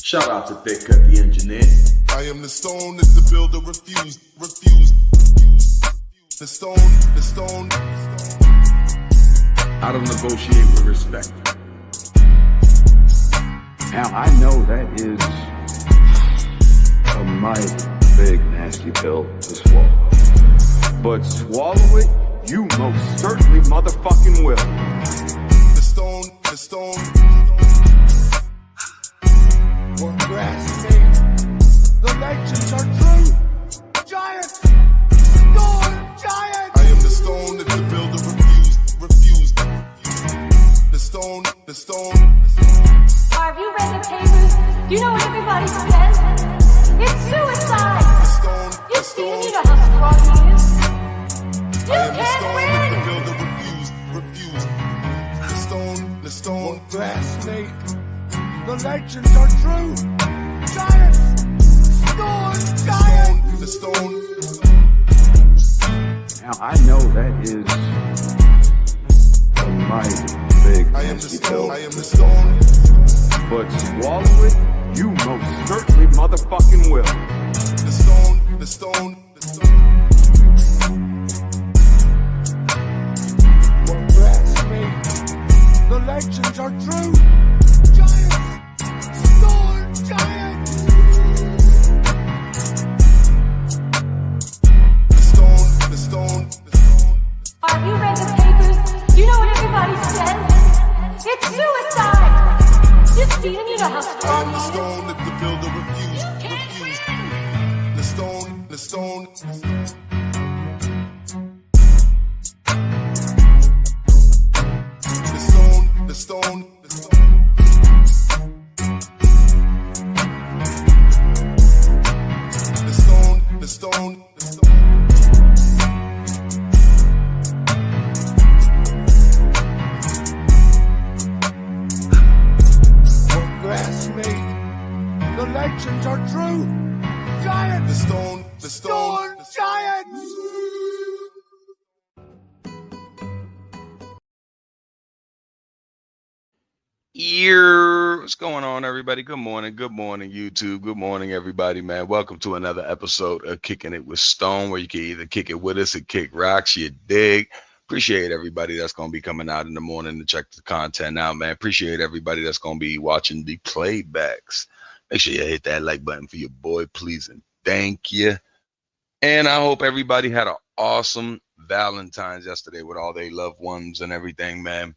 Shout out to Thick Cut the engineer. I am the stone that the builder refused. The stone. I don't negotiate with respect. Now, I know that is a mighty big, nasty pill to swallow. But swallow it, you most certainly motherfucking will. The stone. What grass made, the legends are true. Giant, stone, giant. I am the stone that the builder refused. The stone. Have you read the papers? Do you know what everybody says? It's suicide. You see, you know how strong he is. You I am the can't stone win. that the builder refused. The stone. What grass made, the legends are true. Giant, stone, giant. The stone. Now, I know that is a mighty big, I am the nasty stone. pill. I am the stone. But swallow it, you most certainly motherfucking will. The stone. What grass made, the legends are true. Giant, stone, giant. The stone. Have you read the papers? Do you know what everybody says? It's suicide. You see, you know how I strong am the he is. stone that the builder refused. The stone. The stone. What grass made, the legends are true. Giant, The stone. stone, giant. What's going on, everybody? Good morning, YouTube. Good morning, everybody, man. Welcome to another episode of Kicking It with Stone, where you can either kick it with us or kick rocks. You dig? Appreciate everybody that's going to be coming out in the morning to check the content out, man. Appreciate everybody that's going to be watching the playbacks. Make sure you hit that like button for your boy, please, and thank you. And I hope everybody had an awesome Valentine's yesterday with all their loved ones and everything, man.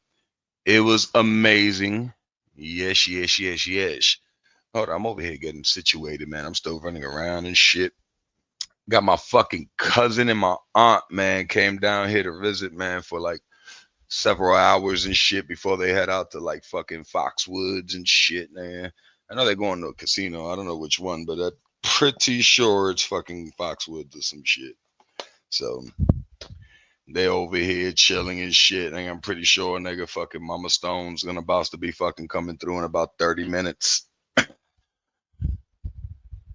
It was amazing. Yes. Hold on, I'm over here getting situated, man. I'm still running around and shit. Got my fucking cousin and my aunt, man, came down here to visit, man, for like several hours and shit before they head out to like fucking Foxwoods and shit, man. I know they're going to a casino. I don't know which one, but I'm pretty sure it's fucking Foxwoods or some shit. So they over here chilling and shit. And I'm pretty sure nigga fucking Mama Stone's gonna about to be fucking coming through in about 30 minutes. I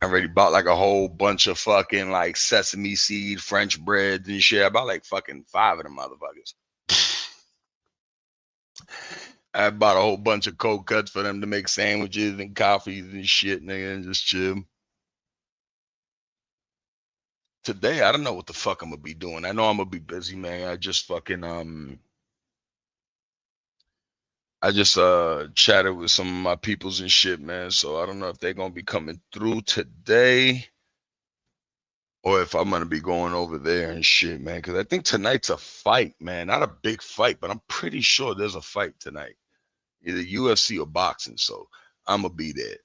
already bought like a whole bunch of fucking like sesame seed French breads and shit. I bought like fucking 5 of them motherfuckers. I bought a whole bunch of cold cuts for them to make sandwiches and coffees and shit, nigga, and just chill. Today, I don't know what the fuck I'm gonna be doing. I know I'm gonna be busy, man. I just fucking chatted with some of my peoples and shit, man. So I don't know if they're gonna be coming through today or if I'm gonna be going over there and shit, man. Cause I think tonight's a fight, man. Not a big fight, but I'm pretty sure there's a fight tonight. Either UFC or boxing. So I'm gonna be there.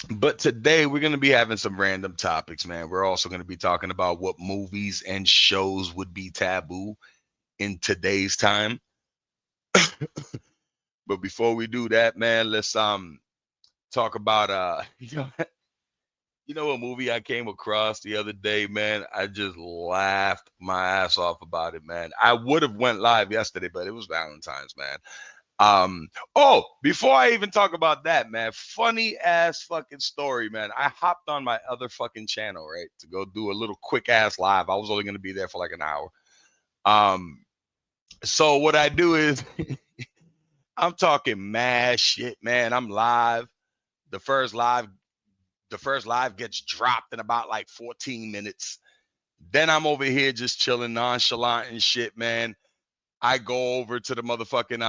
But today we're going to be having some random topics, man. We're also going to be talking about what movies and shows would be taboo in today's time. But before we do that, man, let's talk about you know what movie I came across the other day, man. I just laughed my ass off about it, man. I would have went live yesterday, but it was Valentine's, man. Before I even talk about that, man, funny ass fucking story, man. I hopped on my other fucking channel, right, to go do a little quick ass live. I was only going to be there for like an hour. So what I do is I'm talking mad shit, man. I'm live. The first live the first live gets dropped in about like 14 minutes. Then I'm over here just chilling nonchalant and shit, man. I go over to the motherfucking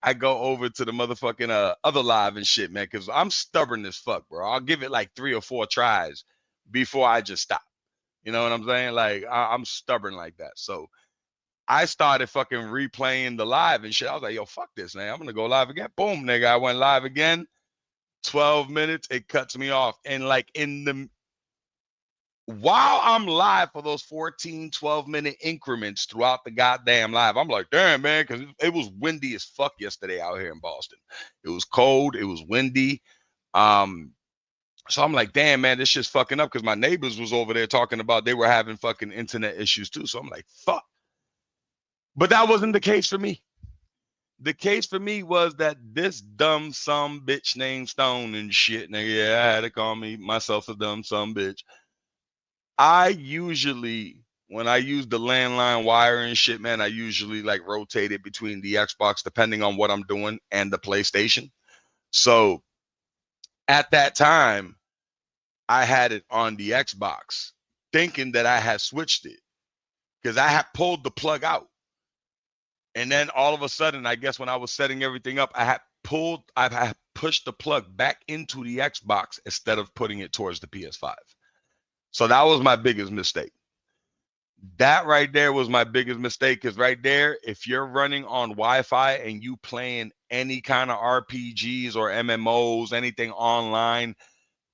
I go over to the motherfucking other live and shit, man, because I'm stubborn as fuck, bro. I'll give it like 3 or 4 tries before I just stop. You know what I'm saying? Like I'm stubborn like that. So I started fucking replaying the live and shit. I was like, yo, fuck this, man. I'm gonna go live again. Boom, nigga. I went live again. 12 minutes, it cuts me off. And like while I'm live for those 14, 12-minute increments throughout the goddamn live, I'm like, damn, man, because it was windy as fuck yesterday out here in Boston. It was cold, it was windy. So I'm like, damn, man, this shit's fucking up, because my neighbors was over there talking about they were having fucking internet issues too. So I'm like, fuck. But that wasn't the case for me. The case for me was that this dumb some bitch named Stone and shit, nigga, yeah, I had to call myself a dumb some bitch. I usually, when I use the landline wire and shit, man, I usually like rotate it between the Xbox, depending on what I'm doing, and the PlayStation. So at that time, I had it on the Xbox, thinking that I had switched it, because I had pulled the plug out. And then all of a sudden, I guess when I was setting everything up, I had pushed the plug back into the Xbox instead of putting it towards the PS5. So that was my biggest mistake. That right there was my biggest mistake, because right there, if you're running on Wi-Fi and you playing any kind of RPGs or MMOs, anything online,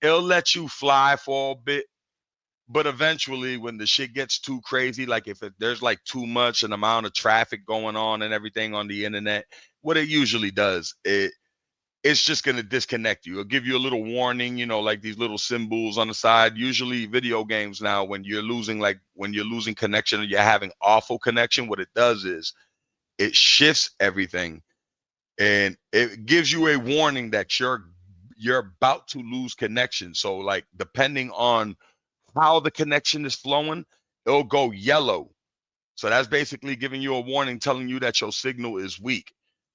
it'll let you fly for a bit. But eventually, when the shit gets too crazy, like if there's like too much an amount of traffic going on and everything on the internet, what it usually does, it's just going to disconnect you. It'll give you a little warning, you know, like these little symbols on the side. Usually video games now, when you're losing connection or you're having awful connection, what it does is it shifts everything and it gives you a warning that you're about to lose connection. So like, depending on how the connection is flowing, it'll go yellow. So that's basically giving you a warning, telling you that your signal is weak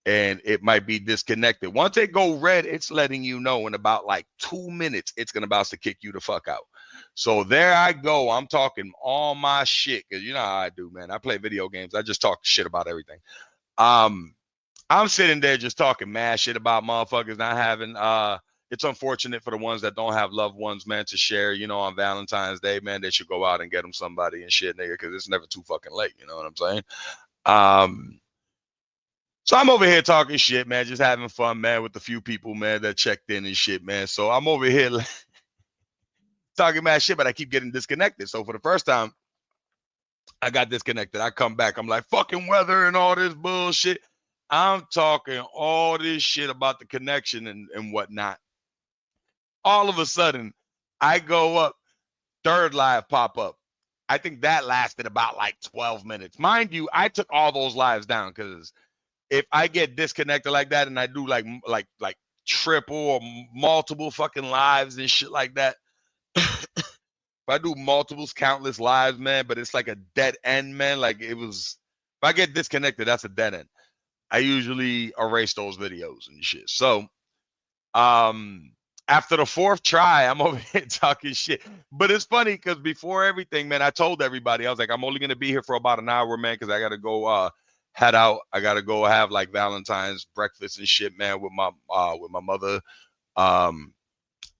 and it might be disconnected. Once it go red, it's letting you know in about like 2 minutes, it's about to kick you the fuck out. So there I go. I'm talking all my shit, because you know how I do, man. I play video games. I just talk shit about everything. I'm sitting there just talking mad shit about motherfuckers not having it's unfortunate for the ones that don't have loved ones, man, to share, you know, on Valentine's Day, man. They should go out and get them somebody and shit, nigga, because it's never too fucking late. You know what I'm saying? So I'm over here talking shit, man, just having fun, man, with the few people, man, that checked in and shit, man. So I'm over here talking mad shit, but I keep getting disconnected. So for the first time, I got disconnected. I come back. I'm like, fucking weather and all this bullshit. I'm talking all this shit about the connection and whatnot. All of a sudden, I go up, third live pop up. I think that lasted about like 12 minutes. Mind you, I took all those lives down, because if I get disconnected like that and I do like triple or multiple fucking lives and shit like that, if I do multiples, countless lives, man, but it's like a dead end, man. Like if I get disconnected, that's a dead end. I usually erase those videos and shit. So, after the 4th try, I'm over here talking shit. But it's funny, because before everything, man, I told everybody, I was like, I'm only going to be here for about an hour, man, because I got to go head out. I got to go have like Valentine's breakfast and shit, man, with my mother.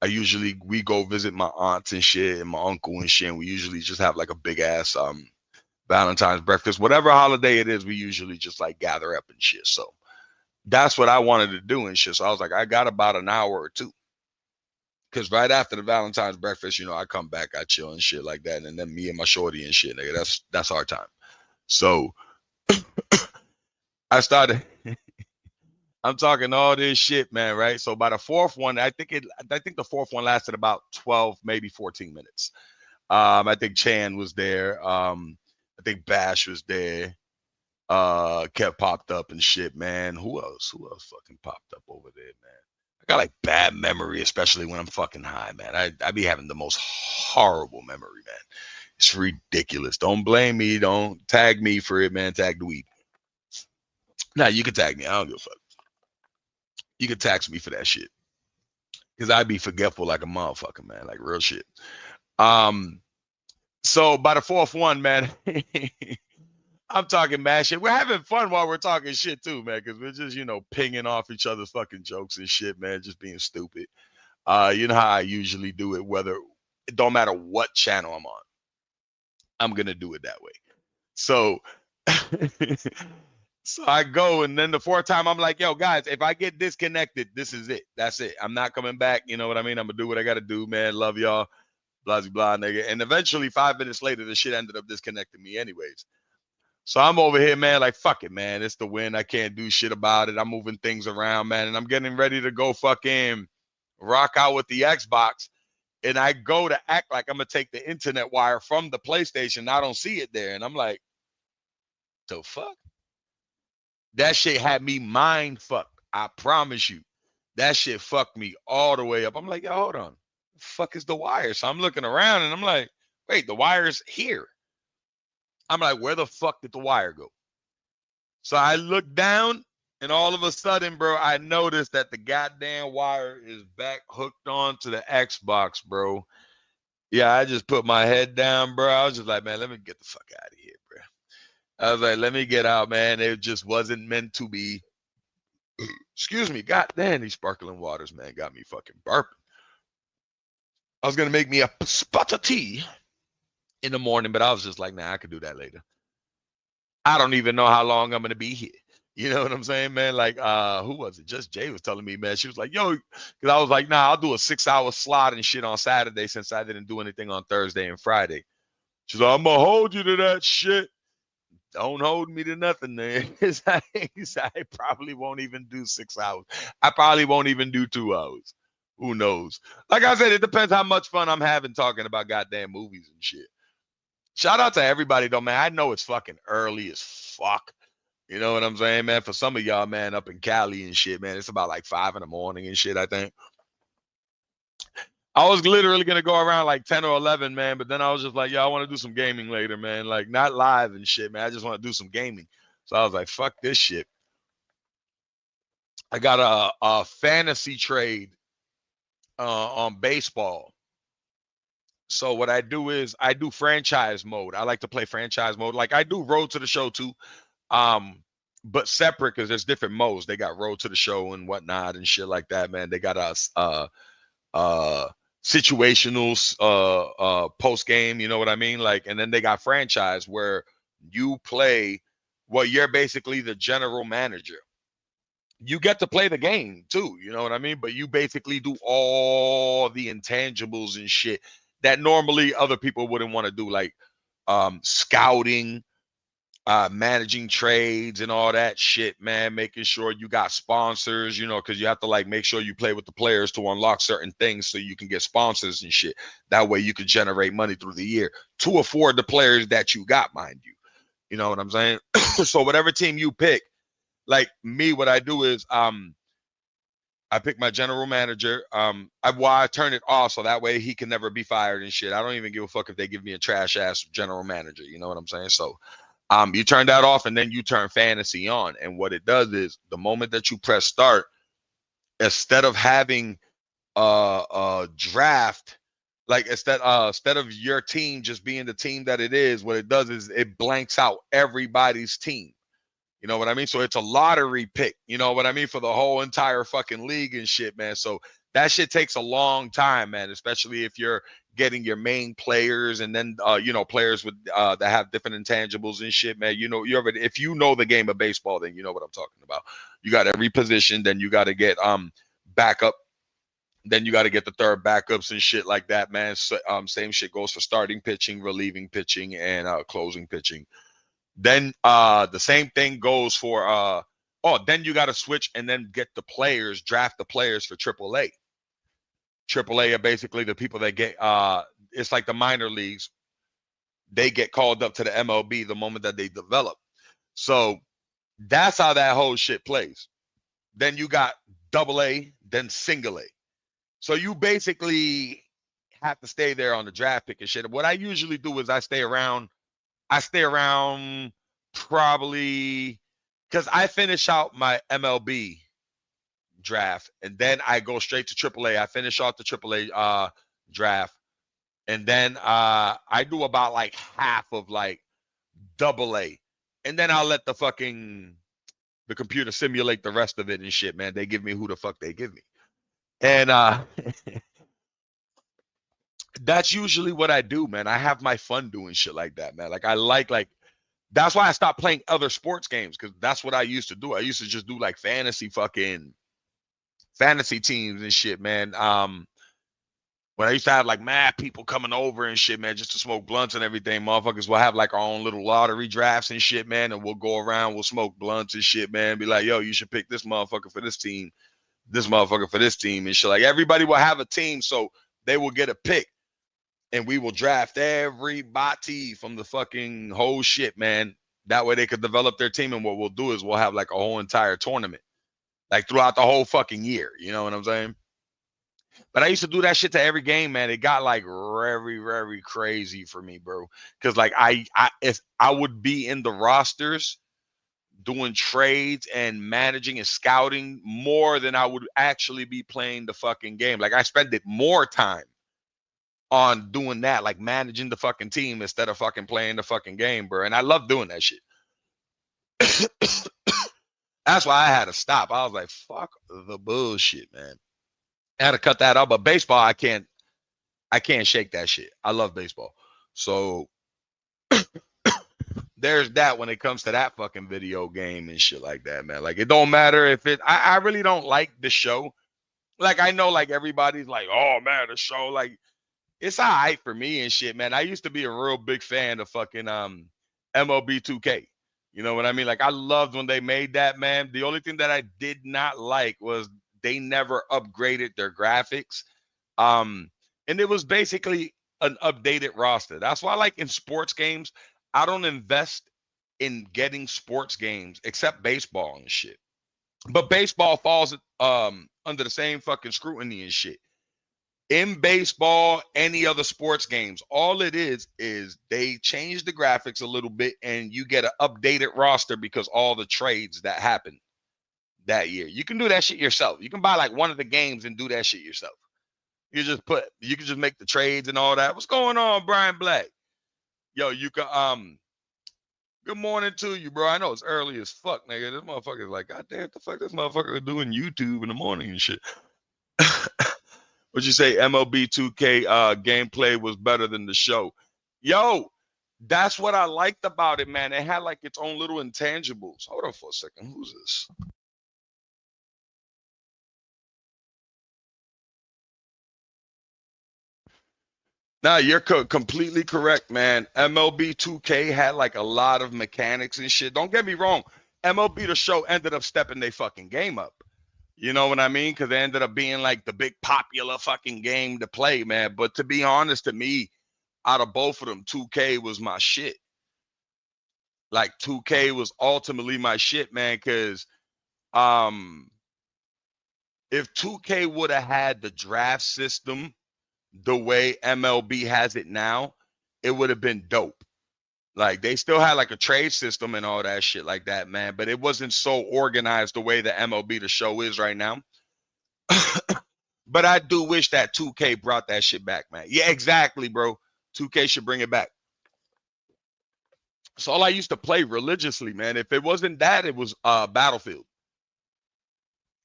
We go visit my aunts and shit and my uncle and shit. And we usually just have like a big ass Valentine's breakfast. Whatever holiday it is, we usually just like gather up and shit. So that's what I wanted to do and shit. So I was like, I got about an hour or two. Because right after the Valentine's breakfast, you know, I come back, I chill and shit like that. And then me and my shorty and shit, nigga, that's our time. So I started, I'm talking all this shit, man, right? So by the 4th one, I think the 4th one lasted about 12, maybe 14 minutes. I think Chan was there. I think Bash was there. Kept popped up and shit, man. Who else fucking popped up over there, man? I got like bad memory, especially when I'm fucking high, man. I be having the most horrible memory, man. It's ridiculous. Don't blame me. Don't tag me for it, man. Tag the weed. Nah, you can tag me. I don't give a fuck. You can tax me for that shit. because I'd be forgetful like a motherfucker, man, like real shit. So by the fourth one, man, I'm talking mad shit. We're having fun while we're talking shit too, man, because we're just, pinging off each other's fucking jokes and shit, man, just being stupid. You know how I usually do it, it don't matter what channel I'm on. I'm gonna do it that way. So so I go, and then the fourth time I'm like, yo, guys, if I get disconnected, this is it. That's it. I'm not coming back. You know what I mean? I'm gonna do what I gotta do, man. Love y'all. Blah blah nigga. And eventually 5 minutes later, the shit ended up disconnecting me anyways. So I'm over here, man, like, fuck it, man. It's the win. I can't do shit about it. I'm moving things around, man. And I'm getting ready to go fucking rock out with the Xbox. And I go to act like I'm going to take the internet wire from the PlayStation. I don't see it there. And I'm like, the fuck? That shit had me mind fucked. I promise you. That shit fucked me all the way up. I'm like, yo, hold on. The fuck is the wire? So I'm looking around and I'm like, wait, the wire's here. I'm like, where the fuck did the wire go? So I look down, and all of a sudden, bro, I noticed that the goddamn wire is back hooked on to the Xbox, bro. Yeah, I just put my head down, bro. I was just like, man, let me get the fuck out of here, bro. I was like, let me get out, man. It just wasn't meant to be. Excuse me. God damn, these sparkling waters, man, got me fucking burping. I was going to make me a spot of tea in the morning, but I was just like, nah, I could do that later. I don't even know how long I'm going to be here. You know what I'm saying, man? Like, who was it? Just Jay was telling me, man. She was like, yo, because I was like, nah, I'll do a 6-hour slot and shit on Saturday since I didn't do anything on Thursday and Friday. She's like, I'm going to hold you to that shit. Don't hold me to nothing, man. I probably won't even do 6 hours. I probably won't even do 2 hours. Who knows? Like I said, it depends how much fun I'm having talking about goddamn movies and shit. Shout out to everybody, though, man. I know it's fucking early as fuck. You know what I'm saying, man? For some of y'all, man, up in Cali and shit, man, it's about like 5 in the morning and shit, I think. I was literally going to go around like 10 or 11, man, but then I was just like, yo, I want to do some gaming later, man. Like, not live and shit, man. I just want to do some gaming. So I was like, fuck this shit. I got a fantasy trade on baseball. So what I do is I do franchise mode. I like to play franchise mode. Like I do Road to the Show too. But separate because there's different modes. They got Road to the Show and whatnot and shit like that, man. They got us situational post game, you know what I mean? Like, and then they got franchise where you play, well, you're basically the general manager. You get to play the game too, you know what I mean? But you basically do all the intangibles and shit that normally other people wouldn't want to do, like scouting, managing trades and all that shit, man, making sure you got sponsors, you know, because you have to like make sure you play with the players to unlock certain things so you can get sponsors and shit. That way you can generate money through the year to afford the players that you got, mind you. You know what I'm saying? So whatever team you pick, like me, what I do is I pick my general manager. I turn it off so that way he can never be fired and shit. I don't even give a fuck if they give me a trash ass general manager. You know what I'm saying? So you turn that off and then you turn fantasy on. And what it does is the moment that you press start, instead of having a draft, like instead of your team just being the team that it is, what it does is it blanks out everybody's team. You know what I mean? So it's a lottery pick, you know what I mean, for the whole entire fucking league and shit, man. So that shit takes a long time, man, especially if you're getting your main players and then you know, players with that have different intangibles and shit, man. You know, if you know the game of baseball, then you know what I'm talking about. You got every position, then you got to get backup, then you got to get the third backups and shit like that, man. So, same shit goes for starting pitching, relieving pitching, and closing pitching. Then the same thing goes for then you got to switch and then get the players, draft the players for AAA. AAA are basically the people that get it's like the minor leagues. They get called up to the MLB the moment that they develop. So that's how that whole shit plays. Then you got AA, then single A. So you basically have to stay there on the draft pick and shit. What I usually do is I stay around probably because I finish out my MLB draft, and then I go straight to AAA. I finish off the AAA draft, and then I do about like half of like AA, and then I'll let the computer simulate the rest of it and shit, man. They give me who the fuck they give me, and that's usually what I do, man. I have my fun doing shit like that, man. Like I like that's why I stopped playing other sports games, because that's what I used to do. I used to just do like fantasy teams and shit, man. When I used to have like mad people coming over and shit, man, just to smoke blunts and everything, motherfuckers will have like our own little lottery drafts and shit, man, and we'll go around, we'll smoke blunts and shit, man, be like, yo, you should pick this motherfucker for this team, this motherfucker for this team and shit. Like everybody will have a team, so they will get a pick, and we will draft everybody from the fucking whole shit, man. That way they could develop their team, and what we'll do is we'll have like a whole entire tournament, like throughout the whole fucking year. You know what I'm saying? But I used to do that shit to every game, man. It got like very, very crazy for me, bro. Because like I would be in the rosters doing trades and managing and scouting more than I would actually be playing the fucking game. Like I spent more time on doing that, like managing the fucking team instead of fucking playing the fucking game, bro. And I love doing that shit. That's why I had to stop. I was like, fuck the bullshit, man. I had to cut that out. But baseball, I can't shake that shit. I love baseball. So there's that when it comes to that fucking video game and shit like that, man. Like it don't matter if I really don't like the show. Like I know like everybody's like, oh man, the show, like it's all right for me and shit, man. I used to be a real big fan of fucking MLB 2K. You know what I mean? Like I loved when they made that, man. The only thing that I did not like was they never upgraded their graphics. And it was basically an updated roster. That's why, like in sports games, I don't invest in getting sports games except baseball and shit. But baseball falls under the same fucking scrutiny and shit. In baseball, any other sports games, all it is they change the graphics a little bit and you get an updated roster because all the trades that happened that year. You can do that shit yourself. You can buy like one of the games and do that shit yourself. You can just make the trades and all that. What's going on, Brian Black? Yo, you can good morning to you, bro. I know it's early as fuck, nigga. This motherfucker's like, God damn, what the fuck this motherfucker doing YouTube in the morning and shit. What'd you say? MLB 2K gameplay was better than the show. Yo, that's what I liked about it, man. It had like its own little intangibles. Hold on for a second. Who's this? Nah, you're completely correct, man. MLB 2K had like a lot of mechanics and shit. Don't get me wrong. MLB the show ended up stepping their fucking game up. You know what I mean? Because they ended up being like the big popular fucking game to play, man. But to be honest, to me, out of both of them, 2K was my shit. Like 2K was ultimately my shit, man. Because if 2K would have had the draft system the way MLB has it now, it would have been dope. Like they still had like a trade system and all that shit like that, man. But it wasn't so organized the way the MLB the show is right now. But I do wish that 2K brought that shit back, man. Yeah, exactly, bro. 2K should bring it back. It's all I used to play religiously, man. If it wasn't that, it was Battlefield.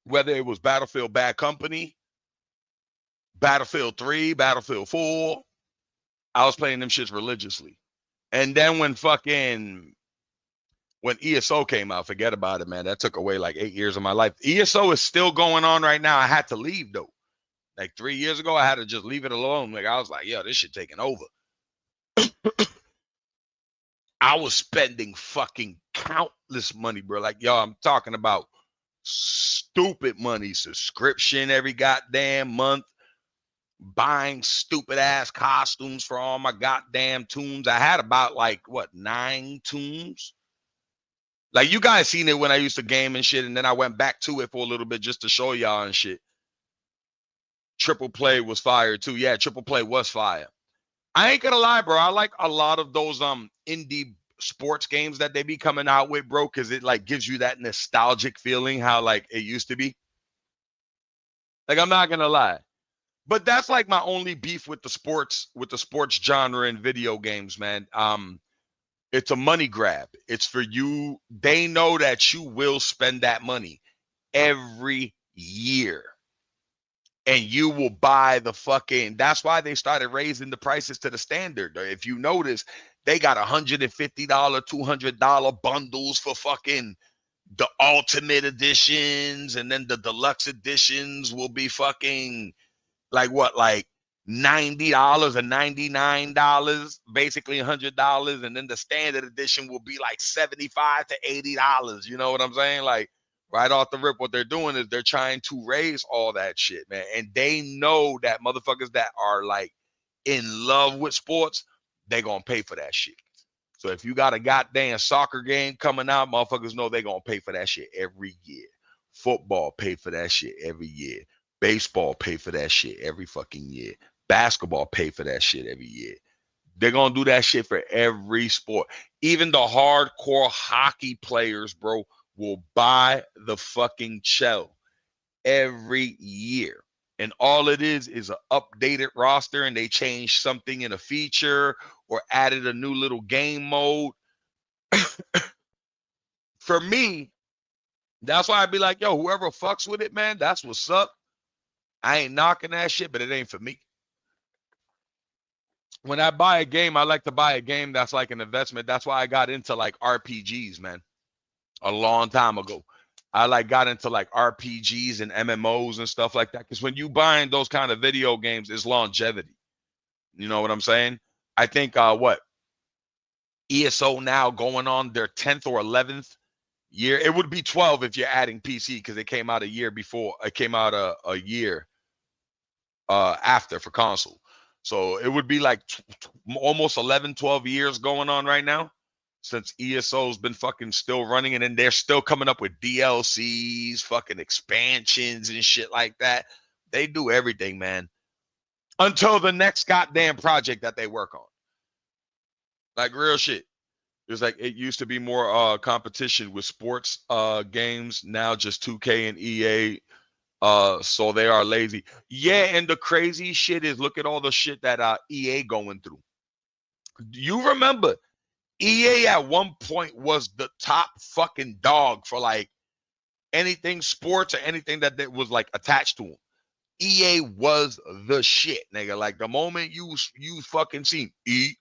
Whether it was Battlefield Bad Company, Battlefield 3, Battlefield 4, I was playing them shits religiously. And then when ESO came out, forget about it, man. That took away like 8 years of my life. ESO is still going on right now. I had to leave though. Like 3 years ago, I had to just leave it alone. Like I was like, yo, this shit taking over. I was spending fucking countless money, bro. Like, yo, I'm talking about stupid money. Subscription every goddamn month. Buying stupid ass costumes for all my goddamn tunes. I had about like 9 tunes. Like you guys seen it when I used to game and shit, and then I went back to it for a little bit just to show y'all and shit. Triple Play was fire too. Yeah, Triple Play was fire. I ain't gonna lie, bro. I like a lot of those indie sports games that they be coming out with, bro, because it like gives you that nostalgic feeling how like it used to be. Like, I'm not gonna lie. But that's like my only beef with the sports genre in video games, man. It's a money grab. It's for you. They know that you will spend that money every year. And you will buy the fucking. That's why they started raising the prices to the standard. If you notice, they got $150, $200 bundles for fucking the ultimate editions, and then the deluxe editions will be fucking like what, like $90 or $99, basically $100, and then the standard edition will be like $75 to $80. You know what I'm saying? Like right off the rip, what they're doing is they're trying to raise all that shit, man. And they know that motherfuckers that are like in love with sports, they gonna pay for that shit. So if you got a goddamn soccer game coming out, motherfuckers know they gonna pay for that shit every year. Football pay for that shit every year. Baseball pay for that shit every fucking year. Basketball pay for that shit every year. They're gonna do that shit for every sport. Even the hardcore hockey players, bro, will buy the fucking shell every year. And all it is an updated roster, and they changed something in a feature or added a new little game mode. For me, that's why I'd be like, yo, whoever fucks with it, man, that's what's up. I ain't knocking that shit, but it ain't for me. When I buy a game, I like to buy a game that's like an investment. That's why I got into like RPGs, man, a long time ago. I like got into like RPGs and MMOs and stuff like that. Because when you buying those kind of video games, it's longevity. You know what I'm saying? I think what ESO now going on their 10th or 11th year. It would be 12 if you're adding PC, because it came out a year before. It came out a year after for console. So it would be like almost 11, 12 years going on right now since ESO's been fucking still running. And then they're still coming up with DLCs, fucking expansions and shit like that. They do everything, man, until the next goddamn project that they work on. Like real shit. It's like it used to be more competition with sports games. Now just 2K and EA. So they are lazy. Yeah, and the crazy shit is, look at all the shit that EA going through. You remember EA at one point was the top fucking dog for like anything sports or anything that was like attached to them. EA was the shit, nigga. Like the moment you fucking seen EA,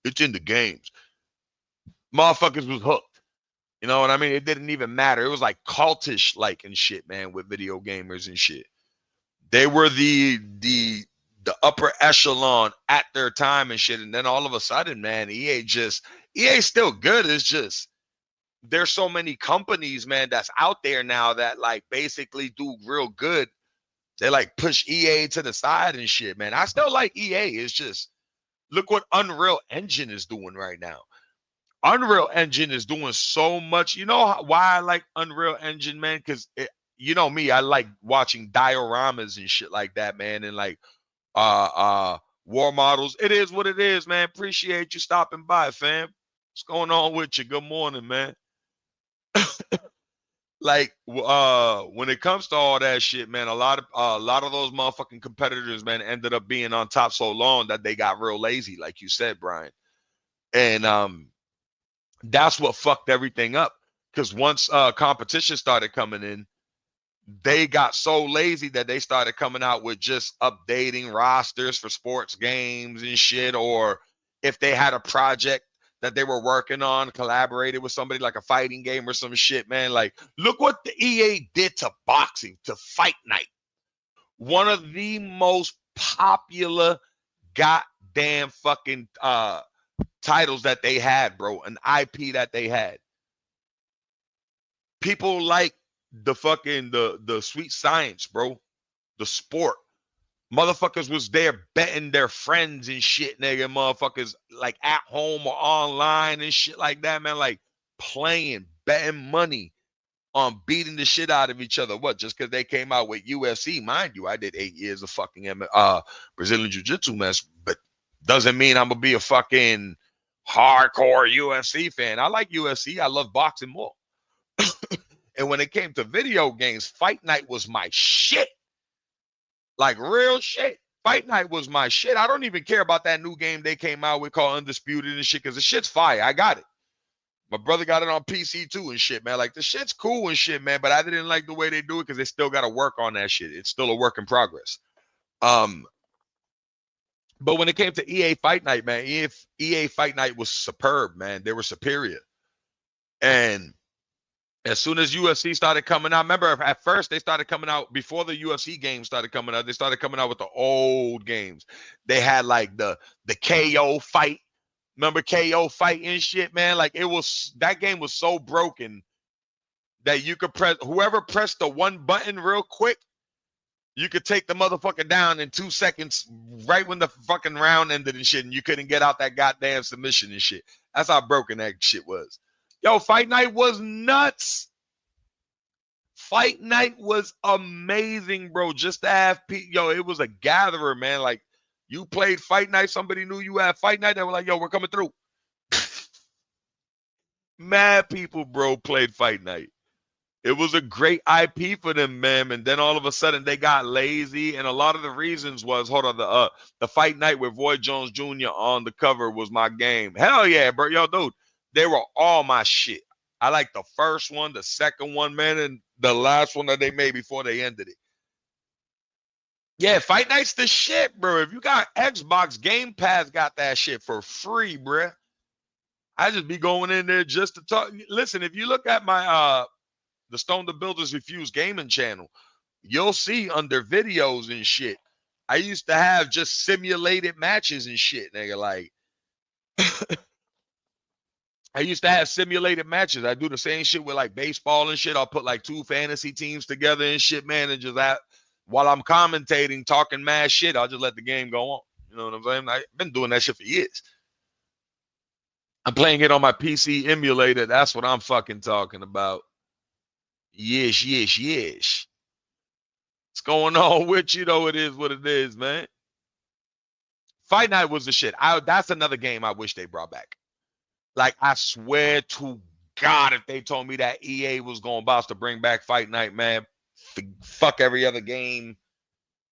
it's in the games. Motherfuckers was hooked. You know what I mean? It didn't even matter. It was like cultish like and shit, man, with video gamers and shit. They were the upper echelon at their time and shit. And then all of a sudden, man, EA's still good. It's just there's so many companies, man, that's out there now that like basically do real good. They like push EA to the side and shit, man. I still like EA. It's just look what Unreal Engine is doing right now. Unreal Engine is doing so much. You know why I like Unreal Engine, man? Because you know me, I like watching dioramas and shit like that, man, and like war models. It is what it is, man. Appreciate you stopping by, fam. What's going on with you? Good morning, man. Like when it comes to all that shit, man, a lot of those motherfucking competitors, man, ended up being on top so long that they got real lazy, like you said, Brian. And that's what fucked everything up. Because once competition started coming in, they got so lazy that they started coming out with just updating rosters for sports games and shit. Or if they had a project that they were working on, collaborated with somebody like a fighting game or some shit, man. Like, look what the EA did to boxing, to Fight Night. One of the most popular goddamn fucking titles that they had, bro, an IP that they had. People like the fucking the sweet science, bro, the sport. Motherfuckers was there betting their friends and shit, nigga. Motherfuckers like at home or online and shit like that, man. Like playing, betting money on beating the shit out of each other. What? Just because they came out with UFC, mind you, I did 8 years of fucking Brazilian Jiu-Jitsu, man. But doesn't mean I'm gonna be a fucking hardcore UFC fan. I like UFC. I love boxing more. And when it came to video games, Fight Night was my shit. Like real shit. Fight Night was my shit. I don't even care about that new game they came out with called Undisputed and shit, because the shit's fire. I got it. My brother got it on PC too and shit, man. Like the shit's cool and shit, man. But I didn't like the way they do it because they still got to work on that shit. It's still a work in progress. But when it came to EA Fight Night, man, EA Fight Night was superb, man. They were superior. And as soon as UFC started coming out, remember at first they started coming out before the UFC games started coming out. They started coming out with the old games. They had like the KO fight. Remember KO fight and shit, man? Like it was, that game was so broken that you could press, whoever pressed the one button real quick, you could take the motherfucker down in 2 seconds, right when the fucking round ended and shit, and you couldn't get out that goddamn submission and shit. That's how broken that shit was. Yo, Fight Night was nuts. Fight Night was amazing, bro. Just to have yo, it was a gatherer, man. Like you played Fight Night, somebody knew you had Fight Night. They were like, yo, we're coming through. Mad people, bro, played Fight Night. It was a great IP for them, man. And then all of a sudden they got lazy. And a lot of the reasons was, hold on, the Fight Night with Roy Jones Jr. on the cover was my game. Hell yeah, bro. Yo, dude, they were all my shit. I like the first one, the second one, man, and the last one that they made before they ended it. Yeah, Fight Night's the shit, bro. If you got Xbox, Game Pass got that shit for free, bro. I just be going in there just to talk. Listen, if you look at my the Stone the Builders Refuse Gaming channel, you'll see under videos and shit, I used to have just simulated matches and shit, nigga. Like I used to have simulated matches. I do the same shit with like baseball and shit. I'll put like 2 fantasy teams together and shit, man, and just that while I'm commentating, talking mad shit, I'll just let the game go on. You know what I'm saying? I've been doing that shit for years. I'm playing it on my PC emulator. That's what I'm fucking talking about. Yes. What's going on with you, though? It is what it is, man. Fight Night was the shit. That's another game I wish they brought back. Like, I swear to God, if they told me that EA was going about to bring back Fight Night, man, fuck every other game.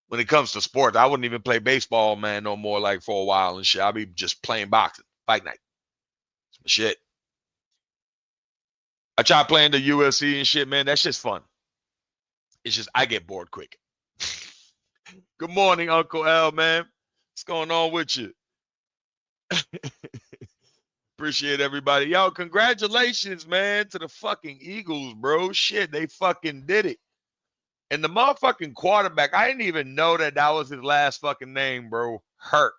When it comes to sports, I wouldn't even play baseball, man, no more, like, for a while and shit. I'll be just playing boxing. Fight Night. It's my shit. I try playing the UFC and shit, man. That shit's fun. It's just I get bored quick. Good morning, Uncle L, man. What's going on with you? Appreciate everybody. Yo, congratulations, man, to the fucking Eagles, bro. Shit, they fucking did it. And the motherfucking quarterback, I didn't even know that was his last fucking name, bro. Hurt.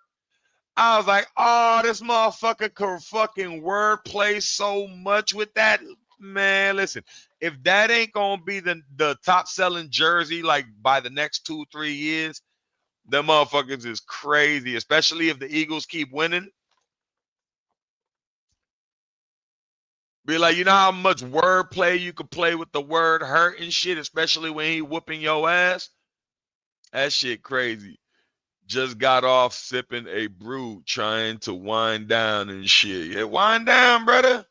I was like, oh, this motherfucker could fucking wordplay so much with that. Man, listen, if that ain't gonna be the top selling jersey like by the next 2-3 years, the motherfuckers is crazy, especially if the Eagles keep winning. Be like, you know how much wordplay you could play with the word hurt and shit, especially when he whooping your ass? That shit crazy. Just got off sipping a brew, trying to wind down and shit. Yeah, wind down, brother.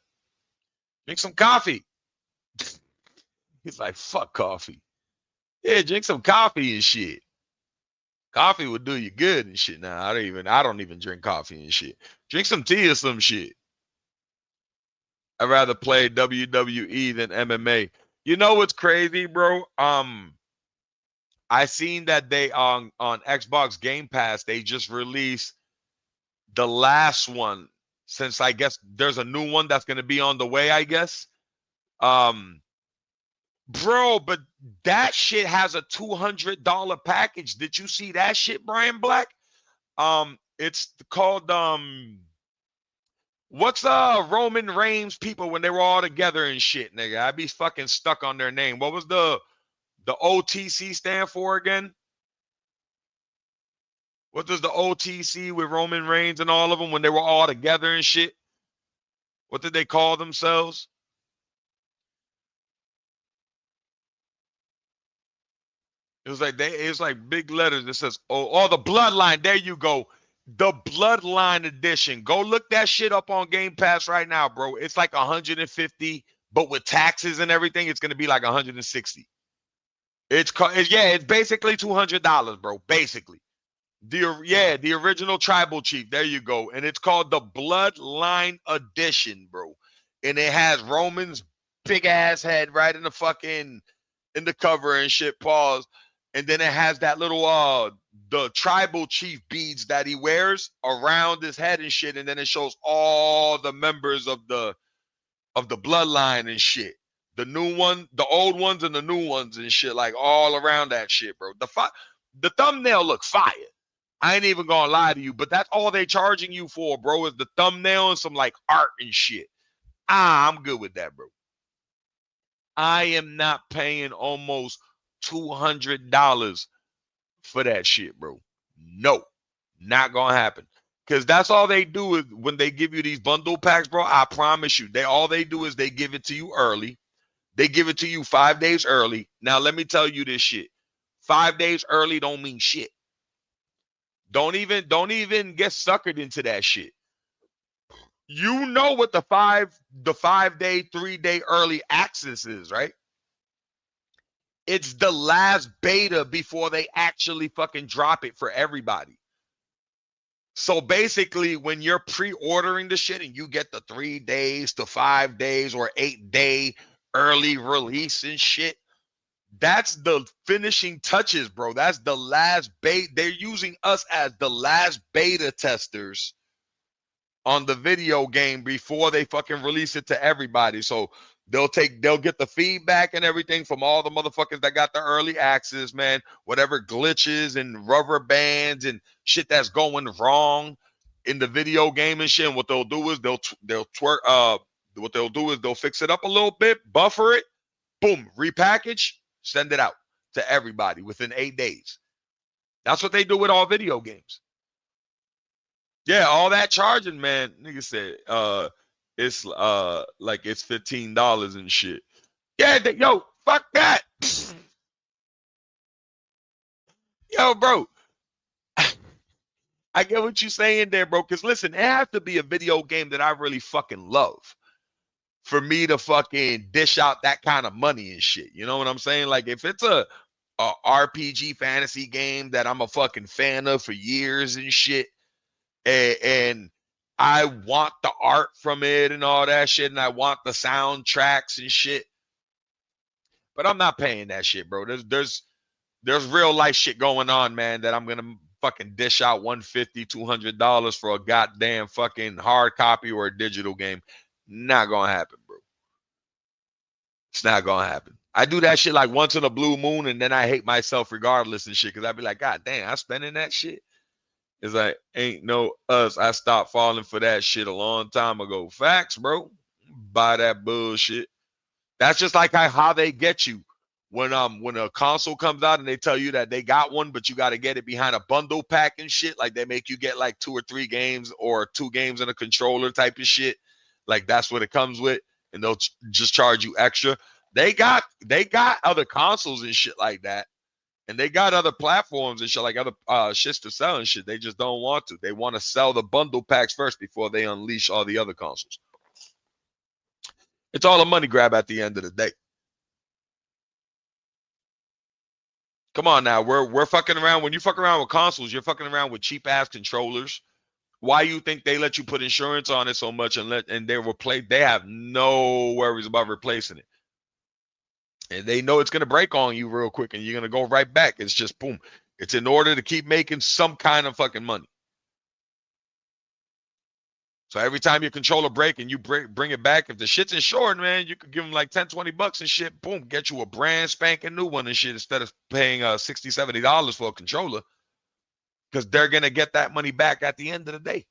Drink some coffee. He's like, fuck coffee. Yeah, drink some coffee and shit. Coffee would do you good and shit. Now, I don't even drink coffee and shit. Drink some tea or some shit. I'd rather play WWE than MMA. You know what's crazy, bro? I seen that they on Xbox Game Pass, they just released the last one, since I guess there's a new one that's gonna be on the way, I guess. Bro, but that shit has a $200 package. Did you see that shit, Brian Black? It's called what's Roman Reigns people when they were all together and shit, nigga? I'd be fucking stuck on their name. What was the OTC stand for again? What does the OTC with Roman Reigns and all of them when they were all together and shit? What did they call themselves? It was like big letters that says, oh, the Bloodline. There you go. The Bloodline edition. Go look that shit up on Game Pass right now, bro. It's like 150, but with taxes and everything, it's going to be like 160. It's it's basically $200, bro. Basically. The original tribal chief. There you go. And it's called the Bloodline Edition, bro. And it has Roman's big ass head right in the cover and shit. Pause. And then it has that little the tribal chief beads that he wears around his head and shit. And then it shows all the members of the bloodline and shit. The new one, the old ones and the new ones and shit, like all around that shit, bro. The thumbnail look fire. I ain't even gonna lie to you, but that's all they charging you for, bro, is the thumbnail and some like art and shit. I'm good with that, bro. I am not paying almost $200 for that shit, bro. No, not gonna happen. Cause that's all they do is when they give you these bundle packs, bro. I promise you, all they do is they give it to you early. They give it to you 5 days early. Now let me tell you this shit. 5 days early don't mean shit. Don't even get suckered into that shit. You know what the 5 day, 3 day early access is, right? It's the last beta before they actually fucking drop it for everybody. So basically, when you're pre-ordering the shit and you get the 3 days to 5 days or 8 day early release and shit, that's the finishing touches, bro. That's the last beta. They're using us as the last beta testers on the video game before they fucking release it to everybody. So they'll get the feedback and everything from all the motherfuckers that got the early access, man. Whatever glitches and rubber bands and shit that's going wrong in the video game and shit. And what they'll do is they'll fix it up a little bit, buffer it, boom, repackage, send it out to everybody within 8 days. That's what they do with all video games. Yeah, all that charging, man. Nigga said, it's like it's $15 and shit. Yeah, yo, fuck that. Yo, bro. I get what you're saying there, bro. Because listen, it has to be a video game that I really fucking love for me to fucking dish out that kind of money and shit. You know what I'm saying? Like if it's a RPG fantasy game that I'm a fucking fan of for years and shit, and I want the art from it and all that shit, and I want the soundtracks and shit, but I'm not paying that shit, bro. There's real life shit going on, man, that I'm gonna fucking dish out $150, $200 for a goddamn fucking hard copy or a digital game. Not gonna happen, bro. It's not gonna happen. I do that shit like once in a blue moon, and then I hate myself regardless and shit, because I'd be like, God damn, I'm spending that shit. It's like, ain't no us. I stopped falling for that shit a long time ago. Facts, bro. Buy that bullshit. That's just like how they get you when a console comes out and they tell you that they got one, but you got to get it behind a bundle pack and shit. Like they make you get like 2 or 3 games or 2 games and a controller type of shit. Like that's what it comes with, and they'll just charge you extra. They got other consoles and shit like that. And they got other platforms and shit, like other shits to sell and shit. They just don't want to. They want to sell the bundle packs first before they unleash all the other consoles. It's all a money grab at the end of the day. Come on now, we're fucking around. When you fuck around with consoles, you're fucking around with cheap ass controllers. Why you think they let you put insurance on it so much and they have no worries about replacing it. And they know it's going to break on you real quick and you're going to go right back. It's just boom. It's in order to keep making some kind of fucking money. So every time your controller break and you bring it back, if the shit's insured, man, you could give them like $10-$20 and shit. Boom, get you a brand spanking new one and shit instead of paying $60-$70 for a controller, because they're going to get that money back at the end of the day.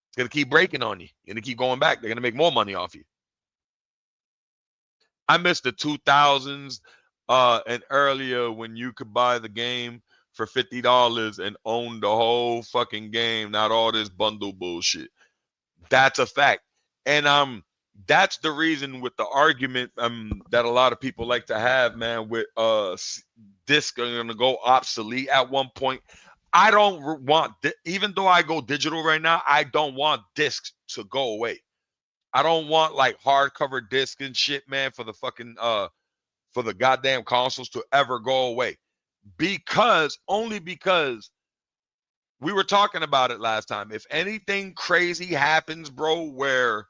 It's going to keep breaking on you. You're going to keep going back. They're going to make more money off you. I missed the 2000s and earlier when you could buy the game for $50 and own the whole fucking game, not all this bundle bullshit. That's a fact. And that's the reason with the argument that a lot of people like to have, man, with discs are gonna go obsolete at one point. I don't want, even though I go digital right now, I don't want discs to go away. I don't want like hardcover disc and shit, man, for the fucking for the goddamn consoles to ever go away. Only because we were talking about it last time. If anything crazy happens, bro, where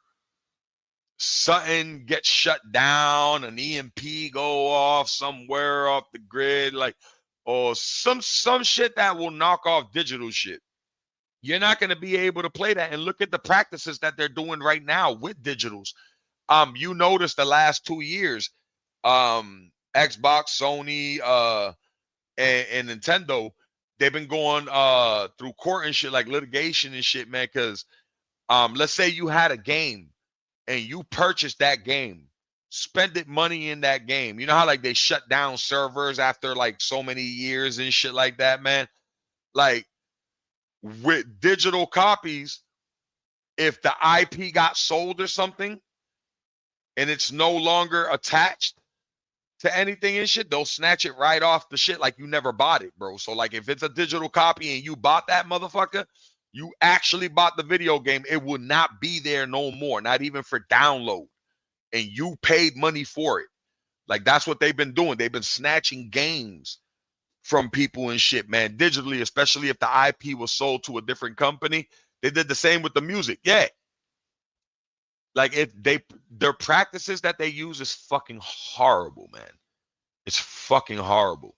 something gets shut down, an EMP go off somewhere off the grid, like, or some shit that will knock off digital shit, you're not going to be able to play that. And look at the practices that they're doing right now with digitals. You notice the last 2 years, Xbox, Sony, and Nintendo, they've been going through court and shit, like litigation and shit, man. Because let's say you had a game and you purchased that game, spend it money in that game. You know how like they shut down servers after like so many years and shit like that, man? Like with digital copies, if the IP got sold or something and it's no longer attached to anything and shit, they'll snatch it right off the shit like you never bought it, bro. So like if it's a digital copy and you bought that motherfucker, you actually bought the video game, it will not be there no more, not even for download. And you paid money for it. Like that's what they've been doing. They've been snatching games from people and shit, man, digitally, especially if the IP was sold to a different company. They did the same with the music. Yeah. Like their practices that they use is fucking horrible, man. It's fucking horrible.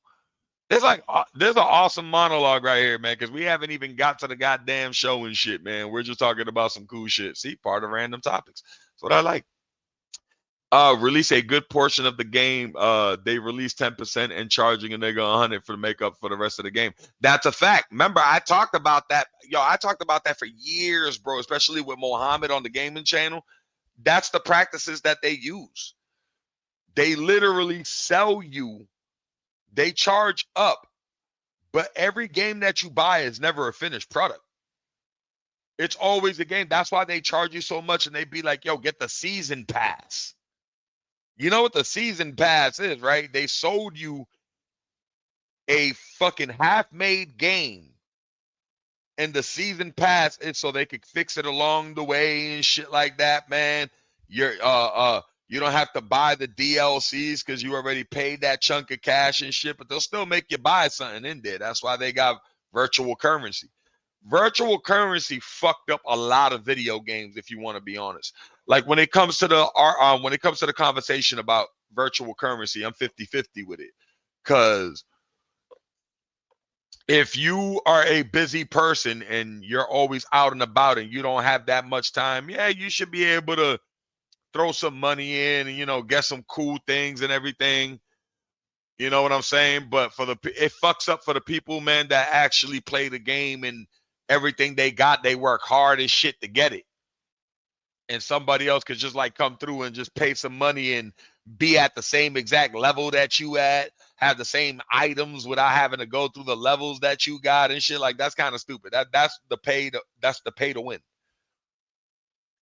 There's an awesome monologue right here, man, because we haven't even got to the goddamn show and shit, man. We're just talking about some cool shit. See, part of random topics. That's what I like. Release a good portion of the game. They release 10% and charging a nigga 100 for the makeup for the rest of the game. That's a fact. Remember, I talked about that. I talked about that for years, bro, especially with Mohammed on the gaming channel. That's the practices that they use. They literally sell you. They charge up, but every game that you buy is never a finished product. It's always a game. That's why they charge you so much, and they be like, yo, get the season pass. You know what the season pass is, right? They sold you a fucking half-made game, and the season pass is so they could fix it along the way and shit like that, man. You don't have to buy the DLCs because you already paid that chunk of cash and shit, but they'll still make you buy something in there. That's why they got virtual currency. Virtual currency fucked up a lot of video games, if you want to be honest. Like when it comes to the conversation about virtual currency, I'm 50-50 with it. Because if you are a busy person and you're always out and about and you don't have that much time, yeah, you should be able to throw some money in and, get some cool things and everything. You know what I'm saying? But it fucks up for the people, man, that actually play the game and everything they got, they work hard as shit to get it. And somebody else could just like come through and just pay some money and be at the same exact level that you at, have the same items without having to go through the levels that you got and shit. Like that's kind of stupid. That's the pay to win.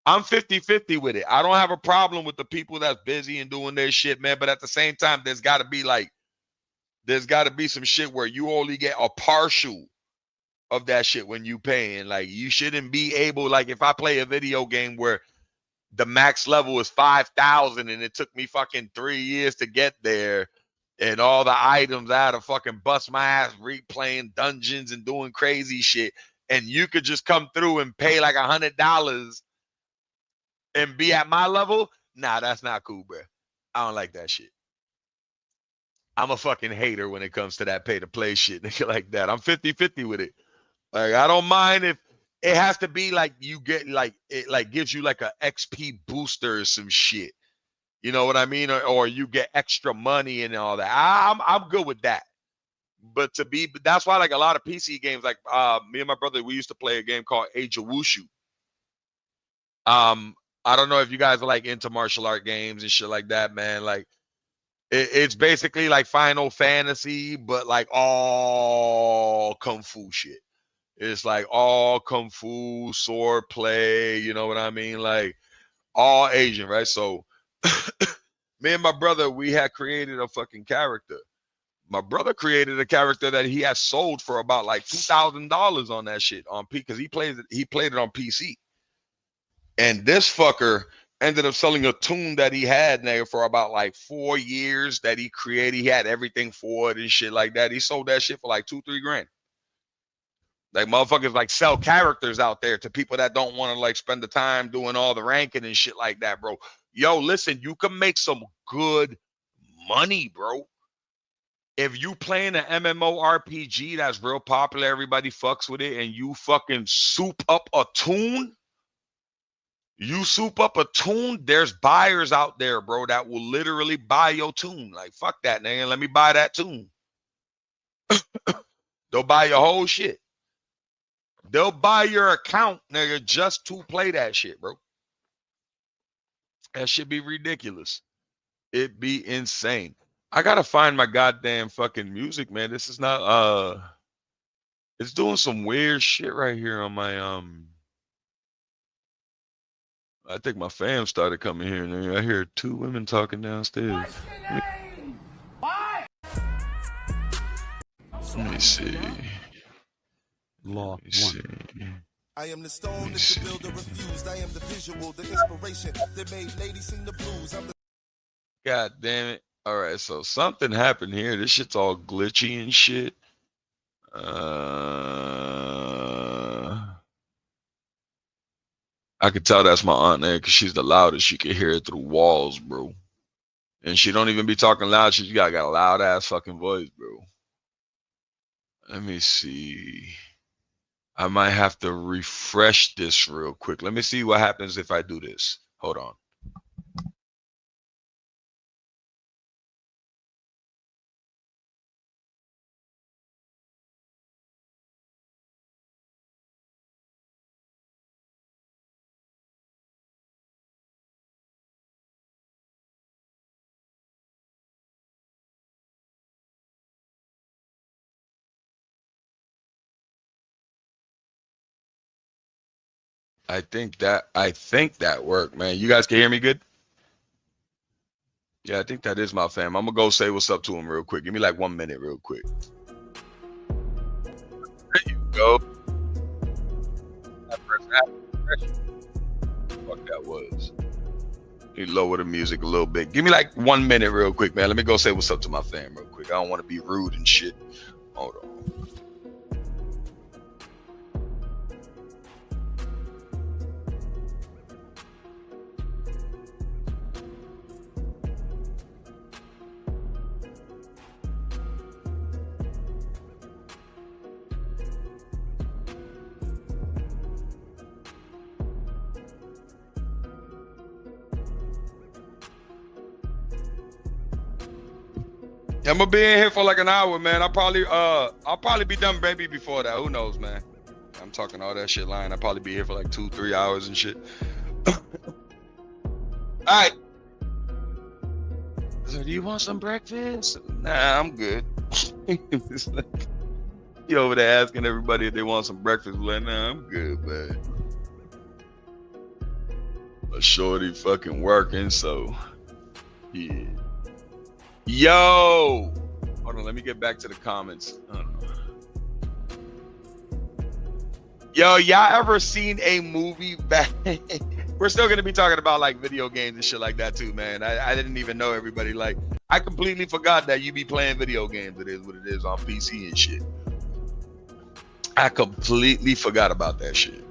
I'm 50-50 with it. I don't have a problem with the people that's busy and doing their shit, man. But at the same time, there's got to be some shit where you only get a partial of that shit when you paying. Like you shouldn't be able, like if I play a video game where the max level is 5,000 and it took me fucking 3 years to get there and all the items, I had to fucking bust my ass replaying dungeons and doing crazy shit. And you could just come through and pay like $100 and be at my level. Nah, that's not cool, bro. I don't like that shit. I'm a fucking hater when it comes to that pay to play shit, nigga, like that. I'm 50-50 with it. Like, I don't mind if it has to be like you get like it like gives you like a XP booster or some shit. You know what I mean? Or you get extra money and all that. I'm good with that. But that's why like a lot of PC games, like me and my brother, we used to play a game called Age of Wushu. I don't know if you guys are like into martial art games and shit like that, man. Like it's basically like Final Fantasy, but like all kung fu shit. It's like all kung fu, sword play, you know what I mean? Like all Asian, right? So me and my brother, we had created a fucking character. My brother created a character that he had sold for about like $2,000 on that shit on P because he played it on PC. And this fucker ended up selling a tune that he had, nigga, for about like 4 years that he created. He had everything for it and shit like that. He sold that shit for like 2-3 grand. Like motherfuckers like sell characters out there to people that don't want to like spend the time doing all the ranking and shit like that, bro. Yo, listen, you can make some good money, bro. If you playing an MMORPG that's real popular, everybody fucks with it, and you fucking soup up a tune, there's buyers out there, bro, that will literally buy your tune. Like, fuck that, nigga. Let me buy that tune. They'll buy your whole shit. They'll buy your account, nigga, just to play that shit, bro. That should be ridiculous. It'd be insane. I gotta find my goddamn fucking music, man. This is not it's doing some weird shit right here on my I think my fam started coming here, and I hear 2 women talking downstairs. Let me see. Law Let me see. I am the stone that the builder refused. I am the visual, the inspiration that made ladies sing the blues. I'm the God damn it. All right, so something happened here. This shit's all glitchy and shit. I could tell that's my aunt there because she's the loudest. She can hear it through walls, bro. And she don't even be talking loud. She's got a loud ass fucking voice, bro. Let me see. I might have to refresh this real quick. Let me see what happens if I do this. Hold on. I think that worked, man. You guys can hear me good? Yeah, I think that is my fam. I'm gonna go say what's up to him real quick. Give me like 1 minute real quick. There you go. That person had fuck that was. You lower the music a little bit. Give me like 1 minute real quick, man. Let me go say what's up to my fam real quick. I don't want to be rude and shit. Hold on. I'm gonna be in here for like an hour, man. I'll probably be done maybe before that. Who knows, man? I'm talking all that shit lying. I'll probably be here for like 2-3 hours and shit. All right. So do you want some breakfast? Nah, I'm good. You over there asking everybody if they want some breakfast. Like, nah, I'm good, man. A shorty fucking working, so yeah. Yo, hold on, let me get back to the comments. Yo, y'all ever seen a movie back? We're still gonna be talking about like video games and shit like that too, man. I didn't even know everybody. Like, I completely forgot that you be playing video games. It is what it is on PC and shit. I completely forgot about that shit.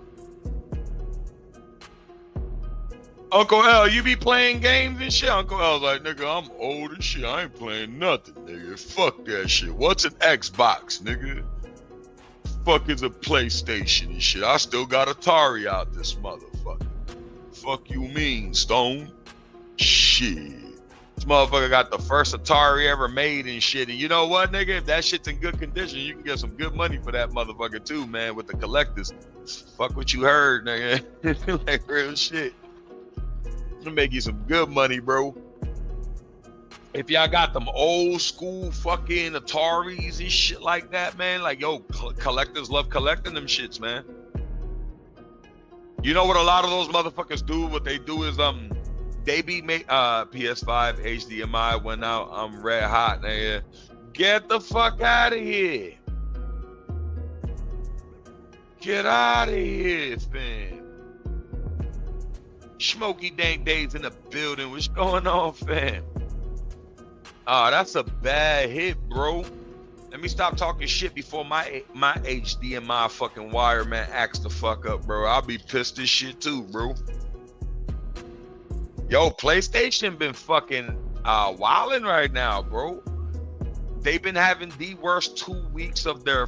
Uncle L, you be playing games and shit? Uncle L's like, nigga, I'm old and shit. I ain't playing nothing, nigga. Fuck that shit. What's an Xbox, nigga? Fuck is a PlayStation and shit. I still got Atari out this motherfucker. Fuck you mean, Stone? Shit. This motherfucker got the first Atari ever made and shit. And you know what, nigga? If that shit's in good condition, you can get some good money for that motherfucker too, man, with the collectors. Fuck what you heard, nigga. Like real shit. To make you some good money, bro. If y'all got them old school fucking Ataris and shit like that, man, like, yo, collectors love collecting them shits, man. You know what a lot of those motherfuckers do? What they do is they be make PS5 HDMI went out. I'm red hot, nigga. Get the fuck out of here. Get out of here, fam. Smokey Dank Days in the building. What's going on, fam? Oh, that's a bad hit, bro. Let me stop talking shit before my HDMI fucking wire, man, acts the fuck up, bro. I'll be pissed as shit too, bro. Yo, PlayStation been fucking wilding right now, bro. They've been having the worst 2 weeks of their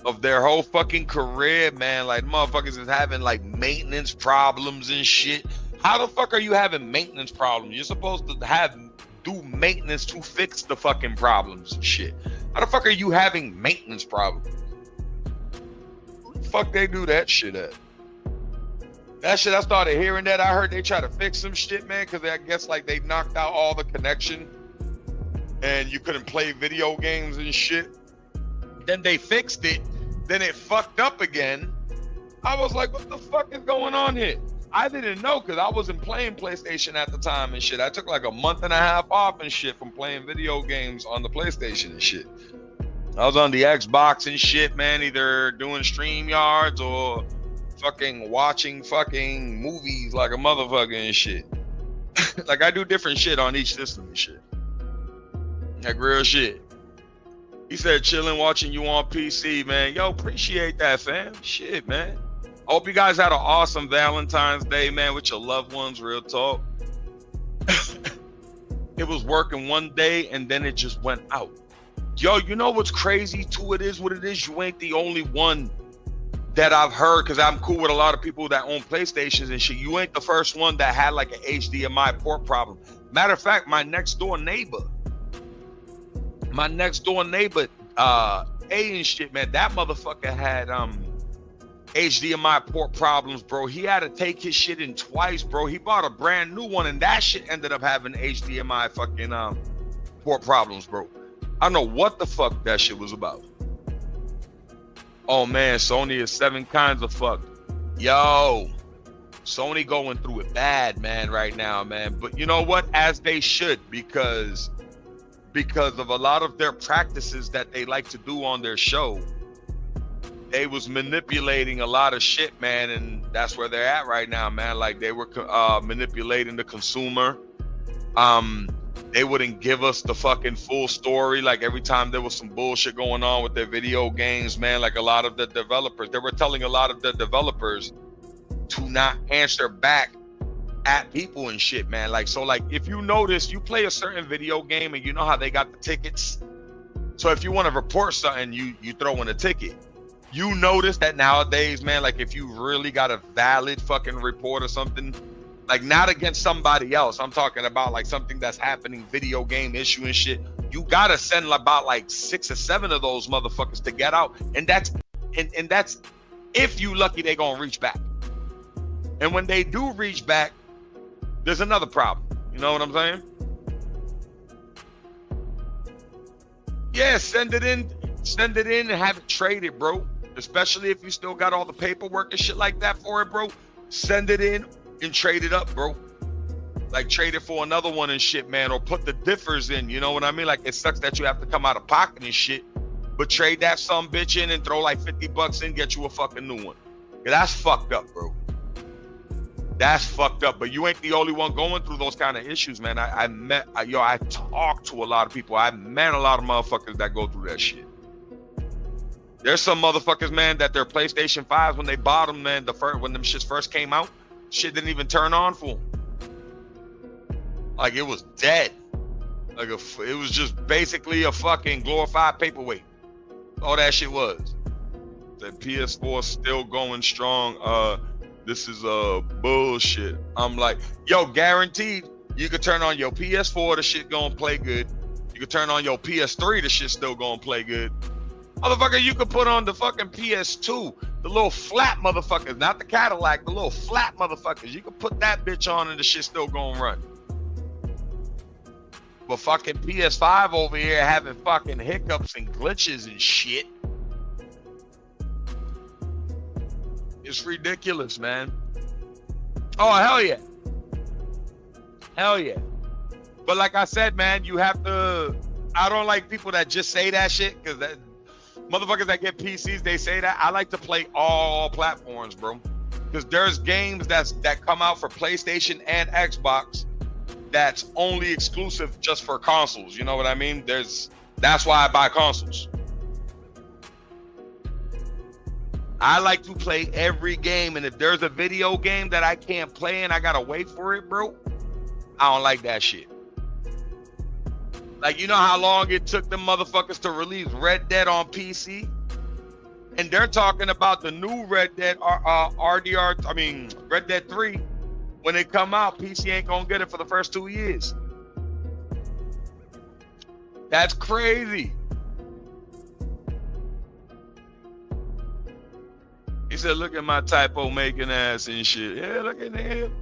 whole fucking career, man. Like, motherfuckers is having like maintenance problems and shit. How the fuck are you having maintenance problems? You're supposed to do maintenance to fix the fucking problems and shit. How the fuck are you having maintenance problems? Who the fuck they do that shit at? That shit, I started hearing that. I heard they try to fix some shit, man, because I guess like they knocked out all the connection and you couldn't play video games and shit. Then they fixed it. Then it fucked up again. I was like, what the fuck is going on here? I didn't know because I wasn't playing PlayStation at the time and shit. I took like a month and a half off and shit from playing video games on the PlayStation and shit. I was on the Xbox and shit, man, either doing StreamYards or fucking watching fucking movies like a motherfucker and shit. Like I do different shit on each system and shit. Like real shit. He said chilling watching you on PC, man. Yo, appreciate that, fam. Shit, man. Hope you guys had an awesome Valentine's Day, man, with your loved ones, real talk. It was working one day and then it just went out. Yo, you know what's crazy too? It is what it is. You ain't the only one that I've heard, because I'm cool with a lot of people that own PlayStations and shit. You ain't the first one that had like an HDMI port problem. Matter of fact, my next door neighbor, A and shit, man, that motherfucker had HDMI port problems, bro. He had to take his shit in twice, bro. He bought a brand new one and that shit ended up having HDMI fucking port problems, bro. I don't know what the fuck that shit was about. Oh man, Sony is 7 kinds of fucked. Yo, Sony going through it bad, man, right now, man. But you know what? As they should, because of a lot of their practices that they like to do on their show. They was manipulating a lot of shit, man, and that's where they're at right now, man. Like they were manipulating the consumer. They wouldn't give us the fucking full story. Like every time there was some bullshit going on with their video games, man, like a lot of the developers, they were telling a lot of the developers to not answer back at people and shit, man. Like, so like if you notice, you play a certain video game and you know how they got the tickets. So if you want to report something, you throw in a ticket. You notice that nowadays, man, like if you really got a valid fucking report or something, like not against somebody else, I'm talking about like something that's happening, video game issue and shit, you gotta send about like 6 or 7 of those motherfuckers to get out. And that's if you lucky they gonna reach back. And when they do reach back, there's another problem. You know what I'm saying? Yeah, send it in and have it traded, bro. Especially if you still got all the paperwork and shit like that for it, bro. Send it in and trade it up, bro. Like trade it for another one and shit, man. Or put the differs in, you know what I mean? Like it sucks that you have to come out of pocket and shit, but trade that some bitch in and throw like $50 in, get you a fucking new one. Yeah, that's fucked up, bro. That's fucked up. But you ain't the only one going through those kind of issues, man. I talked to a lot of people. I met a lot of motherfuckers that go through that shit. There's some motherfuckers, man, that their PlayStation 5s, when they bought them, man, when them shits first came out, shit didn't even turn on for them. Like it was dead. Like it was just basically a fucking glorified paperweight. All that shit was. The PS4 still going strong. This is bullshit. I'm like, yo, guaranteed you could turn on your PS4, the shit gonna play good. You could turn on your PS3, the shit still gonna play good. Motherfucker, you could put on the fucking PS2, the little flat motherfuckers, not the Cadillac, the little flat motherfuckers. You could put that bitch on and the shit still gonna run. But fucking PS5 over here having fucking hiccups and glitches and shit. It's ridiculous, man. Oh, hell yeah. Hell yeah. But like I said, man, you have to, I don't like people that just say that shit, because that motherfuckers that get PCs, they say that. I like to play all platforms, bro. Because there's games that come out for PlayStation and Xbox that's only exclusive just for consoles. You know what I mean? That's why I buy consoles. I like to play every game, and if there's a video game that I can't play and I gotta wait for it, bro, I don't like that shit. Like, you know how long it took them motherfuckers to release Red Dead on PC? And they're talking about the new Red Dead Red Dead 3. When it come out, PC ain't gonna get it for the first 2 years. That's crazy. He said, look at my typo making ass and shit. Yeah, look at him.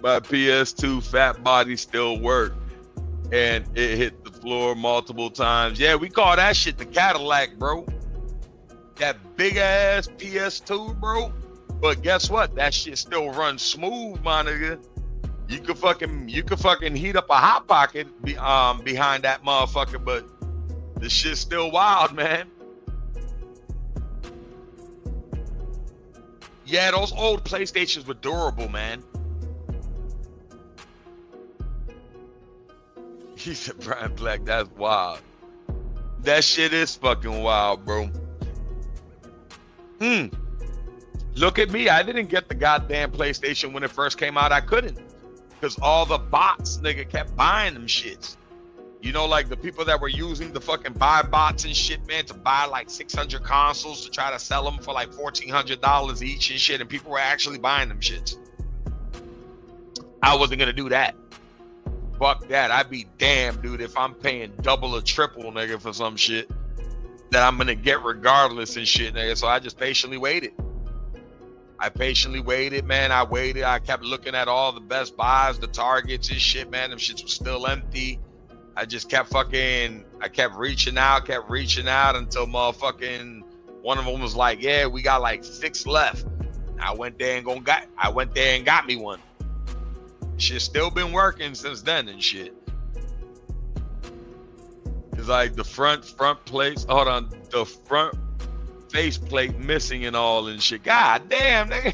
My PS2 fat body still worked. And it hit the floor multiple times. Yeah, we call that shit the Cadillac, bro. That big ass PS2, bro. But guess what? That shit still runs smooth, my nigga. You could fucking heat up a hot pocket behind that motherfucker, but the shit's still wild, man. Yeah, those old PlayStations were durable, man. He said, Brian Black, that's wild. That shit is fucking wild, bro. Look at me. I didn't get the goddamn PlayStation when it first came out. I couldn't. Because all the bots, nigga, kept buying them shits. You know, like the people that were using the fucking buy bots and shit, man, to buy like 600 consoles to try to sell them for like $1,400 each and shit. And people were actually buying them shits. I wasn't going to do that. Fuck that. I'd be damned, dude, if I'm paying double or triple, nigga, for some shit that I'm going to get regardless and shit, nigga. So I just patiently waited. I patiently waited, man. I waited. I kept looking at all the Best Buys, the Targets and shit, man. Them shits was still empty. I just kept reaching out until motherfucking one of them was like, yeah, we got like 6 left. I went there and got me one. Shit's still been working since then and shit. It's like the front plates, hold on, the front face plate missing and all and shit. God damn, nigga.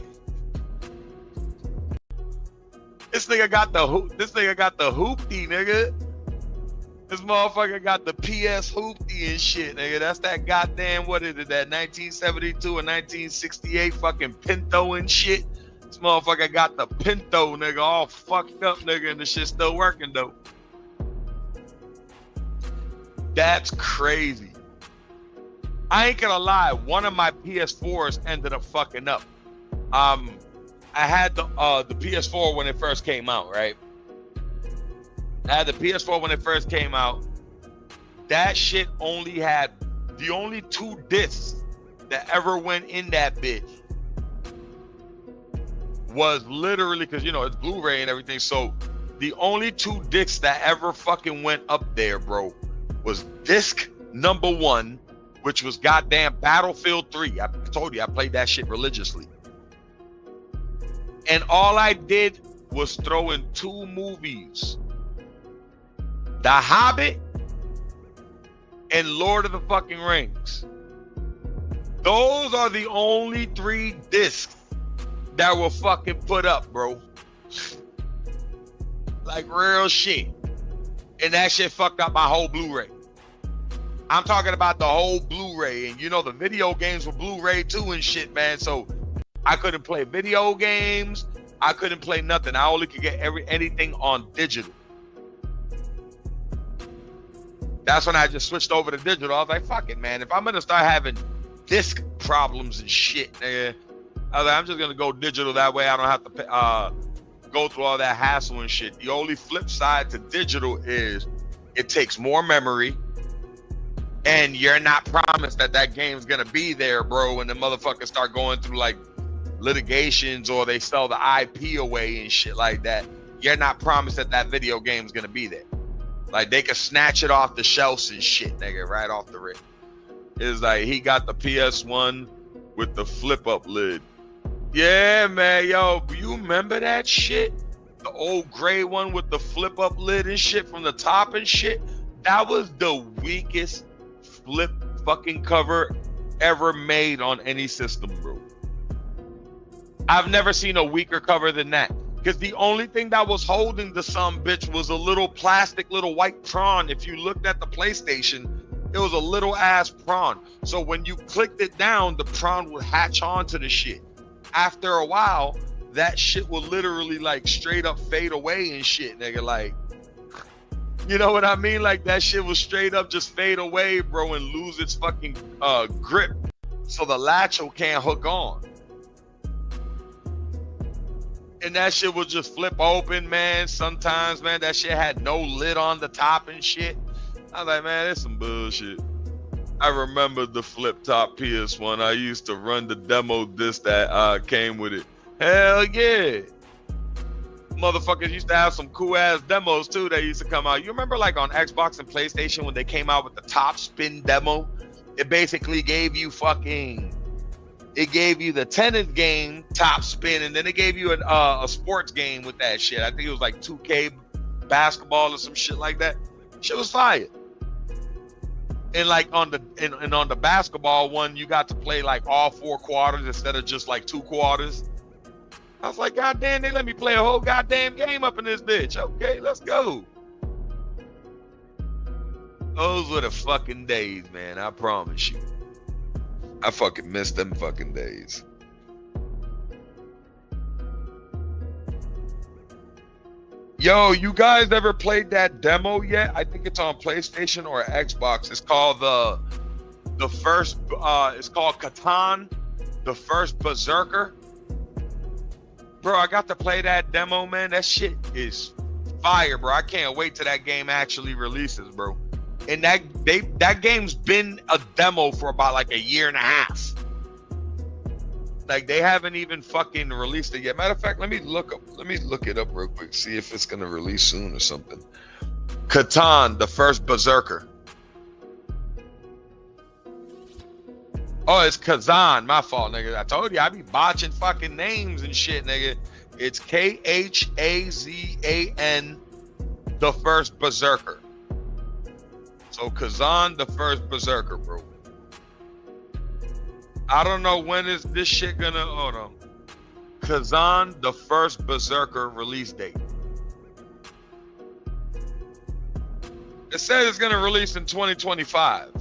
This nigga got the hoopty, nigga. This motherfucker got the PS hoopty and shit, nigga. That's that goddamn, what is it, that 1972 or 1968 fucking Pinto and shit. This motherfucker got the Pinto, nigga, all fucked up, nigga, and the shit's still working, though. That's crazy. I ain't gonna lie, one of my PS4s ended up fucking up. I had the PS4 when it first came out, right? I had the PS4 when it first came out. That shit only had the only 2 discs that ever went in that bitch was literally, because you know it's Blu-ray and everything, so the only 2 discs that ever fucking went up there, bro, was disc number 1, which was goddamn Battlefield 3. I told you I played that shit religiously. And all I did was throw in 2 movies. The Hobbit and Lord of the fucking Rings. Those are the only 3 discs that were fucking put up, bro. Like real shit. And that shit fucked up my whole Blu-ray. I'm talking about the whole Blu-ray. And you know the video games were Blu-ray too and shit, man. So I couldn't play video games. I couldn't play nothing. I only could get anything on digital. That's when I just switched over to digital. I was like, fuck it, man. If I'm gonna start having disc problems and shit, nigga, I was like, I'm just gonna go digital. That way I don't have to go through all that hassle and shit. The only flip side to digital is it takes more memory, and you're not promised that game's gonna be there, bro. When the motherfuckers start going through like litigations or they sell the IP away and shit like that, you're not promised that video game's gonna be there. Like they could snatch it off the shelves and shit, nigga, right off the rip. It's like he got the PS1 with the flip up lid. Yeah, man, yo, you remember that shit? The old gray one with the flip up lid and shit from the top and shit? That was the weakest flip fucking cover ever made on any system, bro. I've never seen a weaker cover than that. Because the only thing that was holding the some bitch was a little plastic little white prawn. If you looked at the PlayStation, it was a little ass prawn. So when you clicked it down, the prawn would hatch onto the shit. After a while, that shit will literally like straight up fade away and shit, nigga. Like, you know what I mean? Like that shit will straight up just fade away, bro, and lose its fucking grip. So the latcho can't hook on. And that shit will just flip open, man. Sometimes, man, that shit had no lid on the top and shit. I was like, man, that's some bullshit. I remember the flip top PS1. I used to run the demo disc that came with it. Hell yeah. Motherfuckers used to have some cool ass demos too that used to come out. You remember like on Xbox and PlayStation when they came out with the top spin demo? It basically gave you it gave you the tennis game top spin, and then it gave you a sports game with that shit. I think it was like 2K basketball or some shit like that. Shit was fire. And like on the basketball one, you got to play like all 4 quarters instead of just like 2 quarters. I was like, God damn, they let me play a whole goddamn game up in this bitch. Okay, let's go. Those were the fucking days, man. I promise you. I fucking miss them fucking days. Yo, you guys ever played that demo yet? I think it's on PlayStation or Xbox. It's called the first. It's called Kickin, the first Berserker. Bro, I got to play that demo, man. That shit is fire, bro. I can't wait till that game actually releases, bro. And that game's been a demo for about like a year and a half. Like they haven't even fucking released it yet. Matter of fact, let me look it up real quick, see if it's gonna release soon or something. Kickin, the first Berserker. Oh, it's Kazan. My fault, nigga. I told you I be botching fucking names and shit, nigga. It's Khazan, the first Berserker. So Kazan, the first Berserker, bro. I don't know when is this shit gonna. Hold on. Kazan, the first Berserker release date. It says it's gonna release in 2025.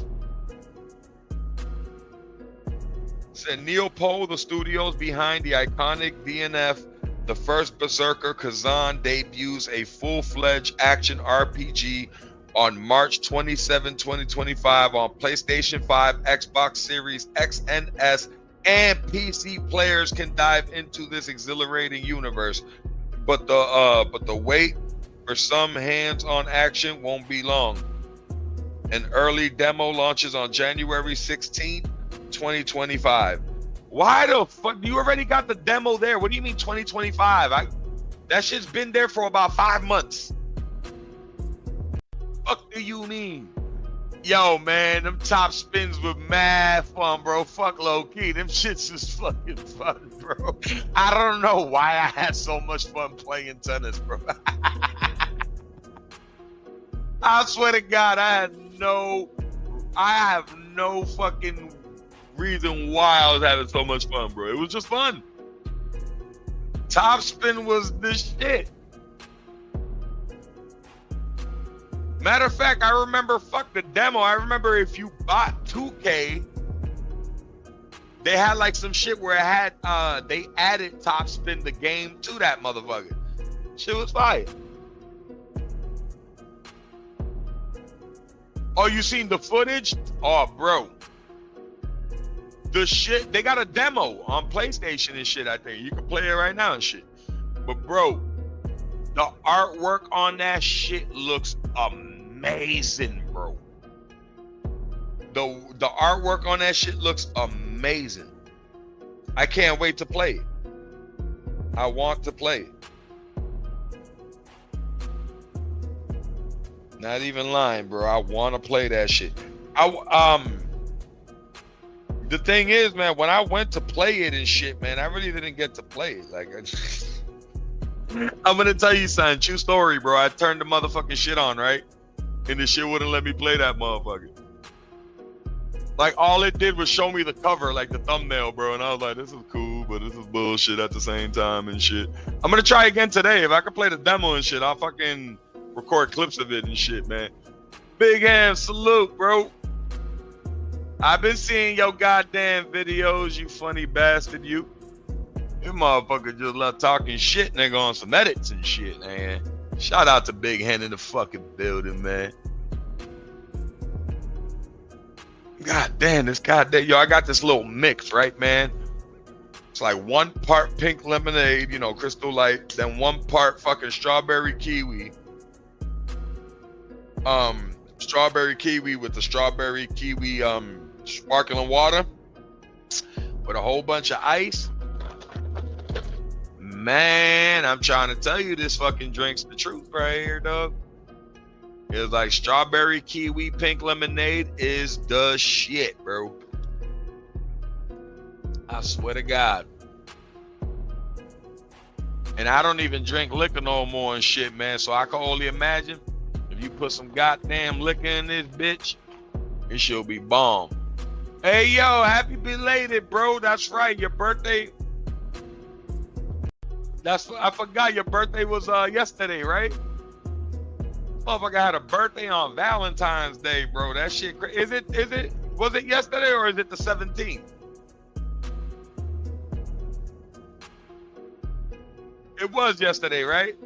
Said Neopol, the studios behind the iconic DNF, the first Berserker. Kazan debuts a full-fledged action RPG on March 27, 2025 on PlayStation 5, Xbox Series X and S, and PC players can dive into this exhilarating universe. But the wait for some hands-on action won't be long. An early demo launches on January 16th, 2025. Why the fuck? You already got the demo there. What do you mean 2025? That shit's been there for about 5 months. Fuck do you mean? Yo, man, them top spins were mad fun, bro. Fuck low key. Them shits is fucking fun, bro. I don't know why I had so much fun playing tennis, bro. I swear to God, I have no fucking reason why I was having so much fun, bro. It was just fun. Top spin was the shit. Matter of fact, I remember, fuck the demo. I remember if you bought 2K, they had like some shit where it had, they added Top Spin the game to that motherfucker. Shit was fire. Oh, you seen the footage? Oh, bro. The shit, they got a demo on PlayStation and shit, I think. You can play it right now and shit. But bro, the artwork on that shit looks amazing, bro. The artwork on that shit looks amazing. I can't wait to play it. I want to play it. Not even lying, bro. I want to play that shit. The thing is, man, when I went to play it and shit, man, I really didn't get to play it. Like, I'm gonna tell you something. True story, bro. I turned the motherfucking shit on, right? And the shit wouldn't let me play that motherfucker. Like, all it did was show me the cover, like the thumbnail, bro. And I was like, this is cool, but this is bullshit at the same time and shit. I'm gonna try again today. If I can play the demo and shit, I'll fucking record clips of it and shit, man. Big hand salute, bro. I've been seeing your goddamn videos, you funny bastard, you. You motherfucker just love talking shit, nigga, on some edits and shit, man. Shout out to Big Hand in the fucking building, man. God damn, this goddamn, yo, I got this little mix, right, man? It's like 1 part pink lemonade, you know, Crystal Light, then 1 part fucking strawberry kiwi. Strawberry kiwi with the strawberry kiwi sparkling water with a whole bunch of ice. Man, I'm trying to tell you, this fucking drink's the truth right here, dog. It's like strawberry kiwi pink lemonade is the shit, bro. I swear to God. And I don't even drink liquor no more and shit, man. So I can only imagine if you put some goddamn liquor in this bitch, it should be bomb. Hey, yo, happy belated, bro. That's right. Your birthday. I forgot your birthday was yesterday, right? Motherfucker had a birthday on Valentine's Day, bro. That shit crazy. Was it yesterday or is it the 17th? It was yesterday, right?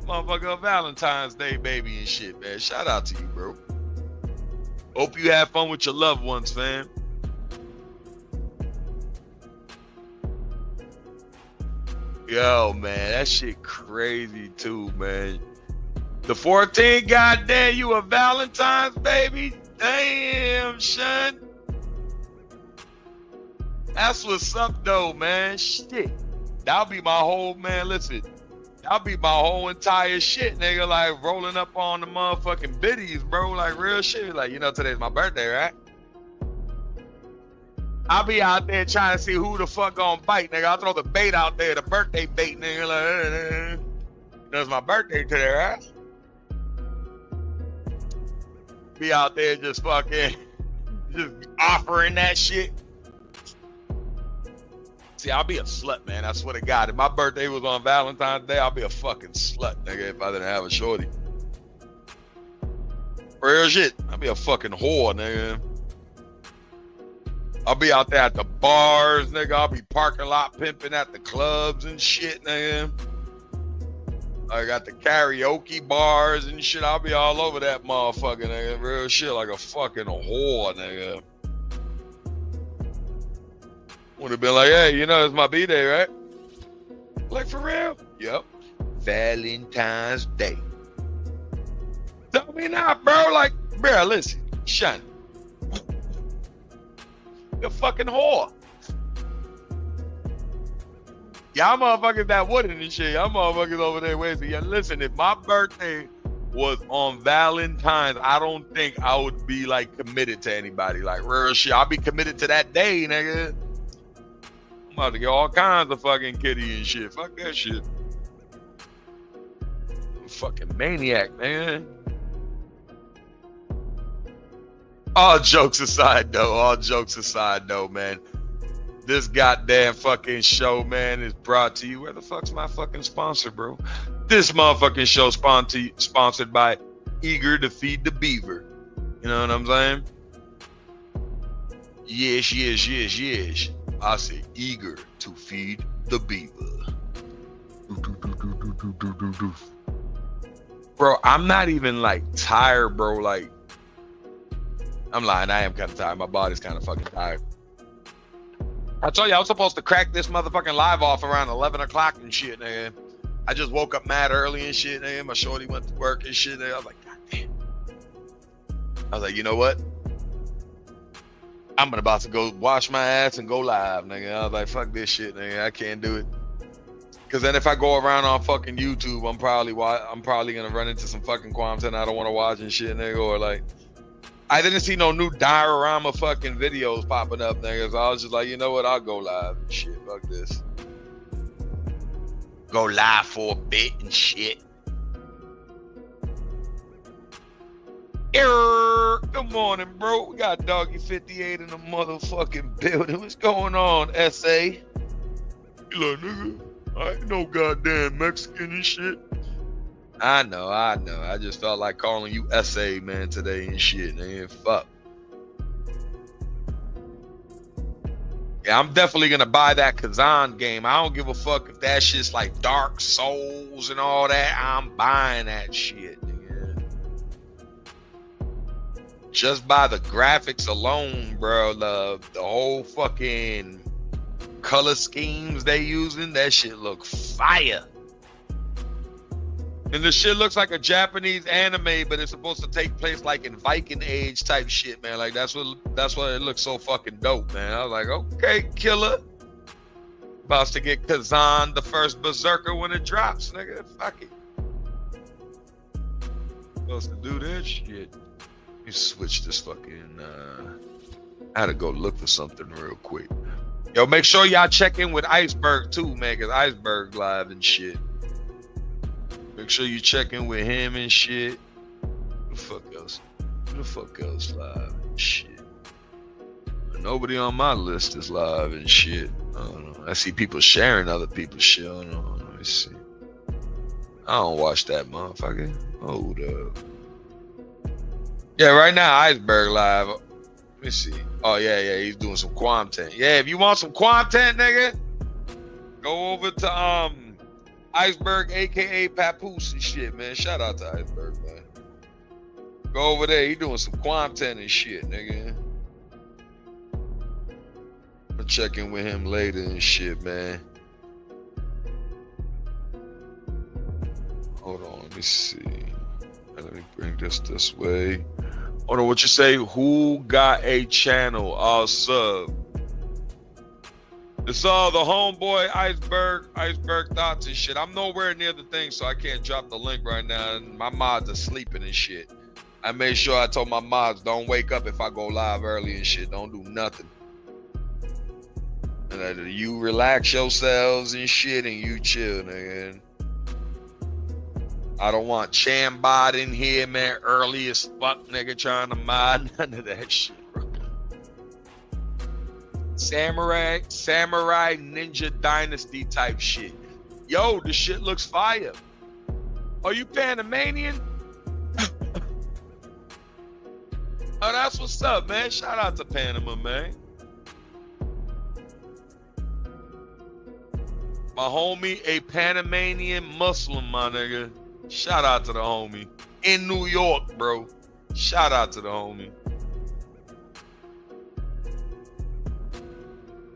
Motherfucker, Valentine's Day, baby and shit, man. Shout out to you, bro. Hope you have fun with your loved ones, fam. Yo, man, that shit crazy too, man. The 14th, goddamn, you a Valentine's baby? Damn, son. That's what's up, though, man. Shit. That'll be my whole, man, listen. That'll be my whole entire shit, nigga. Like, rolling up on the motherfucking biddies, bro. Like, real shit. Like, you know, today's my birthday, right? I'll be out there trying to see who the fuck gonna bite, nigga. I'll throw the bait out there, the birthday bait, nigga. Like, it's my birthday today, right? Be out there just fucking, just offering that shit. See, I'll be a slut, man. I swear to God. If my birthday was on Valentine's Day, I'll be a fucking slut, nigga, if I didn't have a shorty. Real shit. I'll be a fucking whore, nigga. I'll be out there at the bars, nigga. I'll be parking lot pimping at the clubs and shit, nigga. I got the karaoke bars and shit. I'll be all over that motherfucker, nigga. Real shit, like a fucking whore, nigga. Would have been like, hey, you know, it's my B-Day, right? Like, for real? Yep. Valentine's Day. Tell me not, bro. Like, bro, listen, shun. You're a fucking whore. Y'all motherfuckers that wouldn't and shit. Y'all motherfuckers over there waiting. Yeah, listen, if my birthday was on Valentine's, I don't think I would be like committed to anybody. Like, real shit. I'll be committed to that day, nigga. I'm about to get all kinds of fucking kitty and shit. Fuck that shit. I'm a fucking maniac, man. All jokes aside, though, man. This goddamn fucking show, man, is brought to you. Where the fuck's my fucking sponsor, bro? This motherfucking show sponsored by Eager to Feed the Beaver. You know what I'm saying? Yes. I say eager to feed the beaver. Bro, I'm not even like tired, bro. Like, I'm lying. I am kind of tired. My body's kind of fucking tired. I told you I was supposed to crack this motherfucking live off around 11 o'clock and shit, nigga. I just woke up mad early and shit, nigga. My shorty went to work and shit, nigga. I was like, God damn. I was like, you know what? I'm about to go wash my ass and go live, nigga. I was like, fuck this shit, nigga. I can't do it. Cause then if I go around on fucking YouTube, I'm probably gonna run into some fucking content I don't want to watch and shit, nigga. Or like, I didn't see no new diorama fucking videos popping up, nigga. So I was just like, you know what? I'll go live and shit. Fuck this. Go live for a bit and shit. Good morning, bro. We got Doggy 58 in the motherfucking building. What's going on, SA? You like, nigga, I ain't no goddamn Mexican and shit. I know. I just felt like calling you SA, man, today and shit, man. Fuck. Yeah, I'm definitely gonna buy that Kazan game. I don't give a fuck if that shit's like Dark Souls and all that. I'm buying that shit, nigga. Just by the graphics alone, bro. The whole fucking color schemes they using, that shit look fire. And the shit looks like a Japanese anime, but it's supposed to take place like in Viking age type shit, man. Like that's what it looks so fucking dope, man. I was like, okay, killer. About to get Kazan, the first Berserker, when it drops, nigga. Fuck it. Supposed to do that shit. Let me switch this fucking. I had to go look for something real quick. Yo, make sure y'all check in with Iceberg too, man, cause Iceberg live and shit. Make sure you check in with him and shit. Who the fuck else? Who the fuck else live and shit? Nobody on my list is live and shit. I don't know. I see people sharing other people's shit. I don't know. Let me see. I don't watch that motherfucker. Hold up. Yeah, right now Iceberg live. Let me see. Oh yeah, he's doing some content. Yeah, if you want some content, nigga, go over to Iceberg, aka Papoose and shit, man. Shout out to Iceberg, man. Go over there. He doing some content and shit, nigga. I'm check in with him later and shit, man. Hold on, let me see. Let me bring this way. Hold on, what you say? Who got a channel? Sub. It's all the homeboy Iceberg thoughts and shit. I'm nowhere near the thing, so I can't drop the link right now. And my mods are sleeping and shit. I made sure I told my mods, don't wake up if I go live early and shit. Don't do nothing. And you relax yourselves and shit and you chill, nigga. I don't want Chambot in here, man, early as fuck, nigga, trying to mod. None of that shit, bro. Samurai Ninja Dynasty type shit. Yo, this shit looks fire. Are you Panamanian? Oh, that's what's up, man. Shout out to Panama, man. My homie, a Panamanian Muslim, my nigga. Shout out to the homie. In New York, bro. Shout out to the homie.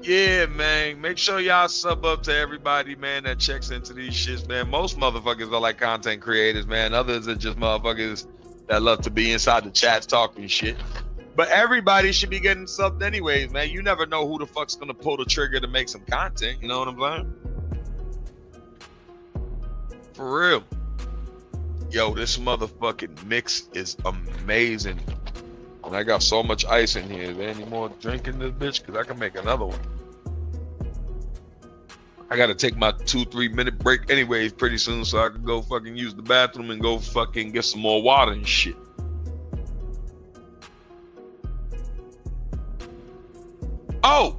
Yeah, man. Make sure y'all sub up to everybody, man, that checks into these shits, man. Most motherfuckers are like content creators, man. Others are just motherfuckers that love to be inside the chats talking shit. But everybody should be getting subbed anyways, man. You never know who the fuck's gonna pull the trigger to make some content. You know what I'm saying? For real. Yo, this motherfucking mix is amazing. And I got so much ice in here. Is there any more drink in this bitch? Because I can make another one. I got to take my 2-3 minute break anyways pretty soon so I can go fucking use the bathroom and go fucking get some more water and shit. Oh,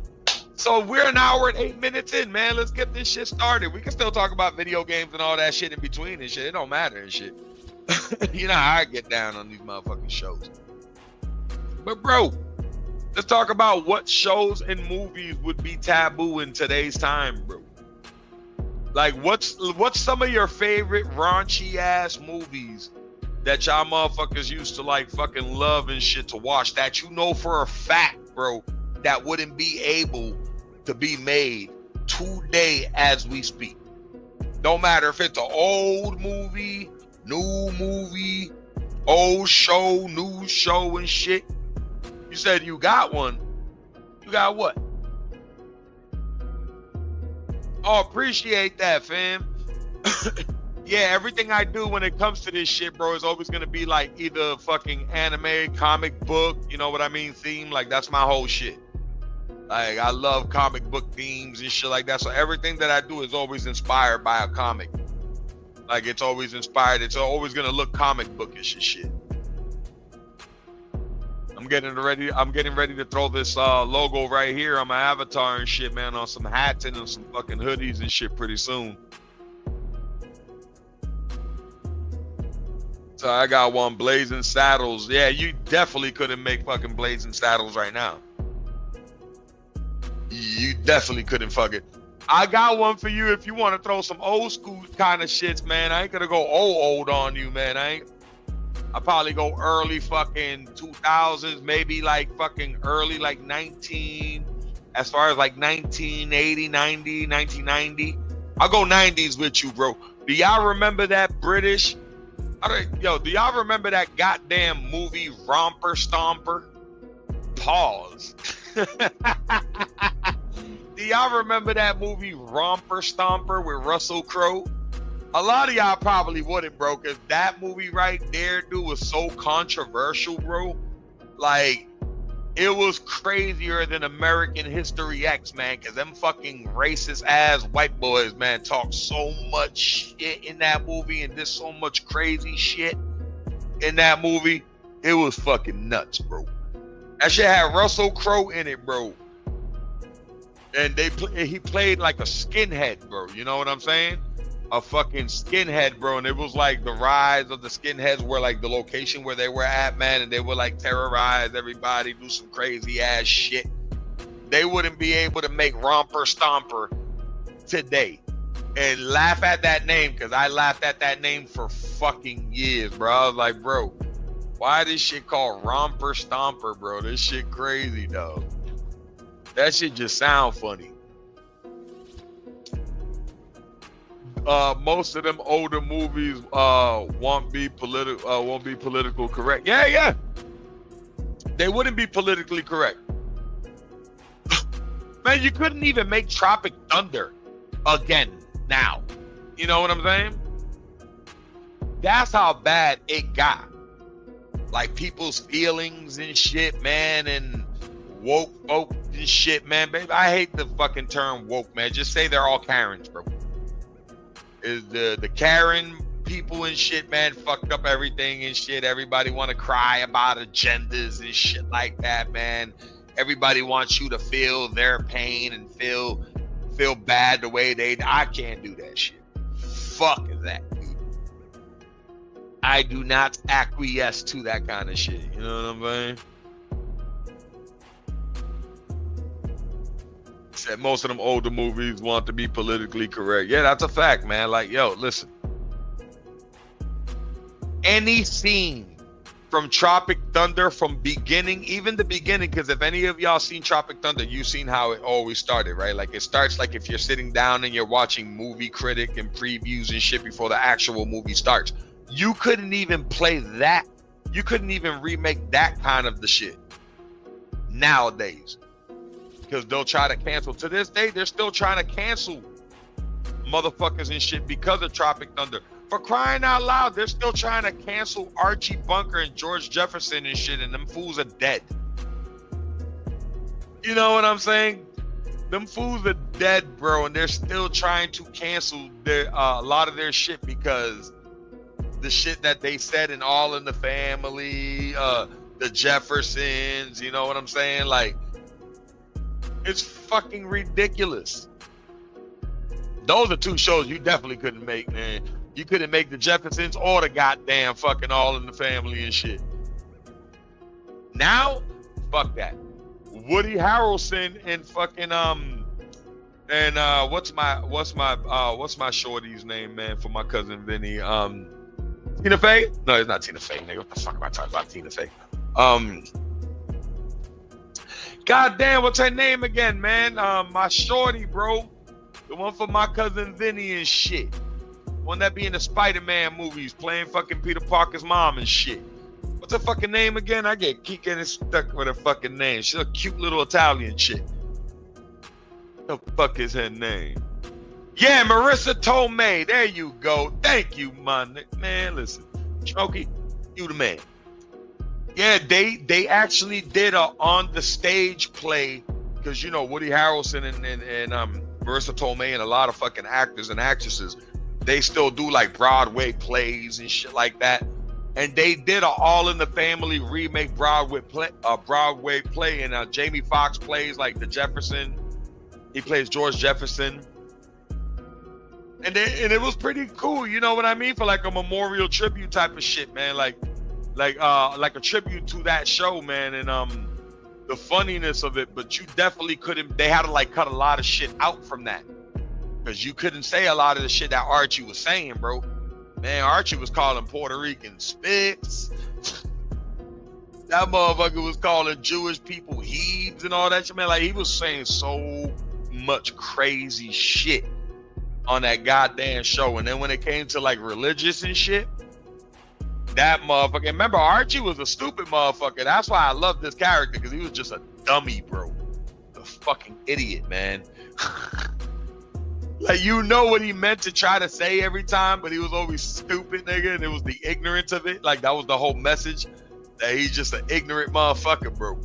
so we're an hour and 8 minutes in, man. Let's get this shit started. We can still talk about video games and all that shit in between and shit. It don't matter and shit. You know how I get down on these motherfucking shows. But bro, let's talk about what shows and movies would be taboo in today's time, bro. Like what's some of your favorite raunchy ass movies that y'all motherfuckers used to like fucking love and shit to watch that you know for a fact, bro, that wouldn't be able to be made today as we speak? Don't matter if it's an old movie, new movie, old show, new show and shit. You said you got one. You got what? Oh, appreciate that, fam. Yeah, everything I do when it comes to this shit, bro, is always gonna be like either fucking anime, comic book, you know what I mean, theme. Like that's my whole shit. Like I love comic book themes and shit like that. So everything that I do is always inspired by a comic. Like it's always inspired. It's always gonna look comic bookish and shit. I'm getting ready to throw this logo right here on my avatar and shit, man, on some hats and some fucking hoodies and shit pretty soon. So I got one, Blazing Saddles. Yeah, you definitely couldn't make fucking Blazing Saddles right now. You definitely couldn't fuck it. I got one for you if you want to throw some old school kind of shits, man. I ain't gonna go old on you, man. I'll probably go early fucking 2000s, maybe like fucking early like 19, as far as like 1980, 90, 1990. I'll go 90s with you, bro. Do y'all remember that British? Do y'all remember that goddamn movie Romper Stomper? Pause. Do y'all remember that movie Romper Stomper with Russell Crowe? A lot of y'all probably wouldn't, bro, because that movie right there, dude, was so controversial, bro. Like, it was crazier than American History X, man, because them fucking racist ass white boys, man, talk so much shit in that movie and did so much crazy shit in that movie. It was fucking nuts, bro. That shit had Russell Crowe in it, bro. And he played like a skinhead, bro. You know what I'm saying? A fucking skinhead, bro. And it was like the rise of the skinheads were like the location where they were at, man. And they would like terrorize everybody, do some crazy ass shit. They wouldn't be able to make Romper Stomper today and laugh at that name, because I laughed at that name for fucking years, bro. I was like, bro, why this shit called Romper Stomper, bro? This shit crazy, dog. That shit just sound funny. Most of them older movies won't be political correct. Yeah. They wouldn't be politically correct. Man, you couldn't even make Tropic Thunder again now. You know what I'm saying? That's how bad it got. Like people's feelings and shit, man, and woke folk and shit, man. Baby, I hate the fucking term woke, man. Just say they're all Karens, bro. Is the Karen people and shit, man, fucked up everything and shit. Everybody want to cry about agendas and shit like that, man. Everybody wants you to feel their pain and feel bad the way I can't do that shit. Fuck that, dude. I do not acquiesce to that kind of shit. You know what I'm saying? Said most of them older movies want to be politically correct. Yeah, that's a fact, man. Like, yo, listen. Any scene from Tropic Thunder, from beginning, even the beginning, because if any of y'all seen Tropic Thunder, you've seen how it always started, right? Like, it starts like if you're sitting down and you're watching Movie Critic and previews and shit before the actual movie starts. You couldn't even play that. You couldn't even remake that kind of the shit nowadays. Because they'll try to cancel. To this day, they're still trying to cancel motherfuckers and shit because of Tropic Thunder. For crying out loud, they're still trying to cancel Archie Bunker and George Jefferson and shit, and them fools are dead. You know what I'm saying? Them fools are dead, bro, and they're still trying to cancel a lot of their shit because the shit that they said in All in the Family, the Jeffersons, you know what I'm saying? Like, it's fucking ridiculous. Those are two shows you definitely couldn't make, man. You couldn't make the Jeffersons or the goddamn fucking All in the Family and shit. Now, fuck that. Woody Harrelson and fucking what's my shorty's name, man, for my cousin Vinny? Tina Fey? No, it's not Tina Fey, nigga. What the fuck am I talking about? Tina Fey. God damn, what's her name again, man? My shorty, bro. The one for my cousin Vinny and shit. One that be in the Spider-Man movies, playing fucking Peter Parker's mom and shit. What's her fucking name again? I get Kickin stuck with her fucking name. She's a cute little Italian chick. What the fuck is her name? Yeah, Marissa Tomei. There you go. Thank you, man. Listen, Smokey, you the man. Yeah, they actually did a on the stage play, because you know Woody Harrelson and Marissa Tomei and a lot of fucking actors and actresses, they still do like Broadway plays and shit like that. And they did an All in the Family remake Broadway play, and Jamie Foxx plays like the Jefferson. He plays George Jefferson. And it was pretty cool, you know what I mean? For like a memorial tribute type of shit, man. Like a tribute to that show, man. And the funniness of it, but you definitely couldn't. They had to like cut a lot of shit out from that, because you couldn't say a lot of the shit that Archie was saying, bro. Man, Archie was calling Puerto Rican spits. That motherfucker was calling Jewish people heebs and all that shit, man. Like, he was saying so much crazy shit on that goddamn show. And then when it came to like religious and shit, that motherfucker. Remember, Archie was a stupid motherfucker. That's why I love this character, because he was just a dummy, bro. A fucking idiot, man. Like, you know what he meant to try to say every time, but he was always stupid, nigga, and it was the ignorance of it. Like, that was the whole message, that he's just an ignorant motherfucker, bro.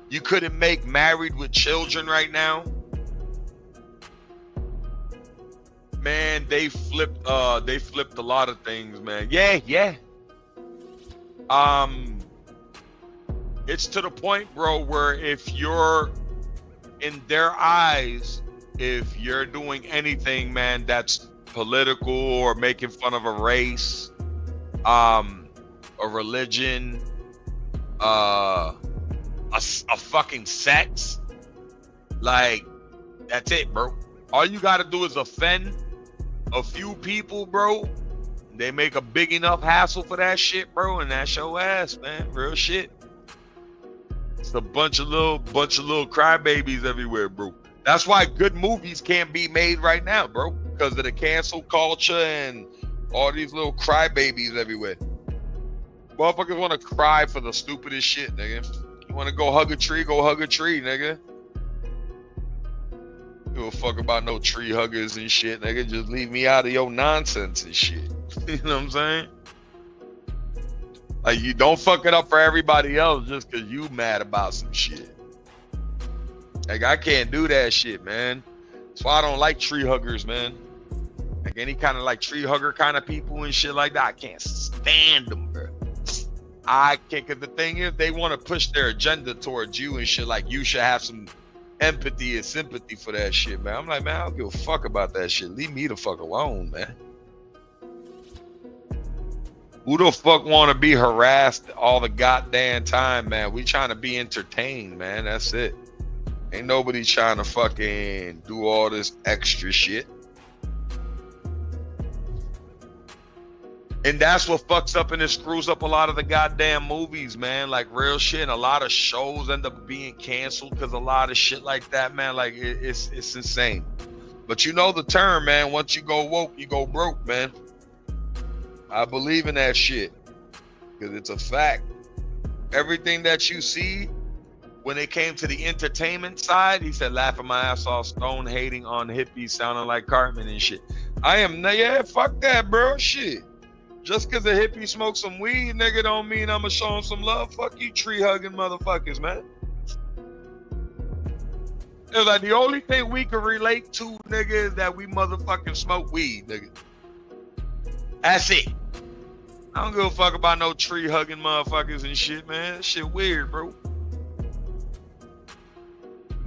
You couldn't make Married with Children right now. Man, they flipped a lot of things, man. Yeah. It's to the point, bro, where if you're in their eyes, if you're doing anything, man, that's political or making fun of a race, a religion, a fucking sex, like, that's it, bro. All you gotta do is offend a few people, bro. They make a big enough hassle for that shit, bro, and that's your ass, man. Real shit. It's a bunch of little crybabies everywhere, bro. That's why good movies can't be made right now, bro, because of the cancel culture and all these little crybabies everywhere. Motherfuckers want to cry for the stupidest shit, nigga. You want to go hug a tree, nigga. Give a fuck about no tree huggers and shit, nigga. Just leave me out of your nonsense and shit. You know what I'm saying? Like, you don't fuck it up for everybody else just because you mad about some shit. Like, I can't do that shit, man. That's why I don't like tree huggers, man. Like, any kind of like tree hugger kind of people and shit like that, I can't stand them, bro. I can't, because the thing is, they want to push their agenda towards you and shit, like you should have some empathy and sympathy for that shit, man. I'm like, man, I don't give a fuck about that shit. Leave me the fuck alone, man. Who the fuck want to be harassed all the goddamn time, man? We trying to be entertained, man. That's it. Ain't nobody trying to fucking do all this extra shit. And that's what fucks up and it screws up a lot of the goddamn movies, man. Like, real shit. And a lot of shows end up being canceled because a lot of shit like that, man. Like, it's insane. But you know the term, man. Once you go woke, you go broke, man. I believe in that shit, because it's a fact. Everything that you see, when it came to the entertainment side, he said, laughing my ass off, stone hating on hippies, sounding like Cartman and shit. Yeah, fuck that, bro. Shit. Just because a hippie smokes some weed, nigga, don't mean I'm gonna show him some love. Fuck you, tree hugging motherfuckers, man. It's like the only thing we can relate to, nigga, is that we motherfucking smoke weed, nigga. That's it. I don't give a fuck about no tree hugging motherfuckers and shit, man. That shit weird, bro.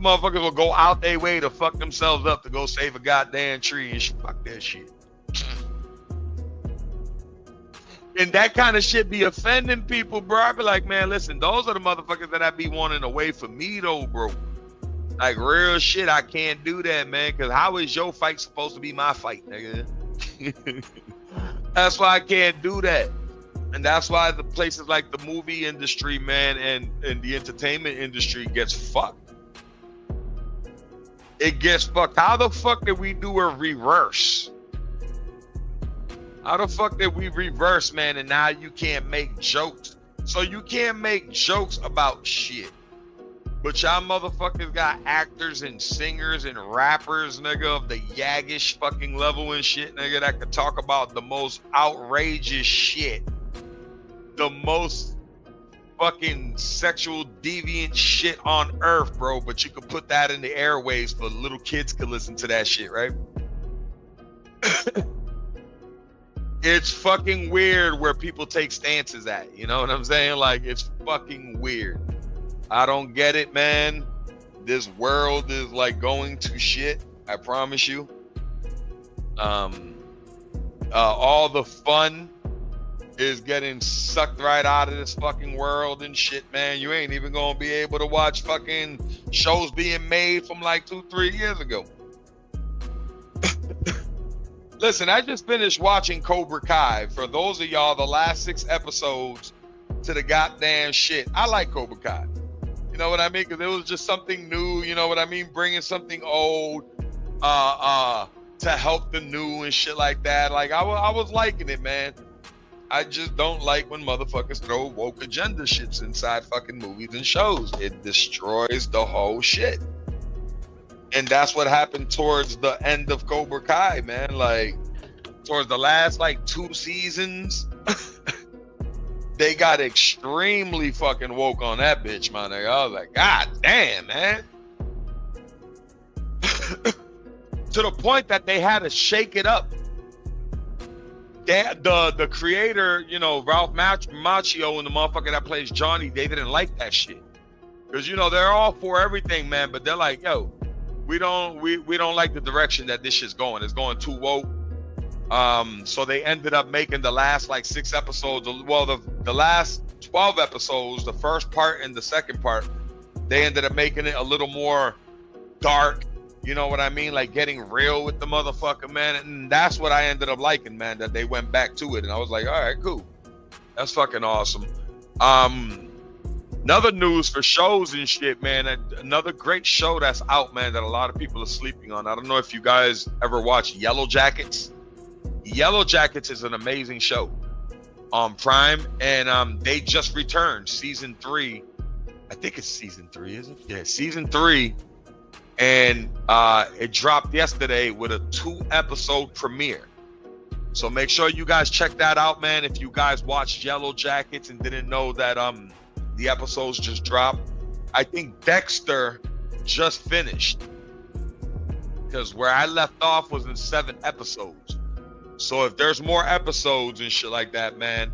Motherfuckers will go out their way to fuck themselves up to go save a goddamn tree and shit. Fuck that shit. And that kind of shit be offending people, bro. I be like, man, listen, those are the motherfuckers that I be wanting away from me, though, bro. Like, real shit, I can't do that, man. Because how is your fight supposed to be my fight, nigga? That's why I can't do that. And that's why the places like the movie industry, man, and the entertainment industry gets fucked. It gets fucked. How the fuck did we do a reverse? How the fuck did we reverse, man, and now you can't make jokes? So you can't make jokes about shit. But y'all motherfuckers got actors and singers and rappers, nigga, of the yaggish fucking level and shit, nigga, that could talk about the most outrageous shit. The most fucking sexual deviant shit on earth, bro. But you could put that in the airwaves for little kids could listen to that shit, right? it's fucking weird where people take stances at. You know what I'm saying? Like, it's fucking weird. I don't get it, man. This world is like going to shit. I promise you. All the fun is getting sucked right out of this fucking world and shit, man. You ain't even gonna be able to watch fucking shows being made from like 2-3 years ago. Listen, I just finished watching Cobra Kai. For those of y'all, the last 6 episodes to the goddamn shit. I like Cobra Kai. You know what I mean? Because it was just something new. You know what I mean? Bringing something old to help the new and shit like that. Like, I was liking it, man. I just don't like when motherfuckers throw woke agenda shits inside fucking movies and shows. It destroys the whole shit. And that's what happened towards the end of Cobra Kai, man. Like, towards the last, like, 2 seasons, they got extremely fucking woke on that bitch, man. I was like, God damn, man. To the point that they had to shake it up. The creator, you know, Ralph Macchio and the motherfucker that plays Johnny, they didn't like that shit. Because, you know, they're all for everything, man. But they're like, yo, we don't like the direction that this shit's going. It's going too woke. So they ended up making the last like 6 episodes. Well, the last 12 episodes, the first part and the second part, they ended up making it a little more dark. You know what I mean? Like getting real with the motherfucker, man. And that's what I ended up liking, man, that they went back to it. And I was like, all right, cool. That's fucking awesome. Another news for shows and shit, man. Another great show that's out, man, that a lot of people are sleeping on. I don't know if you guys ever watch Yellow Jackets. Yellow Jackets is an amazing show on Prime. And they just returned season 3. I think it's season 3, is it? Yeah, season 3. And it dropped yesterday with a 2-episode premiere. So make sure you guys check that out, man. If you guys watched Yellow Jackets and didn't know that the episodes just dropped. I think Dexter just finished. Because where I left off was in 7 episodes. So if there's more episodes and shit like that, man,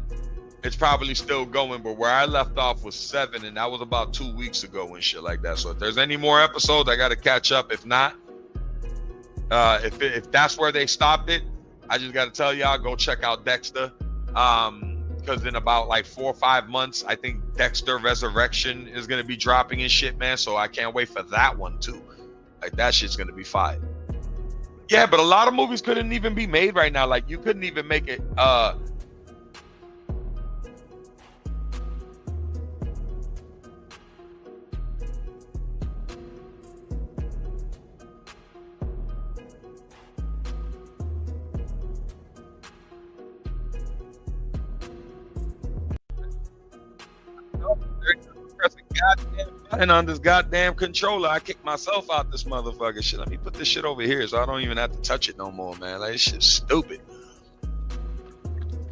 it's probably still going. But where I left off was 7, and that was about 2 weeks ago and shit like that. So if there's any more episodes, I got to catch up. If not, if that's where they stopped it, I just got to tell y'all, go check out Dexter. Because in about like 4 or 5 months, I think Dexter Resurrection is going to be dropping and shit, man. So I can't wait for that one too. Like, that shit's going to be fire. Yeah, but a lot of movies couldn't even be made right now. Like, you couldn't even make it and on this goddamn controller, I kicked myself out this motherfucker shit. Let me put this shit over here so I don't even have to touch it no more, man. Like, this shit's stupid.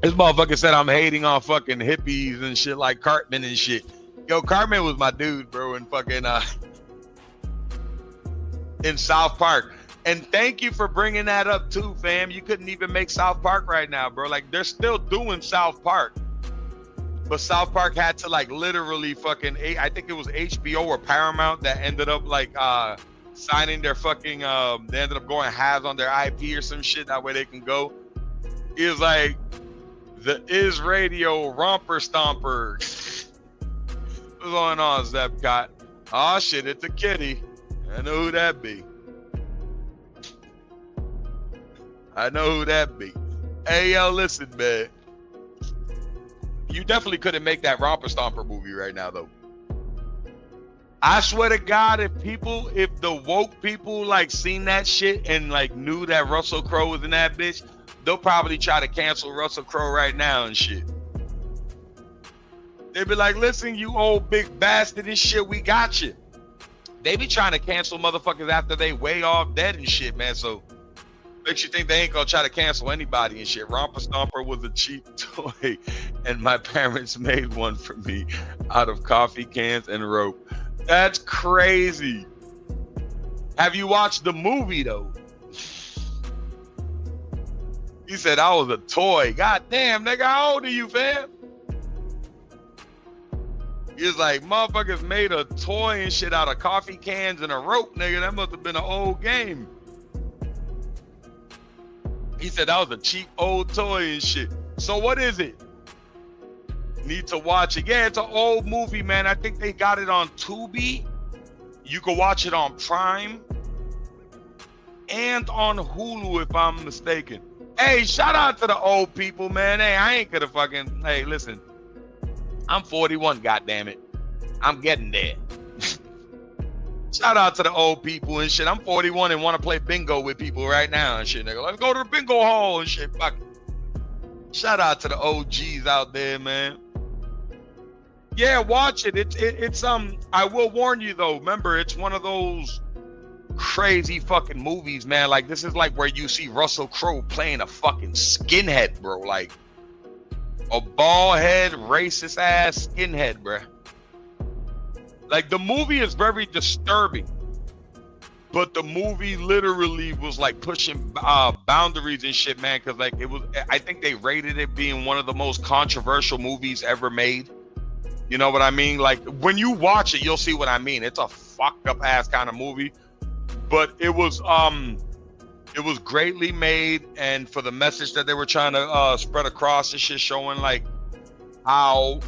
This motherfucker said I'm hating on fucking hippies and shit like Cartman and shit. Yo, Cartman was my dude, bro, in fucking in South Park. And thank you for bringing that up too, fam. You couldn't even make South Park right now, bro. Like, they're still doing South Park. But South Park had to like literally fucking, I think it was HBO or Paramount that ended up like signing their fucking, they ended up going halves on their IP or some shit. That way they can go. It was like the Is Radio Romper Stomper. What's going on, Zepcot? Oh shit, it's a kitty. I know who that be. I know who that be. Hey, yo, listen, man. You definitely couldn't make that Romper Stomper movie right now, though. I swear to God, if the woke people like seen that shit and like knew that Russell Crowe was in that bitch, they'll probably try to cancel Russell Crowe right now and shit. They'd be like, listen, you old big bastard and shit, we got you. They be trying to cancel motherfuckers after they way off dead and shit, man. So makes you think they ain't gonna try to cancel anybody and shit. Romper Stomper was a cheap toy, and my parents made one for me out of coffee cans and rope. That's crazy. Have you watched the movie though? He said I was a toy. God damn, nigga, how old are you, fam? He was like, motherfuckers made a toy and shit out of coffee cans and a rope, nigga. That must have been an old game. He said that was a cheap old toy and shit. So what is it? Need to watch it. Yeah, it's an old movie, man. I think they got it on Tubi. You can watch it on Prime and on Hulu if I'm mistaken. Hey, shout out to the old people, man. Hey, I ain't gonna fucking, hey, listen. I'm 41, goddammit. I'm getting there. Shout out to the old people and shit. I'm 41 and want to play bingo with people right now and shit, nigga. Let's go to the bingo hall and shit. Fuck. Shout out to the OGs out there, man. Yeah, watch it. It's I will warn you though. Remember, it's one of those crazy fucking movies, man. Like, this is like where you see Russell Crowe playing a fucking skinhead, bro. Like a bald head, racist ass skinhead, bro. Like, the movie is very disturbing, but the movie literally was like pushing boundaries and shit, man. Cause like, it was, I think they rated it being one of the most controversial movies ever made. You know what I mean? Like, when you watch it, you'll see what I mean. It's a fucked up ass kind of movie, but it was greatly made, and for the message that they were trying to spread across and shit, showing like how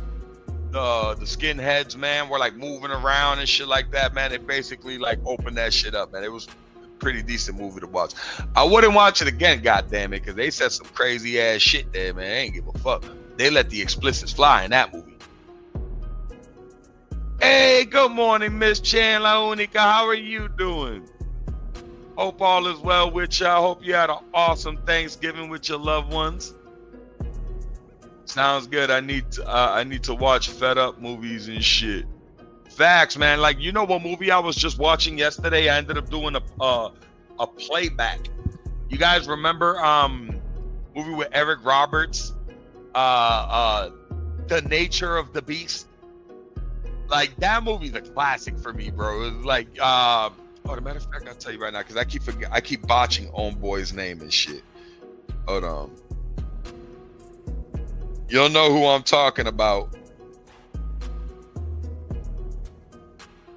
the skinheads, man, were like moving around and shit like that, man. It basically like opened that shit up, man. It was a pretty decent movie to watch. I wouldn't watch it again, goddamn it, because they said some crazy ass shit there, man. I ain't give a fuck. They let the explicits fly in that movie. Hey, good morning, Miss Chandler Unica. How are you doing? Hope all is well with y'all. Hope you had an awesome Thanksgiving with your loved ones. Sounds good. I need to watch Fed Up movies and shit. Facts, man. Like, you know what movie I was just watching yesterday? I ended up doing a playback. You guys remember movie with Eric Roberts, The Nature of the Beast? Like, that movie's a classic for me, bro. It's like oh, as a matter of fact, I'll tell you right now, because I keep botching Homeboy's name and shit. Hold on. You'll know who I'm talking about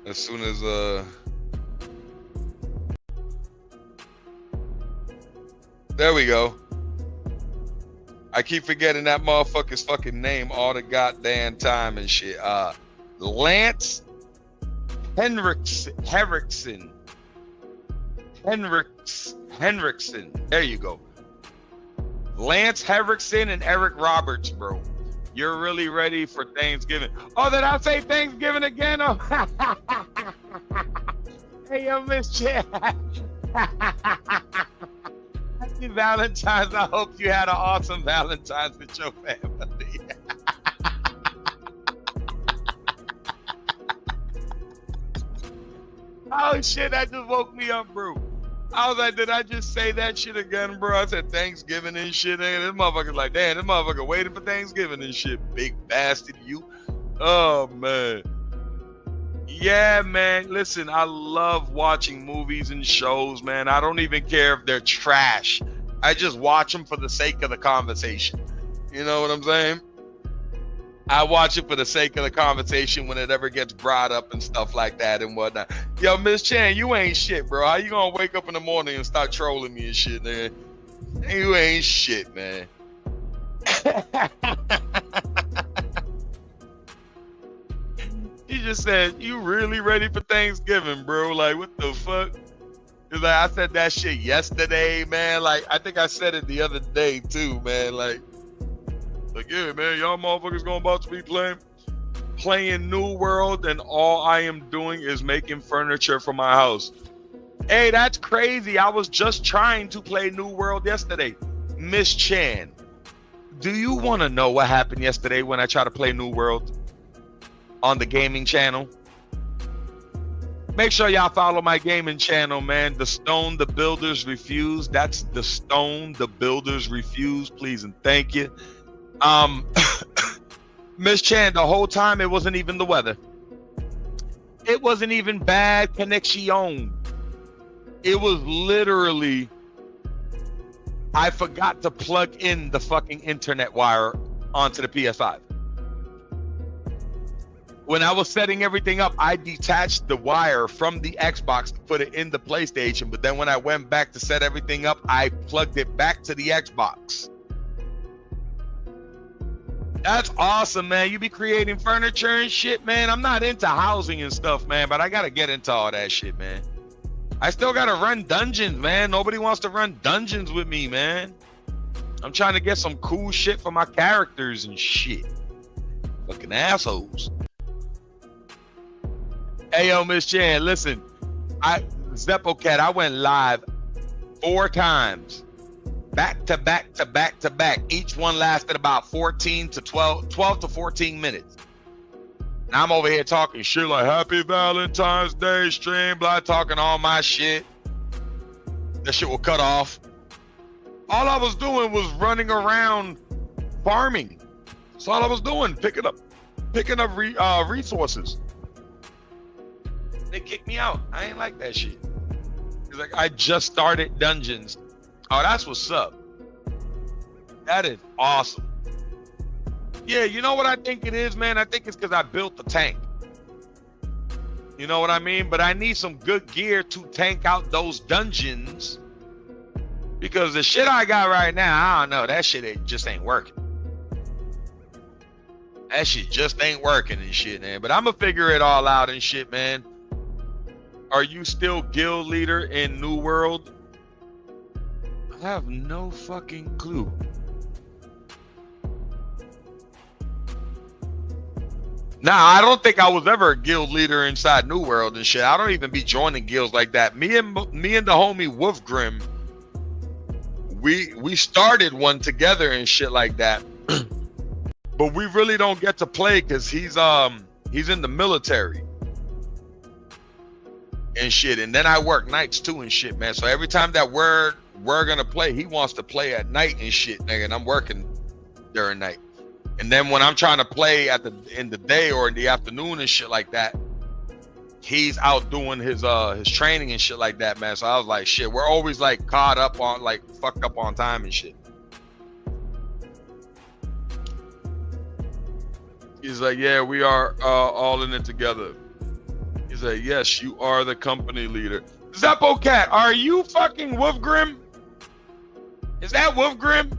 as soon as there we go. I keep forgetting that motherfucker's fucking name all the goddamn time and shit. Lance Henriksen. There you go. Lance Henriksen and Eric Roberts, bro. You're really ready for Thanksgiving. Oh, did I say Thanksgiving again? Oh. Hey, yo, Miss Chan. Happy Valentine's. I hope you had an awesome Valentine's with your family. Oh shit, that just woke me up, bro. I was like, did I just say that shit again, bro? I said Thanksgiving and shit. And this motherfucker's like, damn, this motherfucker waiting for Thanksgiving and shit. Big bastard, you. Oh, man. Yeah, man. Listen, I love watching movies and shows, man. I don't even care if they're trash. I just watch them for the sake of the conversation. You know what I'm saying? I watch it for the sake of the conversation when it ever gets brought up and stuff like that and whatnot. Yo, Miss Chan, you ain't shit, bro. How you gonna wake up in the morning and start trolling me and shit, man? You ain't shit, man. He just said, you really ready for Thanksgiving, bro? Like, what the fuck? Cause like, I said that shit yesterday, man. Like, I think I said it the other day too, man. Like, yeah, man, y'all motherfuckers about to be playing New World, and all I am doing is making furniture for my house. Hey, that's crazy. I was just trying to play New World yesterday. Miss Chan, do you want to know what happened yesterday when I tried to play New World on the gaming channel? Make sure y'all follow my gaming channel, man. The Stone the Builders Refuse. That's The Stone the Builders Refuse. Please and thank you. Miss Chan, the whole time it wasn't even the weather. It wasn't even bad connection. It was literally I forgot to plug in the fucking internet wire onto the PS5. When I was setting everything up, I detached the wire from the Xbox to put it in the PlayStation. But then when I went back to set everything up, I plugged it back to the Xbox. That's awesome, man. You be creating furniture and shit, man. I'm not into housing and stuff, man, but I gotta get into all that shit, man. I still gotta run dungeons, man. Nobody wants to run dungeons with me, man. I'm trying to get some cool shit for my characters and shit. Fucking assholes. Hey, yo, Miss Chan, listen. ZeppoCat, I went live 4 times. Back to back to back to back. Each one lasted about 12 to 14 minutes. And I'm over here talking shit like Happy Valentine's Day stream, blah, talking all my shit. That shit will cut off. All I was doing was running around farming. That's all I was doing, picking up resources. They kicked me out. I ain't like that shit. It's like, I just started dungeons. Oh, that's what's up. That is awesome. Yeah, you know what I think it is, man? I think it's because I built the tank. You know what I mean? But I need some good gear to tank out those dungeons. Because the shit I got right now, I don't know. That shit just ain't working. That shit just ain't working and shit, man. But I'm going to figure it all out and shit, man. Are you still guild leader in New World? I have no fucking clue. Nah, I don't think I was ever a guild leader inside New World and shit. I don't even be joining guilds like that. Me and the homie Wolfgrim, we started one together and shit like that. But we really don't get to play because he's in the military and shit. And then I work nights too and shit, man. So every time that we're gonna play, he wants to play at night and shit, nigga. And I'm working during night. And then when I'm trying to play in the day or in the afternoon and shit like that, he's out doing his training and shit like that, man. So I was like, shit, we're always like caught up on, like, fucked up on time and shit. He's like, yeah, we are all in it together. He's like, yes, you are the company leader. ZeppoCat, are you fucking Wolfgrim? Is that Wolfgrim?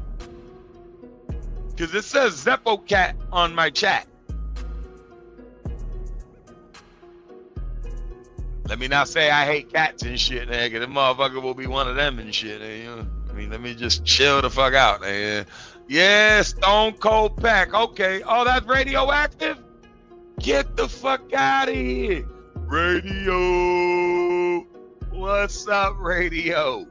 Because it says ZeppoCat on my chat. Let me not say I hate cats and shit, nigga. The motherfucker will be one of them and shit. You know? I mean, let me just chill the fuck out, nigga. Yeah, Stone Cold Pack. Okay. Oh, that's radioactive? Get the fuck out of here. Radio. What's up, Radio?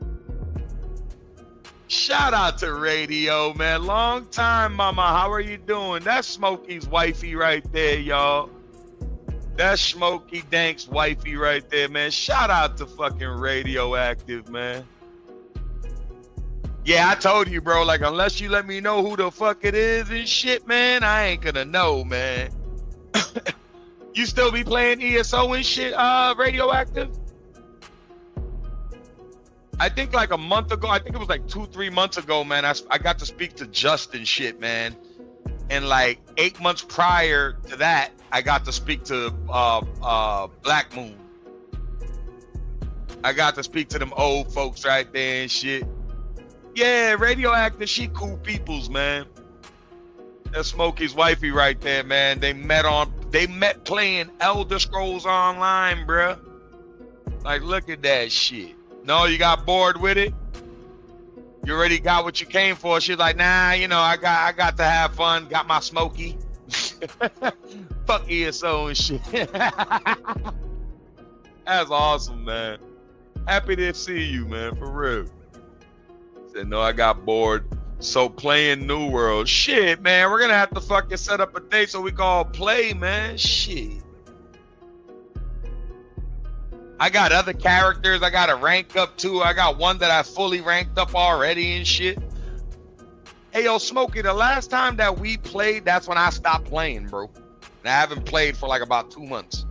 Shout out to Radio, man. Long time, mama. How are you doing? That's Smokey's wifey right there, y'all. That's Smokey Dank's wifey right there, man. Shout out to fucking Radioactive, man. Yeah, I told you, bro. Like, unless you let me know who the fuck it is and shit, man, I ain't gonna know, man. You still be playing ESO and shit, Radioactive? I think like a month ago, I think it was like 2-3 months ago, man, I got to speak to Justin shit, man. And like 8 months prior to that, I got to speak to Black Moon. I got to speak to them old folks right there and shit. Yeah, Radioactive, she cool peoples, man. That's Smokey's wifey right there, man. They met playing Elder Scrolls Online, bruh. Like, look at that shit. No, you got bored with it? You already got what you came for. She's like, nah, you know, I got to have fun. Got my Smokey. Fuck ESO and shit. That's awesome, man. Happy to see you, man, for real. Said, no, I got bored. So playing New World. Shit, man, we're gonna have to fucking set up a date so we can all play, man. Shit. I got other characters I gotta rank up too. I got one that I fully ranked up already and shit. Hey, yo, Smokey, the last time that we played, that's when I stopped playing, bro. And I haven't played for like about 2 months.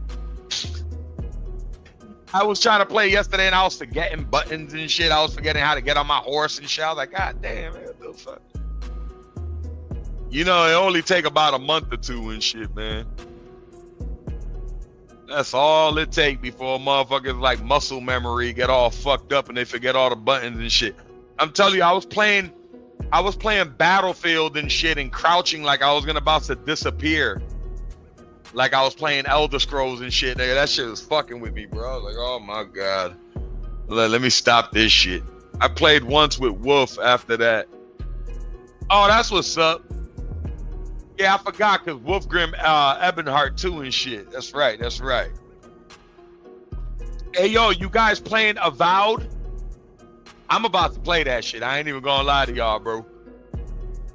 I was trying to play yesterday and I was forgetting buttons and shit. I was forgetting how to get on my horse and shit. I was like, God damn, man, what the fuck? You know, it only take about a month or two and shit, man. That's all it take before motherfuckers like muscle memory get all fucked up and they forget all the buttons and shit. I'm telling you, I was playing Battlefield and shit and crouching like I was about to disappear. Like I was playing Elder Scrolls and shit, nigga. That shit was fucking with me, bro. I was like, oh my God. Let me stop this shit. I played once with Wolf after that. Oh, that's what's up. Yeah, I forgot because Wolfgrim Ebonheart too and shit. That's right. That's right. Hey, yo, you guys playing Avowed? I'm about to play that shit. I ain't even gonna lie to y'all, bro.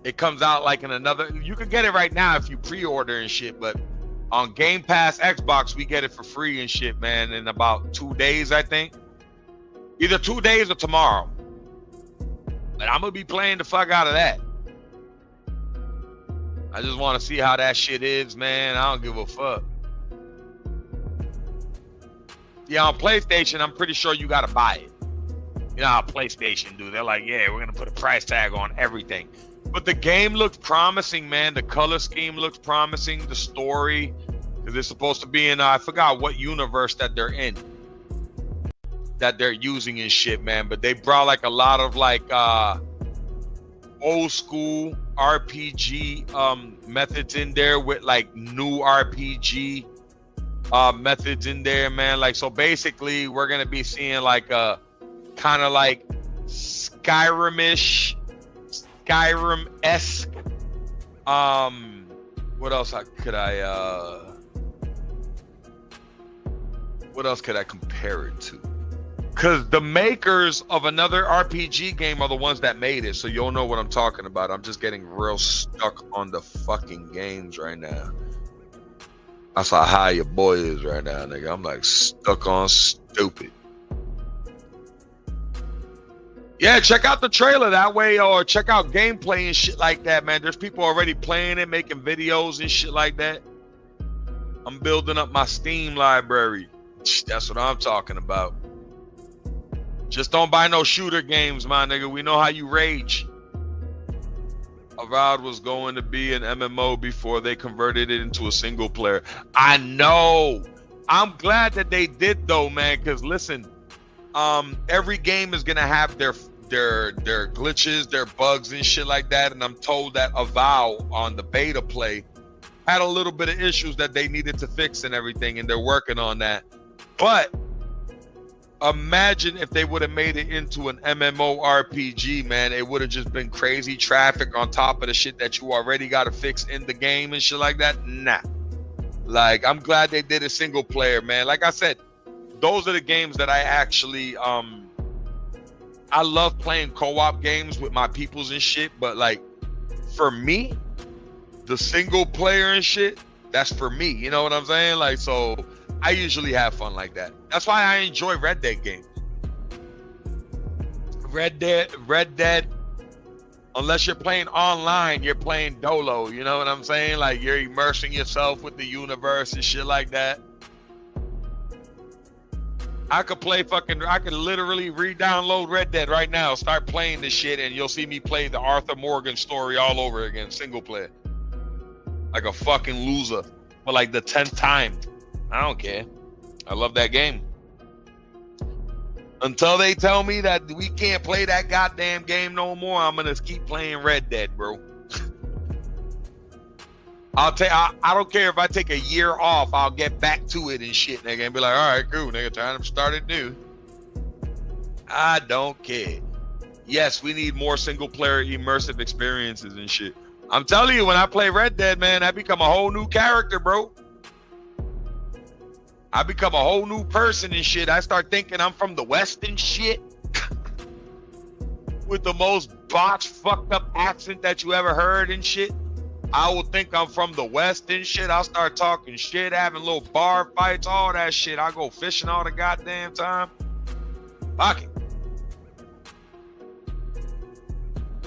It comes out like in another... You can get it right now if you pre-order and shit, but on Game Pass Xbox, we get it for free and shit, man, in about 2 days, I think. Either 2 days or tomorrow. But I'm gonna be playing the fuck out of that. I just want to see how that shit is, man. I don't give a fuck. Yeah, on PlayStation, I'm pretty sure you gotta buy it. You know how PlayStation do. They're like, yeah, we're gonna put a price tag on everything. But the game looks promising, man. The color scheme looks promising. The story, because they're supposed to be in, I forgot what universe that they're in, that they're using and shit, man. But they brought like a lot of like old school RPG methods in there with like new RPG methods in there, man. Like, so basically we're gonna be seeing like a kind of like Skyrim-esque what else could I compare it to? Because the makers of another RPG game are the ones that made it, so you'll know what I'm talking about. I'm just getting real stuck on the fucking games right now. That's how high your boy is right now, nigga. I'm like stuck on stupid. Yeah, check out the trailer that way, or check out gameplay and shit like that, man. There's people already playing it, making videos and shit like that. I'm building up my Steam library. That's what I'm talking about. Just don't buy no shooter games, my nigga. We know how you rage. Avowed was going to be an MMO before they converted it into a single player. I know. I'm glad that they did though, man, because listen, every game is gonna have their glitches, their bugs and shit like that. And I'm told that Avow on the beta play had a little bit of issues that they needed to fix and everything, and they're working on that. But imagine if they would have made it into an MMORPG, man. It would have just been crazy traffic on top of the shit that you already got to fix in the game and shit like that. Nah. Like, I'm glad they did a single player, man. Like I said, those are the games that I actually, I love playing co-op games with my peoples and shit. But like, for me, the single player and shit, that's for me. You know what I'm saying? Like, so I usually have fun like that. That's why I enjoy Red Dead games. Red Dead, unless you're playing online, you're playing dolo. You know what I'm saying? Like, you're immersing yourself with the universe and shit like that. I could literally re-download Red Dead right now, start playing this shit, and you'll see me play the Arthur Morgan story all over again, single player. Like a fucking loser. For like the 10th time. I don't care. I love that game. Until they tell me that we can't play that goddamn game no more, I'm gonna keep playing Red Dead, bro. I don't care if I take a year off, I'll get back to it and shit, nigga, and be like, all right, cool, nigga, time to start it new. I don't care. Yes, we need more single player immersive experiences and shit. I'm telling you, when I play Red Dead, man, I become a whole new character, bro. I become a whole new person and shit. I start thinking I'm from the West and shit. With the most botched, fucked up accent that you ever heard and shit. I will think I'm from the West and shit. I'll start talking shit, having little bar fights, all that shit. I go fishing all the goddamn time. Fuck it.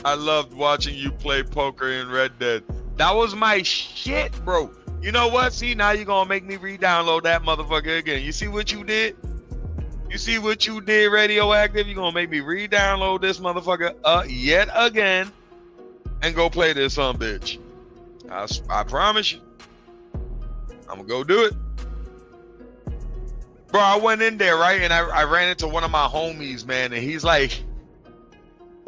I loved watching you play poker in Red Dead. That was my shit, bro. You know what? See, now you're gonna make me re-download that motherfucker again. You see what you did? You see what you did, Radioactive? You're gonna make me re-download this motherfucker yet again and go play this bitch. I promise you. I'm gonna go do it. Bro, I went in there, right? And I ran into one of my homies, man, and he's like,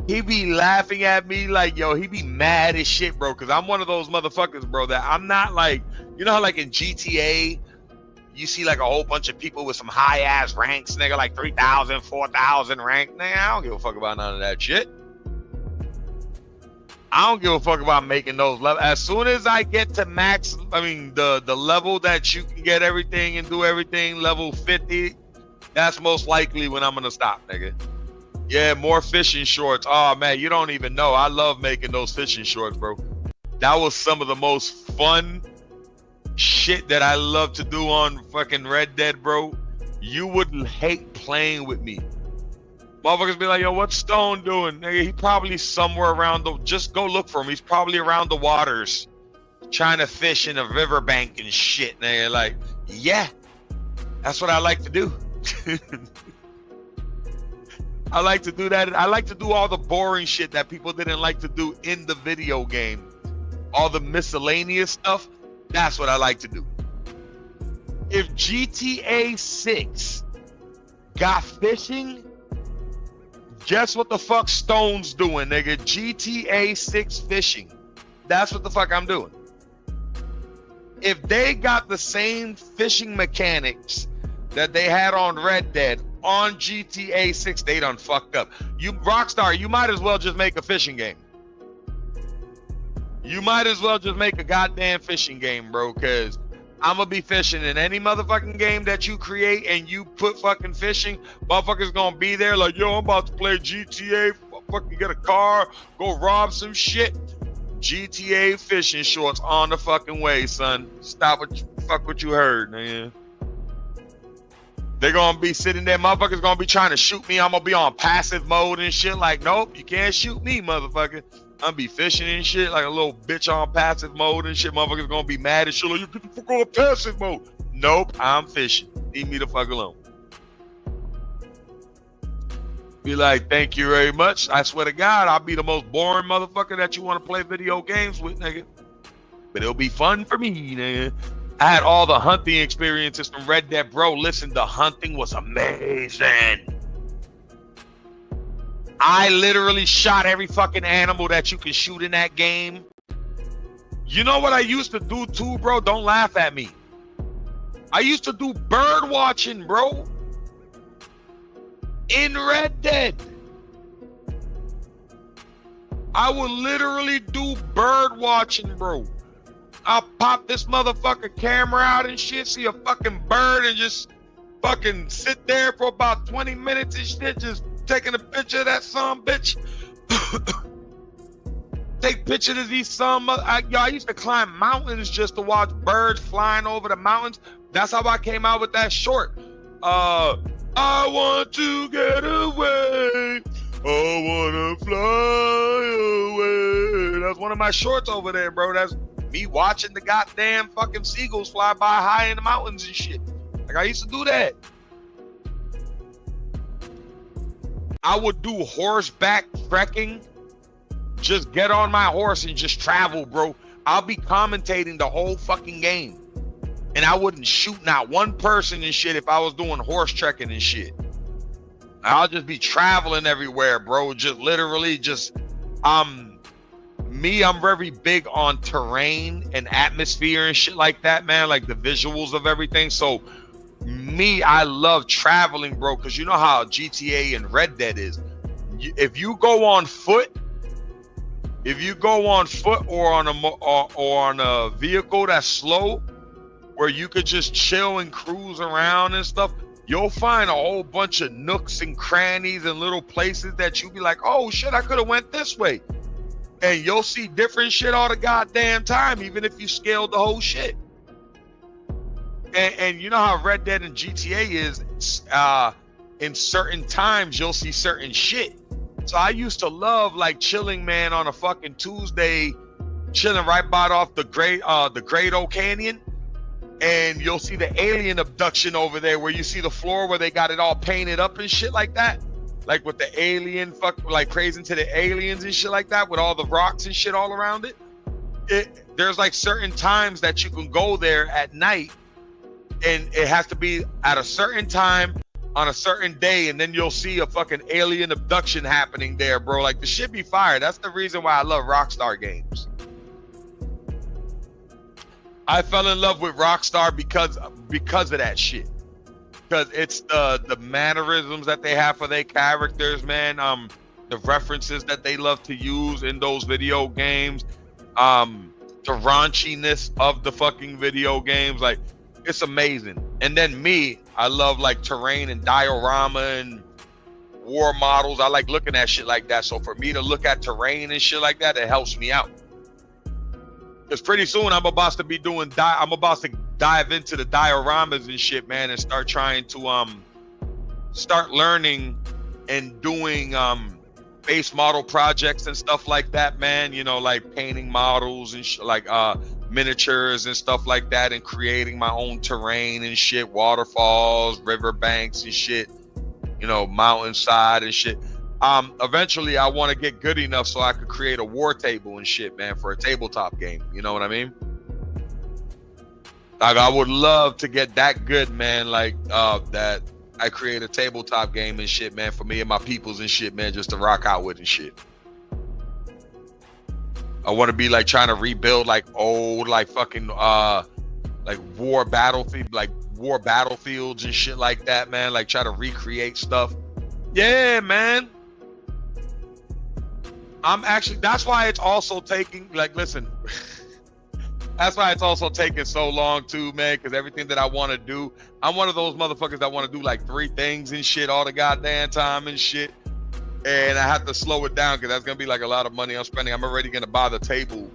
he be laughing at me like, yo, he be mad as shit, bro, because I'm one of those motherfuckers, bro, that I'm not like, you know how like in GTA, you see like a whole bunch of people with some high ass ranks, nigga, like 3,000, 4,000 rank. Nigga, I don't give a fuck about none of that shit. I don't give a fuck about making those levels. As soon as I get to max, I mean, the level that you can get everything and do everything, level 50, that's most likely when I'm going to stop, nigga. Yeah, more fishing shorts. Oh, man, you don't even know. I love making those fishing shorts, bro. That was some of the most fun shit that I love to do on fucking Red Dead, bro. You wouldn't hate playing with me. Motherfuckers be like, yo, what's Stone doing? Nigga, he probably somewhere around the, just go look for him. He's probably around the waters trying to fish in a riverbank and shit, nigga. Like, yeah, that's what I like to do. I like to do that. I like to do all the boring shit that people didn't like to do in the video game. All the miscellaneous stuff, that's what I like to do. If GTA 6 got fishing, guess what the fuck Stone's doing, nigga? GTA 6 fishing. That's what the fuck I'm doing. If they got the same fishing mechanics that they had on Red Dead on GTA 6, they done fucked up. You Rockstar, you might as well just make a fishing game. You might as well just make a goddamn fishing game, bro, because I'm gonna be fishing in any motherfucking game that you create and you put fucking fishing. Motherfuckers gonna be there like, yo, I'm about to play GTA, fucking get a car, go rob some shit. GTA fishing shorts on the fucking way, son. Stop what you heard, man. They're gonna be sitting there, motherfuckers gonna be trying to shoot me. I'm gonna be on passive mode and shit. Like, nope, you can't shoot me, motherfucker. I'm be fishing and shit like a little bitch on passive mode and shit. Motherfuckers gonna be mad and shit like, you get the fuck on passive mode. Nope, I'm fishing. Leave me the fuck alone. Be like, thank you very much. I swear to God, I'll be the most boring motherfucker that you want to play video games with, nigga. But it'll be fun for me, nigga. I had all the hunting experiences from Red Dead, bro. Listen, the hunting was amazing. I literally shot every fucking animal that you can shoot in that game. You know what I used to do too, bro? Don't laugh at me. I used to do bird watching, bro. In Red Dead. I would literally do bird watching, bro. I'll pop this motherfucker camera out and shit, see a fucking bird and just fucking sit there for about 20 minutes and shit, just taking a picture of that son bitch. Take pictures of these son. I used to climb mountains just to watch birds flying over the mountains. That's how I came out with that short. I want to get away. I wanna fly away. That's one of my shorts over there, bro. That's me watching the goddamn fucking seagulls fly by high in the mountains and shit. Like, I used to do that. I would do horseback trekking. Just get on my horse and just travel, bro. I'll be commentating the whole fucking game. And I wouldn't shoot not one person and shit if I was doing horse trekking and shit. I'll just be traveling everywhere, bro. Just literally just, I'm very big on terrain and atmosphere and shit like that, man. Like the visuals of everything. So me, I love traveling, bro, because you know how GTA and Red Dead is. If you go on foot, or on a vehicle that's slow, where you could just chill and cruise around and stuff, you'll find a whole bunch of nooks and crannies and little places that you'll be like, oh shit, I could have went this way. And you'll see different shit all the goddamn time, even if you scaled the whole shit. And you know how Red Dead and GTA is, in certain times you'll see certain shit. So I used to love like chilling, man, on a fucking Tuesday, chilling right by off the Great Oak Canyon. and you'll see the alien abduction over there where you see the floor where they got it all painted up and shit like that. Like with the alien like praising to the aliens and shit like that with all the rocks and shit all around it. There's like certain times that you can go there at night, and it has to be at a certain time on a certain day, and then you'll see a fucking alien abduction happening there, bro. Like the shit be fire. That's the reason why I love Rockstar games. I fell in love with Rockstar because of that shit. Because it's the mannerisms that they have for their characters, man. The references that they love to use in those video games. The raunchiness of the fucking video games, like it's amazing. And then me, I love like terrain and diorama and war models. I like looking at shit like that. So for me to look at terrain and shit like that, it helps me out. Because pretty soon I'm about to dive into the dioramas and shit, man, and start trying to start learning and doing base model projects and stuff like that, man. You know, like painting models and like miniatures and stuff like that, and creating my own terrain and shit, waterfalls, riverbanks and shit, you know, mountainside and shit. Eventually I want to get good enough so I could create a war table and shit, man, for a tabletop game. You know what I mean? Like I would love to get that good, man, like that I create a tabletop game and shit, man, for me and my peoples and shit, man, just to rock out with and shit. I want to be like trying to rebuild like old, like fucking like war battlefields and shit like that, man. Like try to recreate stuff. Yeah, man. That's why it's also taking, like, listen, that's why it's also taking so long too, man, because everything that I want to do, I'm one of those motherfuckers that want to do like 3 things and shit all the goddamn time and shit. And I have to slow it down because that's going to be like a lot of money I'm spending. I'm already going to buy the table.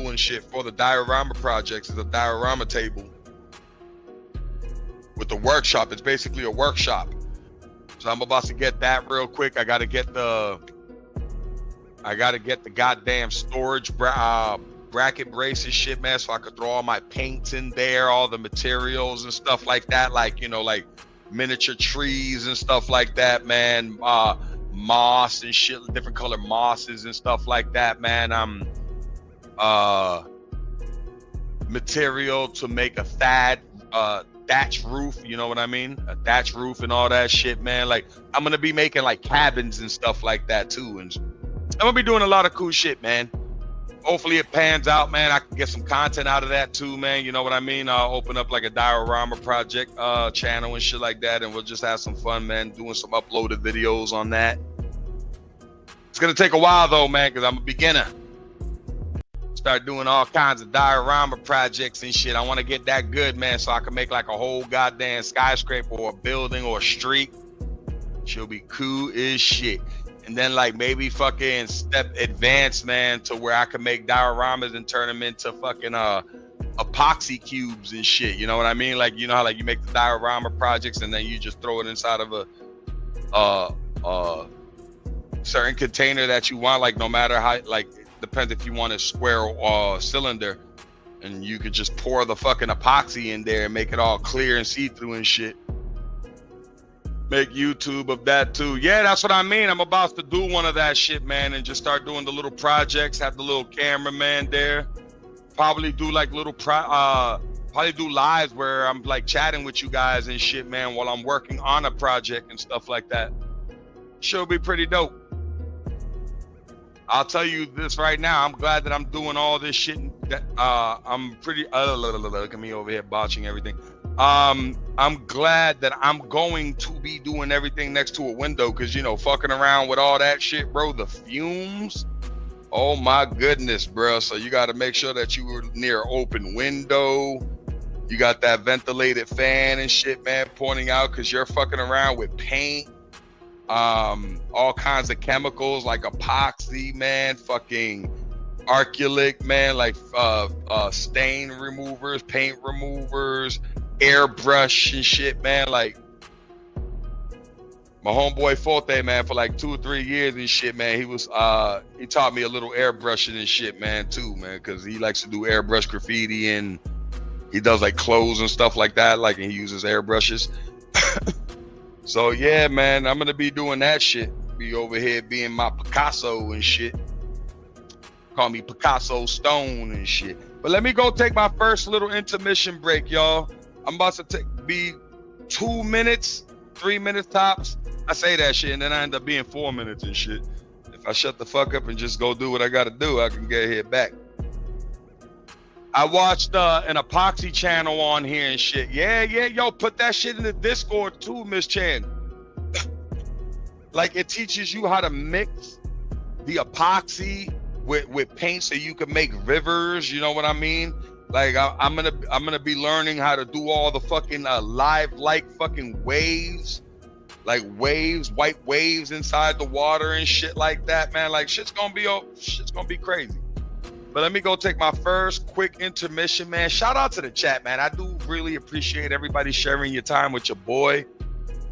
And shit for the diorama projects. It's a diorama table with the workshop. It's basically a workshop. So I'm about to get that real quick. I got to get the goddamn storage bracket braces shit, man, so I could throw all my paints in there, all the materials and stuff like that, like, you know, like miniature trees and stuff like that, man. Moss and shit, different color mosses and stuff like that, man. Material to make a thatch roof, you know what I mean? A thatch roof and all that shit, man. Like I'm gonna be making like cabins and stuff like that too, and I'm gonna be doing a lot of cool shit, man. Hopefully it pans out, man. I can get some content out of that too, man. You know what I mean? I'll open up like a diorama project channel and shit like that, and we'll just have some fun, man, doing some uploaded videos on that. It's gonna take a while though, man, because I'm a beginner. Start doing all kinds of diorama projects and shit. I want to get that good, man, so I can make like a whole goddamn skyscraper or a building or a street. She'll be cool as shit. And then like maybe fucking step advanced, man, to where I can make dioramas and turn them into fucking epoxy cubes and shit. You know what I mean? Like, you know how like you make the diorama projects and then you just throw it inside of a certain container that you want, like no matter how, like depends if you want a square or cylinder, and you could just pour the fucking epoxy in there and make it all clear and see-through and shit. Make YouTube of that too. Yeah, that's what I mean. I'm about to do one of that shit, man, and just start doing the little projects, have the little cameraman there. Probably do like little probably do lives where I'm like chatting with you guys and shit, man, while I'm working on a project and stuff like that. Should be pretty dope. I'll tell you this right now. I'm glad that I'm doing all this shit. That I'm pretty. Look at me over here botching everything. I'm glad that I'm going to be doing everything next to a window, because you know, fucking around with all that shit, bro. The fumes. Oh my goodness, bro. So you got to make sure that you were near open window. You got that ventilated fan and shit, man, pointing out, because you're fucking around with paint. All kinds of chemicals like epoxy, man, fucking arclic, man, like stain removers, paint removers, airbrush and shit, man. Like My homeboy Forte, man, for like 2 or 3 years and shit, man. He was he taught me a little airbrushing and shit, man, too, man, because he likes to do airbrush graffiti and he does like clothes and stuff like that, like, and he uses airbrushes. So yeah, man, I'm gonna be doing that shit. Be over here being my Picasso and shit. Call me Picasso Stone and shit. But let me go take my first little intermission break, y'all. I'm about to be 2 minutes, 3 minutes tops. I say that shit and then I end up being 4 minutes and shit. If I shut the fuck up and just go do what I gotta do, I can get here back. I watched an epoxy channel on here and shit. Yeah, yo, put that shit in the Discord too, Miss Chan. Like, it teaches you how to mix the epoxy with paint so you can make rivers, you know what I mean? Like, I'm gonna be learning how to do all the fucking live like fucking waves, like waves, white waves inside the water and shit like that, man. Like, shit's gonna be crazy. But let me go take my first quick intermission, man. Shout out to the chat, man. I do really appreciate everybody sharing your time with your boy.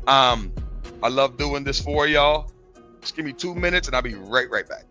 I love doing this for y'all. Just give me 2 minutes and I'll be right back.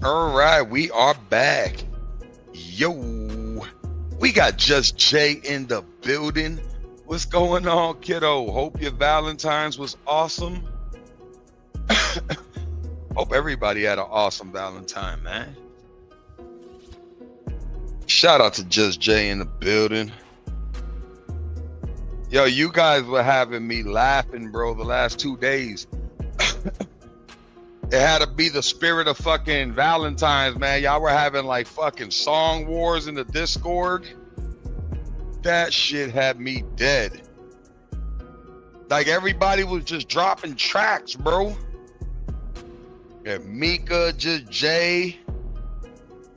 All right, we are back. Yo, we got Just Jay in the building. What's going on, kiddo? Hope your Valentine's was awesome. Hope everybody had an awesome Valentine, man. Shout out to Just Jay in the building. Yo, you guys were having me laughing, bro, the last 2 days. It had to be the spirit of fucking Valentine's, man. Y'all were having like fucking song wars in the Discord. That shit had me dead. Like everybody was just dropping tracks, bro. Yeah, Mika, Just Jay,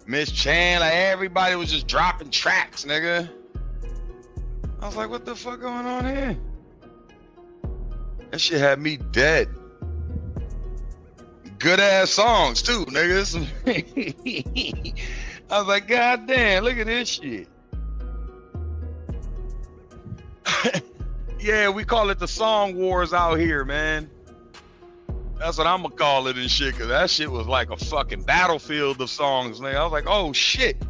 Miss Chan, like everybody was just dropping tracks, nigga. I was like, what the fuck going on here? That shit had me dead. Good ass songs too, niggas. I was like, God damn, look at this shit. Yeah, we call it the song wars out here, man. That's what I'm gonna call it and shit, cause that shit was like a fucking battlefield of songs, nigga. I was like, oh shit.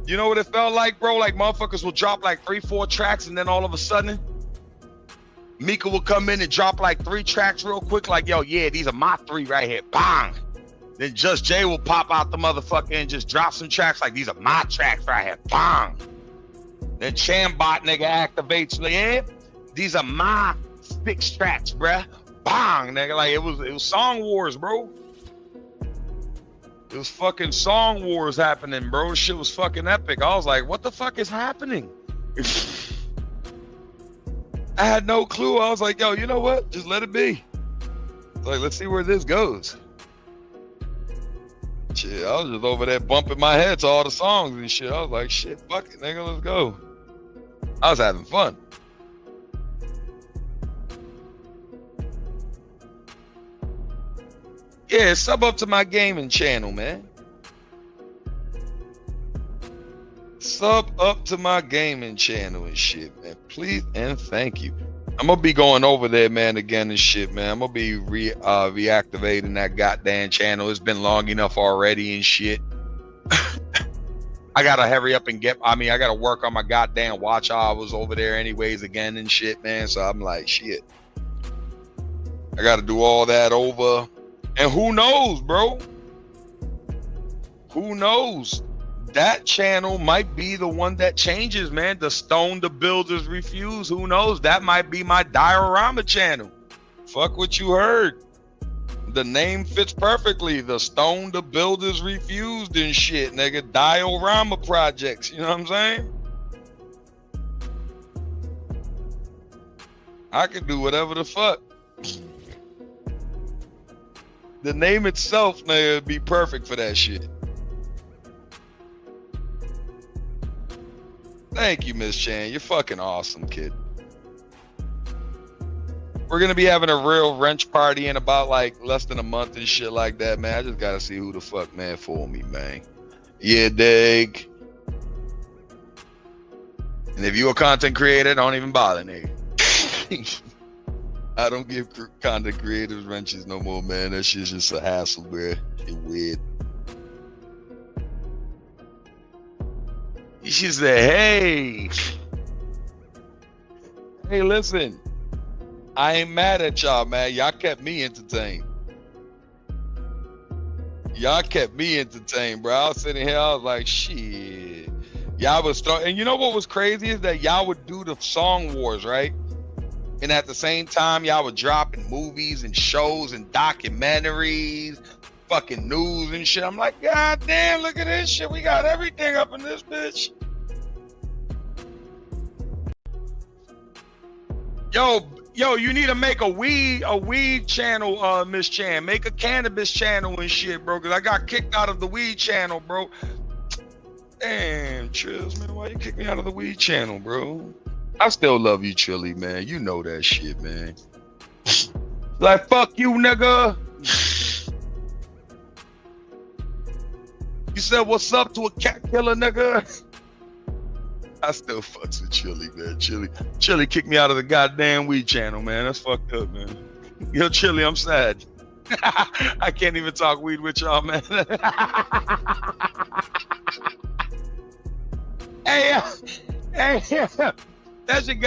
You know what it felt like, bro? Like motherfuckers will drop like 3-4 tracks and then all of a sudden Mika will come in and drop like 3 tracks real quick, like, yo, yeah, these are my 3 right here. Bang! Then Just Jay will pop out the motherfucker and just drop some tracks like, these are my tracks right here. Bang! Then Chambot nigga activates, like, yeah, these are my 6 tracks, bruh. Bang! Nigga, like, it was song wars, bro. It was fucking song wars happening, bro. Shit was fucking epic. I was like, what the fuck is happening? I had no clue. I was like, yo, you know what? Just let it be. Like, let's see where this goes. Shit, I was just over there bumping my head to all the songs and shit. I was like, shit, fuck it, nigga, let's go. I was having fun. Yeah, sub up to my gaming channel, man. Sub up to my gaming channel and shit, man. Please and thank you. I'm gonna be going over there, man, again and shit, man. I'm gonna be reactivating that goddamn channel. It's been long enough already and shit. I gotta hurry up and I gotta work on my goddamn watch hours over there anyways again and shit, man. So I'm like, shit. I gotta do all that over. And who knows, bro? Who knows? That channel might be the one that changes, man. The Stone the Builders Refuse. Who knows? That might be my diorama channel. Fuck what you heard. The name fits perfectly. The Stone the Builders Refused and shit, nigga. Diorama projects. You know what I'm saying? I can do whatever the fuck. The name itself, nigga, would be perfect for that shit. Thank you, Miss Chan. You're fucking awesome, kid. We're gonna be having a real wrench party in about like less than a month and shit like that, man. I just gotta see who the fuck, man, for me, man. Yeah, dig. And if you a content creator, don't even bother, nigga. I don't give content creators wrenches no more, man. That shit's just a hassle, bro. Shit weird. She said, hey, listen, I ain't mad at y'all, man. Y'all kept me entertained. Y'all kept me entertained, bro. I was sitting here, I was like, shit. Y'all was and you know what was crazy is that y'all would do the song wars, right? And at the same time, y'all were dropping movies and shows and documentaries, fucking news and shit. I'm like, God damn, look at this shit. We got everything up in this bitch. Yo, you need to make a weed channel, Miss Chan. Make a cannabis channel and shit, bro. Cause I got kicked out of the weed channel, bro. Damn, Trills, man. Why you kick me out of the weed channel, bro? I still love you, Trilly, man. You know that shit, man. Like, fuck you, nigga. You said what's up to a cat killer, nigga? I still fucks with Chili, man. Chili kicked me out of the goddamn weed channel, man. That's fucked up, man. Yo, Chili, I'm sad. I can't even talk weed with y'all, man. Hey, that shit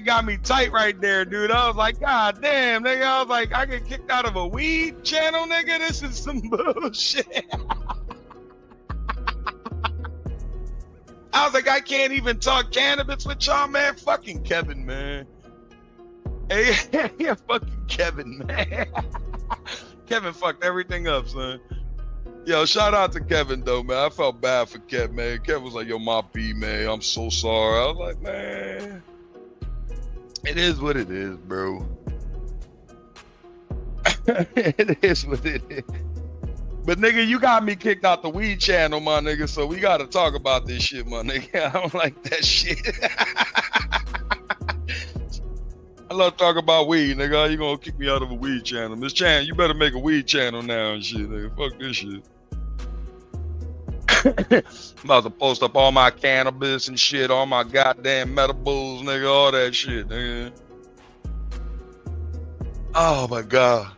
got me tight right there, dude. I was like, God damn, nigga. I was like, I get kicked out of a weed channel, nigga. This is some bullshit. I was like, I can't even talk cannabis with y'all, man. Fucking Kevin, man. Hey, yeah, fucking Kevin, man. Kevin fucked everything up, son. Yo, shout out to Kevin, though, man. I felt bad for Kevin, man. Kevin was like, yo, my B, man. I'm so sorry. I was like, man, it is what it is, bro. It is what it is. But, nigga, you got me kicked out the weed channel, my nigga, so we got to talk about this shit, my nigga. I don't like that shit. I love talking about weed, nigga. How you gonna kick me out of a weed channel? Miss Chan, you better make a weed channel now and shit, nigga. Fuck this shit. I'm about to post up all my cannabis and shit, all my goddamn medibles, nigga, all that shit, nigga. Oh my God.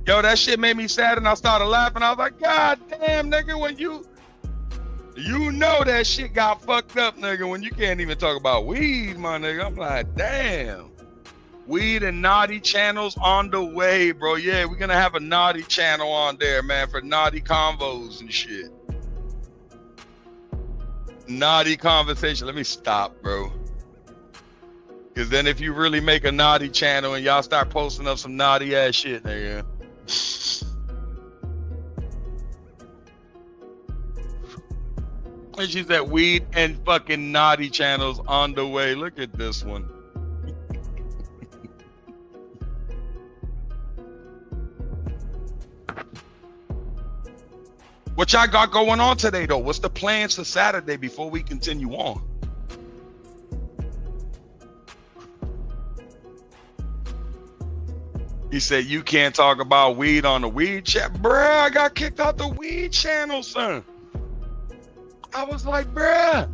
Yo, that shit made me sad and I started laughing. I was like, God damn, nigga, when you know that shit got fucked up, nigga, when you can't even talk about weed, my nigga. I'm like, damn. Weed and naughty channels on the way, bro. Yeah, we're gonna have a naughty channel on there, man, for naughty convos and shit. Naughty conversation. Let me stop, bro. Because then if you really make a naughty channel and y'all start posting up some naughty ass shit, nigga. And she said weed and fucking naughty channels on the way. Look at this one. What y'all got going on today, though? What's the plans for Saturday before we continue on? He said, you can't talk about weed on the weed chat. Bruh, I got kicked out the weed channel, son. I was like, bruh.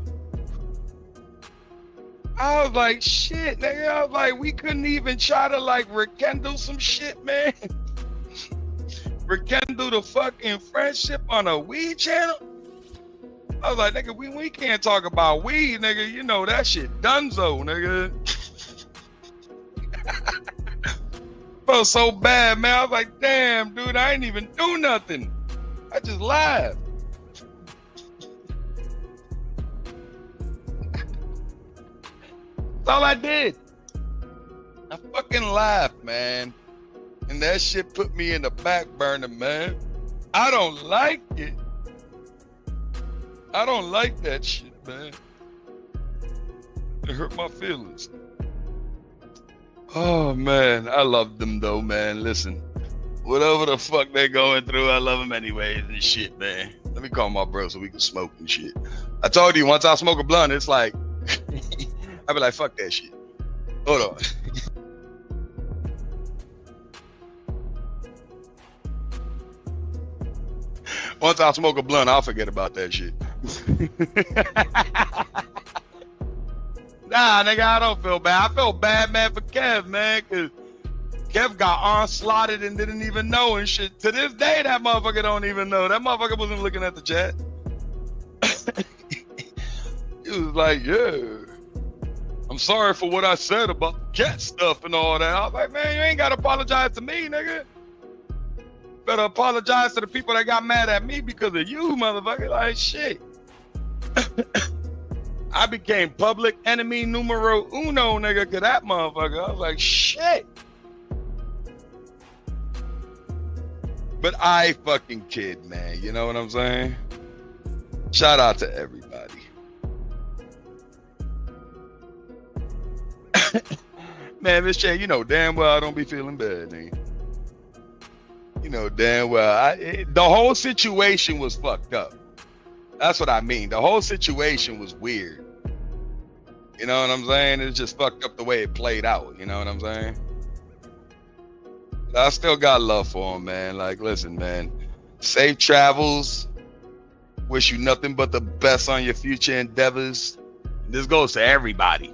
I was like, shit, nigga. I was like, we couldn't even try to, like, rekindle some shit, man. Rekindle the fucking friendship on a weed channel? I was like, nigga, we can't talk about weed, nigga. You know, that shit donezo, nigga. Felt so bad, man. I was like, damn, dude, I ain't even do nothing. I just laughed. That's all I did. I fucking laughed, man. And that shit put me in the back burner, man. I don't like it. I don't like that shit, man. It hurt my feelings. Oh, man. I love them, though, man. Listen, whatever the fuck they going through, I love them anyways and shit, man. Let me call my bro so we can smoke and shit. I told you, once I smoke a blunt, it's like, I be like, fuck that shit. Hold on. Once I smoke a blunt, I'll forget about that shit. Nah, nigga, I don't feel bad. I feel bad, man, for Kev, man, because Kev got onslaughted and didn't even know and shit. To this day, that motherfucker don't even know. That motherfucker wasn't looking at the chat. He was like, yeah, I'm sorry for what I said about the cat stuff and all that. I was like, man, you ain't got to apologize to me, nigga. Better apologize to the people that got mad at me because of you, motherfucker. Like, shit. I became public enemy numero uno, nigga, to that motherfucker. I was like, shit. But I fucking kid, man. You know what I'm saying? Shout out to everybody. Man, Miss J, you know damn well I don't be feeling bad, nigga. You know damn well the whole situation was fucked up. That's what I mean. The whole situation was weird. You know what I'm saying? It's just fucked up the way it played out. You know what I'm saying? But I still got love for him, man. Like, listen, man. Safe travels. Wish you nothing but the best on your future endeavors. This goes to everybody.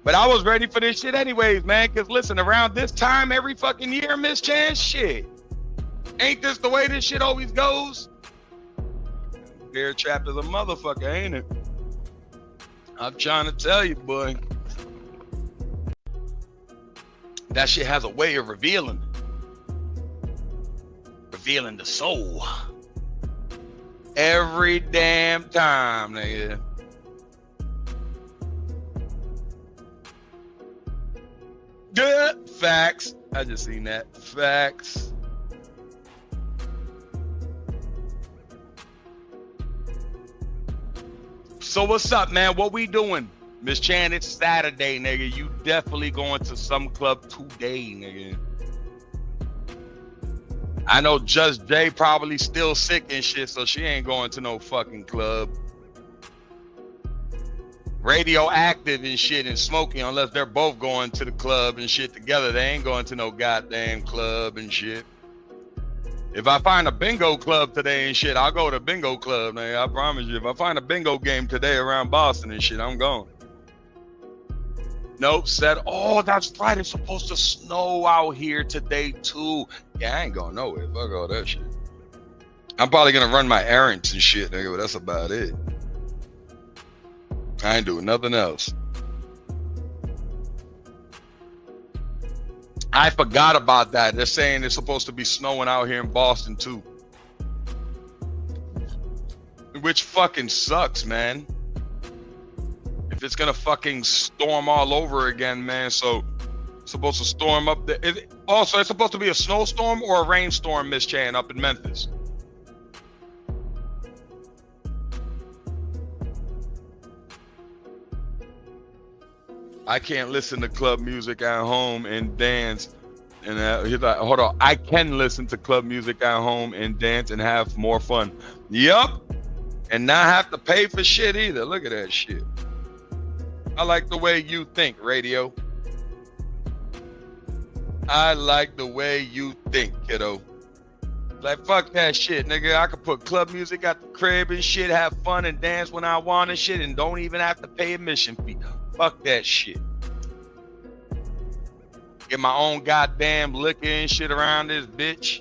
But I was ready for this shit anyways, man. Cause listen, around this time every fucking year, Miss Chan, shit. Ain't this the way this shit always goes? Bear trapped as a motherfucker, ain't it? I'm trying to tell you, boy. That shit has a way of revealing the soul. Every damn time, nigga. Good facts. I just seen that. Facts. So what's up, man? What we doing? Miss Chan, it's Saturday, nigga. You definitely going to some club today, nigga. I know Just Jay probably still sick and shit, so she ain't going to no fucking club. Radioactive and shit and smoking, unless they're both going to the club and shit together. They ain't going to no goddamn club and shit. If I find a bingo club today and shit, I'll go to bingo club, nigga. I promise you. If I find a bingo game today around Boston and shit, I'm going. Nope, said, oh, that's right. It's supposed to snow out here today, too. Yeah, I ain't going nowhere. Fuck all that shit. I'm probably going to run my errands and shit, nigga, but that's about it. I ain't doing nothing else. I forgot about that. They're saying it's supposed to be snowing out here in Boston, too. Which fucking sucks, man. If it's gonna fucking storm all over again, man, so it's supposed to storm up there. Also, it's supposed to be a snowstorm or a rainstorm, Miss Chan, up in Memphis. I can't listen to club music at home and dance. And he's like, hold on, I can listen to club music at home and dance and have more fun. Yup. And not have to pay for shit either. Look at that shit. I like the way you think, radio. I like the way you think, kiddo. Like, fuck that shit, nigga. I could put club music at the crib and shit, have fun and dance when I want and shit, and don't even have to pay admission fee. Fuck that shit. Get my own goddamn liquor and shit around this bitch.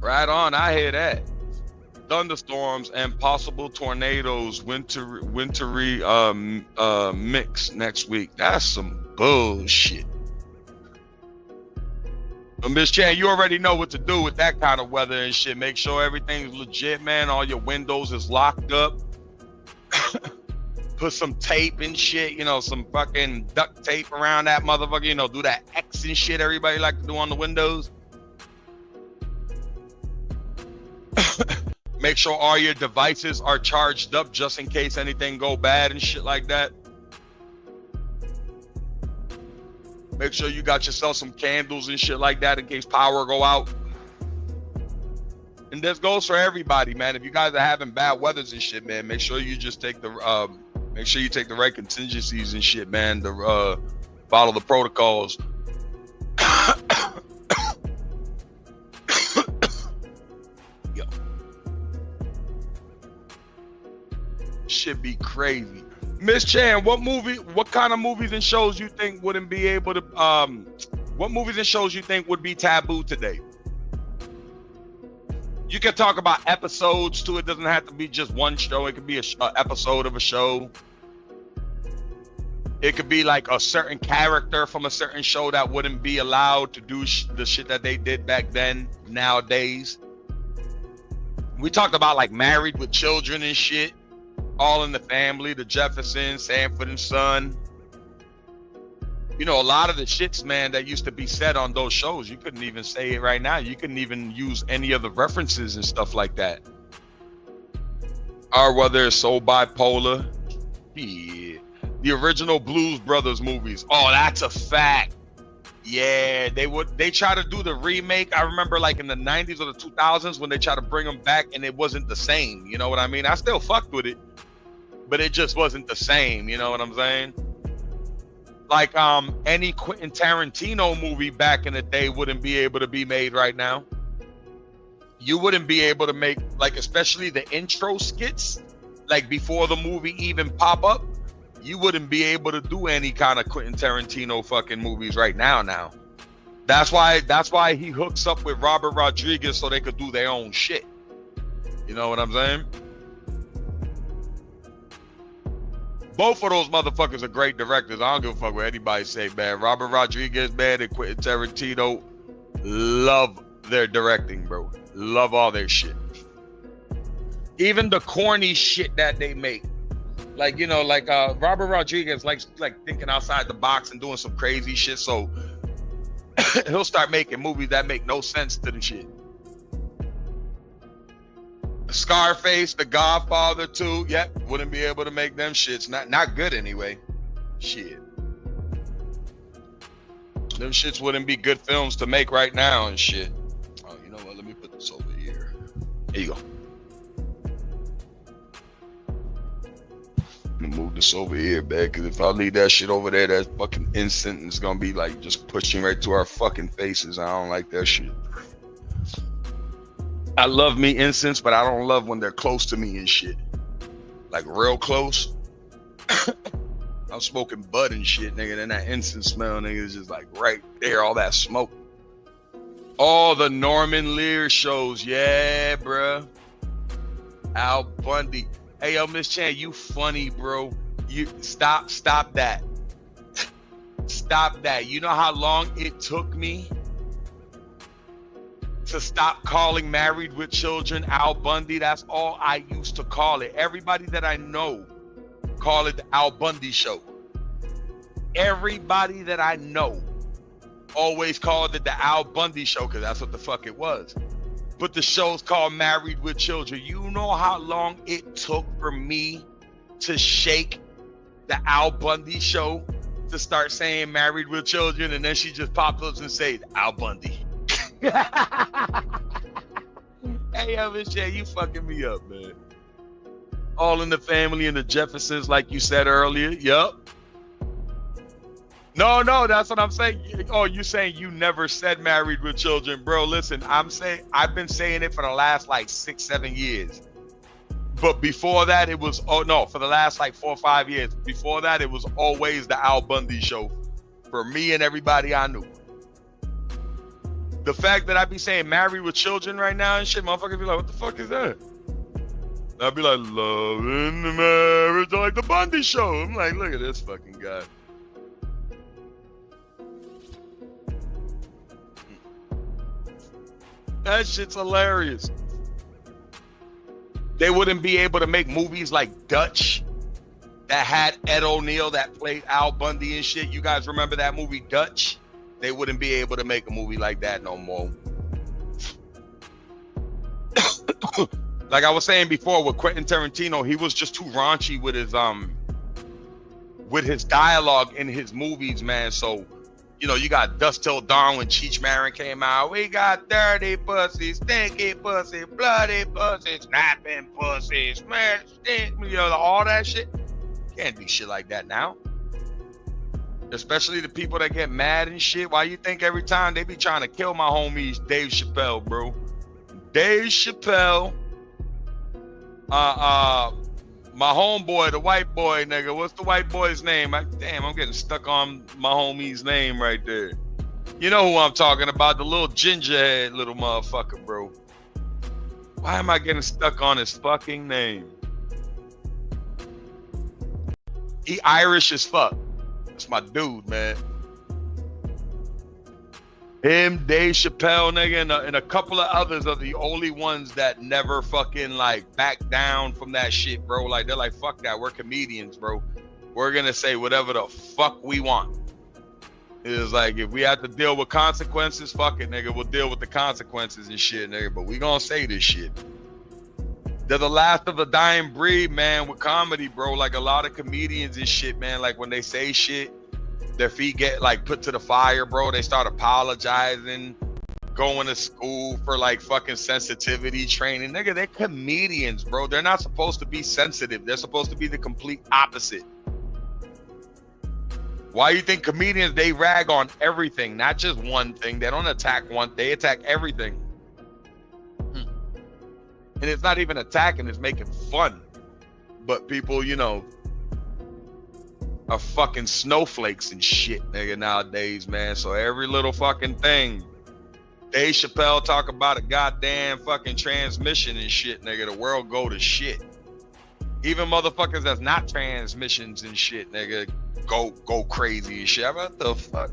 Right on, I hear that. Thunderstorms and possible tornadoes, wintry mix next week. That's some bullshit. But Miss Chan, you already know what to do with that kind of weather and shit. Make sure everything's legit, man. All your windows is locked up. Put some tape and shit, you know, some fucking duct tape around that motherfucker, you know, do that X and shit everybody like to do on the windows. Make sure all your devices are charged up just in case anything go bad and shit like that. Make sure you got yourself some candles and shit like that in case power go out. And this goes for everybody, man. If you guys are having bad weathers and shit, man, make sure you just take the make sure you take the right contingencies and shit, man, to follow the protocols. Yo. Should be crazy. Miss Chan, what kind of movies and shows you think wouldn't be able to what movies and shows you think would be taboo today? You can talk about episodes too. It doesn't have to be just one show. It could be an episode of a show. It could be like a certain character from a certain show that wouldn't be allowed to do the shit that they did back then, nowadays. We talked about like Married with Children and shit. All in the Family, The Jeffersons, Sanford and Son. You know, a lot of the shits, man, that used to be said on those shows, you couldn't even say it right now. You couldn't even use any of the references and stuff like that. Our Weather is So Bipolar. Yeah. The original Blues Brothers movies. Oh, that's a fact. Yeah, they try to do the remake. I remember like in the 90s or the 2000s when they try to bring them back and it wasn't the same. You know what I mean? I still fucked with it, but it just wasn't the same. You know what I'm saying? Like any Quentin Tarantino movie back in the day wouldn't be able to be made right now. You wouldn't be able to make, like, especially the intro skits, like before the movie even pop up. you wouldn't be able to do any kind of Quentin Tarantino fucking movies right now. That's why he hooks up with Robert Rodriguez so they could do their own shit. You know what I'm saying? Both of those motherfuckers are great directors. I don't give a fuck what anybody say, man. Robert Rodriguez, man, and Quentin Tarantino, love their directing, bro. Love all their shit. Even the corny shit that they make. Like, you know, like Robert Rodriguez likes like thinking outside the box and doing some crazy shit. So he'll start making movies that make no sense to the shit. Scarface, The Godfather 2, yep, wouldn't be able to make them shits. Not good anyway. Shit. Them shits wouldn't be good films to make right now and shit. Oh, you know what? Let me put this over here. Here you go. Let me move this over here, man, because if I leave that shit over there, that fucking instant is gonna be like just pushing right to our fucking faces. I don't like that shit. I love me incense, but I don't love when they're close to me and shit. Like real close. I'm smoking bud and shit, nigga. Then that incense smell, nigga, is just like right there, all that smoke. All the Norman Lear shows, yeah, bruh. Al Bundy. Hey, yo, Miss Chan, you funny, bro. You stop that. Stop that. You know how long it took me to stop calling Married with Children Al Bundy? That's all I used to call it. Everybody that I know call it the Al Bundy show. Everybody that I know always called it the Al Bundy show because that's what the fuck it was. But the show's called Married with Children. You know how long it took for me to shake the Al Bundy show to start saying Married with Children, and then she just popped up and said Al Bundy. Hey, Miss J, you fucking me up, man. All in the Family and the Jeffersons, like you said earlier. Yup. No, that's what I'm saying. Oh, you saying you never said Married with Children, bro? Listen, I've been saying it for the last like 6-7 years. But before that, it was for the last like 4 or 5 years. Before that, it was always the Al Bundy show for me and everybody I knew. The fact that I be saying Married with Children right now and shit, motherfuckers be like, what the fuck is that? I'd be like, love in the marriage, like the Bundy show. I'm like, look at this fucking guy. That shit's hilarious. They wouldn't be able to make movies like Dutch that had Ed O'Neill that played Al Bundy and shit. You guys remember that movie Dutch? They wouldn't be able to make a movie like that no more. Like I was saying before with Quentin Tarantino, he was just too raunchy with his dialogue in his movies, man. So, you know, you got Dusk Till Dawn when Cheech Marin came out. We got dirty pussy, stinky pussy, bloody pussy, snapping pussy, smash, stink, you know, all that shit. Can't do shit like that now. Especially the people that get mad and shit. Why you think every time they be trying to kill my homies Dave Chappelle, bro? Dave Chappelle, my homeboy, the white boy, nigga. What's the white boy's name? Damn, I'm getting stuck on my homie's name right there. You know who I'm talking about, the little gingerhead little motherfucker, bro. Why am I getting stuck on his fucking name? He Irish as fuck. That's my dude, man. Him, Dave Chappelle, nigga, and a couple of others are the only ones that never fucking like back down from that shit, bro. Like they're like, fuck that, we're comedians, bro. We're gonna say whatever the fuck we want. It's like if we have to deal with consequences, fuck it, nigga. We'll deal with the consequences and shit, nigga. But we gonna say this shit. They're the last of the dying breed, man, with comedy, bro. Like a lot of comedians and shit, man. Like when they say shit, their feet get like put to the fire, bro. They start apologizing, going to school for like fucking sensitivity training. Nigga, they're comedians, bro. They're not supposed to be sensitive. They're supposed to be the complete opposite. Why you think comedians, they rag on everything, not just one thing. They don't attack one, they attack everything. And it's not even attacking, it's making fun. But people, you know, are fucking snowflakes and shit, nigga, nowadays, man. So every little fucking thing, Dave Chappelle talk about a goddamn fucking transmission and shit, nigga. The world go to shit. Even motherfuckers that's not transmissions and shit, nigga, go crazy and shit. What the fuck?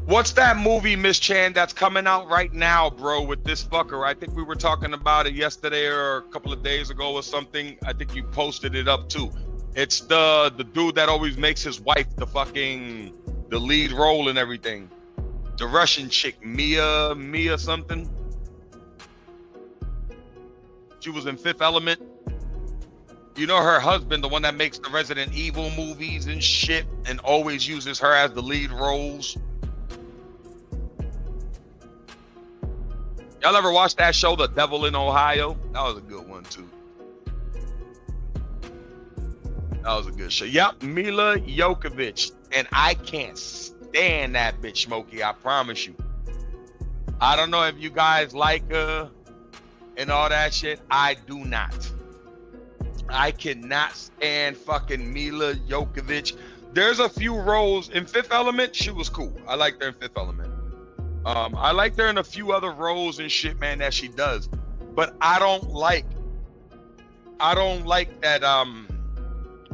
What's that movie, Miss Chan, that's coming out right now, bro, with this fucker? I think we were talking about it yesterday or a couple of days ago or something. I think you posted it up too. It's the dude that always makes his wife the lead role and everything. The Russian chick, Mia something. She was in Fifth Element. You know her husband, the one that makes the Resident Evil movies and shit and always uses her as the lead roles. Y'all ever watch that show, The Devil in Ohio? That was a good one, too. That was a good show. Yep, Mila Jovovich. And I can't stand that bitch, Smokey. I promise you. I don't know if you guys like her and all that shit. I do not. I cannot stand fucking Mila Jovovich. There's a few roles. In Fifth Element, she was cool. I liked her in Fifth Element. I like her in a few other roles and shit, man, that she does. But I don't like that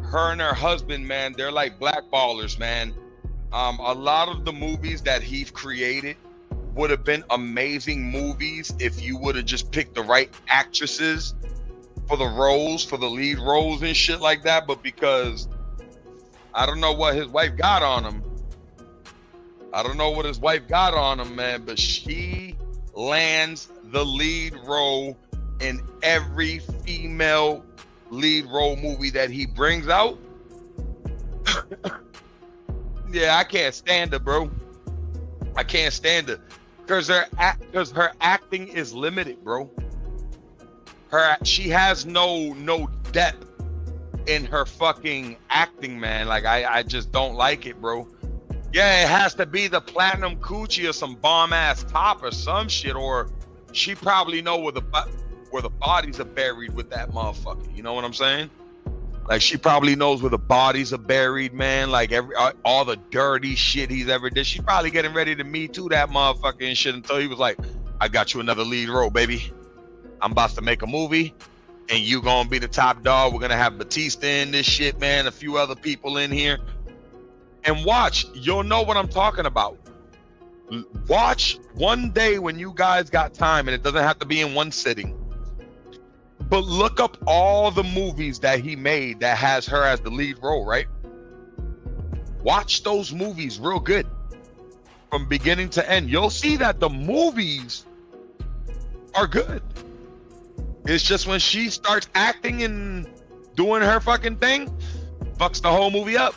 her and her husband, man, they're like blackballers, man. A lot of the movies that he created would have been amazing movies if you would have just picked the right actresses for the roles, for the lead roles and shit like that. But because I don't know what his wife got on him. I don't know what his wife got on him, man, but she lands the lead role in every female lead role movie that he brings out. Yeah, I can't stand her, bro. I can't stand her because her acting is limited, bro. She has no depth in her fucking acting, man. Like I just don't like it, bro. Yeah, it has to be the platinum coochie or some bomb ass top or some shit, or she probably know where the bodies are buried with that motherfucker. You know what I'm saying? Like she probably knows where the bodies are buried, man. Like all the dirty shit he's ever did. She's probably getting ready to Me Too that motherfucker and shit until he was like, I got you another lead role, baby. I'm about to make a movie and you gonna be the top dog. We're gonna have Batista in this shit, man. A few other people in here. And watch, you'll know what I'm talking about. Watch one day when you guys got time, and it doesn't have to be in one sitting. But look up all the movies that he made that has her as the lead role, right? Watch those movies real good from beginning to end. You'll see that the movies are good. It's just when she starts acting and doing her fucking thing, fucks the whole movie up.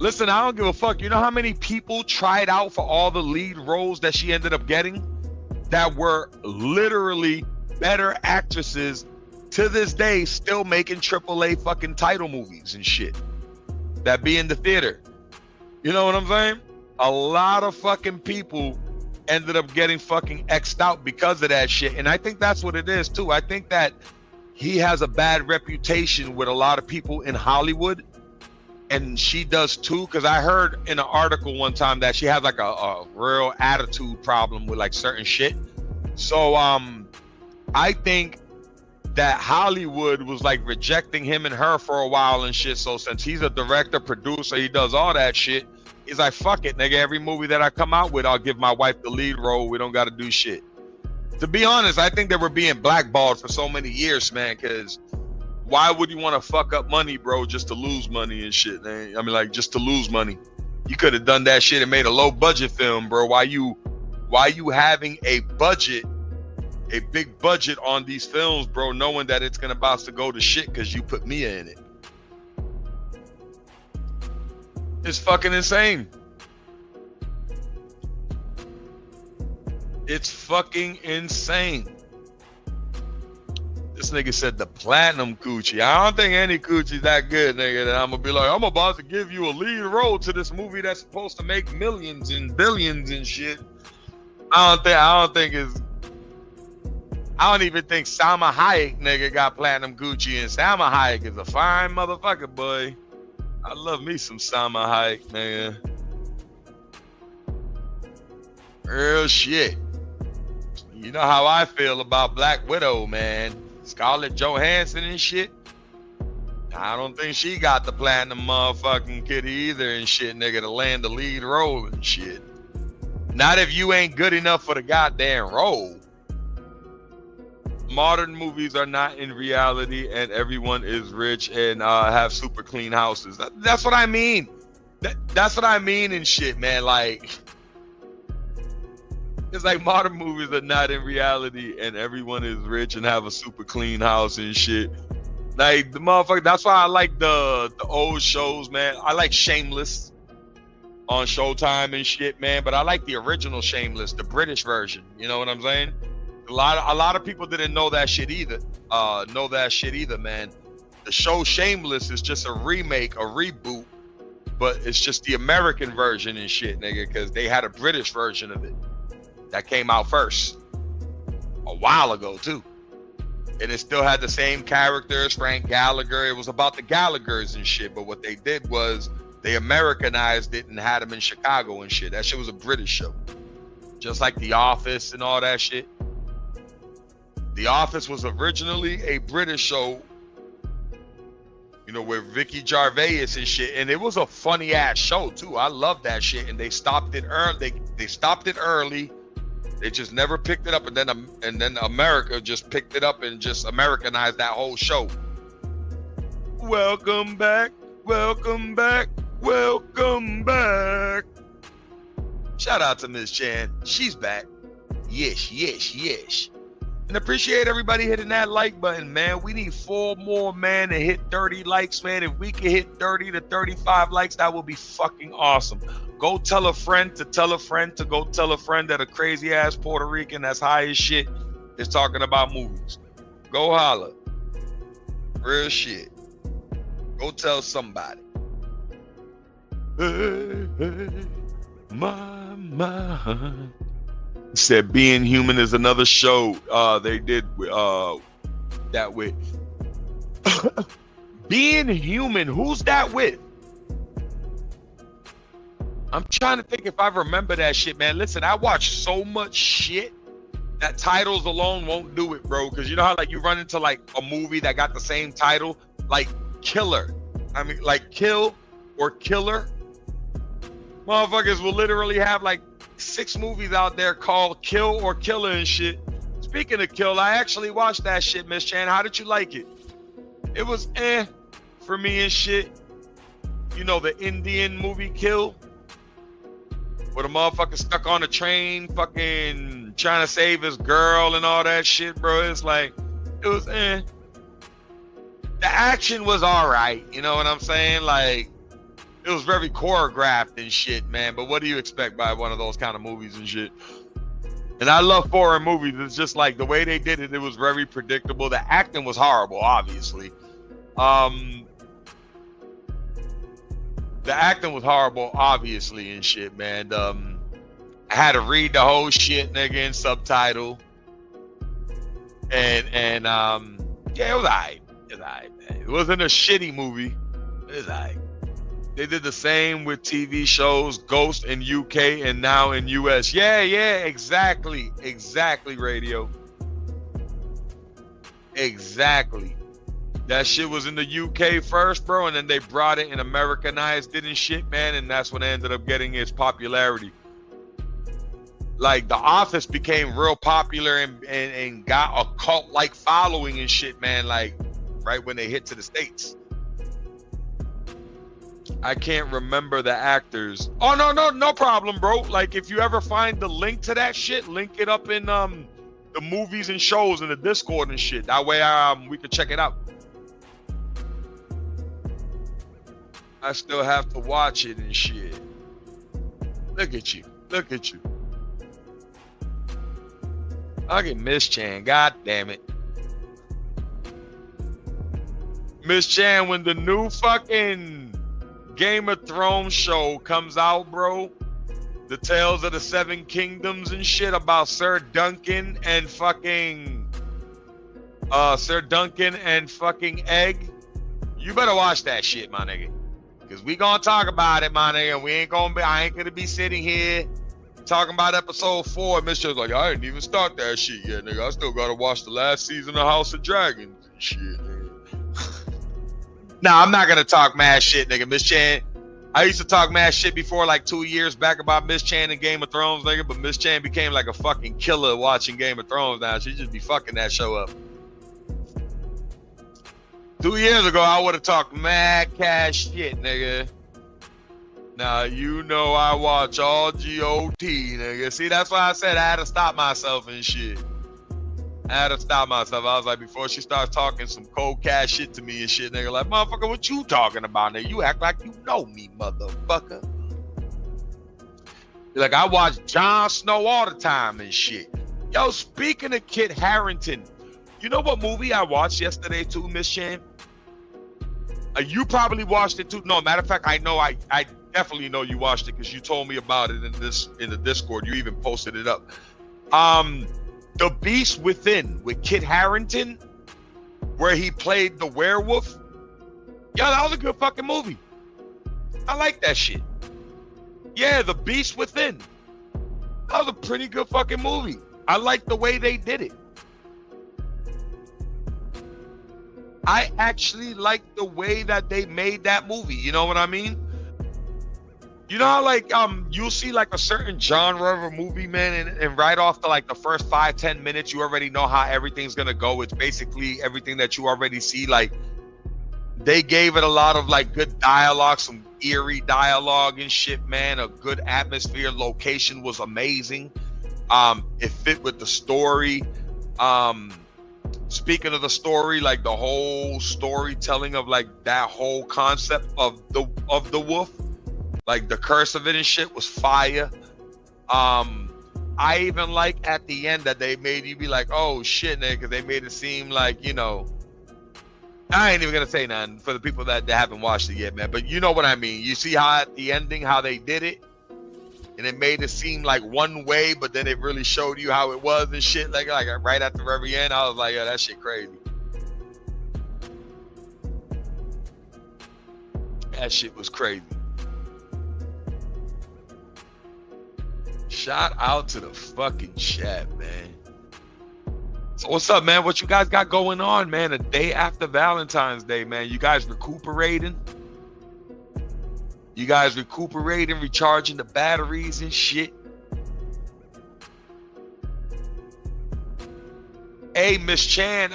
Listen, I don't give a fuck. You know how many people tried out for all the lead roles that she ended up getting that were literally better actresses to this day, still making AAA fucking title movies and shit that be in the theater. You know what I'm saying? A lot of fucking people ended up getting fucking X'd out because of that shit. And I think that's what it is too. I think that he has a bad reputation with a lot of people in Hollywood. And she does too, because I heard in an article one time that she has like a real attitude problem with like certain shit. So I think that Hollywood was like rejecting him and her for a while and shit. So since he's a director, producer, he does all that shit. He's like, fuck it, nigga. Every movie that I come out with, I'll give my wife the lead role. We don't got to do shit. To be honest, I think they were being blackballed for so many years, man, because why would you want to fuck up money, bro, just to lose money and shit, man? I mean, like, just to lose money. You could have done that shit and made a low budget film, bro. Why you having a budget, a big budget on these films, bro, knowing that it's gonna about to go to shit because you put Mia in it? It's fucking insane. It's fucking insane. This nigga said the platinum coochie. I don't think any coochie's that good, nigga, that I'm gonna be like, I'm about to give you a lead role to this movie that's supposed to make millions and billions and shit. I don't think I don't even think Salma Hayek, nigga, got platinum Gucci, and Salma Hayek is a fine motherfucker, boy. I love me some Salma Hayek, nigga. Real shit. You know how I feel about Black Widow, man. Scarlett Johansson and shit. I don't think she got the platinum motherfucking kitty either and shit, nigga, to land the lead role and shit. Not if you ain't good enough for the goddamn role. Modern movies are not in reality, and everyone is rich and have super clean houses. That's what I mean. That's what I mean and shit, man. Like, it's like modern movies are not in reality, and everyone is rich and have a super clean house and shit. Like, the motherfucker. That's why I like the old shows, man. I like Shameless on Showtime and shit, man. But I like the original Shameless, the British version. You know what I'm saying? A lot of people didn't know that shit either. Man. The show Shameless is just a remake, a reboot, but it's just the American version and shit, nigga, because they had a British version of it that came out first a while ago too, and it still had the same characters, Frank Gallagher. It was about the Gallaghers and shit, but what they did was they Americanized it and had them in Chicago and shit. That shit was a British show, just like The Office and all that shit. The Office was originally a British show, you know, with Ricky Gervais and shit, and it was a funny ass show too. I love that shit, and they stopped it early. They stopped it early. They just never picked it up, and then America just picked it up and just Americanized that whole show. Welcome back, welcome back, welcome back. Shout out to Miss Chan. She's back. Yes, yes, yes. And appreciate everybody hitting that like button, man. We need 4 more, man, to hit 30 likes, man. If we can hit 30 to 35 likes, that would be fucking awesome. Go tell a friend to tell a friend to go tell a friend that a crazy ass Puerto Rican that's high as shit is talking about movies. Go holla. Real shit. Go tell somebody. Hey, hey, my. Said Being Human is another show they did that with. Being Human, who's that with? I'm trying to think if I remember that shit, man. Listen, I watch so much shit that titles alone won't do it, bro. Because you know how like you run into like a movie that got the same title, like Killer. I mean, like Kill or Killer. Motherfuckers will literally have like 6 movies out there called Kill or Killer and shit. Speaking of Kill, I actually watched that shit, Miss Chan. How did you like it? It was for me and shit. You know, the Indian movie Kill, where the motherfucker stuck on a train fucking trying to save his girl and all that shit, bro. It's like, it was The action was alright, you know what I'm saying? Like, it was very choreographed and shit, man. But what do you expect by one of those kind of movies and shit? And I love foreign movies. It's just like the way they did it, it was very predictable. The acting was horrible, obviously. The acting was horrible, obviously, and shit, man. I had to read the whole shit, nigga, in subtitle. And yeah, it was alright. It was alright, man. It wasn't a shitty movie. It was alright. They did the same with TV shows, Ghost in UK and now in US. Yeah, exactly. Exactly, radio. Exactly. That shit was in the UK first, bro, and then they brought it and Americanized it and shit, man, and that's when it ended up getting its popularity. Like, The Office became real popular and got a cult-like following and shit, man, like, right when they hit to the States. I can't remember the actors. Oh, no problem, bro. Like, if you ever find the link to that shit, link it up in the movies and shows in the Discord and shit. That way we could check it out. I still have to watch it and shit. Look at you. Look at you. I get Miss Chan. God damn it. Miss Chan, when the new fucking Game of Thrones show comes out, bro, the Tales of the Seven Kingdoms and shit about Sir Duncan and fucking Sir Duncan and fucking Egg. You better watch that shit, my nigga. Cause we gonna talk about it, my nigga. I ain't gonna be sitting here talking about episode 4. Miss Joe's like, I didn't even start that shit yet, nigga. I still gotta watch the last season of House of Dragons and shit, nigga. Nah, I'm not gonna talk mad shit, nigga. Miss Chan, I used to talk mad shit before, like 2 years back, about Miss Chan and Game of Thrones, nigga. But Miss Chan became like a fucking killer watching Game of Thrones now. She just be fucking that show up. 2 years ago, I would have talked mad cash shit, nigga. Now, you know I watch all GOT, nigga. See, that's why I said I had to stop myself and shit. I had to stop myself. I was like, before she starts talking some cold cash shit to me and shit, nigga, like, motherfucker, what you talking about, nigga? You act like you know me, motherfucker. Like, I watch Jon Snow all the time and shit. Yo, speaking of Kit Harington, you know what movie I watched yesterday too, Miss Chan? You probably watched it too. No, matter of fact, I know I definitely know you watched it because you told me about it in the Discord. You even posted it up. The Beast Within with Kit Harington, where he played the werewolf. Yo, that was a good fucking movie. I like that shit. Yeah, The Beast Within. That was a pretty good fucking movie. I like the way they did it. I actually like the way that they made that movie. You know what I mean? You know how, like, you'll see like a certain genre of a movie, man, and right off the like the first 5-10 minutes, you already know how everything's gonna go. It's basically everything that you already see. Like, they gave it a lot of like good dialogue, some eerie dialogue and shit, man. A good atmosphere. Location was amazing. It fit with the story. Speaking of the story, like the whole storytelling of like that whole concept of the wolf, like the curse of it and shit was fire. I even like at the end that they made you be like, oh shit, nigga, because they made it seem like, you know, I ain't even gonna say nothing for the people that haven't watched it yet, man, but you know what I mean. You see how at the ending, how they did it, and it made it seem like one way, but then it really showed you how it was and shit. Like right at the very end, I was like, yeah, that shit crazy. That shit was crazy. Shout out to the fucking chat, man. So what's up, man? What you guys got going on, man? A day after Valentine's Day, man. You guys recuperating? You guys recuperating, recharging the batteries and shit? Hey, Miss Chan,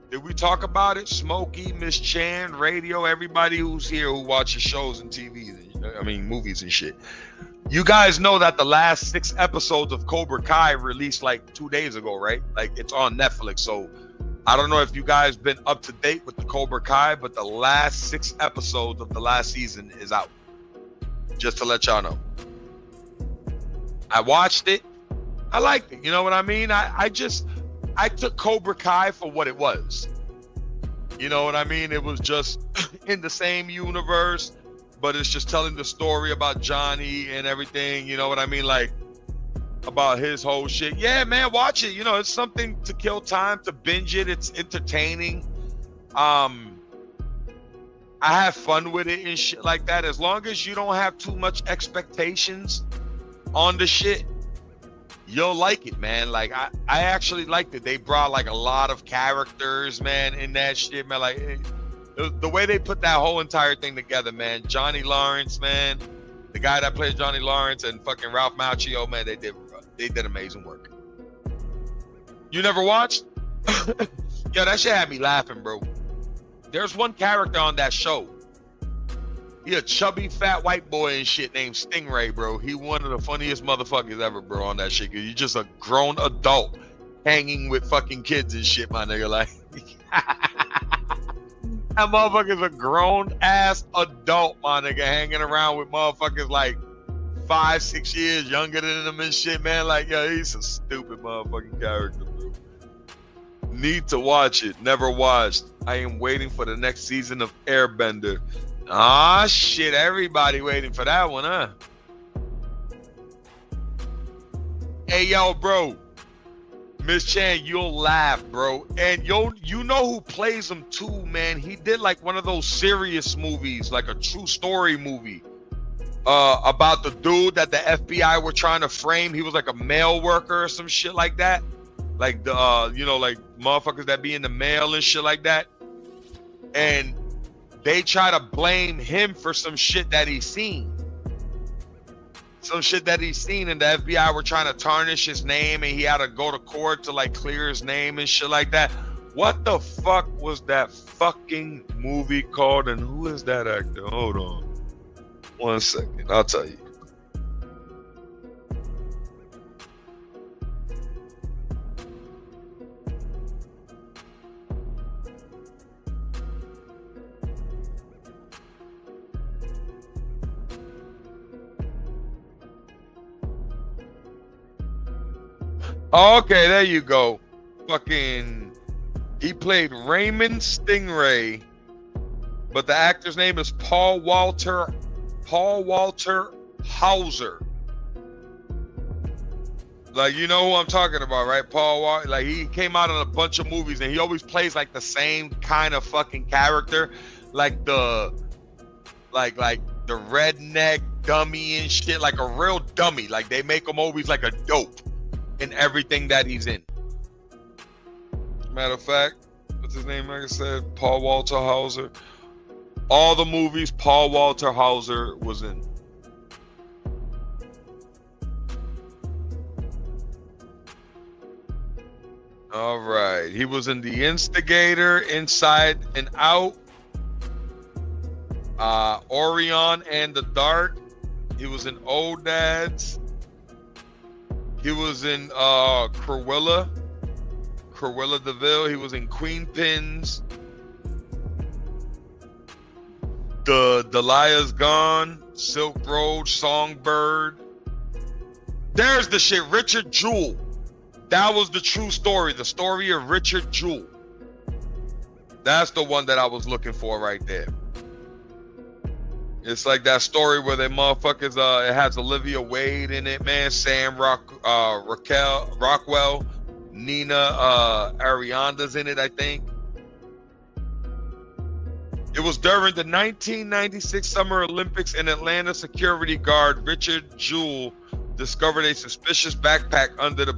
did we talk about it? Smokey, Miss Chan, radio, everybody who's here who watches shows and TV, movies and shit. You guys know that the last 6 episodes of Cobra Kai released like 2 days ago, right? Like, it's on Netflix, so I don't know if you guys been up to date with the Cobra Kai, but the last 6 episodes of the last season is out. Just to let y'all know. I watched it. I liked it. You know what I mean? I took Cobra Kai for what it was. You know what I mean? It was just in the same universe, but it's just telling the story about Johnny and everything. You know what I mean? Like, about his whole shit. Yeah, man, watch it. You know, it's something to kill time, to binge it. It's entertaining. I have fun with it and shit like that. As long as you don't have too much expectations on the shit, you'll like it, man. Like, I actually liked it. They brought like a lot of characters, man, in that shit, man. Like, the way they put that whole entire thing together, man. Johnny Lawrence, man, the guy that plays Johnny Lawrence, and fucking Ralph Macchio, man, they did amazing work. You never watched? Yo, that shit had me laughing, bro. There's one character on that show. He a chubby, fat white boy and shit named Stingray, bro. He one of the funniest motherfuckers ever, bro, on that shit. Cause he's just a grown adult hanging with fucking kids and shit, my nigga. Like, that motherfucker's a grown ass adult, my nigga, hanging around with motherfuckers like 5-6 years younger than him and shit, man. Like, yo, he's a stupid motherfucking character, bro. Need to watch it. Never watched. I am waiting for the next season of Airbender. Ah, shit. Everybody waiting for that one, huh? Hey, yo, bro. Miss Chan, you'll laugh, bro. And you know who plays him too, man. He did like one of those serious movies, like a true story movie, about the dude that the FBI were trying to frame. He was like a mail worker or some shit like that. Like the like motherfuckers that be in the mail and shit like that. And they try to blame him for some shit that he's seen. Some shit that he's seen, and the FBI were trying to tarnish his name, and he had to go to court to like clear his name and shit like that. What the fuck was that fucking movie called, and who is that actor? Hold on 1 second, I'll tell you. Okay, there you go. Fucking, he played Raymond Stingray, but the actor's name is Paul Walter Hauser. Like, you know who I'm talking about, right? Paul Walter. Like, he came out in a bunch of movies, and he always plays like the same kind of fucking character, like the redneck dummy and shit, like a real dummy. Like, they make him always like a dope in everything that he's in. Matter of fact, what's his name? Like I said, Paul Walter Hauser. All the movies Paul Walter Hauser was in. All right, he was in The Instigator, Inside and Out, Orion and the Dark. He was in Old Dads. He was in Cruella DeVille. He was in Queen Pins. Delia's Gone, Silk Road, Songbird. There's the shit, Richard Jewell. That was the true story, the story of Richard Jewell. That's the one that I was looking for right there. It's like that story where they motherfuckers, it has Olivia Wade in it, man. Sam Rockwell, Nina Arianda's in it, I think. It was during the 1996 Summer Olympics in Atlanta. Security guard Richard Jewell discovered a suspicious backpack under the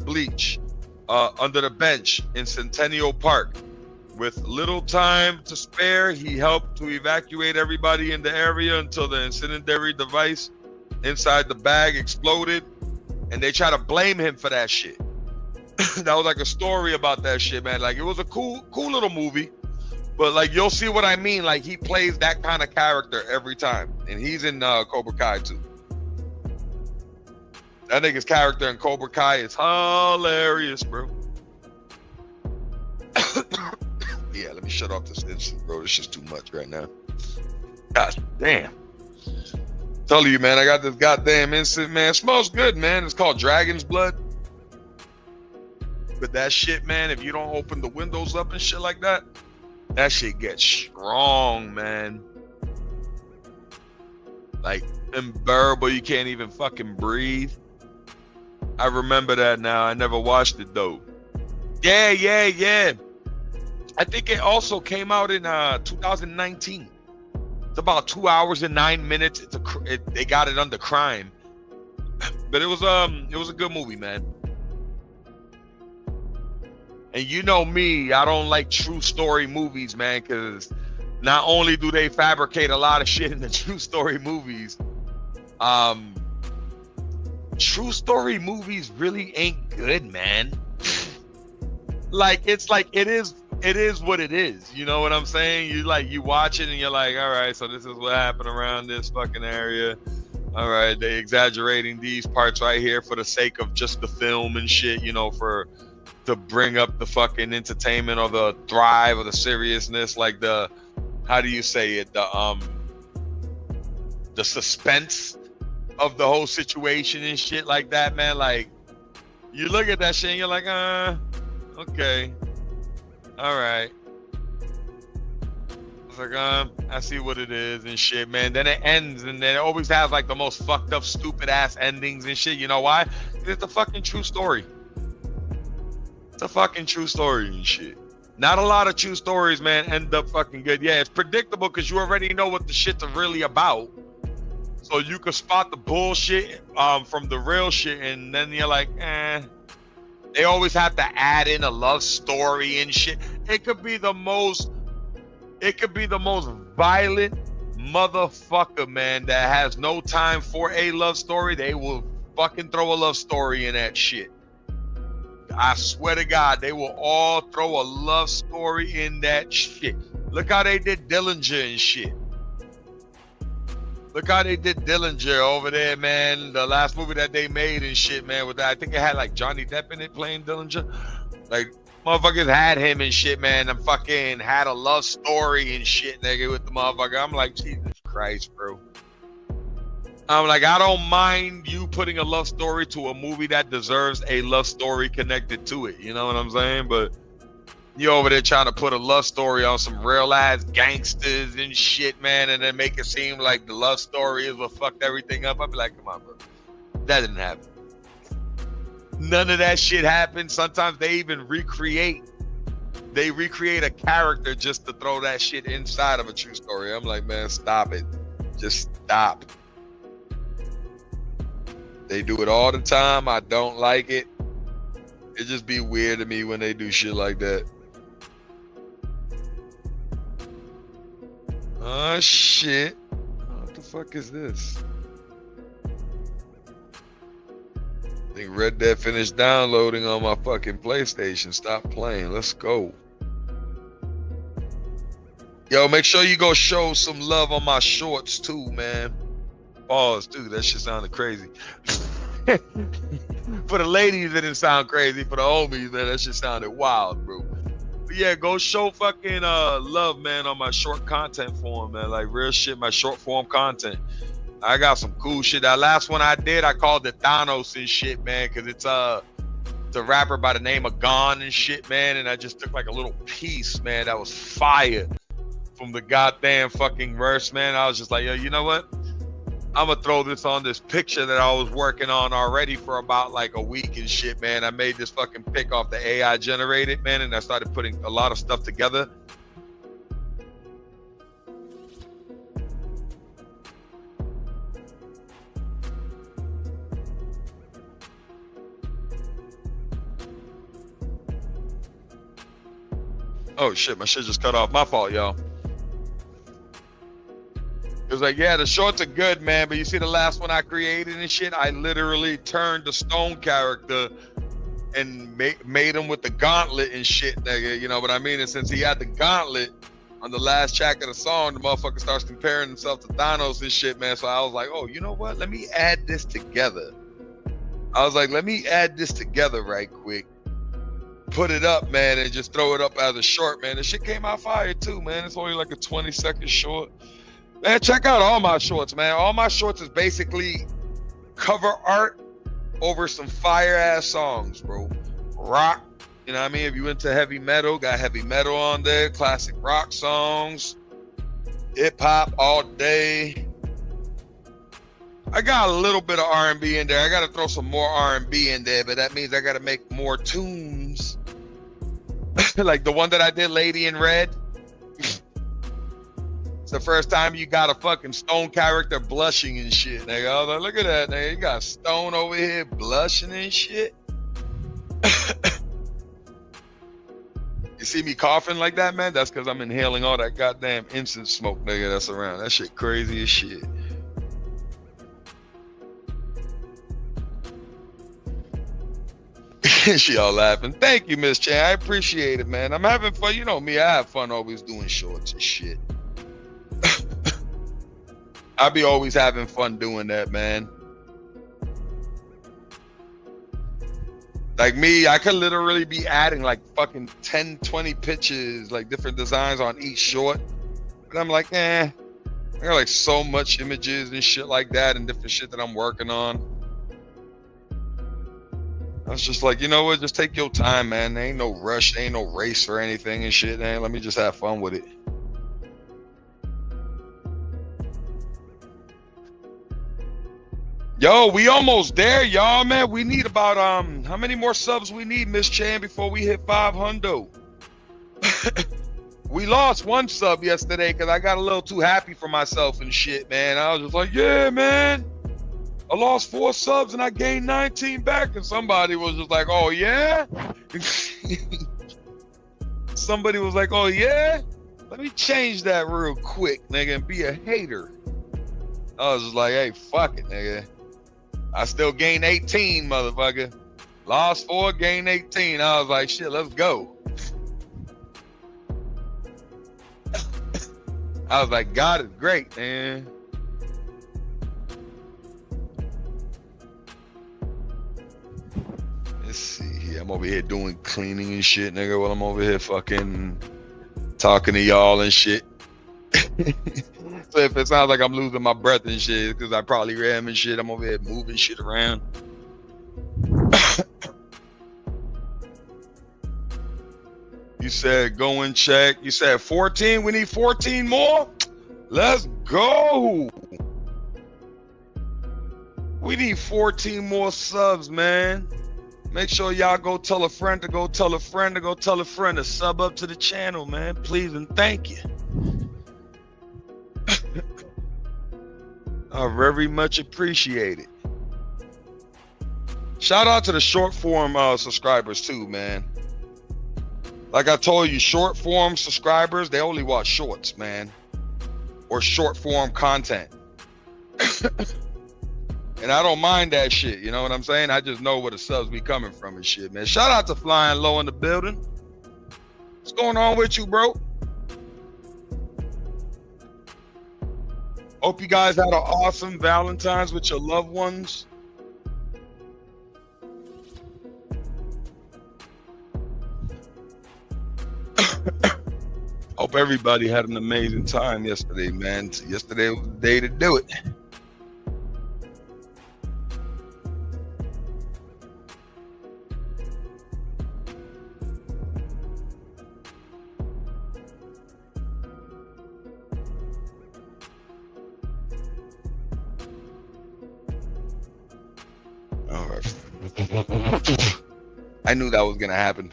bench in Centennial Park. With little time to spare, he helped to evacuate everybody in the area until the incendiary device inside the bag exploded, and they try to blame him for that shit. That was like a story about that shit, man. Like, it was a cool little movie, but like, you'll see what I mean. Like, he plays that kind of character every time, and he's in Cobra Kai too. That nigga's character in Cobra Kai is hilarious, bro. Yeah, let me shut off this instant, bro. This just too much right now. God damn. Tell you, man, I got this goddamn instant, man. It smells good, man. It's called Dragon's Blood. But that shit, man, if you don't open the windows up and shit like that, that shit gets strong, man. Like, unbearable. You can't even fucking breathe. I remember that now. I never watched it, though. Yeah. I think it also came out in 2019. It's about 2 hours and 9 minutes. They got it under Crime, but it was a good movie, man. And you know me, I don't like true story movies, man, because not only do they fabricate a lot of shit in the true story movies, true story movies really ain't good, man. Like, it's like it is what it is. You know what I'm saying? You watch it and you're like, all right, so this is what happened around this fucking area. All right, they exaggerating these parts right here for the sake of just the film and shit, you know, to bring up the fucking entertainment or the thrive or the seriousness, like the, how do you say it? The suspense of the whole situation and shit like that, man. Like, you look at that shit and you're like, okay. All right. It's like, I see what it is and shit, man. Then it ends, and then it always has like the most fucked up, stupid ass endings and shit. You know why? It's a fucking true story. It's a fucking true story and shit. Not a lot of true stories, man, end up fucking good. Yeah, it's predictable because you already know what the shit's really about. So you can spot the bullshit from the real shit, and then you're like, eh. They always have to add in a love story and shit. It could be the most violent motherfucker, man, that has no time for a love story. They will fucking throw a love story in that shit. I swear to God, they will all throw a love story in that shit. Look how they did Dillinger and shit. Look how they did Dillinger over there, man. The last movie that they made and shit, man. With that, I think it had like Johnny Depp in it playing Dillinger. Like, motherfuckers had him and shit, man. And fucking had a love story and shit, nigga, with the motherfucker. I'm like, Jesus Christ, bro. I'm like, I don't mind you putting a love story to a movie that deserves a love story connected to it. You know what I'm saying? But you over there trying to put a love story on some real ass gangsters and shit, man, and then make it seem like the love story is what fucked everything up. I'd be like, come on, bro. That didn't happen. None of that shit happened. Sometimes they even recreate a character just to throw that shit inside of a true story. I'm like, man, stop it. Just stop. They do it all the time. I don't like it. It just be weird to me when they do shit like that. Oh, shit. What the fuck is this? I think Red Dead finished downloading on my fucking PlayStation. Stop playing. Let's go. Yo, make sure you go show some love on my shorts too, man. Pause, too. That shit sounded crazy. For the ladies, it didn't sound crazy. For the homies, man, that shit sounded wild, bro. But yeah, go show fucking love, man, on my short content form, man. Like real shit, my short form content. I got some cool shit. That last one I did, I called it Thanos and shit, man, because it's a rapper by the name of Gone and shit, man. And I just took like a little piece, man, that was fire from the goddamn fucking verse, man. I was just like, yo, you know what? I'm gonna throw this on this picture that I was working on already for about like a week and shit, man. I made this fucking pic off the AI generated, man, and I started putting a lot of stuff together. Oh shit, my shit just cut off. My fault, y'all. It was like, yeah, the shorts are good, man, but you see the last one I created and shit? I literally turned the Stone character and made him with the gauntlet and shit, nigga. You know what I mean? And since he had the gauntlet on the last track of the song, the motherfucker starts comparing himself to Thanos and shit, man. So I was like, oh, you know what? Let me add this together. I was like, let me add this together right quick. Put it up, man, and just throw it up as a short, man. The shit came out fire too, man. It's only like a 20-second short. Man, check out all my shorts, man. All my shorts is basically cover art over some fire-ass songs, bro. Rock, you know what I mean? If you into heavy metal, got heavy metal on there. Classic rock songs. Hip-hop all day. I got a little bit of R&B in there. I got to throw some more R&B in there, but that means I got to make more tunes. Like the one that I did, Lady in Red. The first time you got a fucking Stone character blushing and shit, nigga. I was like, look at that, nigga. You got Stone over here blushing and shit. You see me coughing like that, man? That's because I'm inhaling all that goddamn incense smoke, nigga, that's around. That shit crazy as shit. She all laughing. Thank you, Miss Chan. I appreciate it, man. I'm having fun. You know me, I have fun always doing shorts and shit. I be always having fun doing that, man. Like me, I could literally be adding like fucking 10, 20 pictures, like different designs on each short. But I'm like, I got like so much images and shit like that and different shit that I'm working on. I was just like, you know what? Just take your time, man. There ain't no rush. There ain't no race or anything and shit, man. Let me just have fun with it. Yo, we almost there, y'all, man. We need about how many more subs we need, Miss Chan, before we hit 500? We lost one sub yesterday because I got a little too happy for myself and shit, man. I was just like, yeah, man, I lost 4 subs and I gained 19 back. And somebody was just like, oh, yeah? Somebody was like, oh, yeah? Let me change that real quick, nigga, and be a hater. I was just like, hey, fuck it, nigga. I still gained 18, motherfucker. Lost 4, gained 18. I was like, shit, let's go. I was like, God is great, man. Let's see here. I'm over here doing cleaning and shit, nigga, while I'm over here fucking talking to y'all and shit. So if it sounds like I'm losing my breath and shit, because I probably am and shit, I'm over here moving shit around. You said go and check. You said 14. We need 14 more. Let's go. We need 14 more subs, man. Make sure y'all go tell a friend to go tell a friend to go tell a friend to sub up to the channel, man. Please and thank you. I very much appreciate it. Shout out to the short form subscribers too, man. Like I told you, short form subscribers, they only watch shorts, man. Or short form content. And I don't mind that shit, you know what I'm saying? I just know where the subs be coming from and shit, man. Shout out to Flying Low in the building. What's going on with you, bro? Hope you guys had an awesome Valentine's with your loved ones. Hope everybody had an amazing time yesterday, man. Yesterday was the day to do it. All right. I knew that was gonna happen.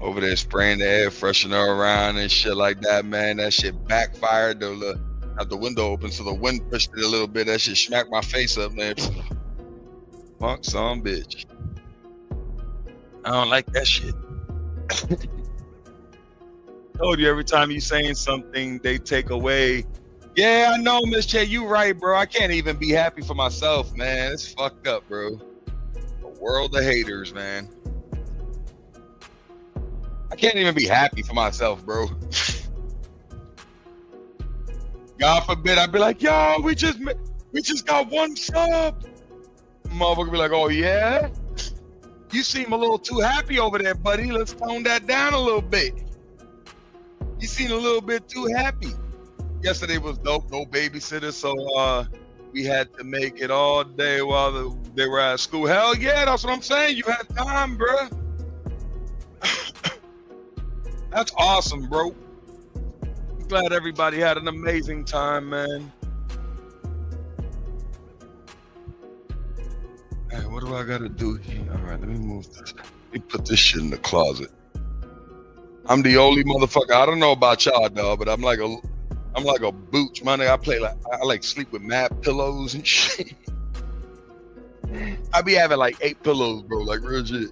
Over there spraying the air freshener around and shit like that, man. That shit backfired. Had the window open, so the wind pushed it a little bit. That shit smacked my face up, man. Punk son bitch. I don't like that shit. Told you, every time you saying something, they take away. Yeah, I know, Miss J, you right, bro. I can't even be happy for myself, man. It's fucked up, bro. A world of haters, man. I can't even be happy for myself, bro. God forbid I'd be like, yo, we just got 1 sub. Motherfucker be like, oh yeah? You seem a little too happy over there, buddy. Let's tone that down a little bit. You seem a little bit too happy. Yesterday was dope, no babysitter, so we had to make it all day while they were at school. Hell yeah, that's what I'm saying. You had time, bro. That's awesome, bro. I'm glad everybody had an amazing time, man. Hey, what do I gotta do here? All right, let me move this. Let me put this shit in the closet. I'm the only motherfucker. I don't know about y'all, dog, but I'm like a booch, man. I like sleep with mad pillows and shit. I be having like 8 pillows, bro, like real shit.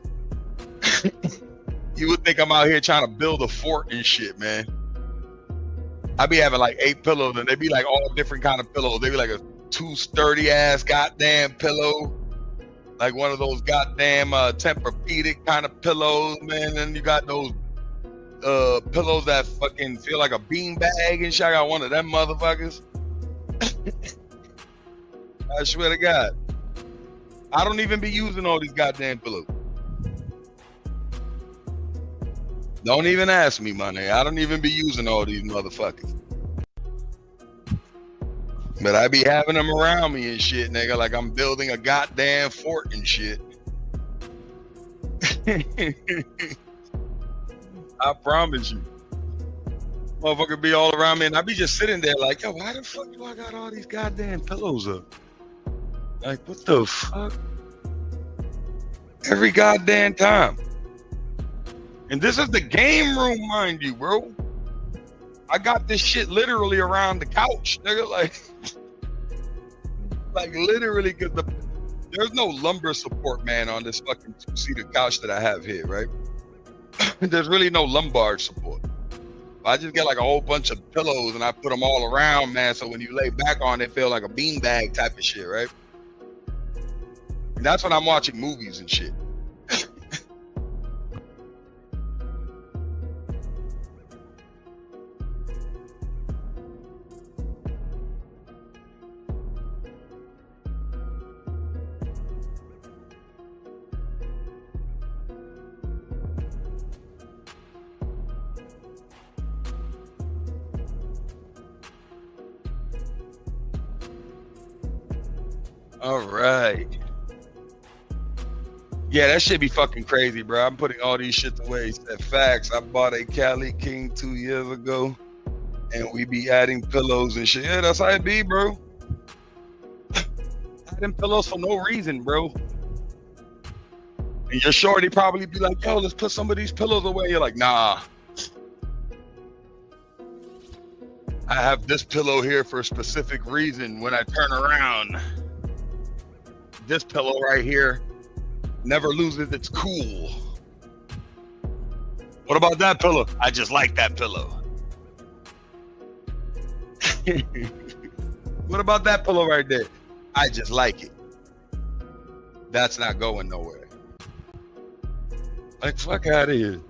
You would think I'm out here trying to build a fort and shit, man. I be having like 8 pillows, and they be like all different kind of pillows. They be like a 2 sturdy ass goddamn pillow, like one of those goddamn Tempur-Pedic kind of pillows, man. And you got those pillows that fucking feel like a beanbag and shit. I got one of them motherfuckers. I swear to God, I don't even be using all these goddamn pillows. Don't even ask me, my nigga. I don't even be using all these motherfuckers. But I be having them around me and shit, nigga, like I'm building a goddamn fort and shit. I promise you. Motherfucker be all around me, and I be just sitting there like, yo, why the fuck do I got all these goddamn pillows up? Like, what the fuck? Every goddamn time. And this is the game room, mind you, bro. I got this shit literally around the couch, nigga. Like literally, because there's no lumbar support, man, on this fucking two-seater couch that I have here, right? There's really no lumbar support. I just get like a whole bunch of pillows and I put them all around, man. So when you lay back on it, feel like a beanbag type of shit, right? And that's when I'm watching movies and shit. All right. Yeah, that shit be fucking crazy, bro. I'm putting all these shit away. He said, facts. I bought a Cali King 2 years ago, and we be adding pillows and shit. Yeah, that's how it be, bro. Adding pillows for no reason, bro. And your shorty probably be like, yo, let's put some of these pillows away. You're like, nah. I have this pillow here for a specific reason. When I turn around, this pillow right here never loses its cool. What about that pillow? I just like that pillow. What about that pillow right there? I just like it. That's not going nowhere. Like, fuck out of here.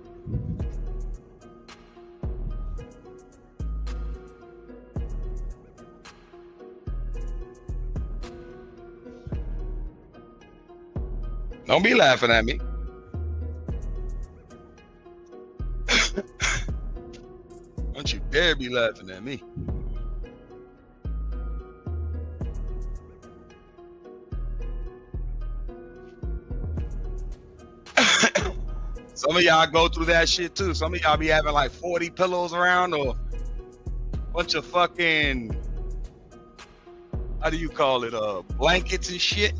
Don't be laughing at me. Don't you dare be laughing at me. Some of y'all go through that shit too. Some of y'all be having like 40 pillows around or a bunch of fucking, how do you call it, blankets and shit.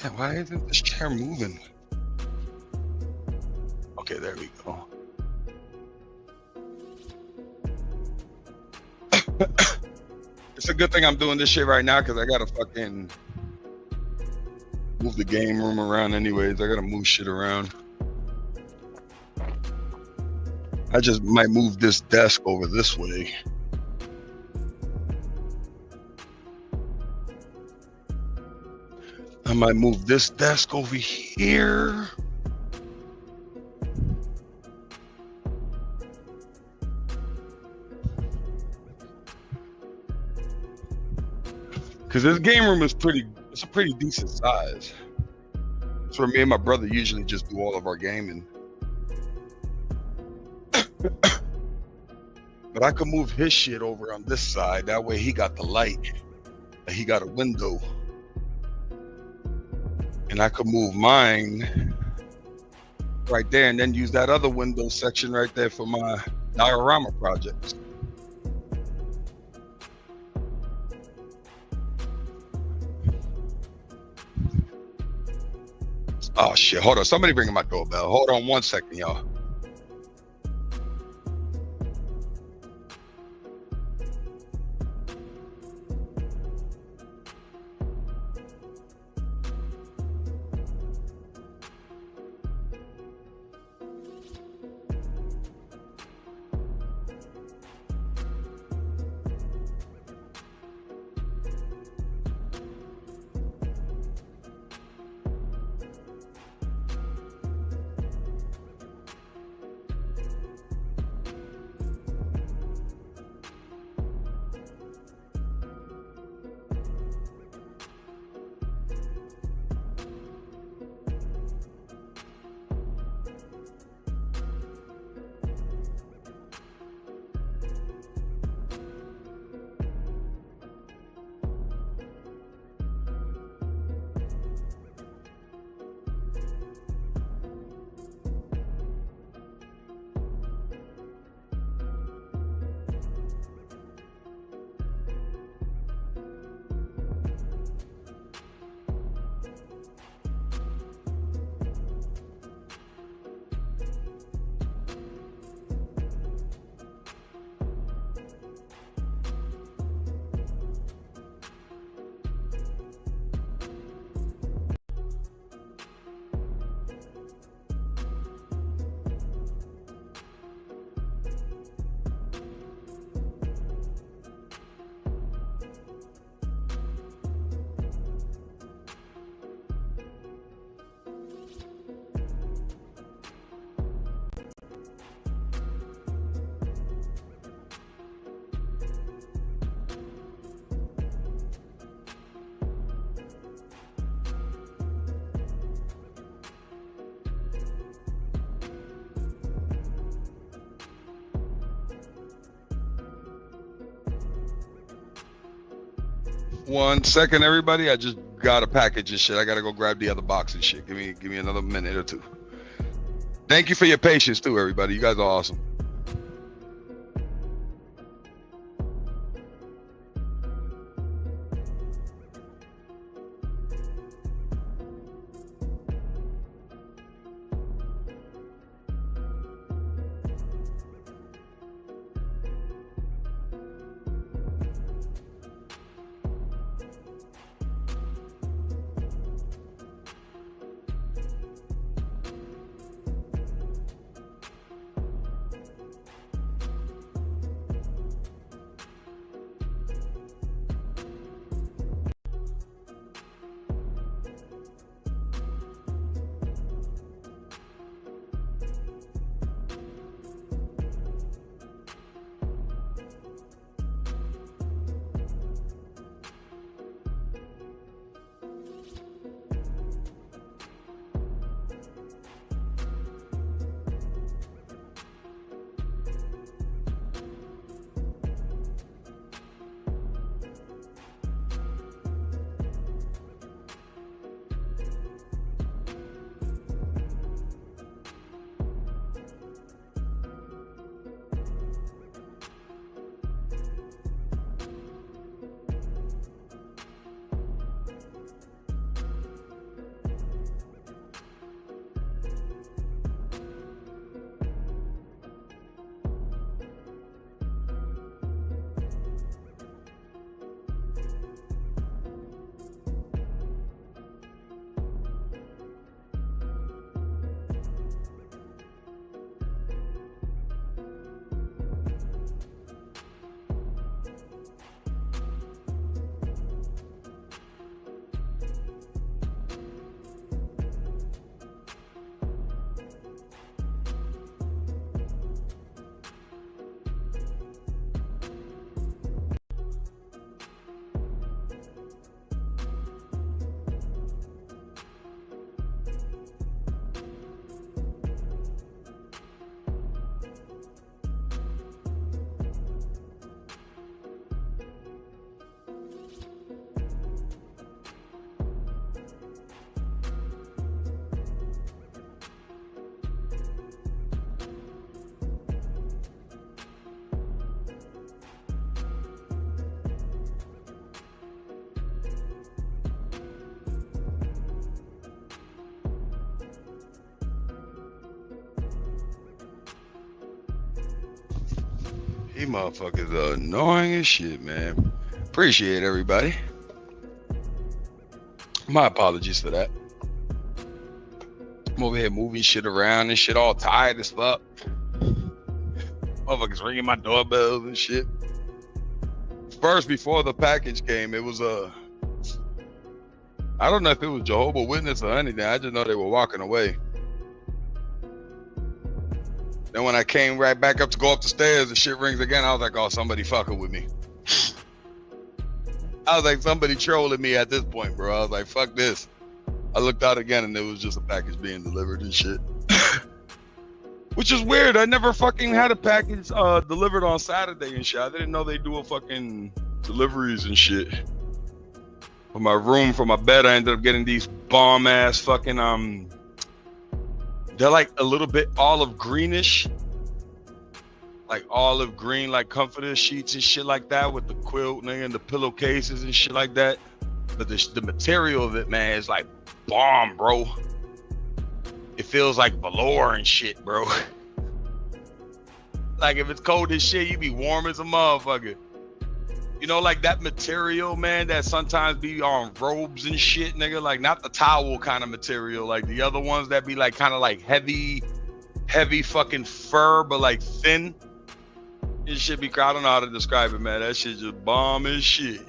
Man, why isn't this chair moving? Okay, there we go. It's a good thing I'm doing this shit right now because I gotta fucking move the game room around anyways. I gotta move shit around. I just might move this desk over this way. I might move this desk over here. Cause this game room is it's a pretty decent size. It's where me and my brother usually just do all of our gaming. But I could move his shit over on this side. That way he got the light. He got a window. And I could move mine right there and then use that other window section right there for my diorama projects. Oh shit, hold on. Somebody ringing my doorbell. Hold on 1 second, y'all. 1 second, everybody. I just got a package and shit. I gotta go grab the other box and shit. Give me another minute or two. Thank you for your patience too, everybody. You guys are awesome. These motherfuckers are annoying as shit, man. Appreciate everybody. My apologies for that. I'm over here moving shit around and shit, all tired as fuck. Motherfuckers ringing my doorbells and shit. First, before the package came, it was I don't know if it was Jehovah's Witness or anything. I just know they were walking away. Then when I came right back up to go up the stairs, the shit rings again. I was like, oh, somebody fucking with me. I was like, somebody trolling me at this point, bro. I was like, fuck this. I looked out again and it was just a package being delivered and shit. Which is weird. I never fucking had a package delivered on Saturday and shit. I didn't know they do a fucking deliveries and shit. For my room, for my bed, I ended up getting these bomb ass fucking they're like a little bit olive greenish, like olive green, like comforter sheets and shit like that with the quilt and the pillowcases and shit like that. But the material of it, man, is like bomb, bro. It feels like velour and shit, bro. Like if it's cold as shit, you be warm as a motherfucker. You know, like that material, man, that sometimes be on robes and shit, nigga. Like not the towel kind of material, like the other ones that be like kind of like heavy fucking fur, but like thin. It should be, I don't know how to describe it, man. That shit just bomb as shit.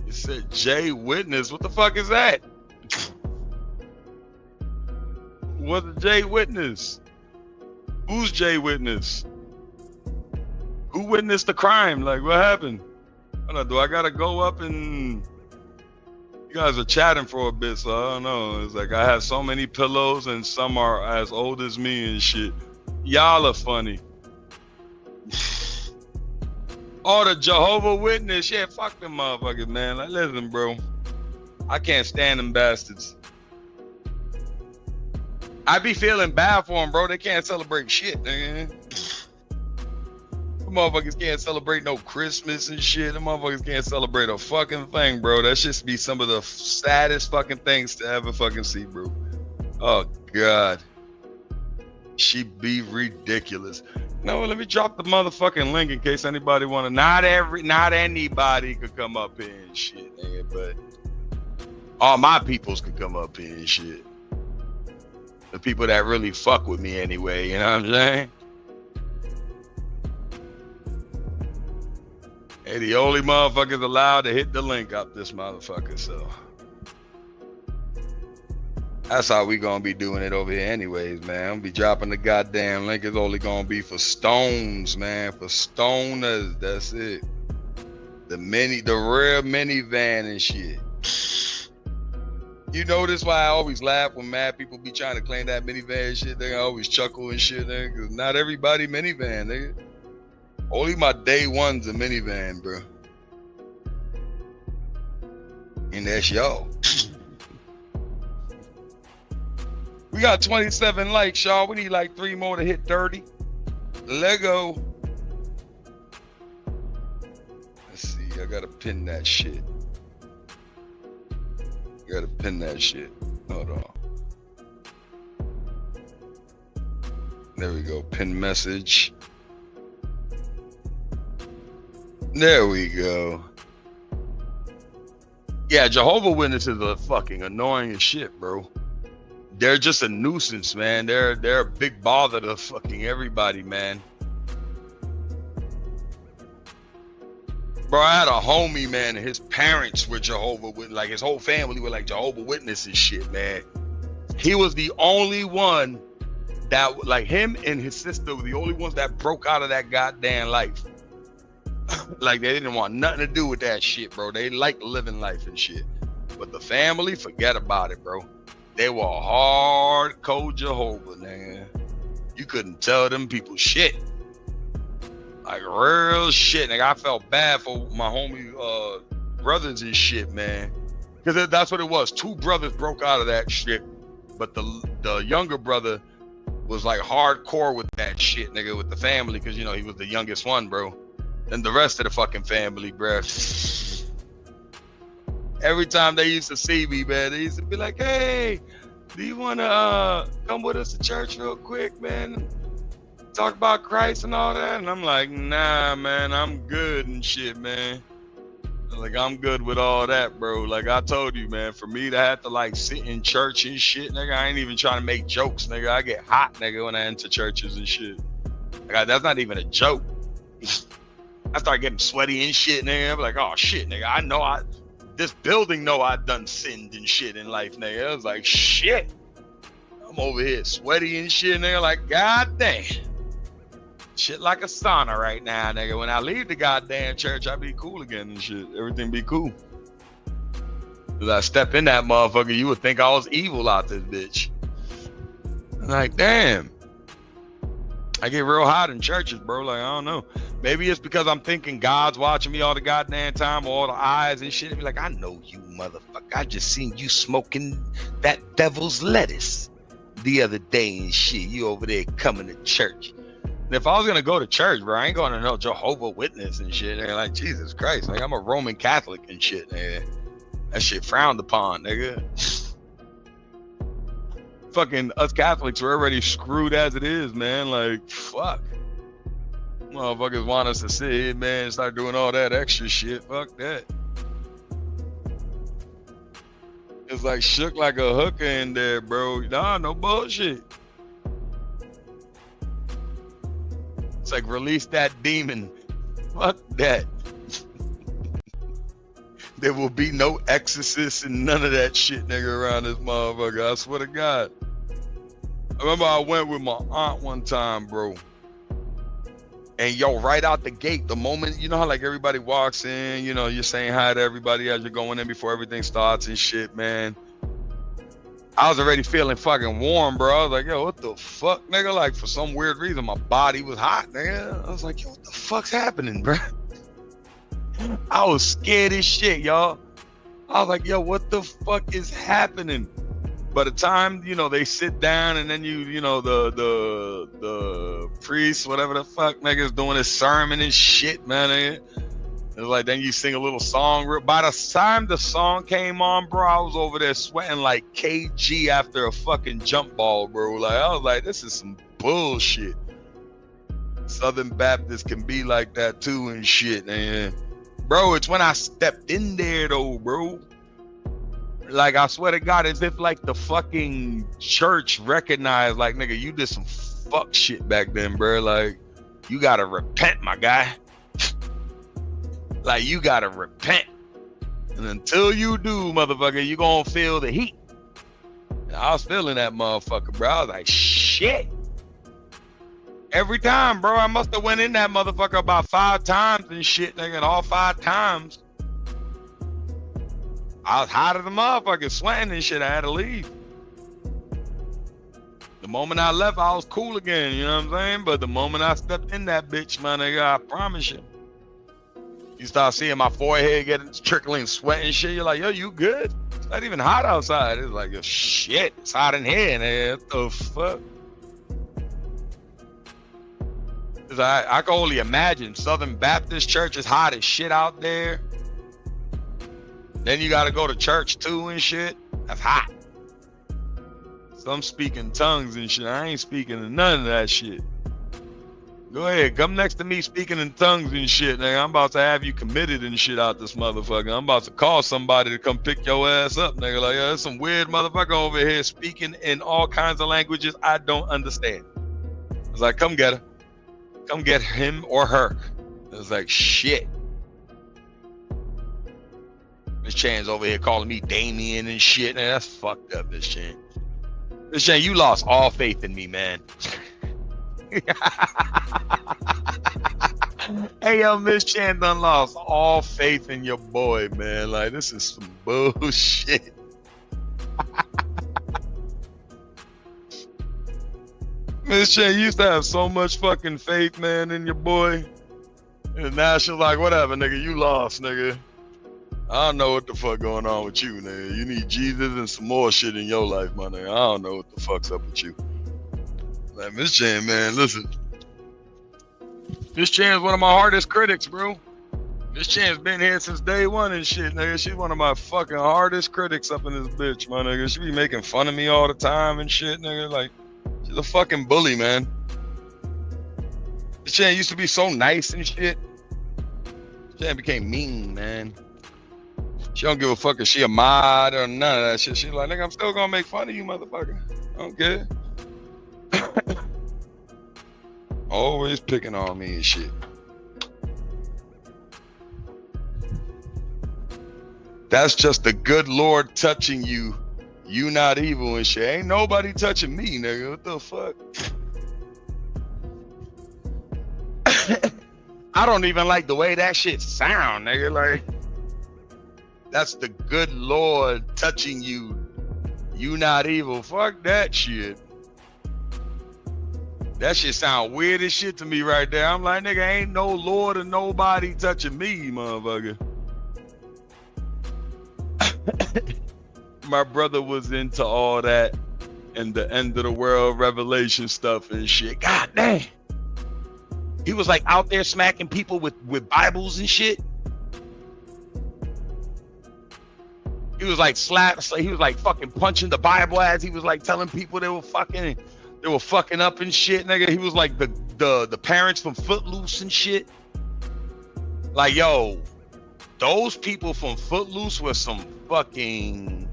It said J Witness. What the fuck is that? What's a J Witness? Who's J Witness? Who witnessed the crime? Like, what happened? I don't know, do I gotta go up and... You guys are chatting for a bit, so I don't know. It's like I have so many pillows and some are as old as me and shit. Y'all are funny. Oh, the Jehovah Witness. Yeah, fuck them motherfuckers, man. Like, listen, bro. I can't stand them bastards. I be feeling bad for them, bro. They can't celebrate shit, man. Them motherfuckers can't celebrate no Christmas and shit. Them motherfuckers can't celebrate a fucking thing, bro. That should be some of the saddest fucking things to ever fucking see, bro. Oh, God. She be ridiculous. No, let me drop the motherfucking link in case anybody want to. Not anybody could come up here and shit, nigga, but all my peoples could come up here and shit. The people that really fuck with me anyway, you know what I'm saying? Hey, the only motherfuckers allowed to hit the link up this motherfucker, so. That's how we gonna be doing it over here anyways, man. I'm gonna be dropping the goddamn link. It's only gonna be for stones, man. For stoners, that's it. The rare minivan and shit. You notice why I always laugh when mad people be trying to claim that minivan shit? They always chuckle and shit, nigga. Cause not everybody minivan, nigga. Only my day one's a minivan, bro. And that's y'all. We got 27 likes, y'all. We need like 3 more to hit 30. Lego. Let's see. I gotta pin that shit. Gotta pin that shit. Hold on. There we go. Pin message. There we go. Yeah, Jehovah's Witnesses are fucking annoying as shit, bro. They're just a nuisance, man. They're a big bother to fucking everybody, man. Bro, I had a homie, man, and his parents were Jehovah's Witnesses. Like, his whole family were like Jehovah's Witnesses and shit, man. He was the only one that, like, him and his sister were the only ones that broke out of that goddamn life. Like, they didn't want nothing to do with that shit, bro. They like living life and shit. But the family, forget about it, bro. They were hardcore Jehovah, man. You couldn't tell them people shit. Like, real shit. Like, I felt bad for my homie brothers and shit, man. Because that's what it was. 2 brothers broke out of that shit. But the younger brother was like hardcore with that shit, nigga, with the family. Because, you know, he was the youngest one, bro. And the rest of the fucking family, bro. Every time they used to see me, man, they used to be like, hey, do you want to come with us to church real quick, man? Talk about Christ and all that? And I'm like, nah, man, I'm good and shit, man. Like, I'm good with all that, bro. Like, I told you, man, for me to have to, like, sit in church and shit, nigga, I ain't even trying to make jokes, nigga. I get hot, nigga, when I enter churches and shit. Like, that's not even a joke. I start getting sweaty and shit, nigga. I'm like, oh, shit, nigga, I know this building know I done sinned and shit in life, nigga. I was like, shit. I'm over here sweaty and shit, nigga. Like, god damn. Shit like a sauna right now, nigga. When I leave the goddamn church, I be cool again and shit. Everything be cool. Cause I step in that motherfucker, you would think I was evil out this bitch. I'm like, damn. I get real hot in churches, bro. Like, I don't know. Maybe it's because I'm thinking God's watching me all the goddamn time, all the eyes and shit. Be like, I know you, motherfucker. I just seen you smoking that devil's lettuce the other day and shit. You over there coming to church. And if I was gonna go to church, bro, I ain't going to no Jehovah's Witness and shit. They're like, Jesus Christ. Like, I'm a Roman Catholic and shit, nigga. That shit frowned upon, nigga. Fucking us Catholics are already screwed as it is, man. Like, fuck. Motherfuckers want us to sit here, man, and start doing all that extra shit. Fuck that. It's like shook like a hooker in there, bro. Nah, no bullshit. It's like release that demon. Fuck that. There will be no exorcists and none of that shit, nigga, around this motherfucker. I swear to God. I remember I went with my aunt one time, bro. And yo, right out the gate, the moment, you know how like everybody walks in, you know, you're saying hi to everybody as you're going in before everything starts and shit, man. I was already feeling fucking warm, bro. I was like, yo, what the fuck, nigga? Like, for some weird reason, my body was hot, nigga. I was like, yo, what the fuck's happening, bro? I was scared as shit, y'all. I was like, yo, what the fuck is happening? By the time, you know, they sit down and then you know, the priest, whatever the fuck, niggas doing his sermon and shit, man. It's like, then you sing a little song. By the time the song came on, bro, I was over there sweating like KG after a fucking jump ball, bro. Like, I was like, this is some bullshit. Southern Baptists can be like that too and shit, man. Bro, it's when I stepped in there though, bro. Like, I swear to God, as if like the fucking church recognized, like, nigga, you did some fuck shit back then, bro. Like, you gotta repent, my guy. Like, you gotta repent. And until you do, motherfucker, you gonna feel the heat. And I was feeling that motherfucker, bro. I was like, shit. Every time, bro, I must have went in that motherfucker about 5 times and shit, nigga. And all 5 times, I was hot as a motherfucker, sweating and shit. I had to leave. The moment I left, I was cool again, you know what I'm saying? But the moment I stepped in that bitch, my nigga, I promise you. You start seeing my forehead getting trickling sweat and shit. You're like, yo, you good? It's not even hot outside. It's like, yo, shit, it's hot in here, nigga. What the fuck? I can only imagine Southern Baptist Church is hot as shit out there. Then you got to go to church too and shit. That's hot. Some speaking tongues and shit. I ain't speaking to none of that shit. Go ahead, come next to me speaking in tongues and shit, nigga. I'm about to have you committed and shit out this motherfucker. I'm about to call somebody to come pick your ass up, nigga. Like, there's some weird motherfucker over here speaking in all kinds of languages I don't understand. I was like, come get her. Come get him or her. It was like, shit. Miss Chan's over here calling me Damien and shit. Man, that's fucked up, Miss Chan. Miss Chan, you lost all faith in me, man. Hey, yo, Miss Chan done lost all faith in your boy, man. Like, this is some bullshit. Miss Chan used to have so much fucking faith, man, in your boy. And now she's like, whatever, nigga, you lost, nigga. I don't know what the fuck going on with you, nigga. You need Jesus and some more shit in your life, my nigga. I don't know what the fuck's up with you. Like, Miss Chan, man, listen. Miss Chan's one of my hardest critics, bro. Miss Chan's been here since day one and shit, nigga. She's one of my fucking hardest critics up in this bitch, my nigga. She be making fun of me all the time and shit, nigga. Like, she's a fucking bully, man. Miss Chan used to be so nice and shit. Miss Chan became mean, man. She don't give a fuck if she a mod or none of that shit. She's like, nigga, I'm still gonna make fun of you, motherfucker. I don't care. Always picking on me and shit. That's just the good Lord touching you. You not evil and shit. Ain't nobody touching me, nigga. What the fuck? I don't even like the way that shit sound, nigga. Like, that's the good Lord touching you. You not evil. Fuck that shit. That shit sound weird as shit to me right there. I'm like, nigga, ain't no Lord or nobody touching me, motherfucker. My brother was into all that and the end of the world revelation stuff and shit. God damn. He was like out there smacking people with Bibles and shit. He was like he was like fucking punching the Bible as he was like telling people they were fucking up and shit, nigga. He was like the parents from Footloose and shit. Like, yo, those people from Footloose were some fucking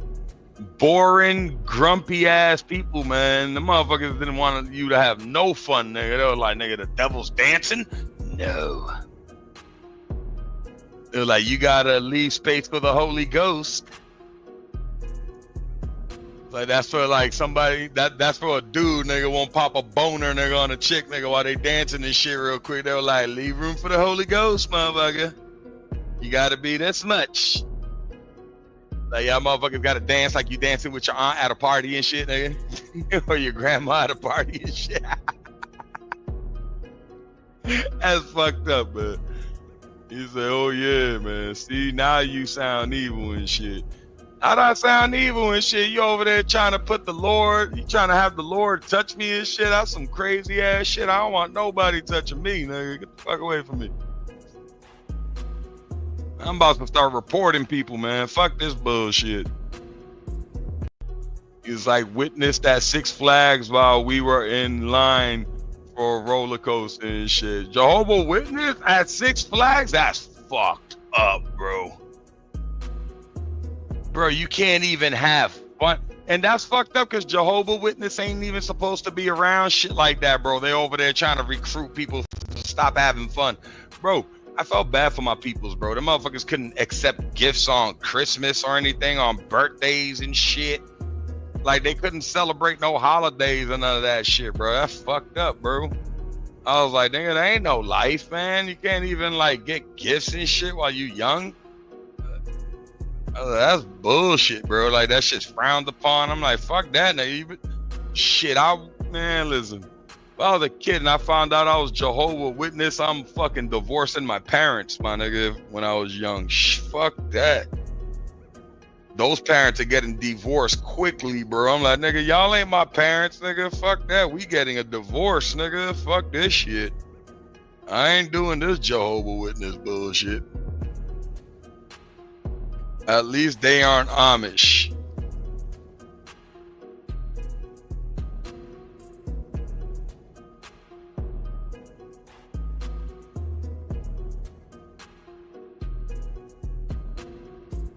boring, grumpy ass people, man. The motherfuckers didn't want you to have no fun, nigga. They were like, nigga, the devil's dancing? No. They were like, you gotta leave space for the Holy Ghost. Like, that's for like somebody, that's for a dude, nigga, won't pop a boner, nigga, on a chick, nigga, while they dancing and shit real quick. They were like, leave room for the Holy Ghost, motherfucker. You gotta be this much. Like, y'all motherfuckers gotta dance like you dancing with your aunt at a party and shit, nigga. Or your grandma at a party and shit. That's fucked up, man. He said, "Oh yeah, man. See, now you sound evil and shit." How'd I sound evil and shit? You over there trying to put the Lord, you trying to have the Lord touch me and shit? That's some crazy ass shit. I don't want nobody touching me, nigga. Get the fuck away from me. I'm about to start reporting people, man. Fuck this bullshit. It's like witnessed at Six Flags while we were in line for a roller coaster and shit. Jehovah Witness at Six Flags? That's fucked up, bro. Bro, you can't even have fun. And that's fucked up because Jehovah Witness ain't even supposed to be around shit like that, bro. They over there trying to recruit people to stop having fun. Bro, I felt bad for my peoples, bro. The motherfuckers couldn't accept gifts on Christmas or anything, on birthdays and shit. Like, they couldn't celebrate no holidays and none of that shit, bro. That's fucked up, bro. I was like, nigga, there ain't no life, man. You can't even, like, get gifts and shit while you young. That's bullshit, bro. Like, that shit's frowned upon. I'm like, fuck that, nigga. Shit, man, listen. If I was a kid and I found out I was Jehovah Witness, I'm fucking divorcing my parents, my nigga, when I was young. Fuck that. Those parents are getting divorced quickly, bro. I'm like, nigga, y'all ain't my parents, nigga. Fuck that. We getting a divorce, nigga. Fuck this shit. I ain't doing this Jehovah Witness bullshit. At least they aren't Amish.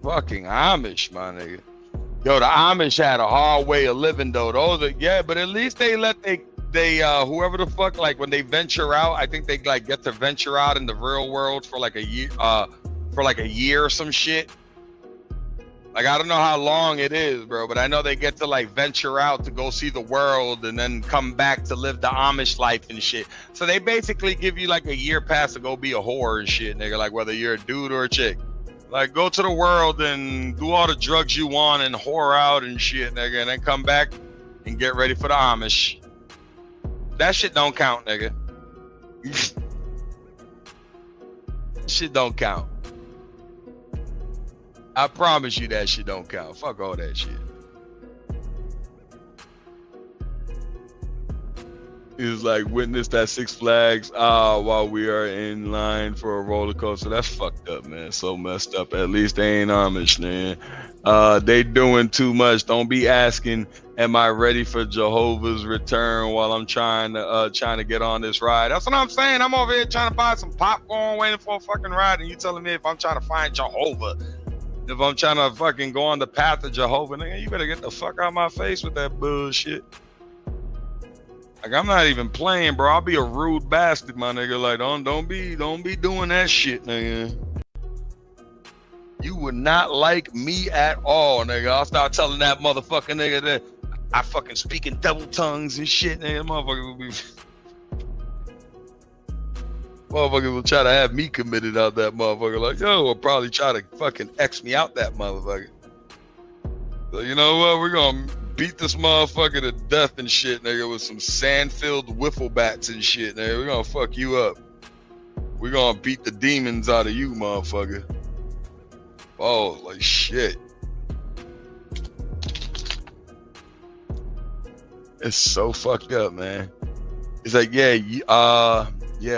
Fucking Amish, my nigga. Yo, the Amish had a hard way of living though. Those are, yeah, but at least they let they whoever the fuck, like when they venture out, I think they like get to venture out in the real world for like a year or some shit. Like, I don't know how long it is, bro, but I know they get to like venture out to go see the world and then come back to live the Amish life and shit. So they basically give you like a year pass to go be a whore and shit, nigga, like whether you're a dude or a chick. Like, go to the world and do all the drugs you want and whore out and shit, nigga, and then come back and get ready for the Amish. That shit don't count, nigga. Shit don't count. I promise you that shit don't count. Fuck all that shit. It was like witnessed at Six Flags while we are in line for a roller coaster. That's fucked up, man. So messed up. At least they ain't Amish, man. They doing too much. Don't be asking, am I ready for Jehovah's return while I'm trying to get on this ride? That's what I'm saying. I'm over here trying to buy some popcorn, waiting for a fucking ride, and you telling me if I'm trying to find Jehovah, if I'm trying to fucking go on the path of Jehovah, nigga, you better get the fuck out of my face with that bullshit. Like, I'm not even playing, bro. I'll be a rude bastard, my nigga. Like, don't be doing that shit, nigga. You would not like me at all, nigga. I'll start telling that motherfucking nigga that I fucking speak in double tongues and shit, nigga. Motherfucker will try to have me committed out that motherfucker. Like, yo, will probably try to fucking X me out that motherfucker. So, you know what? We're gonna beat this motherfucker to death and shit, nigga, with some sand-filled wiffle bats and shit, nigga. We're gonna fuck you up. We're gonna beat the demons out of you, motherfucker. Oh, like shit. It's so fucked up, man. It's like,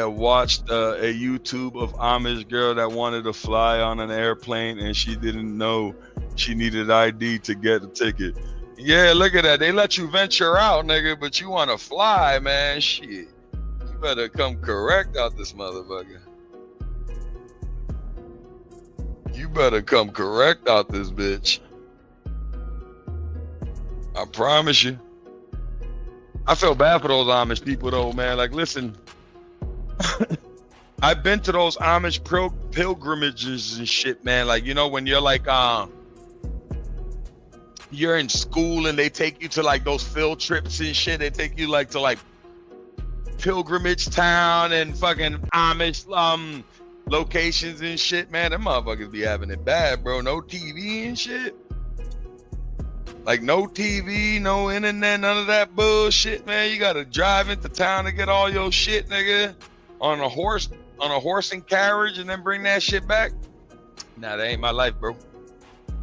watched a YouTube of Amish girl that wanted to fly on an airplane and she didn't know she needed ID to get a ticket. Yeah, look at that. They let you venture out, nigga, but you want to fly, man. Shit. You better come correct out this motherfucker. You better come correct out this bitch. I promise you. I feel bad for those Amish people, though, man. Like, listen. I've been to those Amish pilgrimages and shit, man. Like, you know, when you're like, you're in school and they take you to like those field trips and shit. They take you like to like pilgrimage town and fucking Amish locations and shit, man. Them motherfuckers be having it bad, bro. No TV and shit. Like no TV, no internet, none of that bullshit, man. You gotta drive into town to get all your shit, nigga. On a horse on a horse and carriage and then bring that shit back. Nah, that ain't my life, bro.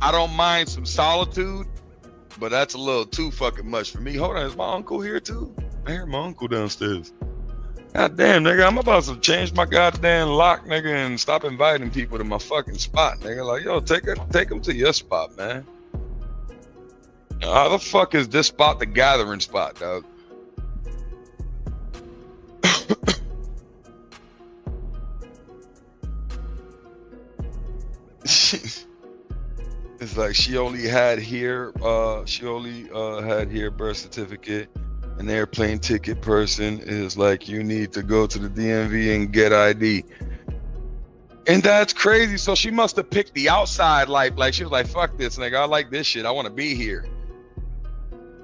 I don't mind some solitude, but that's a little too fucking much for me. Hold on, is my uncle here too? I hear my uncle downstairs. God damn, nigga, I'm about to change my goddamn lock, nigga, and stop inviting people to my fucking spot, nigga. Like, yo, take them to your spot, man. How the fuck is this spot the gathering spot, dog? It's like she only had here birth certificate. An airplane ticket person is like, you need to go to the DMV and get ID. And that's crazy. So she must have picked the outside life. Like she was like, fuck this, nigga. I like this shit. I want to be here.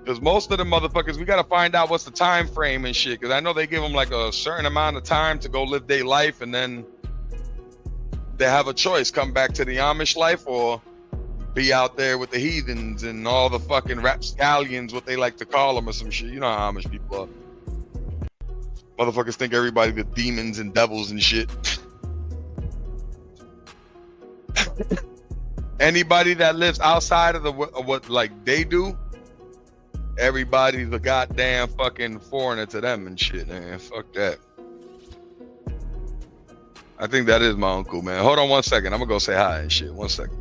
Because most of the motherfuckers, we got to find out what's the time frame and shit. Because I know they give them like a certain amount of time to go live their life. And then they have a choice. Come back to the Amish life or be out there with the heathens and all the fucking rapscallions, what they like to call them or some shit. You know how Amish people are. Motherfuckers think everybody the demons and devils and shit. Anybody that lives outside of what like they do, everybody's a goddamn fucking foreigner to them and shit, man. Fuck that. I think that is my uncle, man. Hold on 1 second. I'm gonna go say hi and shit. 1 second.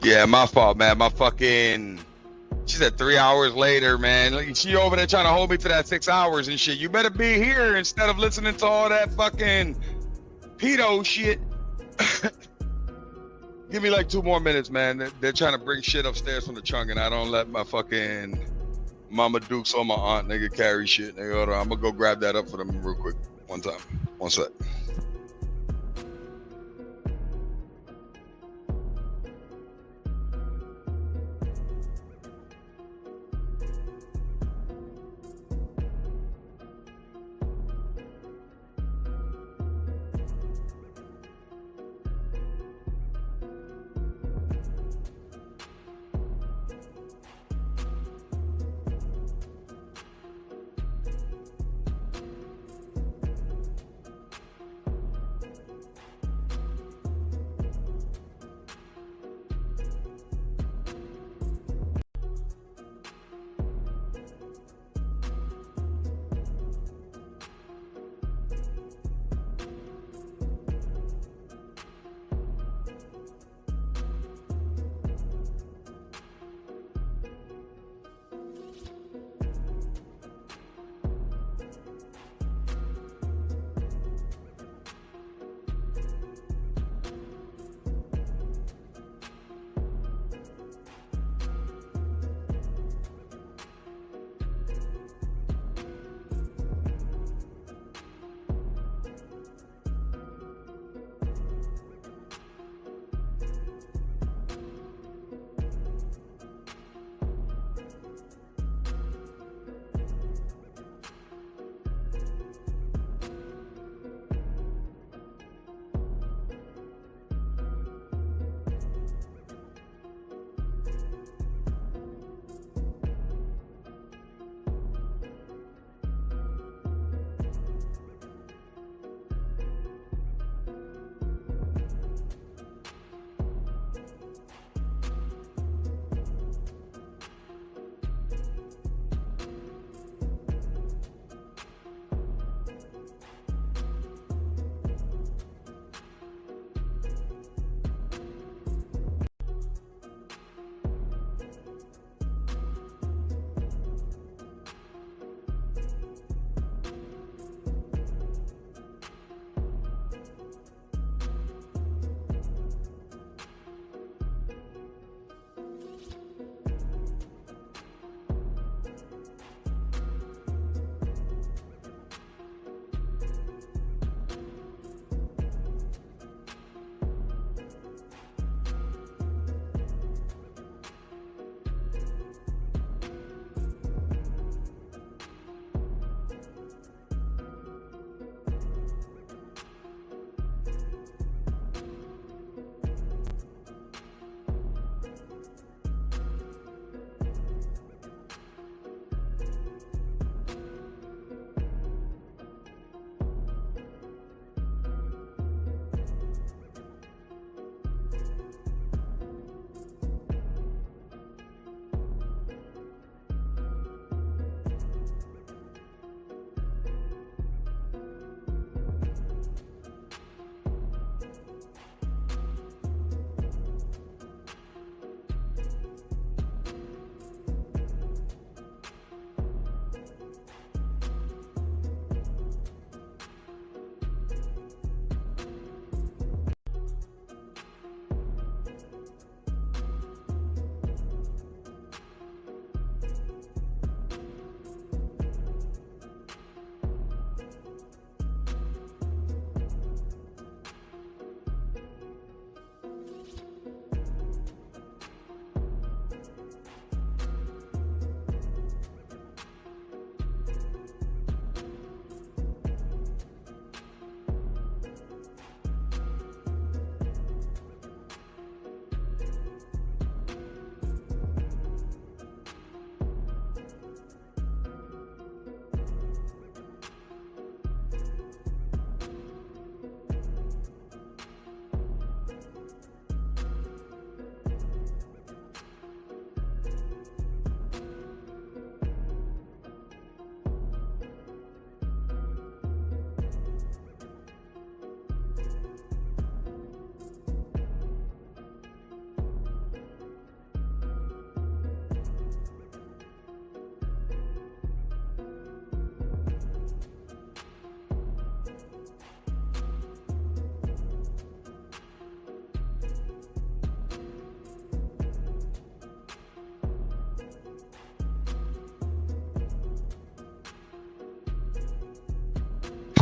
Yeah, my fault, man. My fucking... She said 3 hours later, man. Like, she over there trying to hold me to that 6 hours and shit. You better be here instead of listening to all that fucking pedo shit. Give me like 2 more minutes, man. They're trying to bring shit upstairs from the trunk, and I don't let my fucking Mama Dukes or my aunt nigga carry shit. Nigga, hold on. I'm gonna go grab that up for them real quick. One time. 1 sec.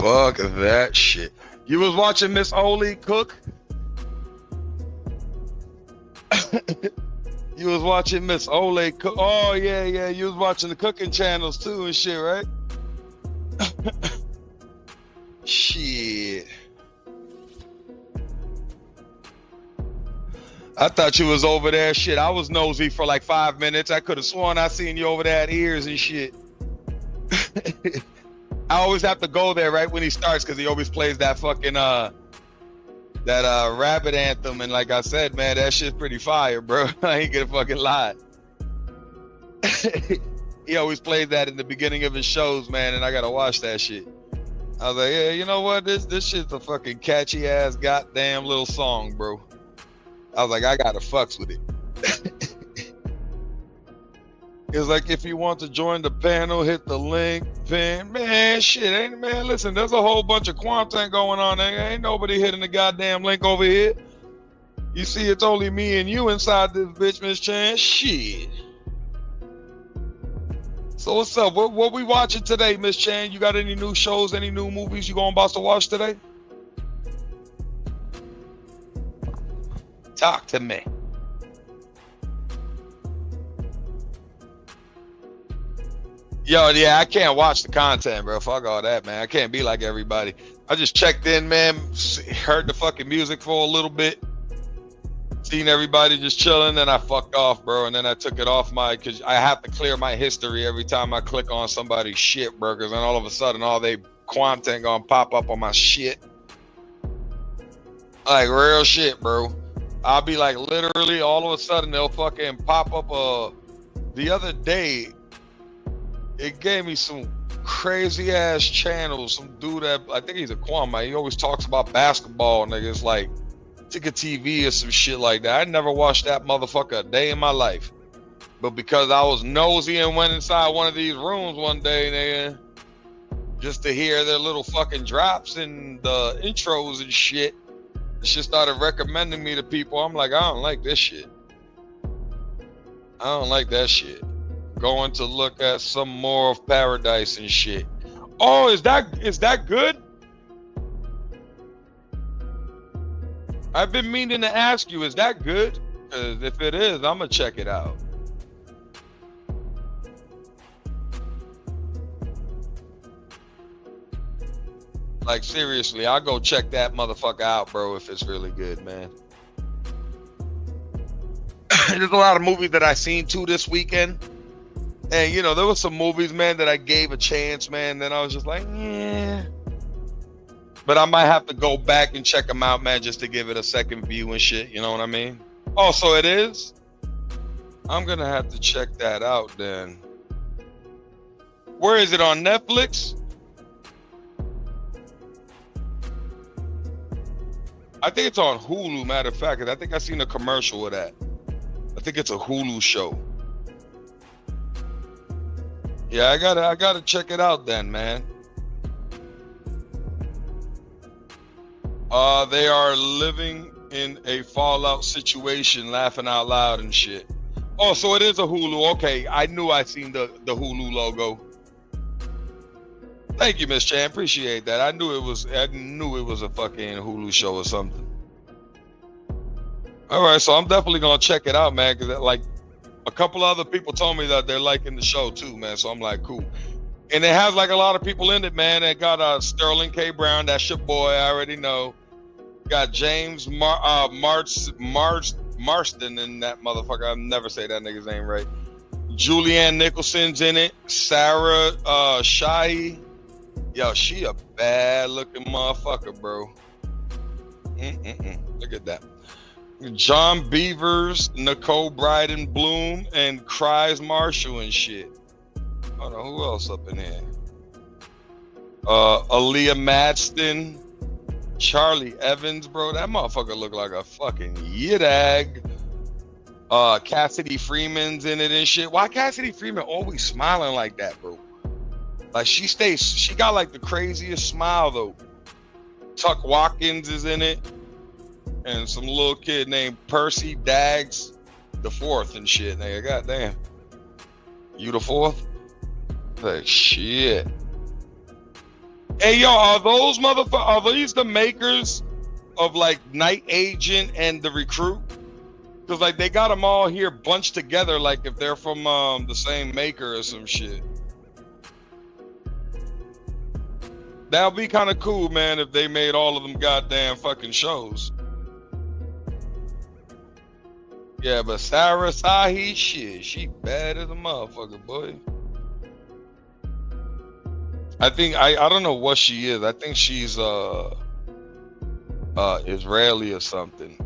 Fuck that shit. You was watching Miss Oli cook? You was watching Miss Ole cook. Oh yeah, yeah. You was watching the cooking channels too and shit, right? Shit. I thought you was over there. Shit, I was nosy for like 5 minutes. I could have sworn I seen you over there at ears and shit. I always have to go there right when he starts because he always plays that fucking rabbit anthem, and like I said, man, that shit's pretty fire, bro. I ain't gonna fucking lie. He always plays that in the beginning of his shows, man, and I gotta watch that shit. I was like, yeah, you know what? This shit's a fucking catchy ass goddamn little song, bro. I was like, I gotta fucks with it. It's like, if you want to join the panel, hit the link, pin. Man, shit, ain't, man, listen, there's a whole bunch of content going on. Ain't nobody hitting the goddamn link over here. You see, it's only me and you inside this bitch, Miss Chan. Shit. So what's up? What we watching today, Miss Chan? You got any new shows, any new movies you going about to watch today? Talk to me. Yo, yeah, I can't watch the content, bro. Fuck all that, man. I can't be like everybody. I just checked in, man. Heard the fucking music for a little bit. Seen everybody just chilling, then I fucked off, bro. And then I took it off because I have to clear my history every time I click on somebody's shit, bro. Because then all of a sudden, all they content gonna pop up on my shit. Like, real shit, bro. I'll be like, literally, all of a sudden, they'll fucking pop up. The other day, it gave me some crazy ass channels. Some dude that, I think he's a Kwame. He always talks about basketball, niggas, like Ticket TV or some shit like that. I never watched that motherfucker a day in my life. But because I was nosy and went inside one of these rooms one day, nigga, just to hear their little fucking drops and the intros and shit, she started recommending me to people. I'm like, I don't like this shit. I don't like that shit. Going to look at some more of Paradise and shit. Oh, is that good? I've been meaning to ask you, is that good? Because if it is, I'm gonna check it out. Like, seriously, I'll go check that motherfucker out, bro, if it's really good, man. There's a lot of movies that I seen too this weekend. And, you know, there was some movies, man, that I gave a chance, man. Then I was just like, yeah. But I might have to go back and check them out, man, just to give it a second view and shit. You know what I mean? Oh, so it is? I'm going to have to check that out then. Where is it, on Netflix? I think it's on Hulu, matter of fact. I think I seen a commercial of that. I think it's a Hulu show. Yeah, I gotta check it out then, man. They are living in a fallout situation, laughing out loud and shit. Oh, so it is a Hulu. Okay, I knew I seen the Hulu logo. Thank you, Miss Chan. Appreciate that. I knew it was a fucking Hulu show or something. All right, so I'm definitely gonna check it out, man, because like a couple other people told me that they're liking the show too, man. So I'm like, cool. And it has like a lot of people in it, man. It got Sterling K. Brown, that's your boy, I already know. Got James Marsden in that motherfucker. I'll never say that nigga's name right. Julianne Nicholson's in it. Sarah Shahi. Yo, she a bad looking motherfucker, bro. Look at that. John Beavers, Nicole Bryden Bloom, and Cries Marshall and shit. Hold on, who else up in here? Aaliyah Madston, Charlie Evans, bro. That motherfucker look like a fucking yidag. Cassidy Freeman's in it and shit. Why Cassidy Freeman always smiling like that, bro? Like, she got like the craziest smile though. Tuck Watkins is in it. And some little kid named Percy Daggs the fourth and shit, nigga. Goddamn. You the fourth? Like, shit. Hey, yo, are those motherfuckers, are these the makers of like Night Agent and The Recruit? Because like they got them all here bunched together, like if they're from the same maker or some shit. That would be kind of cool, man, if they made all of them goddamn fucking shows. Yeah, but Sarah Sahi, shit, she bad as a motherfucker, boy. I think I don't know what she is. I think she's Israeli or something.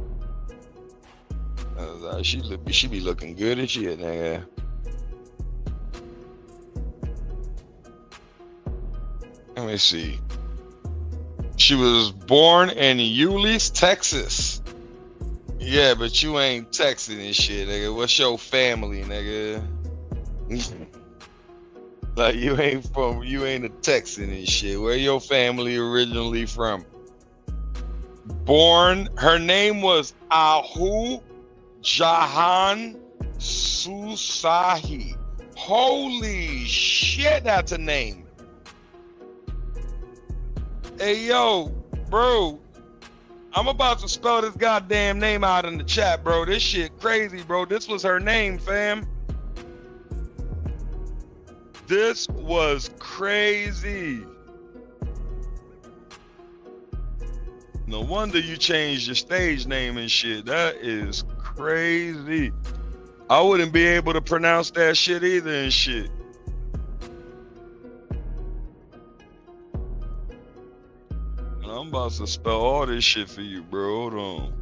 She be looking good as shit, nigga. Let me see. She was born in Euless, Texas. Yeah, but you ain't Texan and shit, nigga. What's your family, nigga? Like you ain't a Texan and shit. Where your family originally from? Born, her name was Ahu Jahan Susahi. Holy shit, that's a name. Hey yo, bro, I'm about to spell this goddamn name out in the chat, bro. This shit crazy, bro. This was her name, fam. This was crazy. No wonder you changed your stage name and shit. That is crazy. I wouldn't be able to pronounce that shit either and shit. And I'm about to spell all this shit for you, bro. Hold on.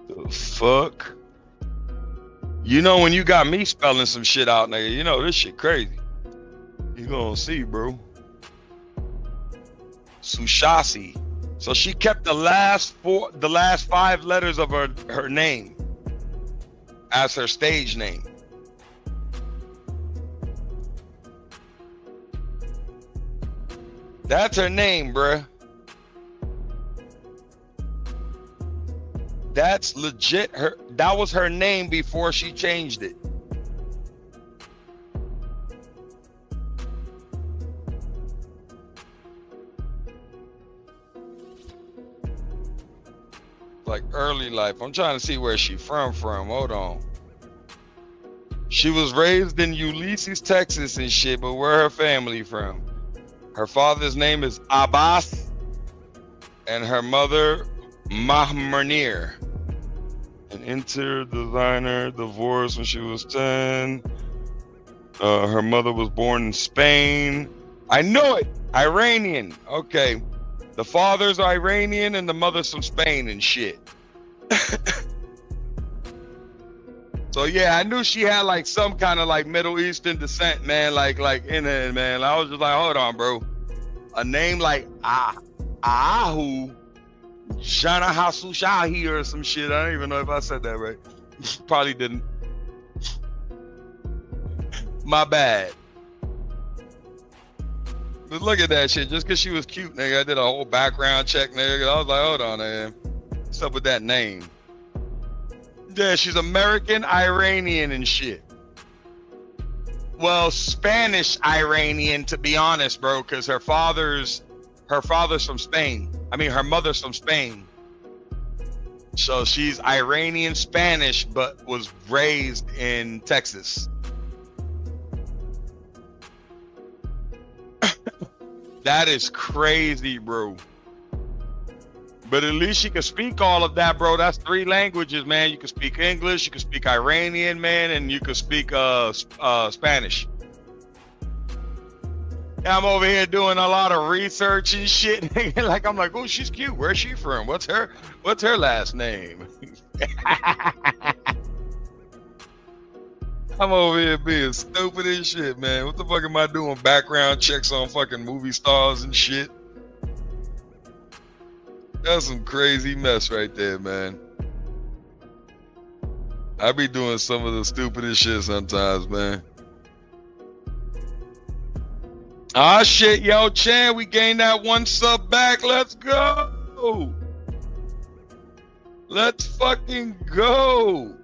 The fuck? You know when you got me spelling some shit out, nigga, you know this shit crazy. You gonna see, bro. Sushasi. So she kept the last 5 letters of her name as her stage name. That's her name, bruh. That's legit that was her name before she changed it. Like early life. I'm trying to see where she from. Hold on. She was raised in Ulysses, Texas and shit, but where her family from? Her father's name is Abbas and her mother Mahmernir. An interior designer, divorced when she was 10. Her mother was born in Spain. I know it. Iranian. Okay. The father's Iranian and the mother's from Spain and shit. So yeah, I knew she had like some kind of like Middle Eastern descent, man. Like in it, man. I was just like, hold on, bro. A name like Ahu Shana Hasushahi or some shit. I don't even know if I said that right. Probably didn't. My bad. But look at that shit. Just because she was cute, nigga. I did a whole background check, nigga. I was like, hold on, man. What's up with that name? Yeah, she's American, Iranian, and shit. Well, Spanish Iranian, to be honest, bro, because her father's from Spain. I mean, her mother's from Spain. So she's Iranian Spanish, but was raised in Texas. That is crazy, bro. But at least she can speak all of that, bro. That's 3 languages, man. You can speak English, you can speak Iranian, man, and you can speak Spanish. I'm over here doing a lot of research and shit. Like I'm like, oh, she's cute. Where's she from? What's her last name? I'm over here being stupid as shit, man. What the fuck am I doing? Background checks on fucking movie stars and shit. That's some crazy mess right there, man. I be doing some of the stupidest shit sometimes, man. Ah, shit, yo, Chan, we gained that 1 sub back. Let's go. Let's fucking go.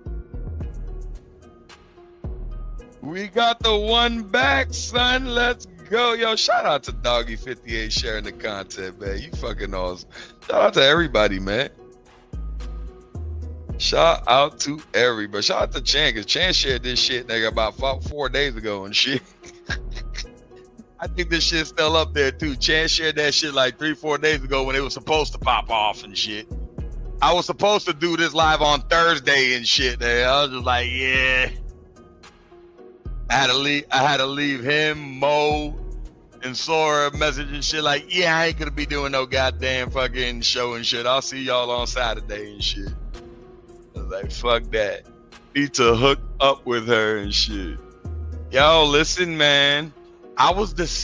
We got the one back, son. Let's go. Yo, shout out to Doggy58 sharing the content, man. You fucking awesome. Shout out to everybody, man. Shout out to everybody. Shout out to Chan, because Chan shared this shit, nigga, about 4 days ago and shit. I think this shit's still up there, too. Chan shared that shit like 3-4 days ago when it was supposed to pop off and shit. I was supposed to do this live on Thursday and shit, nigga. I was just like, yeah. I had to leave him, Mo, and Sora a message and shit like, yeah, I ain't gonna be doing no goddamn fucking show and shit. I'll see y'all on Saturday and shit. I was like, fuck that. Need to hook up with her and shit. Yo, listen, man.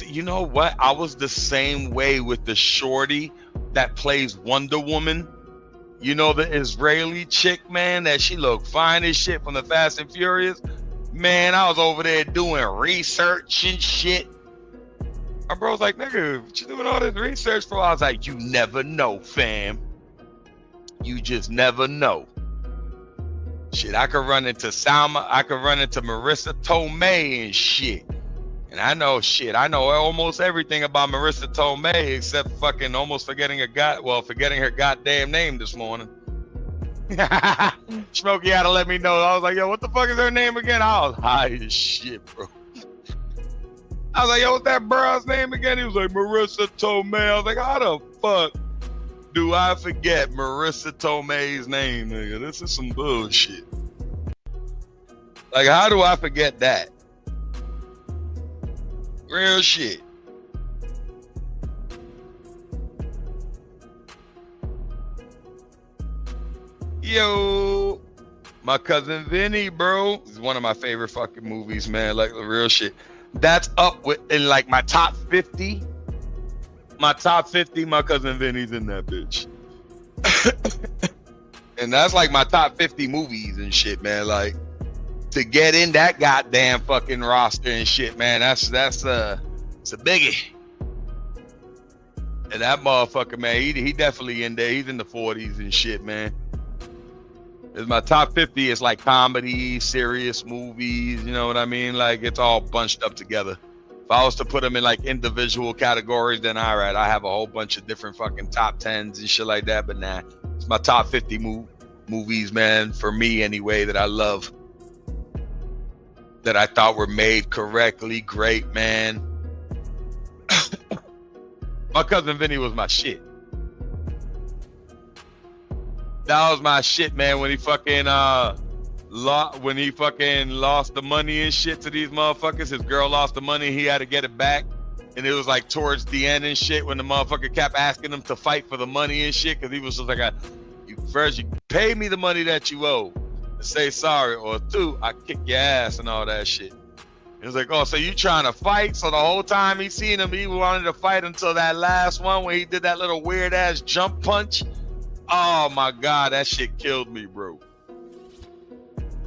You know what? I was the same way with the shorty that plays Wonder Woman. You know, the Israeli chick, man, that she looked fine as shit from the Fast and Furious. Man, I was over there doing research and shit. My bro's like, nigga, what you doing all this research for? I was like, you never know, fam. You just never know. Shit, I could run into Salma. I could run into Marissa Tomei and shit. And I know almost everything about Marissa Tomei except fucking almost forgetting her goddamn name this morning. Smokey had to let me know. I was like, yo, what the fuck is her name again? I was high as shit, bro. I was like, yo, what's that bro's name again? He was like, Marissa Tomei. I was like, how the fuck do I forget Marissa Tomei's name, nigga? This is some bullshit. Like, how do I forget that? Real shit. Yo, My Cousin Vinny, bro, is one of my favorite fucking movies, man. Like, the real shit. That's up with in like my top 50. My top 50, My Cousin Vinny's in that bitch. And that's like my top 50 movies and shit, man. Like, to get in that goddamn fucking roster and shit, man, it's a biggie. And that motherfucker, man, he definitely in there. He's in the 40s and shit, man. It's my top 50. It's like comedy, serious movies. You know what I mean? Like, it's all bunched up together. If I was to put them in like individual categories, then all right, I have a whole bunch of different fucking top 10s and shit like that. But nah, it's my top 50 movies, man, for me anyway, that I love, that I thought were made correctly, great, man. My Cousin Vinny was my shit. That was my shit, man. When he fucking lost the money and shit to these motherfuckers. His girl lost the money. He had to get it back, and it was like towards the end and shit when the motherfucker kept asking him to fight for the money and shit, because he was just like, you pay me the money that you owe, say sorry, or 2, I kick your ass and all that shit. He was like, oh, so you trying to fight? So the whole time he seen him, he wanted to fight until that last one when he did that little weird ass jump punch. Oh my God, that shit killed me, bro.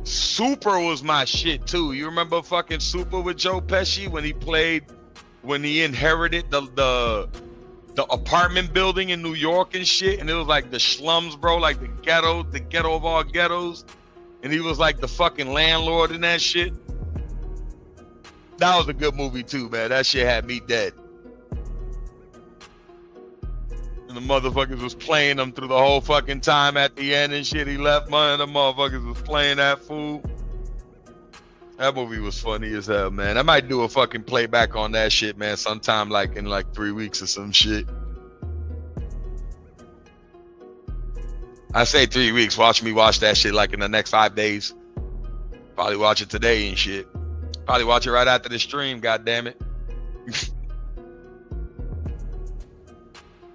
Super was my shit too. You remember fucking Super with Joe Pesci when he inherited the apartment building in New York and shit, and it was like the slums, bro, like the ghetto of all ghettos, and he was like the fucking landlord in that shit. That was a good movie too, man. That shit had me dead. And the motherfuckers was playing them through the whole fucking time at the end and shit. He left money, the motherfuckers was playing that fool. That movie was funny as hell, man. I might do a fucking playback on that shit, man, sometime like in like 3 weeks or some shit. I say 3 weeks. Watch me watch that shit like in the next 5 days. Probably watch it today and shit. Probably watch it right after the stream, goddammit.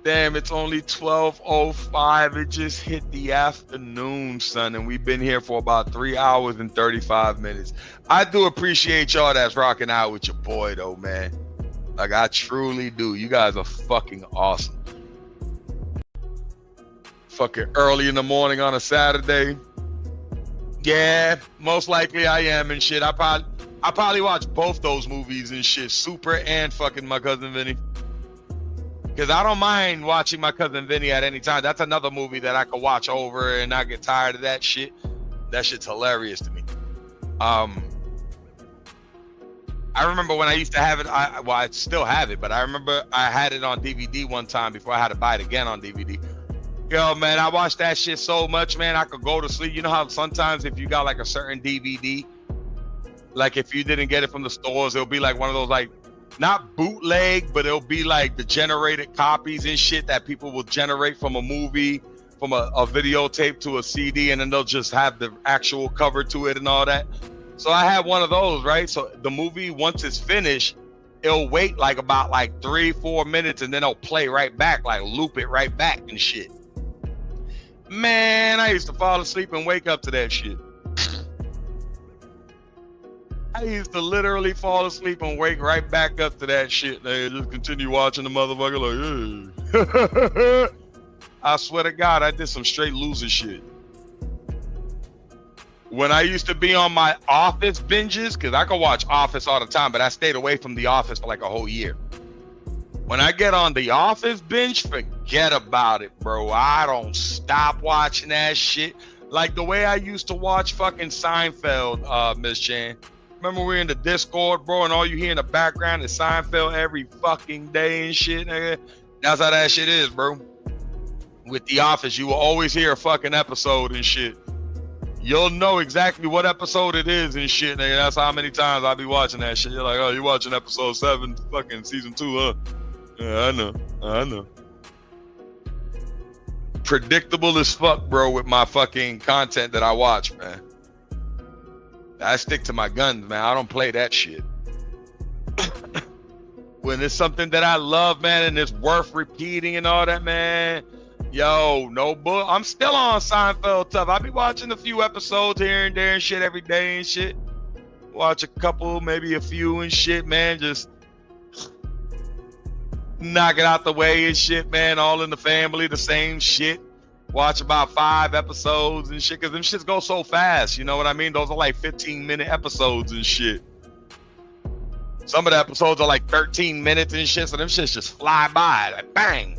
Damn, it's only 12:05. It just hit the afternoon, son, and we've been here for about 3 hours and 35 minutes. I do appreciate y'all that's rocking out with your boy, though, man. Like, I truly do. You guys are fucking awesome. Fucking early in the morning on a Saturday. Yeah, most likely I am and shit. I probably watch both those movies and shit, Super and fucking My Cousin Vinny. Because I don't mind watching My Cousin Vinny at any time. That's another movie that I could watch over and not get tired of that shit. That shit's hilarious to me. I remember when I used to have it. I still have it, but I remember I had it on DVD one time before I had to buy it again on DVD. Yo, man, I watched that shit so much, man. I could go to sleep. You know how sometimes if you got like a certain DVD, like if you didn't get it from the stores, it'll be like one of those like not bootleg, but it'll be like the generated copies and shit that people will generate from a movie, from a videotape to a CD, and then they'll just have the actual cover to it and all that. So I had one of those, right? So the movie, once it's finished, it'll wait like about like 3-4 minutes, and then it'll play right back, like loop it right back and shit. Man, I used to fall asleep and wake up to that shit. I used to literally fall asleep and wake right back up to that shit. They just continue watching the motherfucker like, hey. I swear to God, I did some straight loser shit. When I used to be on my Office binges, because I could watch Office all the time, but I stayed away from The Office for like a whole year. When I get on The Office binge, forget about it, bro. I don't stop watching that shit. Like the way I used to watch fucking Seinfeld, Miss Chan. Remember we were in the Discord, bro, and all you hear in the background is Seinfeld every fucking day and shit, nigga. That's how that shit is, bro. With The Office, you will always hear a fucking episode and shit. You'll know exactly what episode it is and shit, nigga. That's how many times I be watching that shit. You're like, oh, you watching episode 7, fucking season 2, huh? Yeah, I know. Predictable as fuck, bro, with my fucking content that I watch, man. I stick to my guns, man. I don't play that shit. When it's something that I love, man, and it's worth repeating and all that, man. Yo, no bull. I'm still on Seinfeld tough. I be watching a few episodes here and there and shit every day and shit. Watch a couple, maybe a few and shit, man. Just knock it out the way and shit, man. All in the Family, the same shit. Watch about 5 episodes and shit, because them shits go so fast. You know what I mean? Those are like 15-minute episodes and shit. Some of the episodes are like 13 minutes and shit, so them shits just fly by. Like, bang.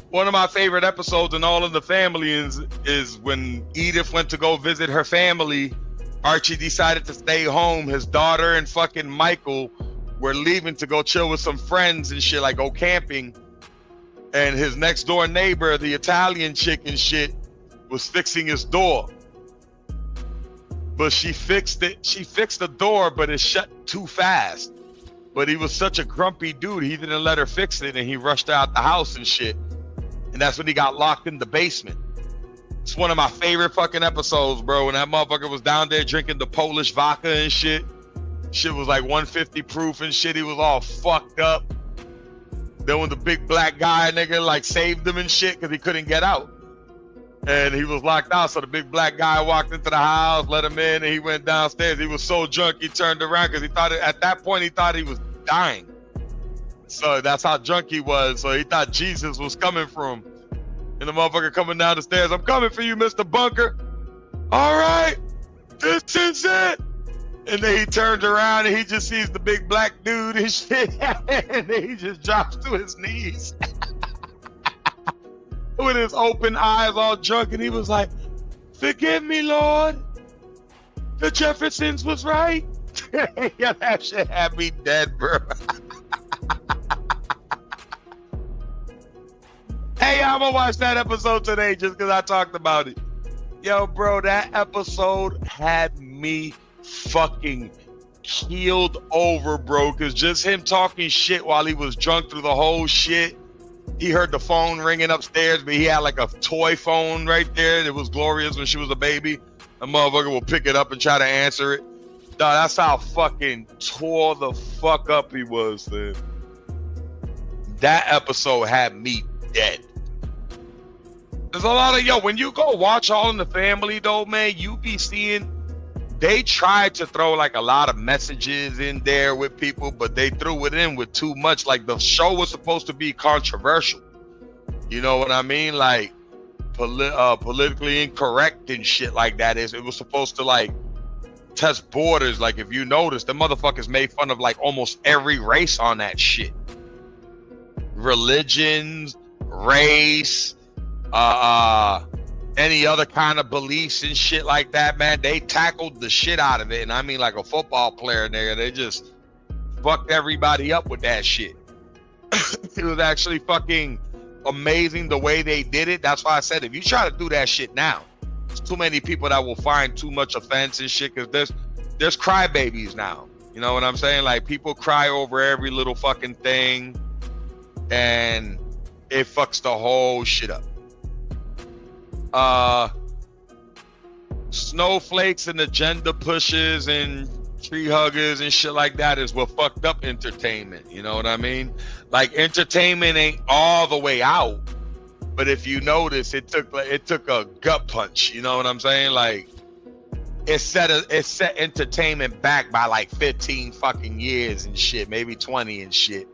One of my favorite episodes in All in the Family is when Edith went to go visit her family. Archie decided to stay home. His daughter and fucking Michael were leaving to go chill with some friends and shit, like go camping. And his next door neighbor, the Italian chick and shit, was fixing his door. But she fixed it. She fixed the door, but it shut too fast. But he was such a grumpy dude, he didn't let her fix it, and he rushed out the house and shit. And that's when he got locked in the basement. It's one of my favorite fucking episodes, bro. When that motherfucker was down there drinking the Polish vodka and shit. Shit was like 150 proof and shit. He was all fucked up. Then when the big black guy, nigga, like saved him and shit because he couldn't get out. And he was locked out, so the big black guy walked into the house, let him in, and he went downstairs. He was so drunk, he turned around because he thought, at that point, he thought he was dying. So that's how drunk he was. So he thought Jesus was coming for him. And the motherfucker coming down the stairs, I'm coming for you, Mr. Bunker. All right, this is it. And then he turns around and he just sees the big black dude and shit. And then he just drops to his knees. With his open eyes all drunk, and he was like, forgive me, Lord. The Jeffersons was right. Yeah, that shit had me dead, bro. Hey, I'm gonna watch that episode today just because I talked about it. Yo, bro, that episode had me fucking keeled over, bro, because just him talking shit while he was drunk through the whole shit. He heard the phone ringing upstairs, but he had like a toy phone right there. It was Gloria's when she was a baby. A motherfucker will pick it up and try to answer it. Dog, that's how fucking tore the fuck up he was, man. That episode had me dead. There's a lot of, when you go watch All in the Family, though, man, you be seeing, they tried to throw like a lot of messages in there with people, but they threw it in with too much. Like the show was supposed to be controversial. You know what I mean? Like politically incorrect and shit like that. It was supposed to like test borders. Like if you notice, the motherfuckers made fun of like almost every race on that shit. Religions, race, any other kind of beliefs and shit like that, man, they tackled the shit out of it. And I mean, like a football player, nigga, they just fucked everybody up with that shit. It was actually fucking amazing the way they did it. That's why I said, if you try to do that shit now, there's too many people that will find too much offense and shit, because there's crybabies now. You know what I'm saying? Like, people cry over every little fucking thing, and it fucks the whole shit up. Snowflakes and agenda pushes and tree huggers and shit like that is what fucked up entertainment. You know what I mean? Like, entertainment ain't all the way out, but if you notice, it took a gut punch. You know what I'm saying? Like, it set entertainment back by like 15 fucking years and shit, maybe 20 and shit.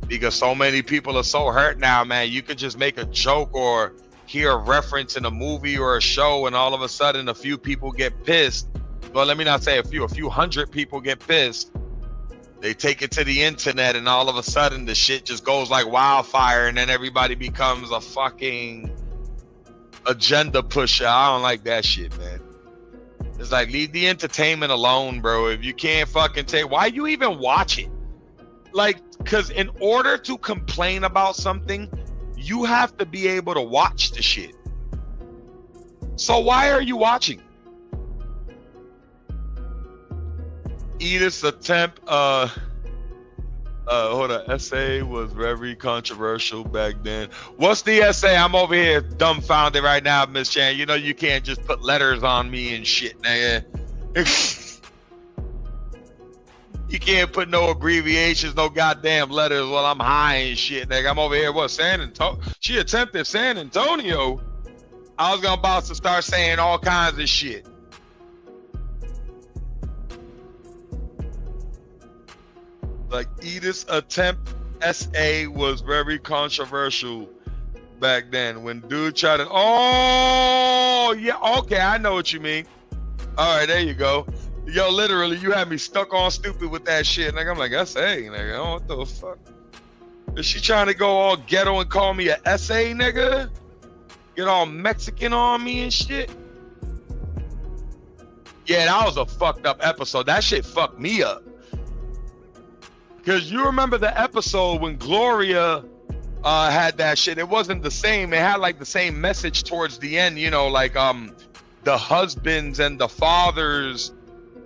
Because so many people are so hurt now, man. You could just make a joke or hear a reference in a movie or a show, and all of a sudden a few people get pissed. Well, let me not say a few hundred people get pissed. They take it to the internet, and all of a sudden the shit just goes like wildfire, and then everybody becomes a fucking agenda pusher. I don't like that shit, man. It's like, leave the entertainment alone, bro. If you can't fucking take, why you even watch it? Like, because in order to complain about something, you have to be able to watch the shit. So why are you watching? Edith's attempt, hold on, essay was very controversial back then. What's the essay? I'm over here dumbfounded right now, Miss Chan. You know you can't just put letters on me and shit, nigga. You can't put no abbreviations, no goddamn letters while I'm high and shit, nigga. I'm over here, what, San Antonio? She attempted San Antonio. I was about to start saying all kinds of shit. Like, Edith's attempt essay was very controversial back then. When dude tried to, oh, yeah, okay, I know what you mean. All right, there you go. Yo, literally, you had me stuck on stupid with that shit. Nigga, I'm like, essay, nigga. Oh, what the fuck? Is she trying to go all ghetto and call me an essay, nigga? Get all Mexican on me and shit? Yeah, that was a fucked up episode. That shit fucked me up. Because you remember the episode when Gloria had that shit. It wasn't the same. It had like the same message towards the end, you know, like the husbands and the fathers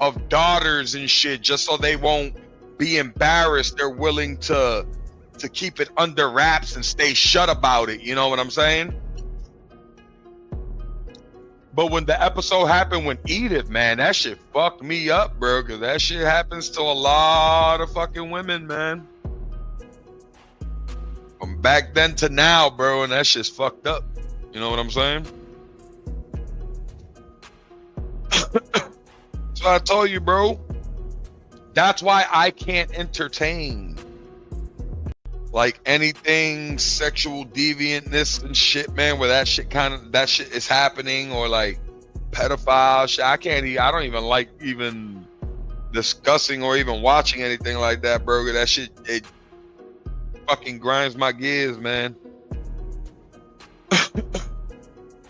of daughters and shit, just so they won't be embarrassed, they're willing to keep it under wraps and stay shut about it. You know what I'm saying? But when the episode happened with Edith, man, that shit fucked me up, bro. Because that shit happens to a lot of fucking women, man. From back then to now, bro, and that shit's fucked up. You know what I'm saying? So I told you, bro. That's why I can't entertain like anything sexual deviantness and shit, man, where that shit is happening, or like pedophile shit. I don't even like even discussing or even watching anything like that, bro. That shit, it fucking grinds my gears, man. I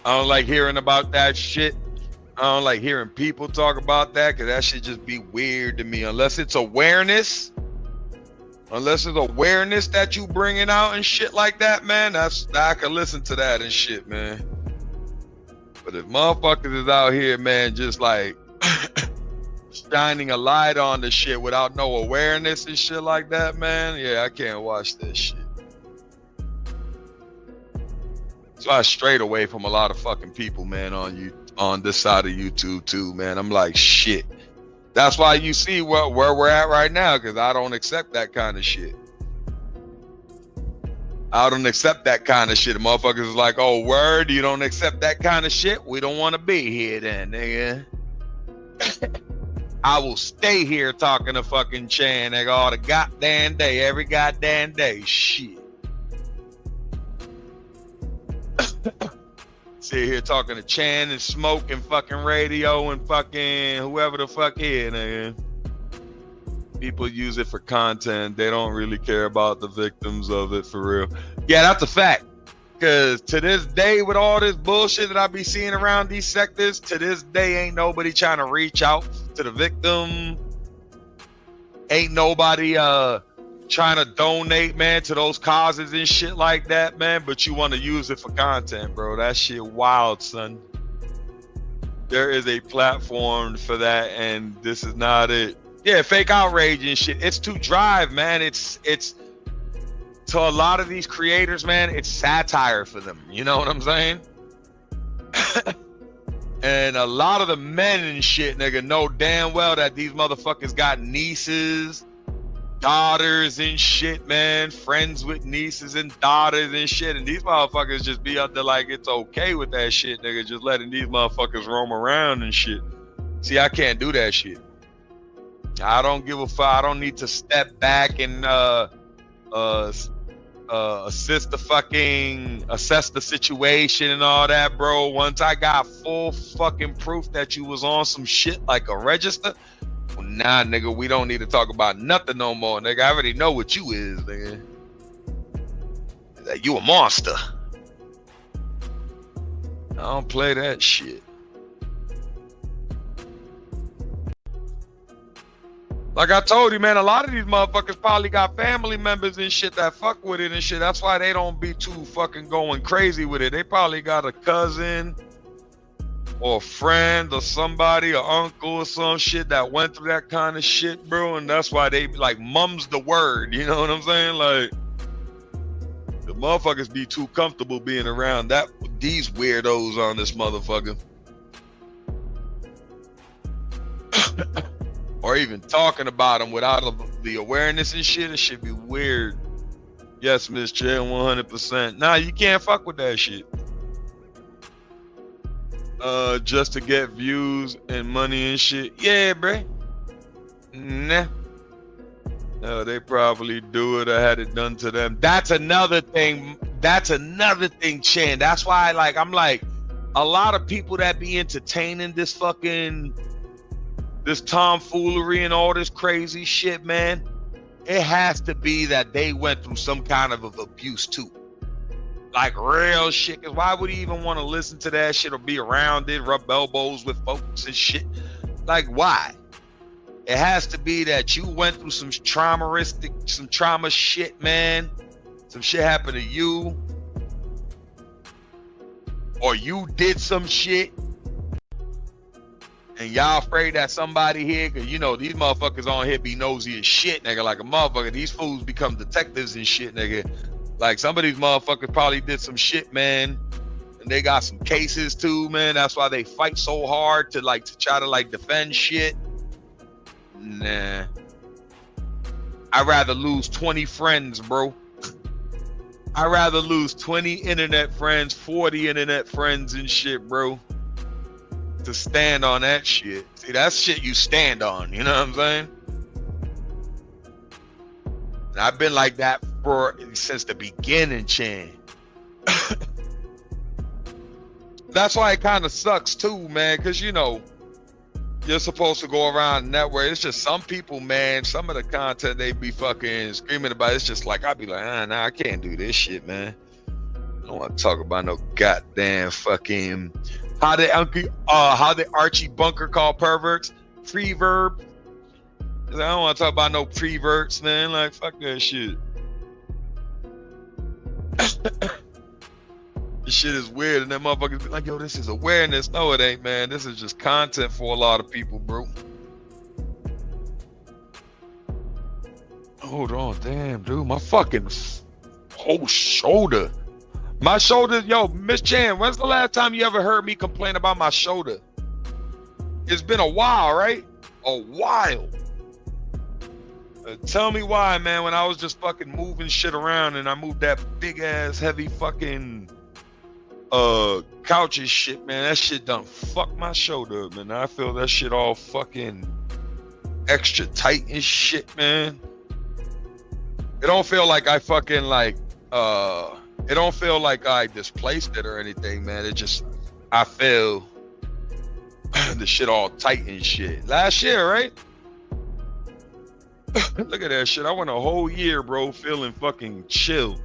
don't like hearing about that shit. I don't like hearing people talk about that, because that shit just be weird to me. Unless it's awareness that you bringing out and shit like that, man, I can listen to that and shit, man. But if motherfuckers is out here, man, just like shining a light on the shit without no awareness and shit like that, man, yeah, I can't watch that shit. So I strayed away from a lot of fucking people, man, on this side of YouTube too, man. I'm like, shit. That's why you see where we're at right now, because I don't accept that kind of shit. I don't accept that kind of shit. The motherfuckers is like, oh, word, you don't accept that kind of shit? We don't want to be here then, nigga. I will stay here talking to fucking Chan, nigga, all the goddamn day, every goddamn day. Shit. Sit here talking to Chan and Smoke and fucking radio and fucking whoever the fuck here, nigga. People use it for content. They don't really care about the victims of it, for real. Yeah, that's a fact. Cause to this day, with all this bullshit that I be seeing around these sectors, to this day ain't nobody trying to reach out to the victim. Ain't nobody trying to donate, man, to those causes and shit like that, man. But you want to use it for content, bro. That shit wild, son. There is a platform for that, and this is not it. Yeah, fake outrage and shit. It's to drive, man. It's to a lot of these creators, man, it's satire for them. You know what I'm saying? And a lot of the men and shit, nigga, know damn well that these motherfuckers got nieces, daughters and shit, man. Friends with nieces and daughters and shit. And these motherfuckers just be out there like it's okay with that shit, nigga. Just letting these motherfuckers roam around and shit. See, I can't do that shit. I don't give a fuck. I don't need to step back and assess the situation and all that, bro. Once I got full fucking proof that you was on some shit like a register, well, nah, nigga, we don't need to talk about nothing no more, nigga. I already know what you is, nigga. That you a monster. I don't play that shit. Like I told you, man, a lot of these motherfuckers probably got family members and shit that fuck with it and shit. That's why they don't be too fucking going crazy with it. They probably got a cousin or a friend or somebody, or uncle or some shit that went through that kind of shit, bro. And that's why they like mum's the word. You know what I'm saying? Like the motherfuckers be too comfortable being around these weirdos on this motherfucker. Or even talking about them without the awareness and shit. It should be weird. Yes, Miss Chen, 100%. Nah, you can't fuck with that shit. Just to get views and money and shit. Yeah, bruh. Nah. No, they probably do it or had it done to them. That's another thing. Chen. That's why I'm like, a lot of people that be entertaining this tomfoolery and all this crazy shit, man, it has to be that they went through some kind of abuse too. Like real shit. Cause why would he even want to listen to that shit or be around it, rub elbows with folks and shit? Like why? It has to be that you went through some trauma shit, man. Some shit happened to you. Or you did some shit. And y'all afraid that somebody here, cause you know these motherfuckers on here be nosy as shit, nigga. Like a motherfucker, these fools become detectives and shit, nigga. Like some of these motherfuckers probably did some shit, man. And they got some cases too, man. That's why they fight so hard to try to defend shit. Nah. I'd rather lose 20 friends, bro. I'd rather lose 20 internet friends, 40 internet friends and shit, bro. To stand on that shit. See, that's shit you stand on, you know what I'm saying? And I've been like that since the beginning, Chan. That's why it kind of sucks too, man, because you know, you're supposed to go around the network. It's just some people, man, some of the content they be fucking screaming about, it's just like, I'd be like, nah, I can't do this shit, man. I don't want to talk about no goddamn fucking how did Archie Bunker call perverts? Preverb. I don't want to talk about no preverts, man. Like, fuck that shit. This shit is weird, and then motherfuckers be like, yo, this is awareness. No, it ain't, man. This is just content for a lot of people, bro. Hold on, damn, dude. My fucking whole shoulder. My shoulder, yo, Miss Chan, when's the last time you ever heard me complain about my shoulder? It's been a while, right? A while. Tell me why, man, when I was just fucking moving shit around and I moved that big ass heavy fucking couch and shit, man, that shit done fuck my shoulder up, man. I feel that shit all fucking extra tight and shit, man. It don't feel like I fucking it don't feel like I displaced it or anything, man. It just, I feel the shit all tight and shit. Last year, right? Look at that shit. I went a whole year, bro, feeling fucking chill.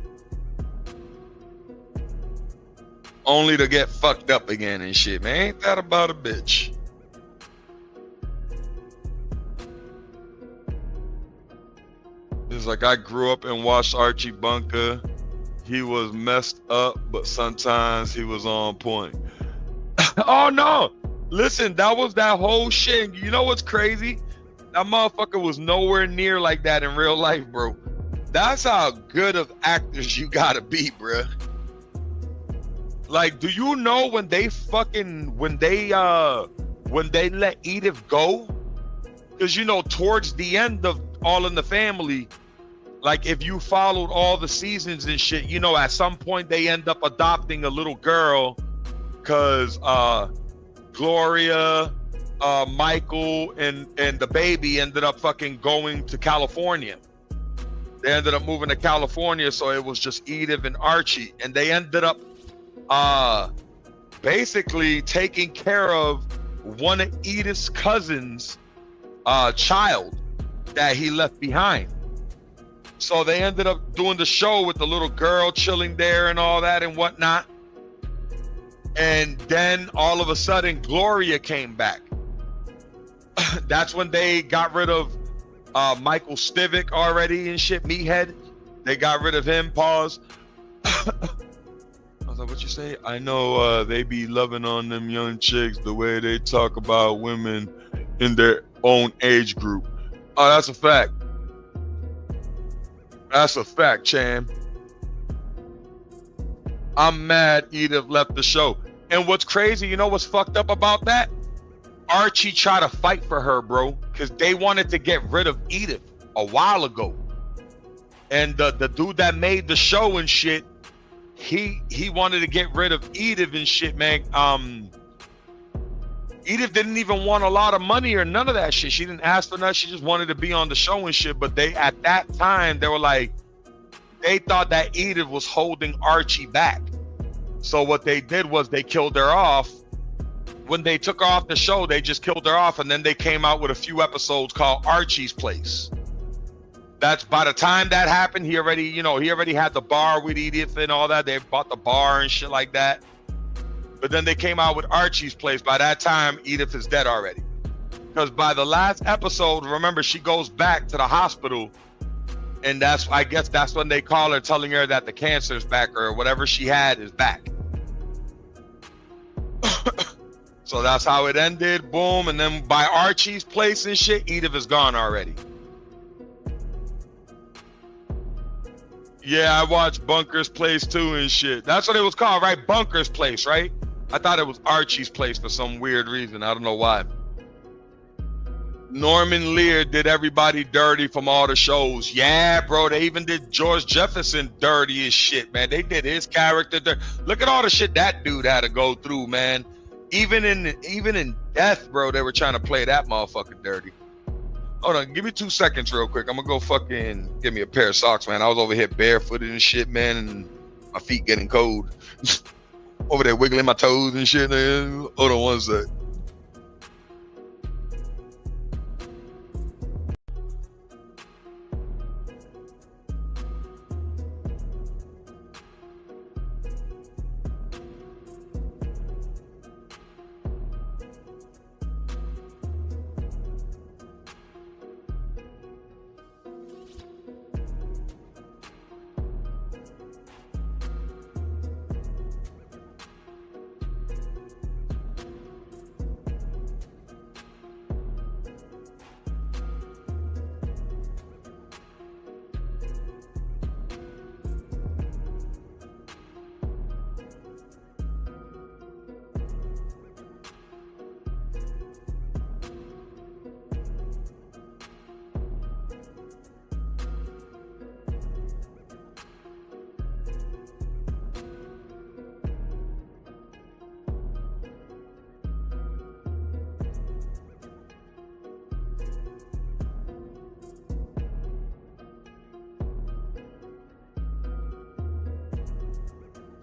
only to get fucked up again and shit, man. Ain't that about a bitch? It's like I grew up and watched Archie Bunker. He was messed up, but sometimes he was on point. Oh no! Listen, that was that whole shit. You know what's crazy? That motherfucker was nowhere near like that in real life, bro. That's how good of actors you gotta be, bro. Like, do you know when they let Edith go? Because you know, towards the end of All in the Family, like if you followed all the seasons and shit, you know, at some point they end up adopting a little girl, because Gloria, Michael, and the baby ended up fucking going to California. They ended up moving to California, so it was just Edith and Archie, and they ended up basically taking care of one of Edith's cousins' child that he left behind. So they ended up doing the show with the little girl chilling there and all that and whatnot. And then all of a sudden, Gloria came back. That's when they got rid of Michael Stivic already and shit, Meathead. They got rid of him, pause. I was like, what you say? I know they be loving on them young chicks the way they talk about women in their own age group. Oh, that's a fact. That's a fact, Chan. I'm mad Edith left the show. And what's crazy, you know what's fucked up about that? Archie tried to fight for her, bro, because they wanted to get rid of Edith a while ago. And the dude that made the show and shit, he wanted to get rid of Edith and shit, man. Edith didn't even want a lot of money or none of that shit. She didn't ask for nothing. She just wanted to be on the show and shit. But they, at that time, they were like, they thought that Edith was holding Archie back. So what they did was they killed her off. When they took her off the show, they just killed her off. And then they came out with a few episodes called Archie's Place. That's by the time that happened, he already had the bar with Edith and all that. They bought the bar and shit like that. But then they came out with Archie's Place. By that time, Edith is dead already. Because by the last episode, remember, she goes back to the hospital. And I guess that's when they call her, telling her that the cancer is back, or whatever she had is back. So that's how it ended. Boom. And then by Archie's Place and shit, Edith is gone already. Yeah, I watched Bunker's Place too and shit. That's what it was called, right? Bunker's Place, right? I thought it was Archie's Place for some weird reason. I don't know why. Norman Lear did everybody dirty from all the shows. Yeah, bro. They even did George Jefferson dirty as shit, man. They did his character dirty. Look at all the shit that dude had to go through, man. Even in death, bro, they were trying to play that motherfucker dirty. Hold on, give me 2 seconds real quick. I'm gonna go fucking get me a pair of socks, man. I was over here barefooted and shit, man, and my feet getting cold. Over there wiggling my toes and shit, man. Hold on 1 sec.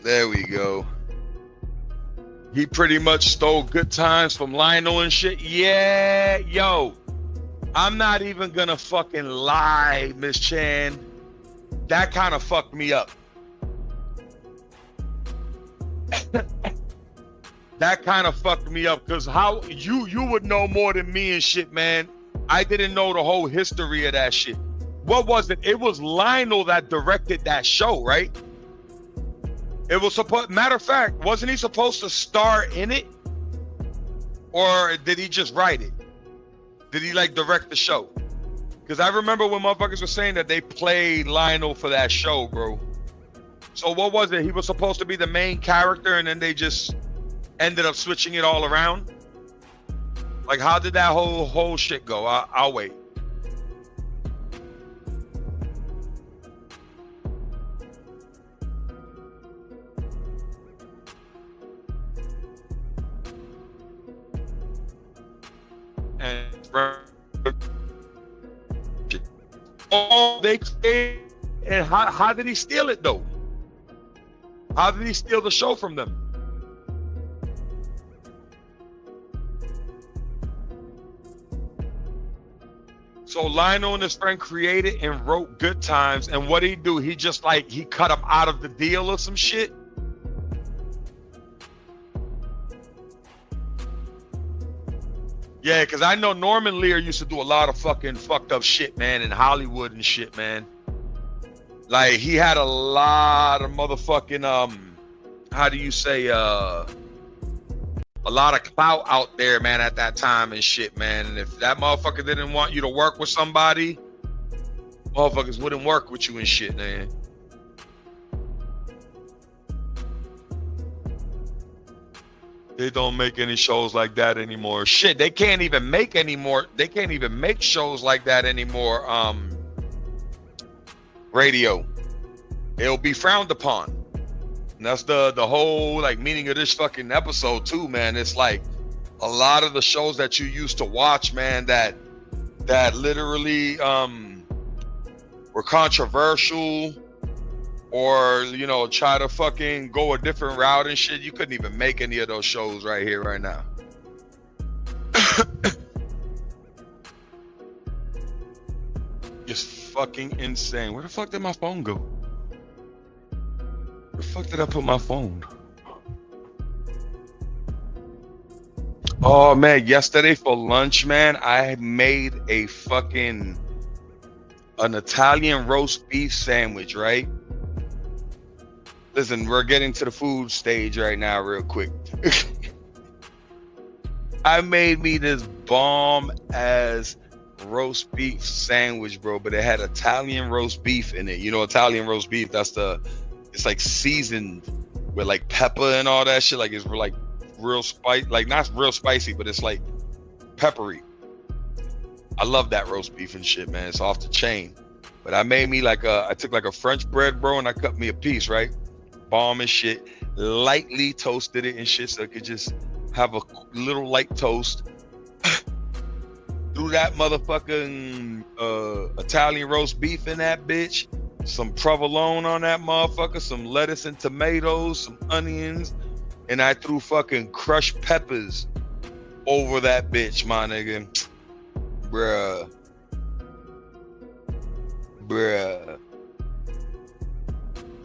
There we go. He pretty much stole good times from Lionel and shit. Yeah, yo. I'm not even gonna fucking lie, Miss Chan. That kind of fucked me up. That kind of fucked me up, because how you would know more than me and shit, man. I didn't know the whole history of that shit. What was it? It was Lionel that directed that show, right? It was supposed, matter of fact, wasn't he supposed to star in it? Or did he just write it? Did he like direct the show? Because I remember when motherfuckers were saying that they played Lionel for that show, bro. So what was it? He was supposed to be the main character and then they just ended up switching it all around? Like, how did that whole shit go? I'll wait. And oh, they and how did he steal it though? How did he steal the show from them? So Lionel and his friend created and wrote Good Times, and what did he do? He just like he cut him out of the deal or some shit. Yeah, because I know Norman Lear used to do a lot of fucking fucked up shit, man, in Hollywood and shit, man. Like, he had a lot of motherfucking, how do you say, a lot of clout out there, man, at that time and shit, man. And if that motherfucker didn't want you to work with somebody, motherfuckers wouldn't work with you and shit, man. They don't make any shows like that anymore. Shit, they can't even make anymore. They can't even make shows like that anymore. Radio, it'll be frowned upon. And that's the whole like meaning of this fucking episode too, man. It's like a lot of the shows that you used to watch, man, that literally were controversial, or, you know, try to fucking go a different route and shit. You couldn't even make any of those shows right here, right now. Just fucking insane. Where the fuck did my phone go? Where the fuck did I put my phone? Oh, man, yesterday for lunch, man, I made an Italian roast beef sandwich, right? Listen, we're getting to the food stage right now real quick. I made me this bomb ass roast beef sandwich, bro, but it had Italian roast beef in it. You know, Italian roast beef, it's like seasoned with like pepper and all that shit. Like, it's like real spicy, like not real spicy, but it's like peppery. I love that roast beef and shit, man. It's off the chain. But I made me I took like a French bread, bro, and I cut me a piece, right? Bomb and shit, lightly toasted it and shit, so it could just have a little light toast. Threw that motherfucking Italian roast beef in that bitch, some provolone on that motherfucker, some lettuce and tomatoes, some onions, and I threw fucking crushed peppers over that bitch, my nigga. Bruh.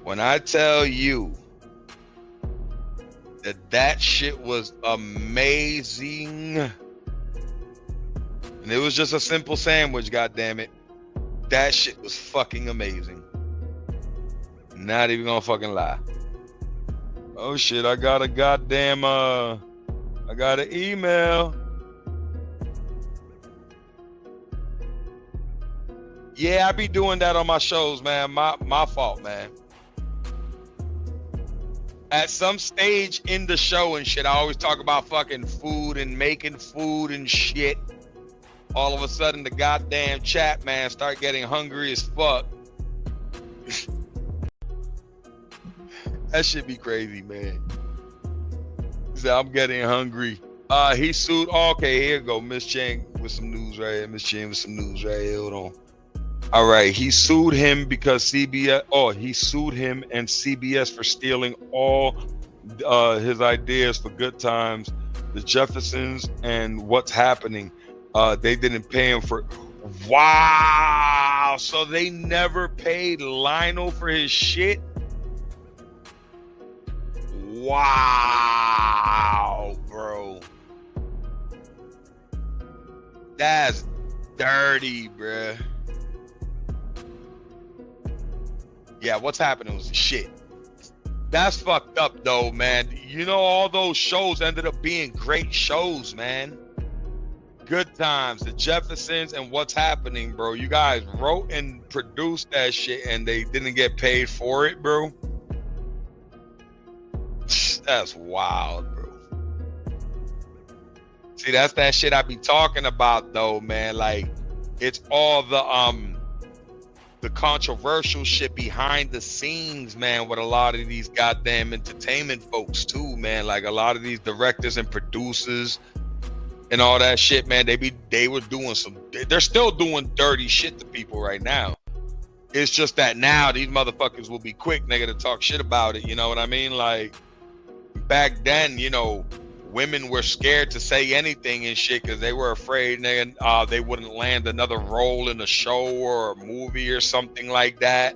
When I tell you that shit was amazing, and it was just a simple sandwich, goddammit, that shit was fucking amazing. Not even gonna fucking lie. Oh shit, I got a goddamn, I got an email. Yeah, I be doing that on my shows, man. My fault, man. At some stage in the show and shit, I always talk about fucking food and making food and shit. All of a sudden, the goddamn chat, man, start getting hungry as fuck. That shit be crazy, man. He said, I'm getting hungry. He sued. Oh, okay, here you go. Miss Chang with some news right here. Miss Chang with some news right here. Hold on. All right, he sued him because CBS. Oh, he sued him and CBS for stealing all his ideas for Good Times, The Jeffersons, and What's Happening. They didn't pay him for. Wow! So they never paid Lionel for his shit. wow, bro. That's dirty, bruh. Yeah, what's happening was shit. That's fucked up though, man. You know, all those shows ended up being great shows, man. Good Times, The Jeffersons, and What's Happening, bro. You guys wrote and produced that shit and they didn't get paid for it, bro. That's wild, bro. See, that's that shit I be talking about though, man. Like, it's all the controversial shit behind the scenes, man, with a lot of these goddamn entertainment folks too, man. Like a lot of these directors and producers and all that shit, man, they were doing they're still doing dirty shit to people right now. It's just that now these motherfuckers will be quick, nigga, to talk shit about it, you know what I mean? Like, back then, you know, women were scared to say anything and shit because they were afraid, nigga, they wouldn't land another role in a show or a movie or something like that.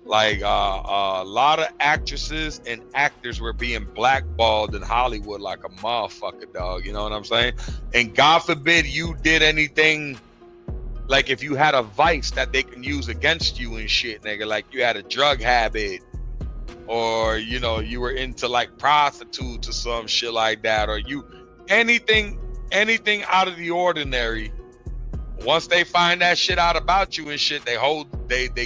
Like, a lot of actresses and actors were being blackballed in Hollywood like a motherfucker, dog. You know what I'm saying? And God forbid you did anything, like if you had a vice that they can use against you and shit, nigga, like you had a drug habit, or, you know, you were into like prostitutes or some shit like that, or you anything out of the ordinary. Once they find that shit out about you and shit, they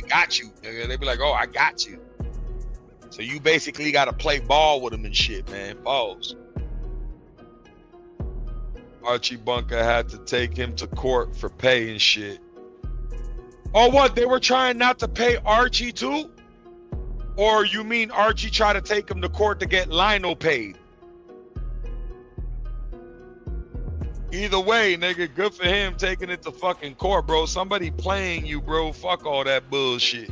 got you. They be like, oh, I got you. So you basically got to play ball with them and shit, man. Balls. Archie Bunker had to take him to court for pay and shit. Oh, what? They were trying not to pay Archie too? Or you mean Archie tried to take him to court to get Lionel paid? Either way, nigga, good for him taking it to fucking court, bro. Somebody playing you, bro. Fuck all that bullshit.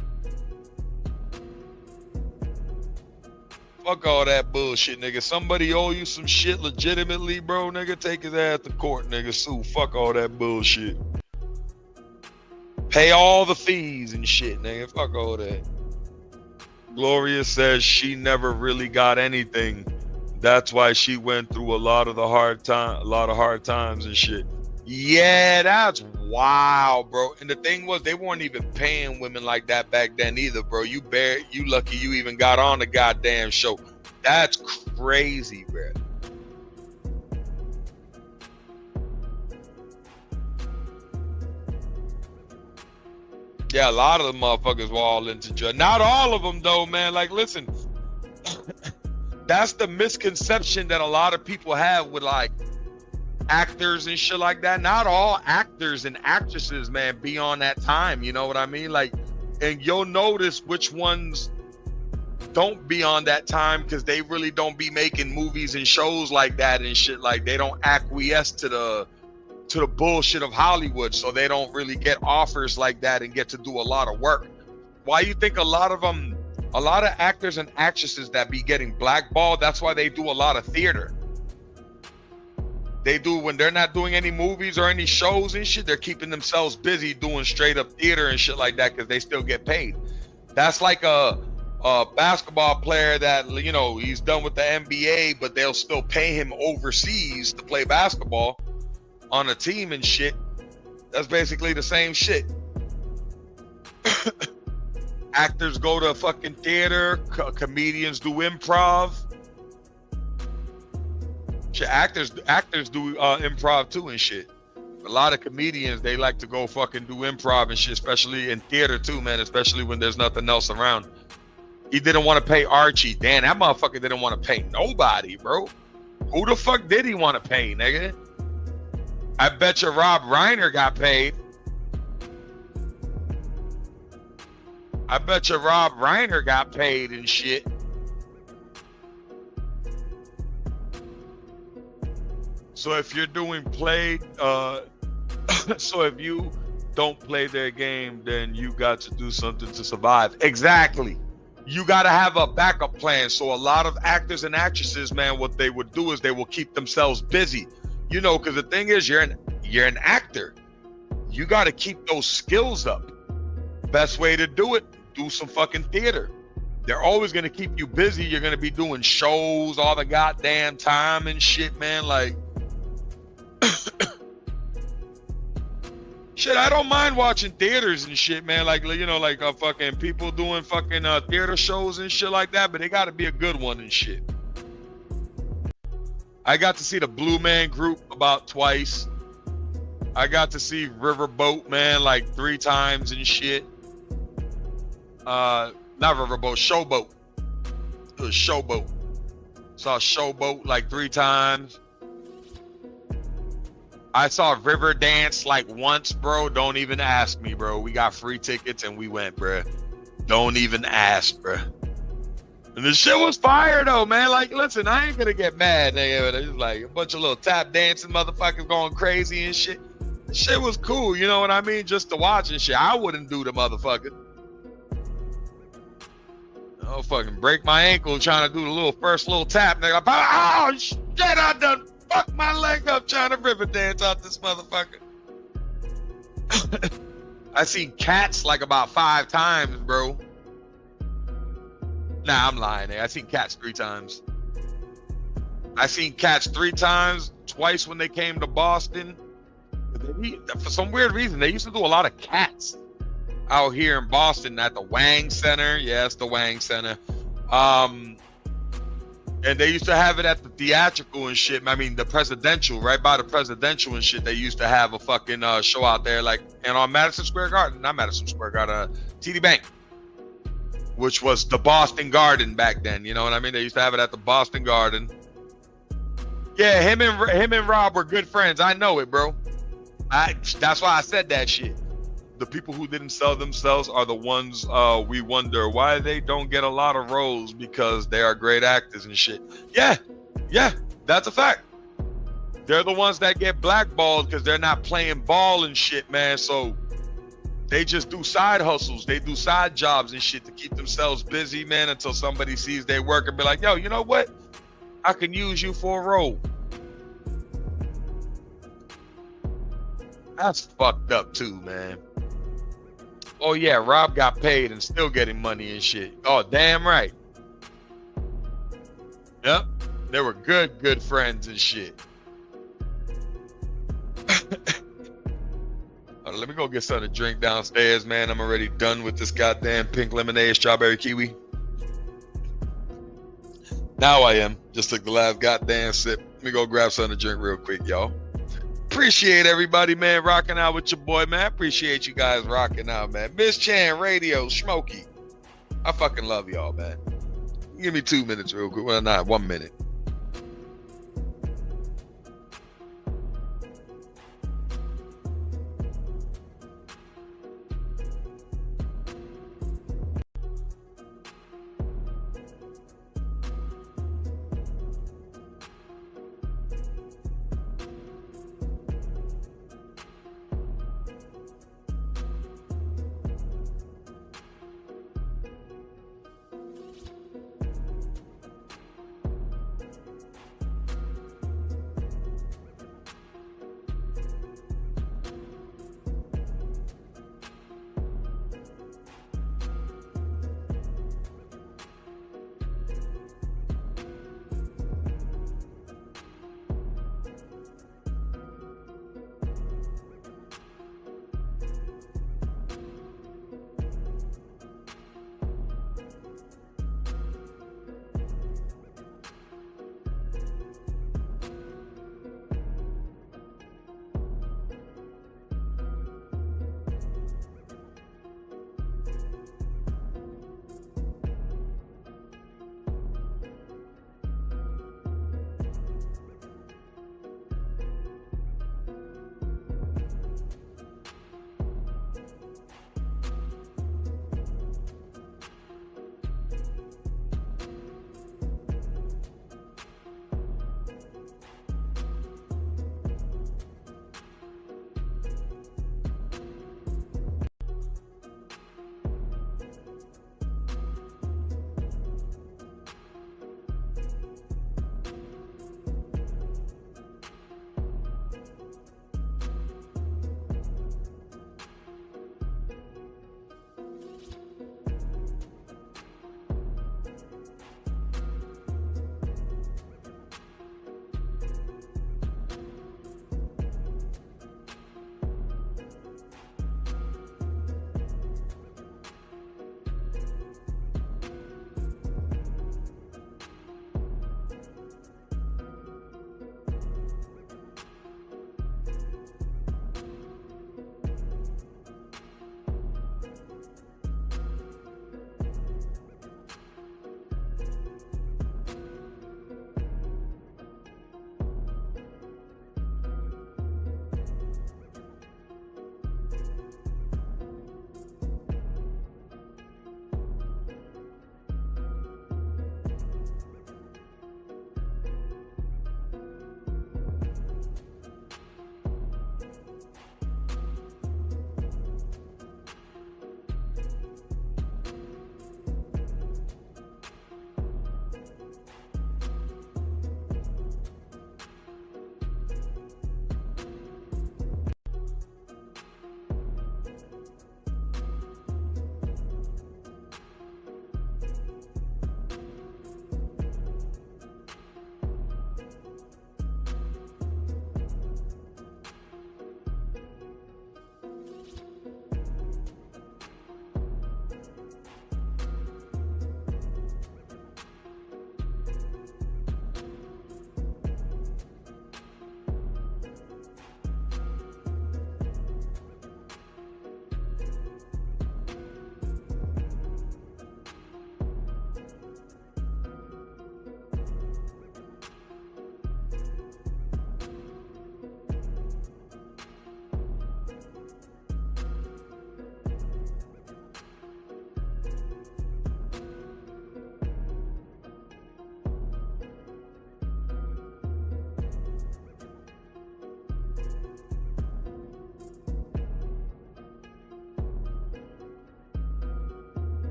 Fuck all that bullshit, nigga. Somebody owe you some shit legitimately, bro, nigga. Take his ass to court, nigga. Sue. Fuck all that bullshit. Pay all the fees and shit, nigga. Fuck all that. Gloria says she never really got anything. That's why she went through a lot of hard times and shit. Yeah, that's wild, bro. And the thing was, they weren't even paying women like that back then either, bro. You lucky you even got on the goddamn show. That's crazy, bro. Yeah, a lot of the motherfuckers were all into drugs. Not all of them, though, man. Like, listen. That's the misconception that a lot of people have with like actors and shit like that. Not all actors and actresses, man, be on that time. You know what I mean? Like, and you'll notice which ones don't be on that time because they really don't be making movies and shows like that and shit. Like, they don't acquiesce to the bullshit of Hollywood, so they don't really get offers like that and get to do a lot of work. Why you think a lot of actors and actresses that be getting blackballed, that's why they do a lot of theater. They do, when they're not doing any movies or any shows and shit, they're keeping themselves busy doing straight up theater and shit like that because they still get paid. That's like a basketball player that, you know, he's done with the NBA, but they'll still pay him overseas to play basketball on a team and shit. That's basically the same shit. Actors go to fucking theater, comedians do improv. Shit, actors do improv too and shit. A lot of comedians, they like to go fucking do improv and shit, especially in theater too, man, especially when there's nothing else around. He didn't want to pay Archie. Damn, that motherfucker didn't want to pay nobody, bro. Who the fuck did he want to pay, nigga? I bet you Rob Reiner got paid. I bet you Rob Reiner got paid and shit. So if you're doing so if you don't play their game, then you got to do something to survive. Exactly. You got to have a backup plan. So a lot of actors and actresses, man, what they would do is they will keep themselves busy. You know, because the thing is, you're an actor. You got to keep those skills up. Best way to do it, do some fucking theater. They're always gonna keep you busy. You're gonna be doing shows all the goddamn time and shit, man. Like, shit, I don't mind watching theaters and shit, man. Like, you know, like fucking people doing fucking theater shows and shit like that, but they gotta be a good one and shit. I got to see the Blue Man Group about twice. I got to see Riverboat, man, like 3 times and shit. Not Riverboat, Showboat. It was Showboat. Saw Showboat like 3 times. I saw River Dance like once, bro. Don't even ask me, bro. We got free tickets and we went, bro. Don't even ask, bro. And the shit was fire though, man. Like, listen, I ain't gonna get mad, nigga. It's like a bunch of little tap dancing motherfuckers going crazy and shit. The shit was cool, you know what I mean? Just to watch and shit. I wouldn't do the motherfucker. I'll fucking break my ankle trying to do the first little tap, nigga. Oh shit, I done fucked my leg up trying to river dance out this motherfucker. I seen Cats like about 5 times, bro. Nah, I'm lying. I seen Cats 3 times. I seen Cats 3 times, twice when they came to Boston. For some weird reason, they used to do a lot of Cats out here in Boston at the Wang Center. Yes, the Wang Center. And they used to have it at the theatrical and shit. I mean, the Presidential, right by the Presidential and shit. They used to have a fucking show out there, like, and on Madison Square Garden, not Madison Square Garden, TD Bank, which was the Boston Garden back then. You know what I mean? They used to have it at the Boston Garden. Yeah, him and Rob were good friends. I know it, bro. That's why I said that shit. The people who didn't sell themselves are the ones we wonder why they don't get a lot of roles, because they are great actors and shit. Yeah, that's a fact. They're the ones that get blackballed because they're not playing ball and shit, man. So they just do side hustles. They do side jobs and shit to keep themselves busy, man, until somebody sees their work and be like, yo, you know what? I can use you for a role. That's fucked up too, man. Oh yeah, Rob got paid and still getting money and shit. Oh, damn right. Yep. They were good friends and shit. Let me go get something to drink downstairs, man. I'm already done with this goddamn pink lemonade, strawberry kiwi. Now I am. Just took the last goddamn sip. Let me go grab something to drink real quick, y'all. Appreciate everybody, man, rocking out with your boy, man. Appreciate you guys rocking out, man. Miss Chan, Radio, Smokey. I fucking love y'all, man. Give me 2 minutes real quick. Well, not 1 minute.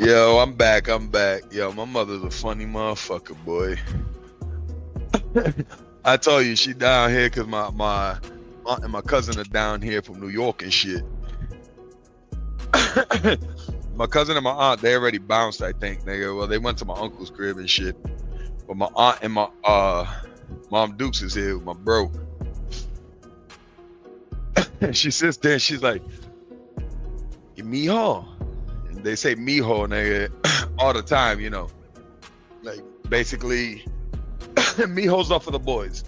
Yo, I'm back. Yo, my mother's a funny motherfucker, boy. I told you she down here because my aunt and my cousin are down here from New York and shit. My cousin and my aunt, they already bounced, I think, nigga. Well, they went to my uncle's crib and shit. But my aunt and my Mom Dukes is here with my bro. And she sits there and she's like, mijo. And they say mijo, nigga, all the time, you know. Like, basically, mijo's up for the boys.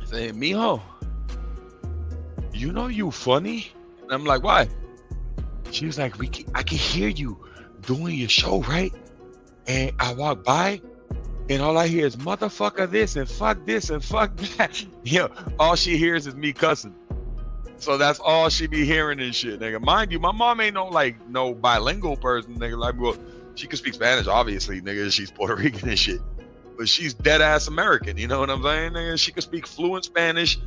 Saying, mijo, you know you funny? And I'm like, why? She was like, I can hear you doing your show, right? And I walk by, and all I hear is motherfucker this and fuck that. Yo, all she hears is me cussing. So that's all she be hearing and shit, nigga. Mind you, my mom ain't no bilingual person, nigga. Like, well, she can speak Spanish, obviously, nigga. She's Puerto Rican and shit. But she's dead ass American, you know what I'm saying, nigga? She can speak fluent Spanish.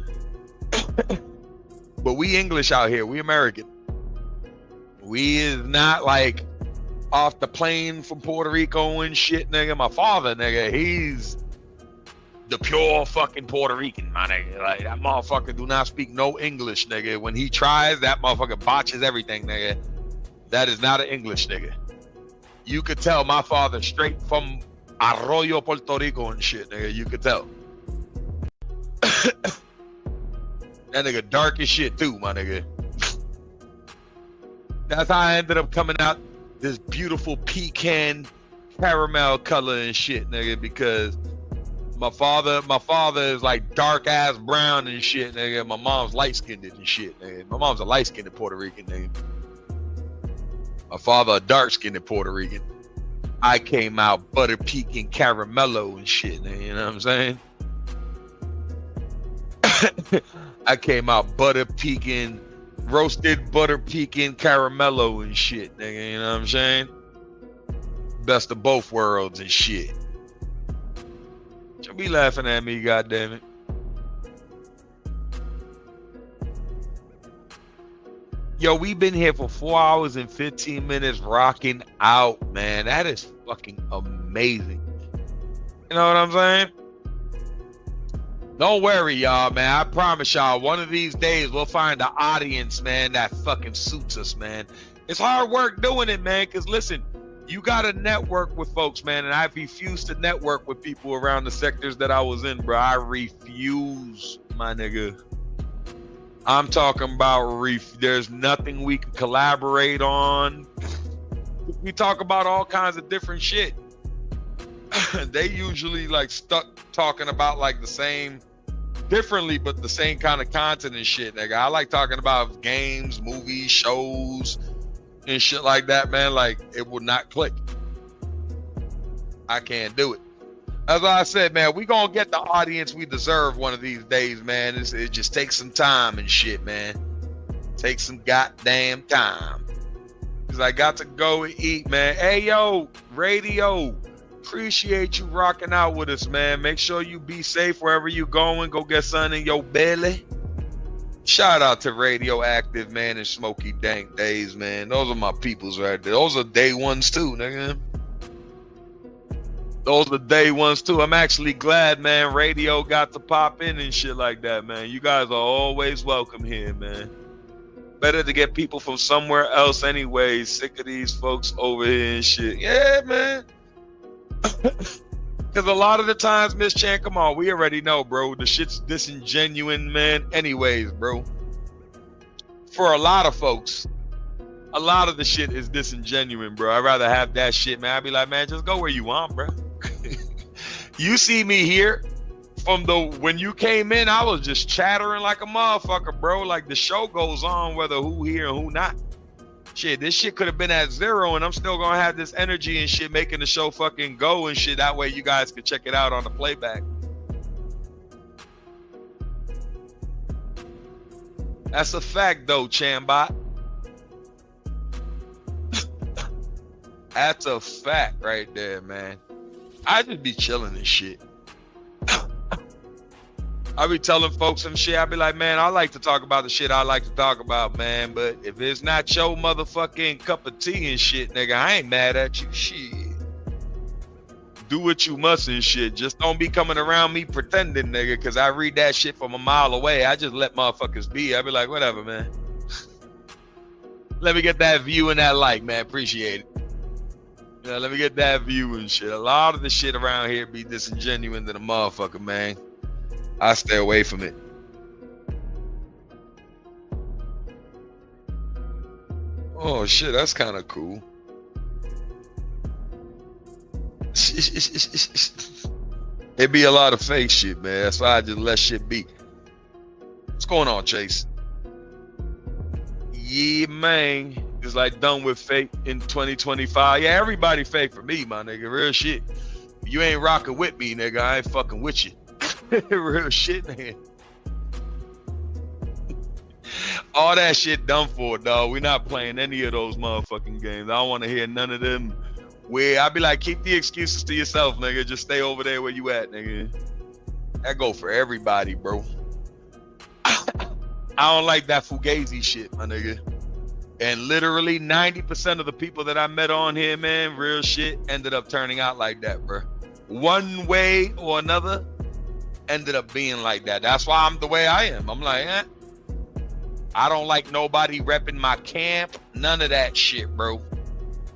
But we English out here, we American. We is not like off the plane from Puerto Rico and shit, nigga. My father, nigga, he's the pure fucking Puerto Rican, my nigga. Like, that motherfucker do not speak no English, nigga. When he tries, that motherfucker botches everything, nigga. That is not an English nigga. You could tell my father straight from Arroyo, Puerto Rico and shit, nigga. You could tell. That nigga dark as shit too, my nigga. That's how I ended up coming out this beautiful pecan caramel color and shit, nigga, because my father is like dark ass brown and shit, nigga. My mom's light skinned and shit, nigga. My mom's a light skinned Puerto Rican, nigga. My father a dark skinned Puerto Rican. I came out butter pecan caramello and shit, nigga, you know what I'm saying? I came out roasted butter pecan caramello and shit, nigga, you know what I'm saying? Best of both worlds and shit. Don't be laughing at me, goddammit. Yo, we've been here for 4 hours and 15 minutes rocking out, man. That is fucking amazing. You know what I'm saying? Don't worry, y'all, man. I promise y'all, one of these days we'll find an audience, man, that fucking suits us, man. It's hard work doing it, man, because listen, you got to network with folks, man, and I refuse to network with people around the sectors that I was in, bro. I refuse, my nigga. I'm talking about there's nothing we can collaborate on. We talk about all kinds of different shit. They usually like stuck talking about like the same, differently, but the same kind of content and shit, nigga. I like talking about games, movies, shows, and shit like that, man. Like, it would not click. I can't do it. As I said, man, we gonna get the audience we deserve one of these days, man. It just takes some time and shit, man. Take some goddamn time. Cause I got to go and eat, man. Hey, yo, radio. Appreciate you rocking out with us, man. Make sure you be safe wherever you going. Go get something in your belly. Shout out to Radioactive, man, and Smoky Dank Days, man. Those are my peoples right there. Those are day ones too, nigga. Those are day ones too. I'm actually glad, man, radio got to pop in and shit like that, man. You guys are always welcome here, man. Better to get people from somewhere else anyways. Sick of these folks over here and shit. Yeah, man. Because a lot of the times, Miss Chan, come on, we already know, bro. The shit's disingenuous, man. Anyways, bro. For a lot of folks, a lot of the shit is disingenuous, bro. I'd rather have that shit, man. I'd be like, man, just go where you want, bro. You see me here from when you came in, I was just chattering like a motherfucker, bro. Like, the show goes on whether who here and who not. Shit, this shit could have been at 0 and I'm still gonna have this energy and shit making the show fucking go and shit. That way you guys can check it out on the playback. That's a fact though, Chambot. That's a fact right there, man. I just be chilling and shit. I be telling folks some shit. I be like, man, I like to talk about the shit I like to talk about, man. But if it's not your motherfucking cup of tea and shit, nigga, I ain't mad at you. Shit. Do what you must and shit. Just don't be coming around me pretending, nigga, because I read that shit from a mile away. I just let motherfuckers be. I be like, whatever, man. Let me get that view and that like, man. Appreciate it. Yeah, let me get that view and shit. A lot of the shit around here be disingenuous to the motherfucker, man. I stay away from it. Oh shit, that's kind of cool. It be a lot of fake shit, man. That's why I just let shit be. What's going on, Chase? Yeah, man. It's like done with fake in 2025. Yeah, everybody fake for me, my nigga. Real shit. You ain't rocking with me, nigga. I ain't fucking with you. Real shit, man. All that shit done for, dog. We not playing any of those motherfucking games. I don't want to hear none of them. Where I be like, keep the excuses to yourself, nigga. Just stay over there where you at, nigga. That go for everybody, bro. I don't like that fugazi shit, my nigga. And literally 90% of the people that I met on here, man, real shit, ended up turning out like that, bro. One way or another, ended up being like that. That's why I'm the way I am. I'm like, I don't like nobody repping my camp. None of that shit, bro.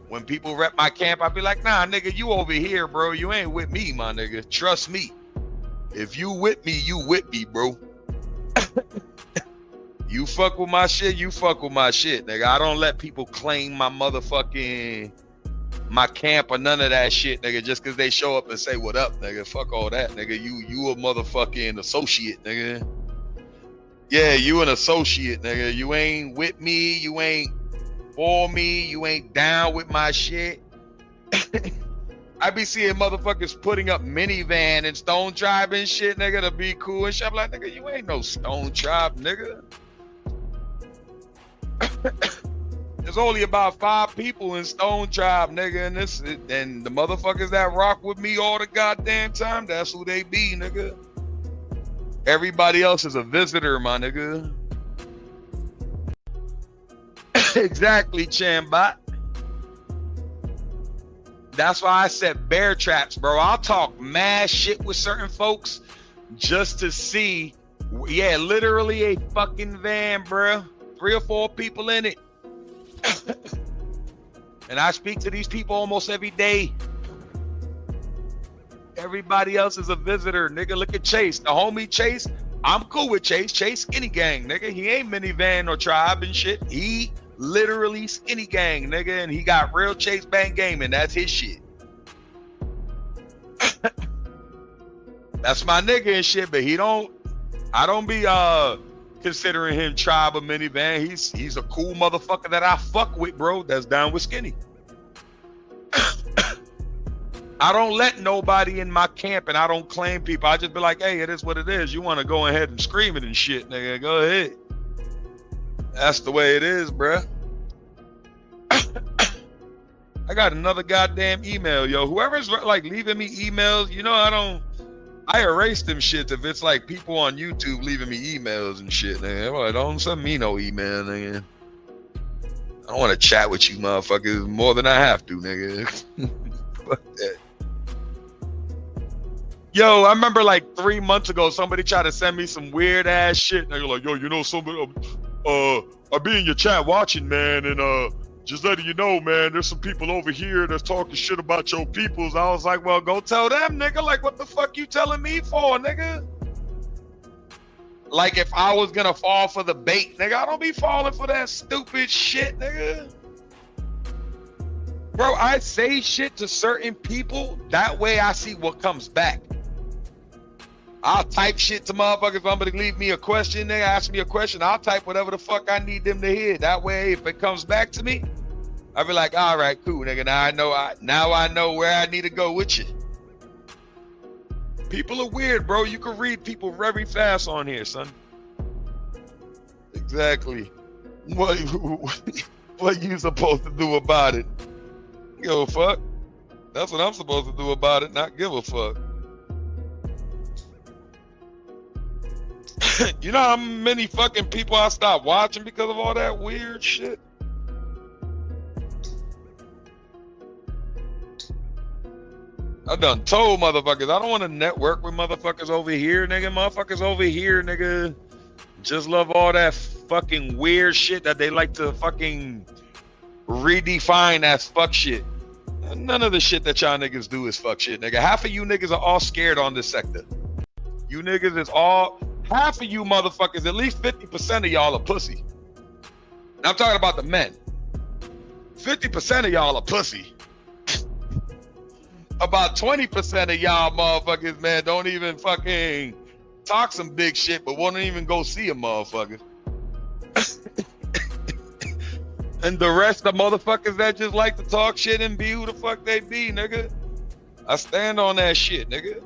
When people rep my camp, I be like, nah, nigga, you over here, bro. You ain't with me, my nigga. Trust me. If you with me, you with me, bro. You fuck with my shit, you fuck with my shit, nigga. I don't let people claim my motherfucking, my camp or none of that shit, nigga, just because they show up and say what up, nigga. Fuck all that, nigga. You a motherfucking associate, nigga. Yeah, you an associate, nigga. You ain't with me, you ain't for me, you ain't down with my shit. I be seeing motherfuckers putting up minivan and Stone Tribe and shit, nigga, to be cool and shit. I'm like, nigga, you ain't no Stone Tribe, nigga. There's only about 5 people in Stone Tribe, nigga, and the motherfuckers that rock with me all the goddamn time, that's who they be, nigga. Everybody else is a visitor, my nigga. Exactly, Chambot. That's why I said bear traps, bro. I'll talk mad shit with certain folks just to see. Yeah, literally a fucking van, bro. 3 or 4 people in it. And I speak to these people almost every day. Everybody else is a visitor, nigga. Look at Chase. The homie Chase, I'm cool with Chase. Chase skinny gang, nigga. He ain't minivan or tribe and shit. He literally skinny gang, nigga. And he got real Chase Bang Gaming. That's his shit. That's my nigga and shit, but I don't be considering him tribe or minivan. He's a cool motherfucker that I fuck with, bro. That's down with skinny. I don't let nobody in my camp, and I don't claim people. I just be like, hey, it is what it is. You want to go ahead and scream it and shit, nigga, go ahead. That's the way it is, bruh. I got another goddamn email, yo. Whoever's like leaving me emails, you know, I erase them shit if it's like people on YouTube leaving me emails and shit, nigga. Well, don't send me no email, nigga. I don't want to chat with you motherfuckers more than I have to, nigga. Fuck that. Yo, I remember like 3 months ago, somebody tried to send me some weird ass shit. And they're like, yo, you know, somebody, I be in your chat watching, man, and just letting you know, man, there's some people over here that's talking shit about your peoples. I was like, well, go tell them, nigga. Like, what the fuck you telling me for, nigga? Like, if I was gonna fall for the bait, nigga, I don't be falling for that stupid shit, nigga. Bro, I say shit to certain people. That way I see what comes back. I'll type shit to motherfuckers. If somebody leave me a question, they ask me a question, I'll type whatever the fuck I need them to hear. That way, if it comes back to me, I'll be like, all right, cool, nigga. Now I know where I need to go with you. People are weird, bro. You can read people very fast on here, son. Exactly. What you supposed to do about it? Give a fuck. That's what I'm supposed to do about it, not give a fuck. You know how many fucking people I stopped watching because of all that weird shit? I done told motherfuckers I don't want to network with motherfuckers over here, nigga. Motherfuckers over here, nigga, just love all that fucking weird shit that they like to fucking redefine as fuck shit. None of the shit that y'all niggas do is fuck shit, nigga. Half of you niggas are all scared on this sector. You niggas is all, half of you motherfuckers, at least 50% of y'all are pussy. And I'm talking about the men. 50% of y'all are pussy. About 20% of y'all motherfuckers, man, don't even fucking talk some big shit, but won't even go see a motherfucker. And the rest of motherfuckers that just like to talk shit and be who the fuck they be, nigga. I stand on that shit, nigga.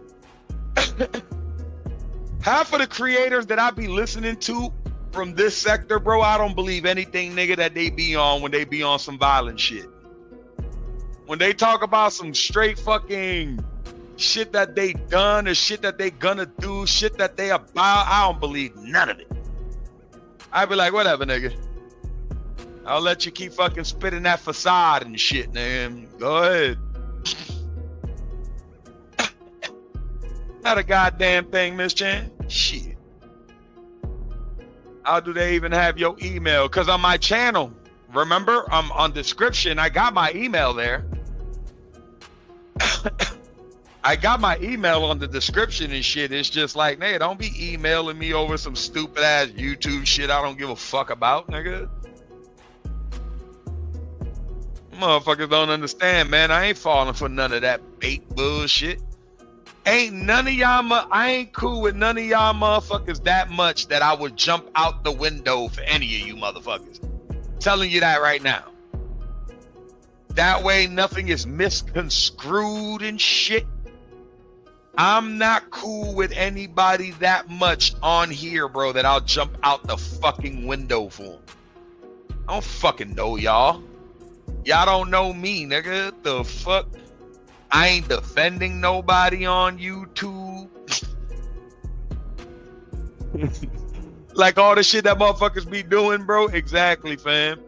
Half of the creators that I be listening to from this sector, bro, I don't believe anything, nigga, that they be on when they be on some violent shit. When they talk about some straight fucking shit that they done or shit that they gonna do, shit that they about, I don't believe none of it. I be like, whatever, nigga. I'll let you keep fucking spitting that facade and shit, nigga. Go ahead. Not a goddamn thing, Miss Chan. Shit. How do they even have your email? Because on my channel, remember, I'm on description, I got my email there. I got my email on the description and shit. It's just like, nigga, don't be emailing me over some stupid ass YouTube shit I don't give a fuck about, nigga. Motherfuckers don't understand, man. I ain't falling for none of that bait bullshit. Ain't none of y'all, I ain't cool with none of y'all motherfuckers that much that I would jump out the window for any of you motherfuckers. Telling you that right now. That way nothing is misconstrued and shit. I'm not cool with anybody that much on here, bro, that I'll jump out the fucking window for. I don't fucking know y'all. Y'all don't know me, nigga. The fuck? I ain't defending nobody on YouTube. Like all the shit that motherfuckers be doing, bro. Exactly, fam.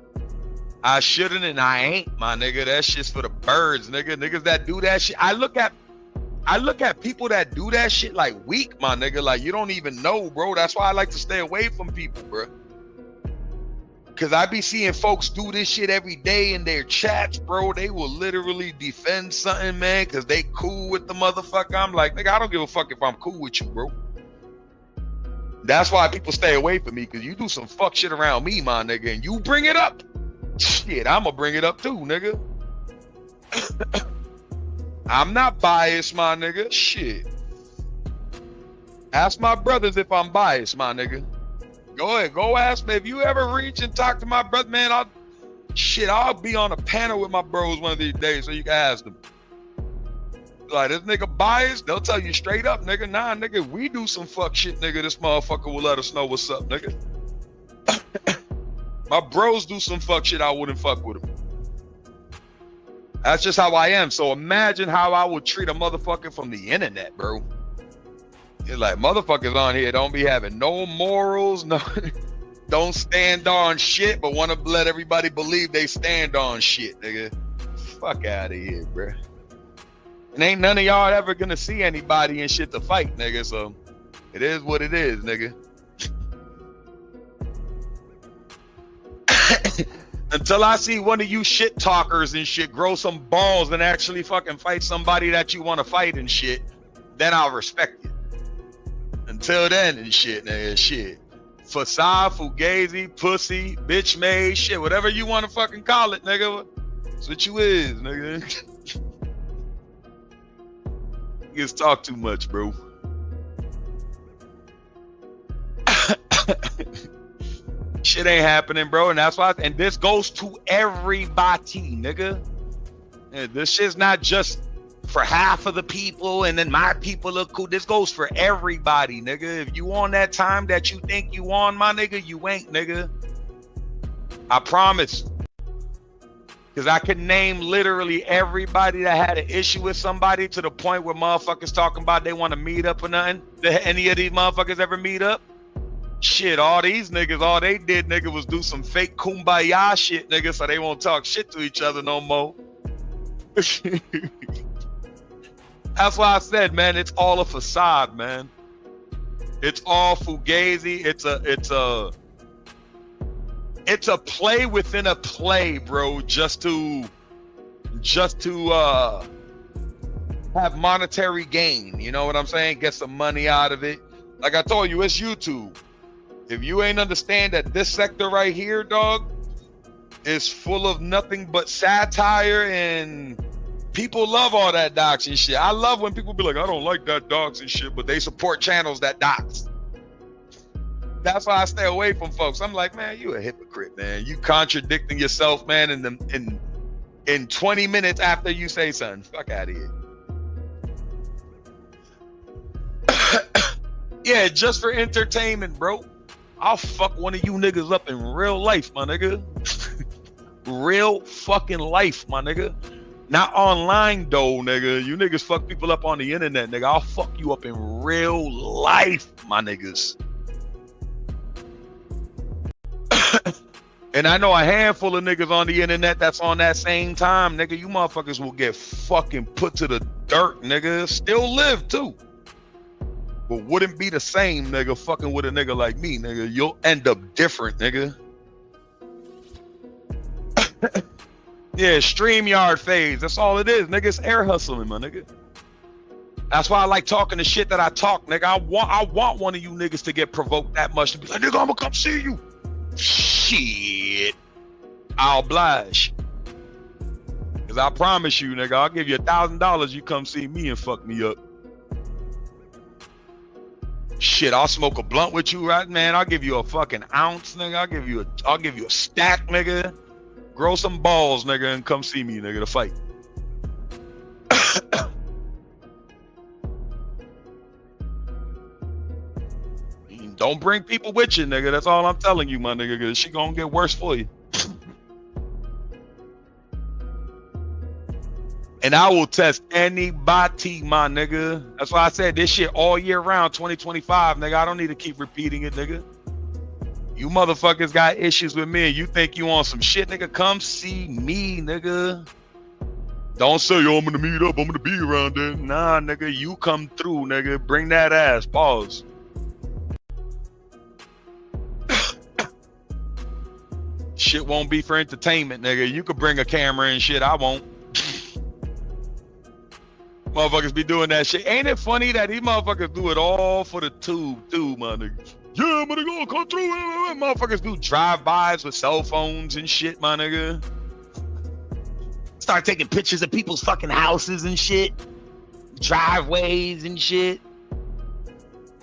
I shouldn't and I ain't, my nigga. That shit's for the birds, nigga. Niggas that do that shit. I look at people that do that shit like weak, my nigga. Like you don't even know, bro. That's why I like to stay away from people, bro. Cause I be seeing folks do this shit every day in their chats, bro. They will literally defend something, man, cause they cool with the motherfucker. I'm like, nigga, I don't give a fuck if I'm cool with you, bro. That's why people stay away from me, cause you do some fuck shit around me, my nigga, and you bring it up. Shit, I'ma bring it up too, nigga. I'm not biased, my nigga. Shit. Ask my brothers if I'm biased, my nigga. Go ahead, go ask me. If you ever reach and talk to my brother, man, I'll be on a panel with my bros one of these days so you can ask them. Like, this nigga biased? They'll tell you straight up, nigga. Nah, nigga, we do some fuck shit, nigga. This motherfucker will let us know what's up, nigga. My bros do some fuck shit, I wouldn't fuck with them. That's just how I am. So imagine how I would treat a motherfucker from the internet, bro. It's like, motherfuckers on here don't be having no morals, no, don't stand on shit, but want to let everybody believe they stand on shit, nigga. Fuck out of here, bro. And ain't none of y'all ever gonna see anybody and shit to fight, nigga. So it is what it is, nigga. Until I see one of you shit talkers and shit grow some balls and actually fucking fight somebody that you want to fight and shit, then I'll respect you. Until then and shit, nigga, shit. Facade, fugazi, pussy, bitch made, shit, whatever you want to fucking call it, nigga. That's what you is, nigga. You just talk too much, bro. Shit ain't happening, bro, and that's why. And this goes to everybody, nigga. And this shit's not just for half of the people, and then my people look cool. This goes for everybody, nigga. If you on that time that you think you on, my nigga, you ain't, nigga. I promise. Because I could name literally everybody that had an issue with somebody to the point where motherfuckers talking about they want to meet up or nothing. Did any of these motherfuckers ever meet up? Shit, all these niggas, all they did, nigga, was do some fake kumbaya shit, nigga, so they won't talk shit to each other no more. That's why I said, man, it's all a facade, man. It's all fugazi. It's a play within a play, bro, just to have monetary gain. You know what I'm saying? Get some money out of it. Like I told you, it's YouTube. If you ain't understand that this sector right here, dog, is full of nothing but satire, and people love all that docs and shit. I love when people be like, I don't like that docs and shit, but they support channels that docs. That's why I stay away from folks. I'm like, man, you a hypocrite, man. You contradicting yourself, man, in 20 minutes after you say something. Fuck out of here. Yeah, just for entertainment, bro. I'll fuck one of you niggas up in real life, my nigga. Real fucking life, my nigga. Not online, though, nigga. You niggas fuck people up on the internet, nigga. I'll fuck you up in real life, my niggas. And I know a handful of niggas on the internet that's on that same time, nigga. You motherfuckers will get fucking put to the dirt, nigga. Still live, too. But wouldn't be the same, nigga, fucking with a nigga like me, nigga. You'll end up different, nigga. Yeah, StreamYard phase. That's all it is, nigga. It's air hustling, my nigga. That's why I like talking the shit that I talk, nigga. I want one of you niggas to get provoked that much to be like, nigga, I'm gonna come see you. Shit. I'll oblige. Cause I promise you, nigga, I'll give you $1,000. You come see me and fuck me up. Shit, I'll smoke a blunt with you, right, man? I'll give you a fucking ounce, nigga. I'll give you a stack, nigga. Grow some balls, nigga, and come see me, nigga, to fight. Don't bring people with you, nigga. That's all I'm telling you, my nigga, because she gonna get worse for you. And I will test anybody, my nigga. That's why I said this shit all year round, 2025, nigga. I don't need to keep repeating it, nigga. You motherfuckers got issues with me and you think you on some shit, nigga. Come see me, nigga. Don't say, yo, I'm gonna meet up. I'm gonna be around there. Nah, nigga, you come through, nigga. Bring that ass. Pause. Shit won't be for entertainment, nigga. You could bring a camera and shit. I won't. Motherfuckers be doing that shit. Ain't it funny that these motherfuckers do it all for the tube, too, my nigga? Yeah, I'm gonna go come through. Motherfuckers do drive-bys with cell phones and shit, my nigga. Start taking pictures of people's fucking houses and shit. Driveways and shit.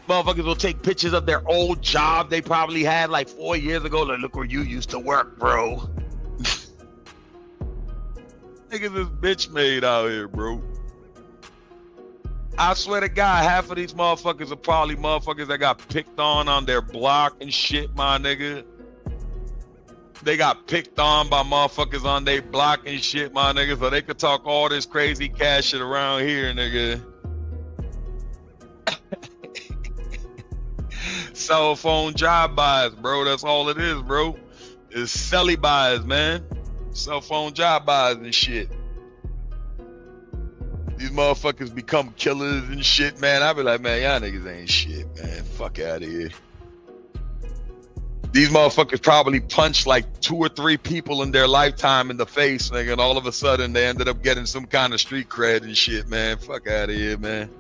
Motherfuckers will take pictures of their old job they probably had like 4 years ago. Like, look where you used to work, bro. Niggas is bitch made out here, bro. I swear to God, half of these motherfuckers are probably motherfuckers that got picked on their block and shit, my nigga. They got picked on by motherfuckers on their block and shit, my nigga, so they could talk all this crazy cash shit around here, nigga. Cell phone job buys, bro. That's all it is, bro. It's celly buys, man. Cell phone job buys and shit. These motherfuckers become killers and shit, man. I be like, man, y'all niggas ain't shit, man. Fuck out of here. These motherfuckers probably punched like 2 or 3 people in their lifetime in the face, nigga, and all of a sudden they ended up getting some kind of street cred and shit, man. Fuck out of here, man.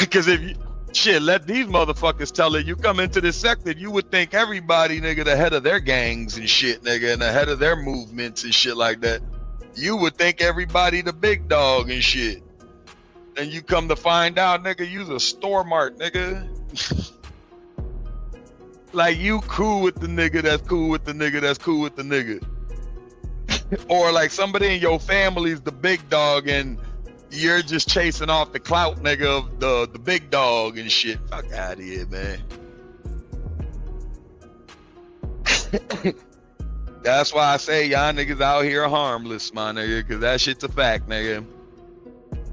Because if you, shit, let these motherfuckers tell it. You come into this sector, you would think everybody, nigga, the head of their gangs and shit, nigga, and the head of their movements and shit like that. You would think everybody the big dog and shit. And you come to find out, nigga, you's a store mart, nigga. Like, you cool with the nigga that's cool with the nigga that's cool with the nigga. Or like somebody in your family's the big dog and you're just chasing off the clout, nigga, of the big dog and shit. Fuck out of here, man. That's why I say y'all niggas out here are harmless, my nigga, because that shit's a fact, nigga.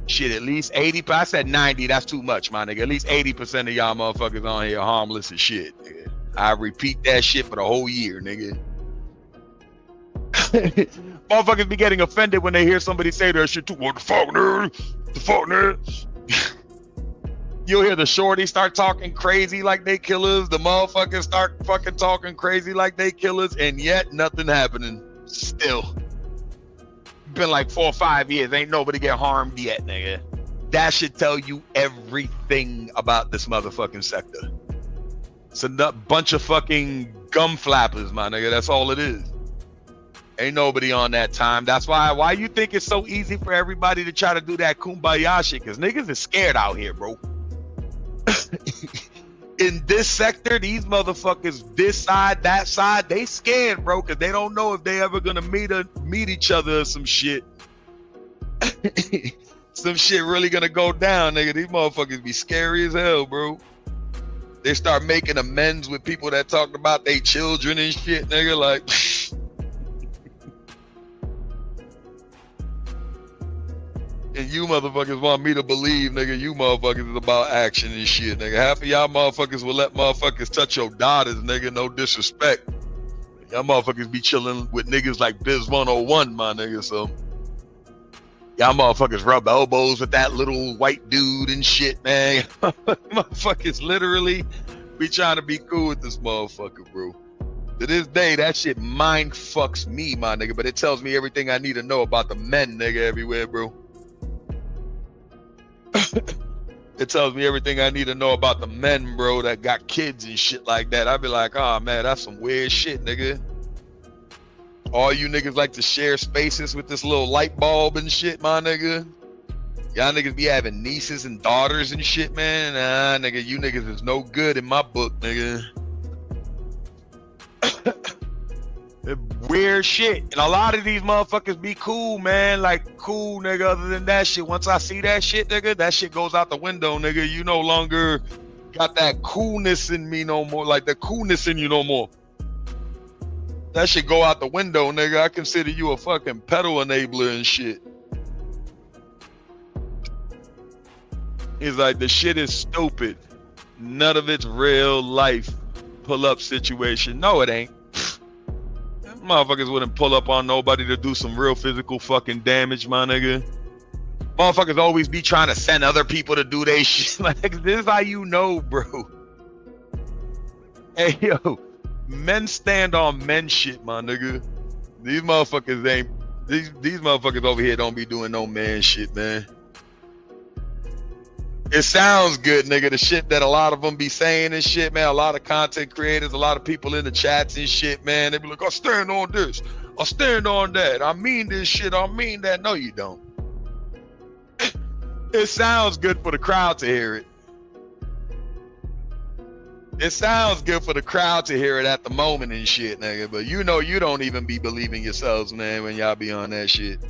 Shit, at least 80. I said 90. That's too much, my nigga. At least 80% of y'all motherfuckers on here harmless as shit, nigga. I repeat that shit for the whole year, nigga. Motherfuckers be getting offended when they hear somebody say that shit too. What the fuck, nerd? The fuck, nerd? You'll hear the shorty start talking crazy like they killers. The motherfuckers start fucking talking crazy like they killers, and yet nothing happening. Still. Been like 4 or 5 years. Ain't nobody get harmed yet, nigga. That should tell you everything about this motherfucking sector. It's a bunch of fucking gum flappers, my nigga. That's all it is. Ain't nobody on that time. That's why you think it's so easy for everybody to try to do that kumbaya shit, because niggas is scared out here, bro. In this sector, these motherfuckers, this side, that side, they scared, bro, because they don't know if they ever gonna meet each other or some shit. Some shit really gonna go down, nigga. These motherfuckers be scary as hell, bro. They start making amends with people that talked about their children and shit, nigga, like... And you motherfuckers want me to believe, nigga, you motherfuckers is about action and shit, nigga. Half of y'all motherfuckers will let motherfuckers touch your daughters, nigga. No disrespect. Y'all motherfuckers be chilling with niggas like Biz 101, my nigga, so. Y'all motherfuckers rub elbows with that little white dude and shit, man. Motherfuckers literally be trying to be cool with this motherfucker, bro. To this day, that shit mind fucks me, my nigga, but it tells me everything I need to know about the men, nigga, everywhere, bro. It tells me everything I need to know about the men, bro, that got kids and shit like that. I'd be like, oh man, that's some weird shit, nigga. All you niggas like to share spaces with this little light bulb and shit, my nigga. Y'all niggas be having nieces and daughters and shit, man. Nah, nigga, you niggas is no good in my book, nigga. Weird shit. And a lot of these motherfuckers be cool, man. Like, cool, nigga. Other than that shit, once I see that shit, nigga, that shit goes out the window, nigga. You no longer got that coolness in me no more. Like, the coolness in you no more. That shit go out the window, nigga. I consider you a fucking pedal enabler and shit. He's like, the shit is stupid. None of it's real life pull-up situation. No, it ain't. Motherfuckers wouldn't pull up on nobody to do some real physical fucking damage, my nigga. Motherfuckers always be trying to send other people to do they shit. Like, this is how you know, bro. Hey, yo. Men stand on men shit, my nigga. These motherfuckers ain't... These motherfuckers over here don't be doing no man shit, man. It sounds good, nigga. The shit that a lot of them be saying and shit, man. A lot of content creators, a lot of people in the chats and shit, man. They be like, I stand on this. I stand on that. I mean this shit. I mean that. No, you don't. It sounds good for the crowd to hear it. It sounds good for the crowd to hear it at the moment and shit, nigga. But you know you don't even be believing yourselves, man, when y'all be on that shit.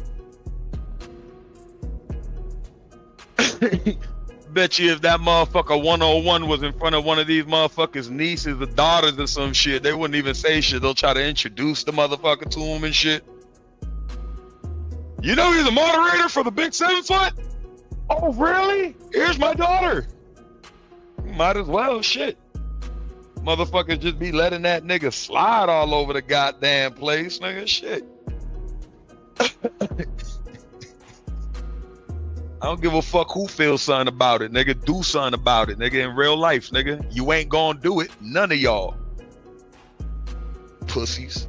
Bet you if that motherfucker 101 was in front of one of these motherfuckers' nieces or daughters or some shit, they wouldn't even say shit. They'll try to introduce the motherfucker to him and shit. You know you're the moderator for the Big 7 Foot? Oh, really? Here's my daughter. Might as well, shit. Motherfuckers just be letting that nigga slide all over the goddamn place, nigga, shit. I don't give a fuck who feels something about it, nigga. Do something about it, nigga, in real life, nigga. You ain't gonna do it. None of y'all. Pussies.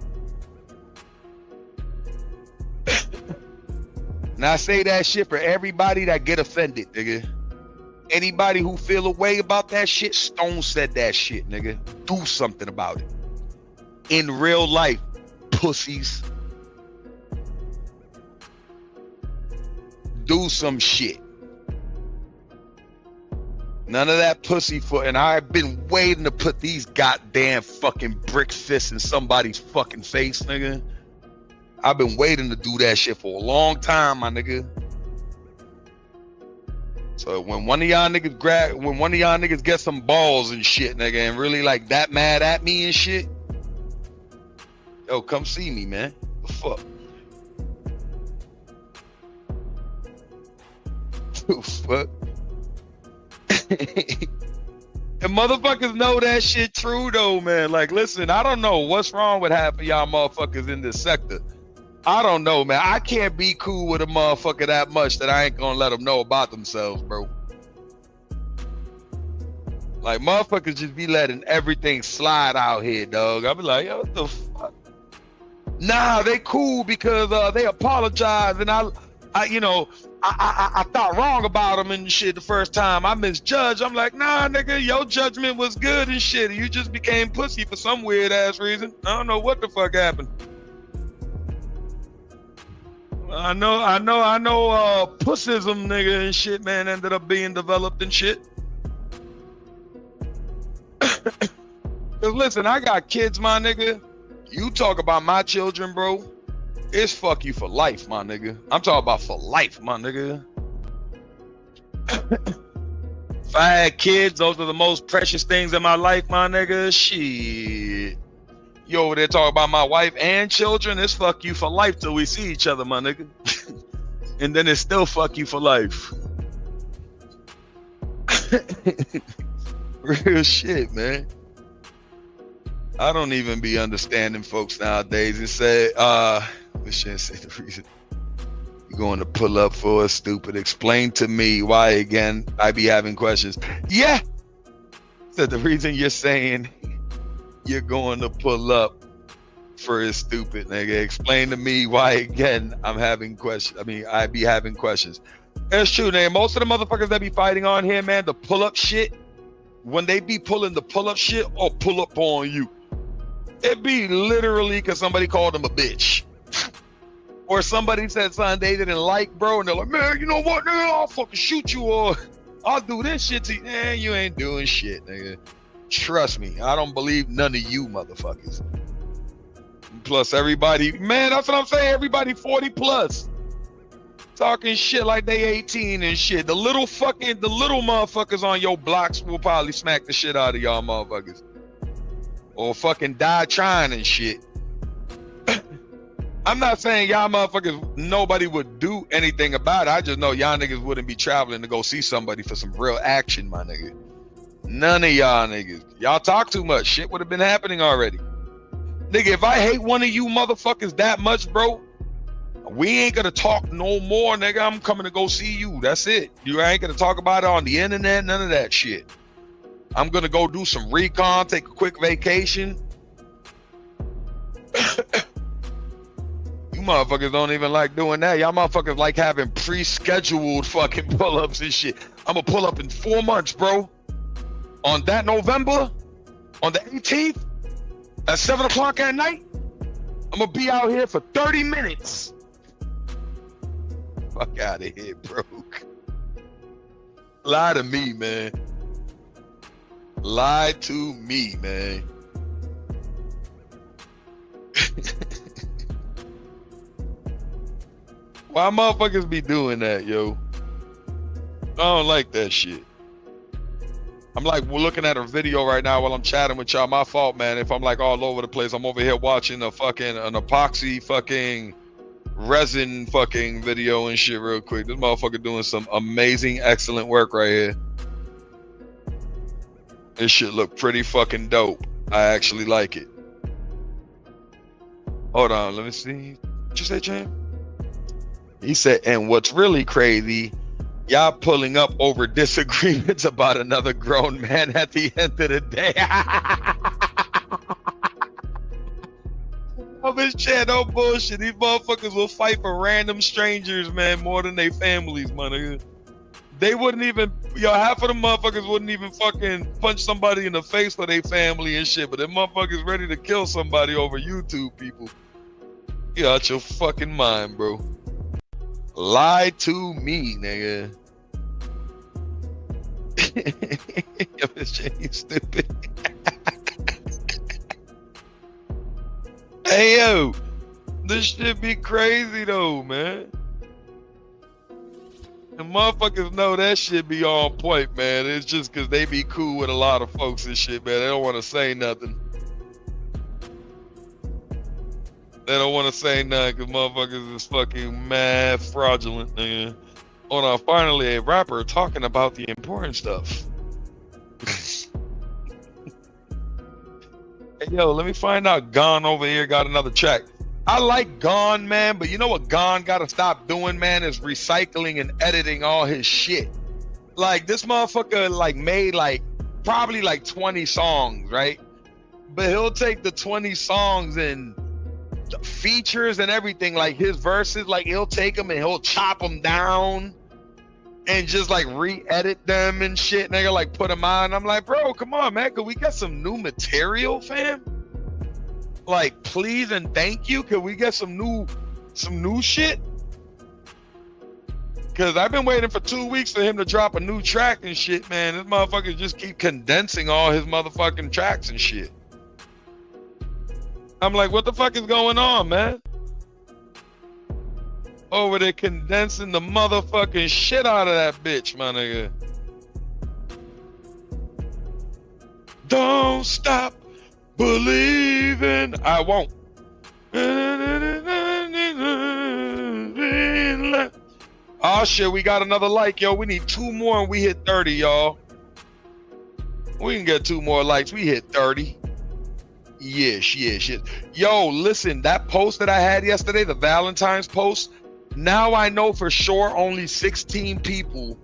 And I say that shit for everybody that get offended, nigga. Anybody who feel a way about that shit, Stone said that shit, nigga. Do something about it. In real life, pussies. Do some shit. None of that pussy foot. And I've been waiting to put these goddamn fucking brick fists in somebody's fucking face, nigga. I've been waiting to do that shit for a long time, my nigga. So when one of y'all niggas get some balls and shit, nigga, and really like that mad at me and shit, yo, come see me, man. The fuck? Fuck. And motherfuckers know that shit true though, man. Like, listen, I don't know what's wrong with half of y'all motherfuckers in this sector. I don't know, man. I can't be cool with a motherfucker that much that I ain't gonna let them know about themselves, bro. Like, motherfuckers just be letting everything slide out here, dog. I be like, yo, what the fuck? Nah, they cool because they apologize, and I thought wrong about them and shit the first time. I misjudged. I'm like, nah, nigga, your judgment was good and shit. You just became pussy for some weird ass reason. I don't know what the fuck happened. I know, pussism, nigga, and shit, man, ended up being developed and shit. Cause listen, I got kids, my nigga. You talk about my children, bro. It's fuck you for life, my nigga. I'm talking about for life, my nigga. If I had kids, those are the most precious things in my life, my nigga. Shit. You over there talking about my wife and children, it's fuck you for life till we see each other, my nigga. And then it's still fuck you for life. Real shit, man. I don't even be understanding folks nowadays. It said, we shouldn't say the reason. You're going to pull up for a stupid. Explain to me why again I be having questions. Yeah. So the reason you're saying you're going to pull up for a stupid, nigga. Explain to me why again I'm having questions. I mean, I be having questions. It's true, nigga. Most of the motherfuckers that be fighting on here, man, the pull up shit, when they be pulling the pull up shit or pull up on you, it be literally because somebody called them a bitch. Or somebody said something they didn't like, bro, and they're like, man, you know what, nigga, I'll fucking shoot you, or I'll do this shit to you. Man, you ain't doing shit, nigga. Trust me, I don't believe none of you motherfuckers. Plus everybody, man, that's what I'm saying, everybody 40 plus. Talking shit like they 18 and shit. The little motherfuckers on your blocks will probably smack the shit out of y'all motherfuckers. Or fucking die trying and shit. I'm not saying y'all motherfuckers, nobody would do anything about it. I just know y'all niggas wouldn't be traveling to go see somebody for some real action, my nigga. None of y'all niggas. Y'all talk too much. Shit would have been happening already. Nigga, if I hate one of you motherfuckers that much, bro, we ain't gonna talk no more, nigga. I'm coming to go see you. That's it. You ain't gonna talk about it on the internet, none of that shit. I'm gonna go do some recon, take a quick vacation. You motherfuckers don't even like doing that. Y'all motherfuckers like having pre-scheduled fucking pull-ups and shit. I'm gonna pull up in 4 months, bro. On that November, on the 18th, at 7 o'clock at night, I'm gonna be out here for 30 minutes. Fuck out of here, bro. Lie to me, man. Lie to me, man. Why motherfuckers be doing that, yo? I don't like that shit. I'm like, we're looking at a video right now while I'm chatting with y'all. My fault, man. If I'm like all over the place, I'm over here watching an epoxy fucking resin fucking video and shit real quick. This motherfucker doing some amazing, excellent work right here. This shit look pretty fucking dope. I actually like it. Hold on, let me see. What you say, Jam? He said, and what's really crazy, y'all pulling up over disagreements about another grown man at the end of the day. Oh, this shit, no bullshit. These motherfuckers will fight for random strangers, man, more than they families, my nigga. They wouldn't even, half of the motherfuckers wouldn't even fucking punch somebody in the face for their family and shit, but them motherfuckers ready to kill somebody over YouTube, people. You out your fucking mind, bro. Lie to me, nigga. Yo, this shit, you stupid. Hey, yo. This shit be crazy, though, man. The motherfuckers know that shit be on point, man. It's just because they be cool with a lot of folks and shit, man. They don't want to say nothing. They don't want to say nothing because motherfuckers is fucking mad fraudulent, nigga. Hold on, finally a rapper talking about the important stuff. Hey, yo, let me find out Gone over here got another track. I like Gone, man, but you know what Gone gotta stop doing, man, is recycling and editing all his shit. Like, this motherfucker, like, made, like, probably, like, 20 songs, right? But he'll take the 20 songs and features and everything, like, his verses, like, he'll take them and he'll chop them down and just, like, re-edit them and shit, and they'll, like, put them on. I'm like, bro, come on, man, could we get some new material, fam? Like, please and thank you. Could we get some new shit? Cause I've been waiting for 2 weeks for him to drop a new track and shit, man. This motherfucker just keep condensing all his motherfucking tracks and shit. I'm like, what the fuck is going on, man? Over there condensing the motherfucking shit out of that bitch, my nigga. Don't stop believing. I won't. Oh shit, we got another like, yo. We need 2 more and we hit 30, y'all. We can get 2 more likes. We hit 30. Yes. Yo, listen, that post that I had yesterday, the Valentine's post, now I know for sure only 16 people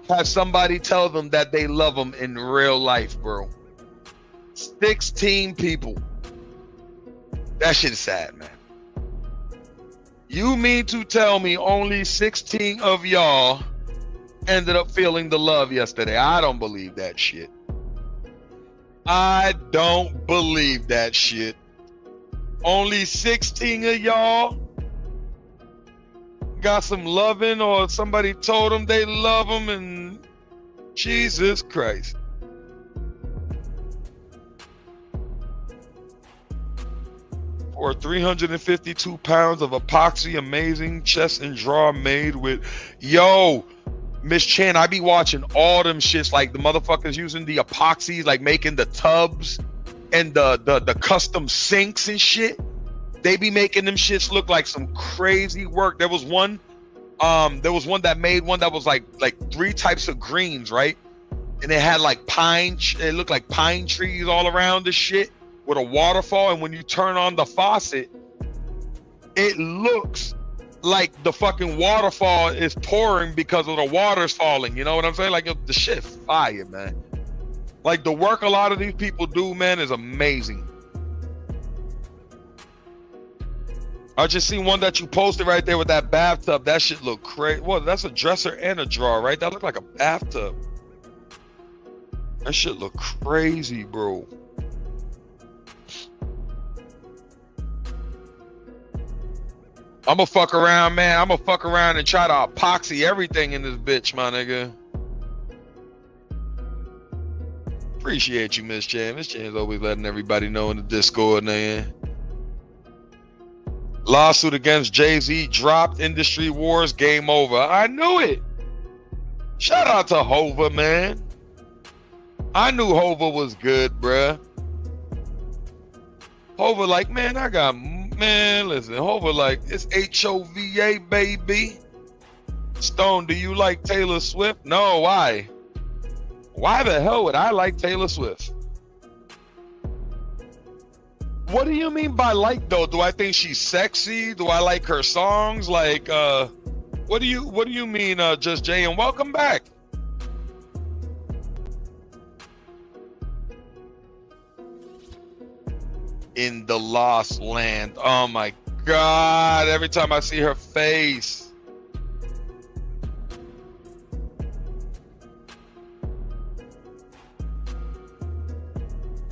have somebody tell them that they love them in real life, bro. 16 people. That shit is sad, man. You mean to tell me only 16 of y'all ended up feeling the love yesterday? I don't believe that shit. I don't believe that shit. Only 16 of y'all got some loving, or somebody told them they love them, and Jesus Christ. Or 352 pounds of epoxy, amazing chest and draw made with, yo, Miss Chan, I be watching all them shits, like the motherfuckers using the epoxies, like making the tubs and the custom sinks and shit. They be making them shits look like some crazy work. There was one that made one that was like 3 types of greens, right? And it had like it looked like pine trees all around the shit, with a waterfall, and when you turn on the faucet, it looks like the fucking waterfall is pouring because of the water's falling. You know what I'm saying? Like, the shit fire, man. Like, the work a lot of these people do, man, is amazing. I just seen one that you posted right there with that bathtub. That shit look crazy. Well, that's a dresser and a drawer, right? That looked like a bathtub. That shit look crazy, bro. I'm gonna fuck around, man. I'm gonna fuck around and try to epoxy everything in this bitch, my nigga. Appreciate you, Miss Chan. Miss Chan's always letting everybody know in the Discord, man. Lawsuit against Jay-Z dropped. Industry wars, game over. I knew it. Shout out to Hova, man. I knew Hova was good, bruh. Hova like, man, man, listen, Hova like, it's H-O-V-A, baby. Stone, do you like Taylor Swift? No, why? Why the hell would I like Taylor Swift? What do you mean by like, though? Do I think she's sexy? Do I like her songs? Like, what do you mean, Just Jay? And welcome back. In the Lost Land. Oh my God. Every time I see her face.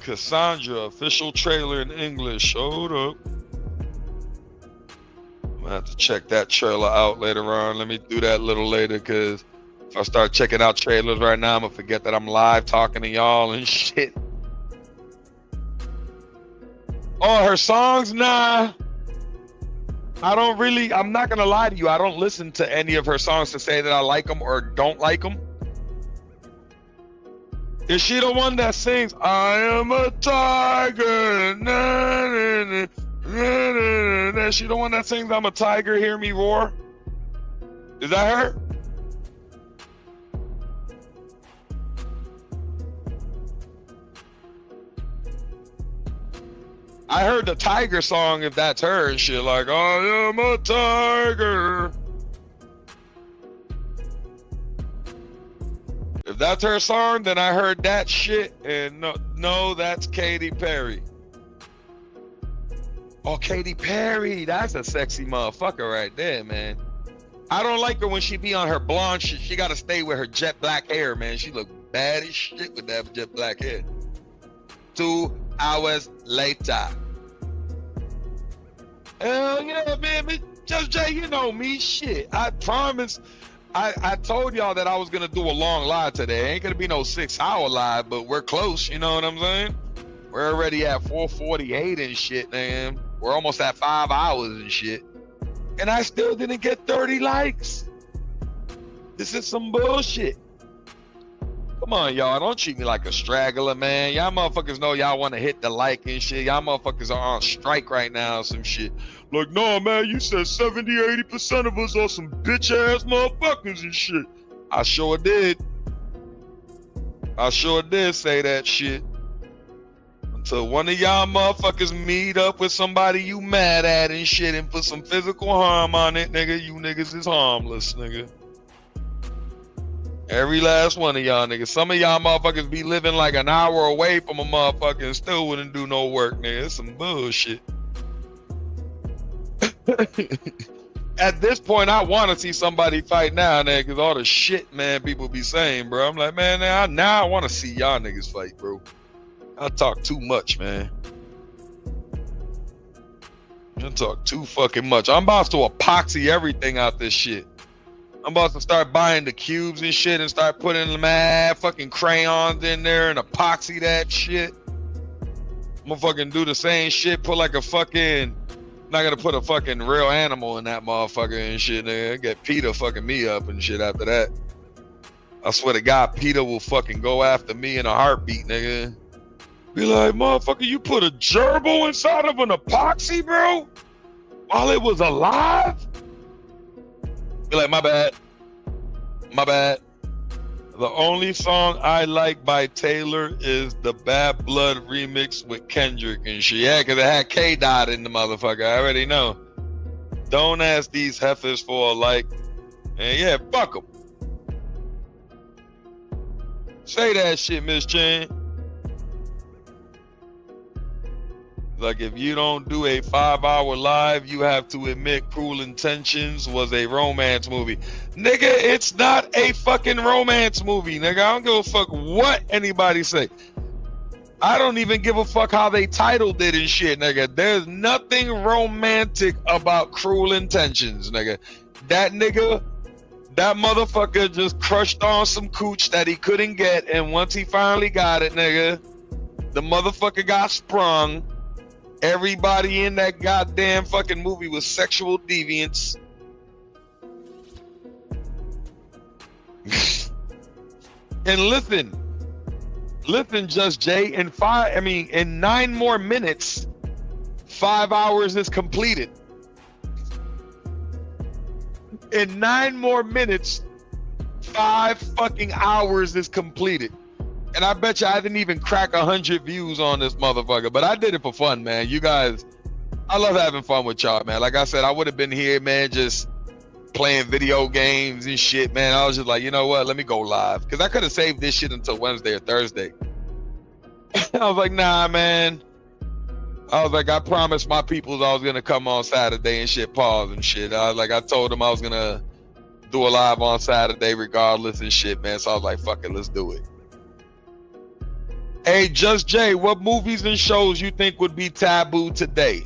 Cassandra, official trailer in English. Hold up. I'm gonna have to check that trailer out later on. Let me do that a little later, because if I start checking out trailers right now, I'm gonna forget that I'm live talking to y'all and shit. Oh, her songs? Nah. I'm not gonna lie to you. I don't listen to any of her songs to say that I like them or don't like them. Is she the one that sings, I am a tiger? Na, na, na, na, na, na. Is she the one that sings, I'm a tiger, hear me roar? Is that her? I heard the Tiger song, if that's her and shit, like, I am a tiger. If that's her song, then I heard that shit, and no, that's Katy Perry. Oh, Katy Perry, that's a sexy motherfucker right there, man. I don't like her when she be on her blonde shit. She gotta stay with her jet black hair, man. She look bad as shit with that jet black hair. 2 hours later. Hell yeah, man. Just Jay, you know me, shit. I promise. I told y'all that I was gonna do a long live today. Ain't gonna be no 6-hour live, but we're close. You know what I'm saying? We're already at 4:48 and shit, man. We're almost at 5 hours and shit, and I still didn't get 30 likes. This is some bullshit. Come on, y'all. Don't treat me like a straggler, man. Y'all motherfuckers know y'all want to hit the like and shit. Y'all motherfuckers are on strike right now, some shit. Like, no, man, you said 70-80% of us are some bitch-ass motherfuckers and shit. I sure did. I sure did say that shit. Until one of y'all motherfuckers meet up with somebody you mad at and shit and put some physical harm on it, nigga, you niggas is harmless, nigga. Every last one of y'all niggas. Some of y'all motherfuckers be living like an hour away from a motherfucker and still wouldn't do no work, nigga. It's some bullshit. At this point, I want to see somebody fight now, nigga, because all the shit, man, people be saying, bro. I'm like, man, now I want to see y'all niggas fight, bro. I talk too much, man. I talk too fucking much. I'm about to epoxy everything out this shit. I'm about to start buying the cubes and shit and start putting the mad fucking crayons in there and epoxy that shit. I'm gonna fucking do the same shit, put like a fucking, not gonna put a fucking real animal in that motherfucker and shit, nigga. Get PETA fucking me up and shit after that. I swear to God, PETA will fucking go after me in a heartbeat, nigga. Be like, motherfucker, you put a gerbil inside of an epoxy, bro? While it was alive? Be like, my bad. My bad. The only song I like by Taylor is the Bad Blood remix with Kendrick and shit. Yeah, because it had K-Dot in the motherfucker. I already know. Don't ask these heifers for a like. And yeah, fuck them. Say that shit, Miss Chan. Like, if you don't do a 5-hour live, you have to admit Cruel Intentions was a romance movie. Nigga, it's not a fucking romance movie, nigga. I don't give a fuck what anybody say. I don't even give a fuck how they titled it and shit, nigga. There's nothing romantic about Cruel Intentions, nigga. That motherfucker just crushed on some cooch that he couldn't get, and once he finally got it, nigga, the motherfucker got sprung. Everybody in that goddamn fucking movie was sexual deviants. And listen, Just Jay, in 9 more minutes, 5 hours is completed. In 9 more minutes, 5 fucking hours is completed. And I bet you I didn't even crack 100 views on this motherfucker, but I did it for fun, man. You guys, I love having fun with y'all, man. Like I said, I would have been here, man, just playing video games and shit, man. I was just like, you know what? Let me go live. Because I could have saved this shit until Wednesday or Thursday. I was like, nah, man. I was like, I promised my peoples I was going to come on Saturday and shit, pause and shit. I was like, I told them I was going to do a live on Saturday regardless and shit, man. So I was like, fuck it, let's do it. Hey, Just Jay, what movies and shows you think would be taboo today?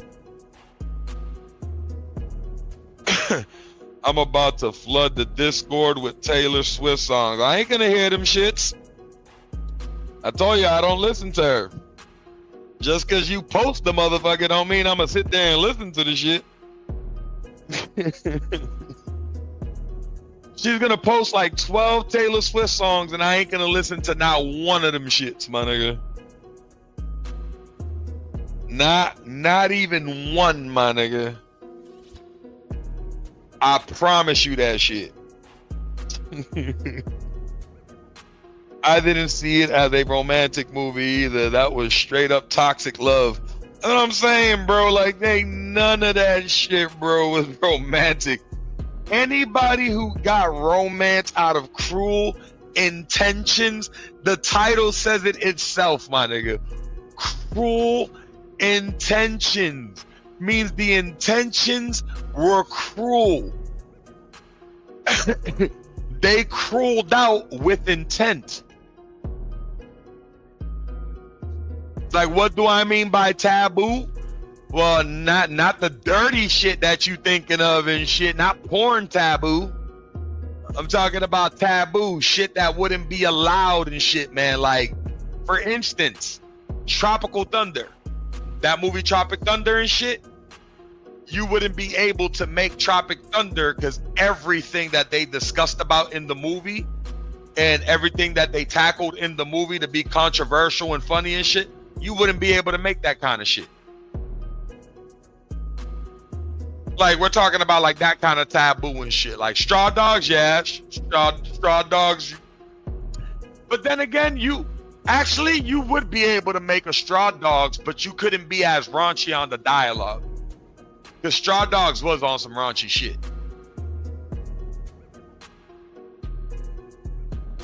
I'm about to flood the Discord with Taylor Swift songs. I ain't gonna hear them shits. I told you I don't listen to her. Just cause you post the motherfucker don't mean I'm gonna sit there and listen to the shit. She's gonna post like 12 Taylor Swift songs and I ain't gonna listen to not one of them shits, my nigga. Not even one, my nigga. I promise you that shit. I didn't see it as a romantic movie either. That was straight up toxic love. You know what I'm saying, bro? Like, ain't none of that shit, bro, was romantic. Anybody who got romance out of Cruel Intentions, the title says it itself, my nigga. Cruel Intentions means the intentions were cruel. They crueled out with intent. Like, what do I mean by taboo? Well, not the dirty shit that you thinking of and shit, not porn taboo. I'm talking about taboo, shit that wouldn't be allowed and shit, man. Like, for instance, Tropical Thunder. That movie Tropic Thunder and shit, you wouldn't be able to make Tropic Thunder because everything that they discussed about in the movie and everything that they tackled in the movie to be controversial and funny and shit, you wouldn't be able to make that kind of shit. Like, we're talking about like that kind of taboo and shit. Like Straw Dogs, yeah, straw Dogs. But then again, you would be able to make a Straw Dogs, but you couldn't be as raunchy on the dialogue. Because Straw Dogs was on some raunchy shit.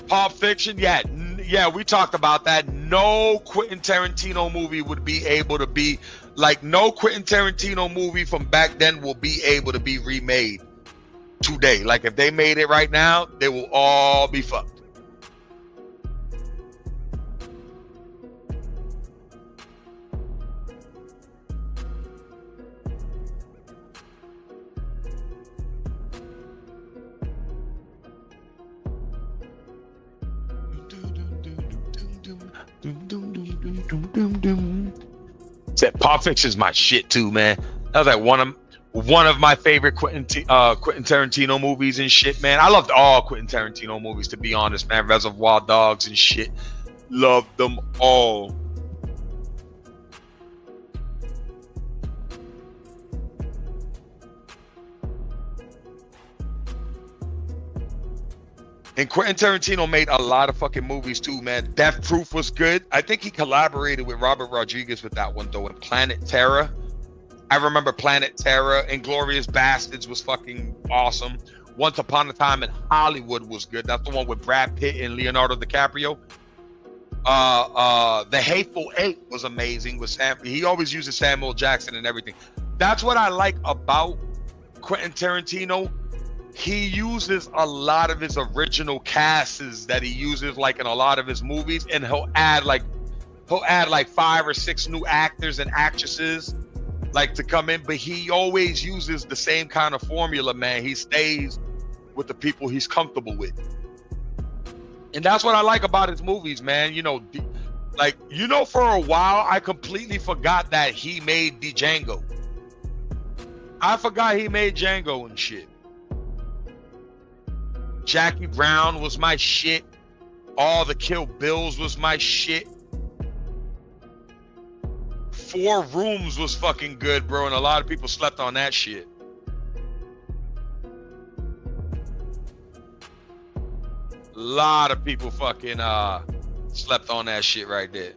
Pulp Fiction, yeah, we talked about that. No Quentin Tarantino movie would be able to be like, no Quentin Tarantino movie from back then will be able to be remade today. Like, if they made it right now, they will all be fucked. Said Pulp Fiction is my shit too, man. That was like one of my favorite Quentin Tarantino movies and shit, man. I loved all Quentin Tarantino movies, to be honest, man. Reservoir Dogs and shit, loved them all. And Quentin Tarantino made a lot of fucking movies too, man. Death Proof was good. I think he collaborated with Robert Rodriguez with that one though. And Planet Terror. I remember Planet Terror. Inglourious Bastards was fucking awesome. Once Upon a Time in Hollywood was good. That's the one with Brad Pitt and Leonardo DiCaprio. The Hateful Eight was amazing with Sam. He always uses Samuel Jackson and everything. That's what I like about Quentin Tarantino. He uses a lot of his original casts that he uses like in a lot of his movies, and he'll add like 5 or 6 new actors and actresses like to come in, but he always uses the same kind of formula, man. He stays with the people he's comfortable with. And that's what I like about his movies, man. You know, like, you know, for a while I completely forgot that he made Django. I forgot he made Django and shit. Jackie Brown was my shit. All the Kill Bills was my shit. 4 Rooms was fucking good, bro, and a lot of people slept on that shit. A lot of people fucking slept on that shit right there.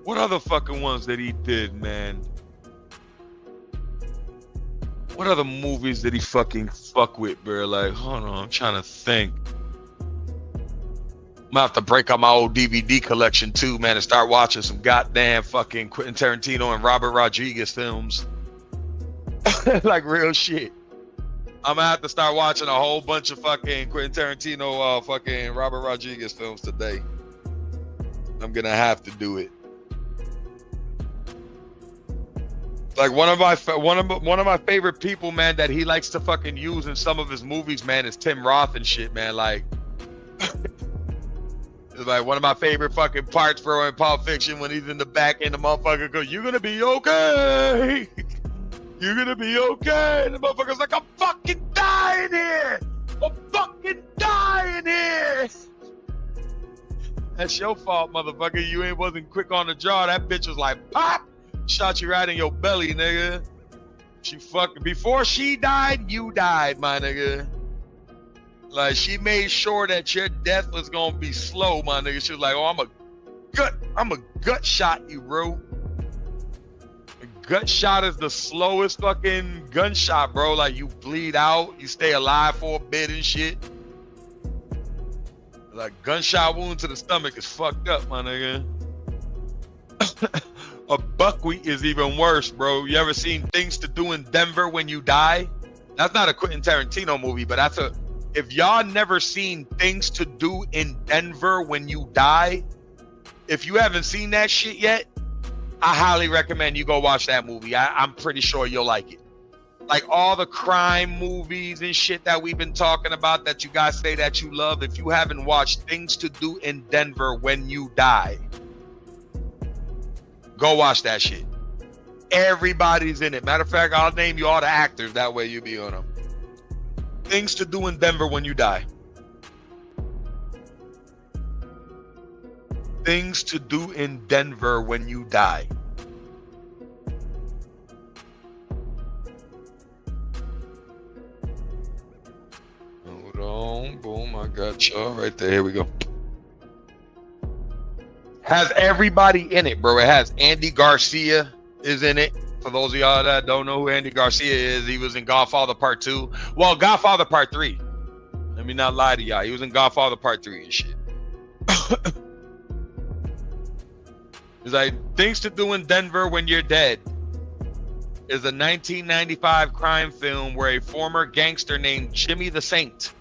What other fucking ones that he did, man? What other movies did he fucking fuck with, bro? Like, hold on, I'm trying to think. I'm gonna have to break out my old DVD collection too, man, and start watching some goddamn fucking Quentin Tarantino and Robert Rodriguez films. Like, real shit. I'm gonna have to start watching a whole bunch of fucking Quentin Tarantino, fucking Robert Rodriguez films today. I'm gonna have to do it. Like, one of my favorite people, man, that he likes to fucking use in some of his movies, man, is Tim Roth and shit, man. Like, it's like one of my favorite fucking parts, bro, in Pulp Fiction, when he's in the back and the motherfucker goes, "You're gonna be okay. You're gonna be okay." And the motherfucker's like, "I'm fucking dying here. I'm fucking dying here." That's your fault, motherfucker. You wasn't quick on the jaw. That bitch was like, pop. Shot you right in your belly, nigga. She fucking, before she died, you died, my nigga. Like, she made sure that your death was gonna be slow, my nigga. She was like, oh, I'm a gut shot you, bro. A gut shot is the slowest fucking gunshot, bro. Like, you bleed out, you stay alive for a bit and shit. Like, gunshot wound to the stomach is fucked up, my nigga. A buckwheat is even worse, bro. You ever seen Things to Do in Denver When You Die? That's not a Quentin Tarantino movie, but that's a... If y'all never seen Things to Do in Denver When You Die, if you haven't seen that shit yet, I highly recommend you go watch that movie. I'm pretty sure you'll like it. Like all the crime movies and shit that we've been talking about that you guys say that you love, if you haven't watched Things to Do in Denver When You Die, go watch that shit. Everybody's in it. Matter of fact, I'll name you all the actors. That way you'll be on them. Things to Do in Denver When You Die. Things to Do in Denver When You Die. Hold on. Boom. I got y'all right there. Here we go. Has everybody in it, bro. It has Andy Garcia is in it. For those of y'all that don't know who Andy Garcia is, he was in Godfather Part 2. Well, Godfather Part 3. Let me not lie to y'all. He was in Godfather Part 3 and shit. It's like Things to Do in Denver When You're Dead is a 1995 crime film where a former gangster named Jimmy the Saint,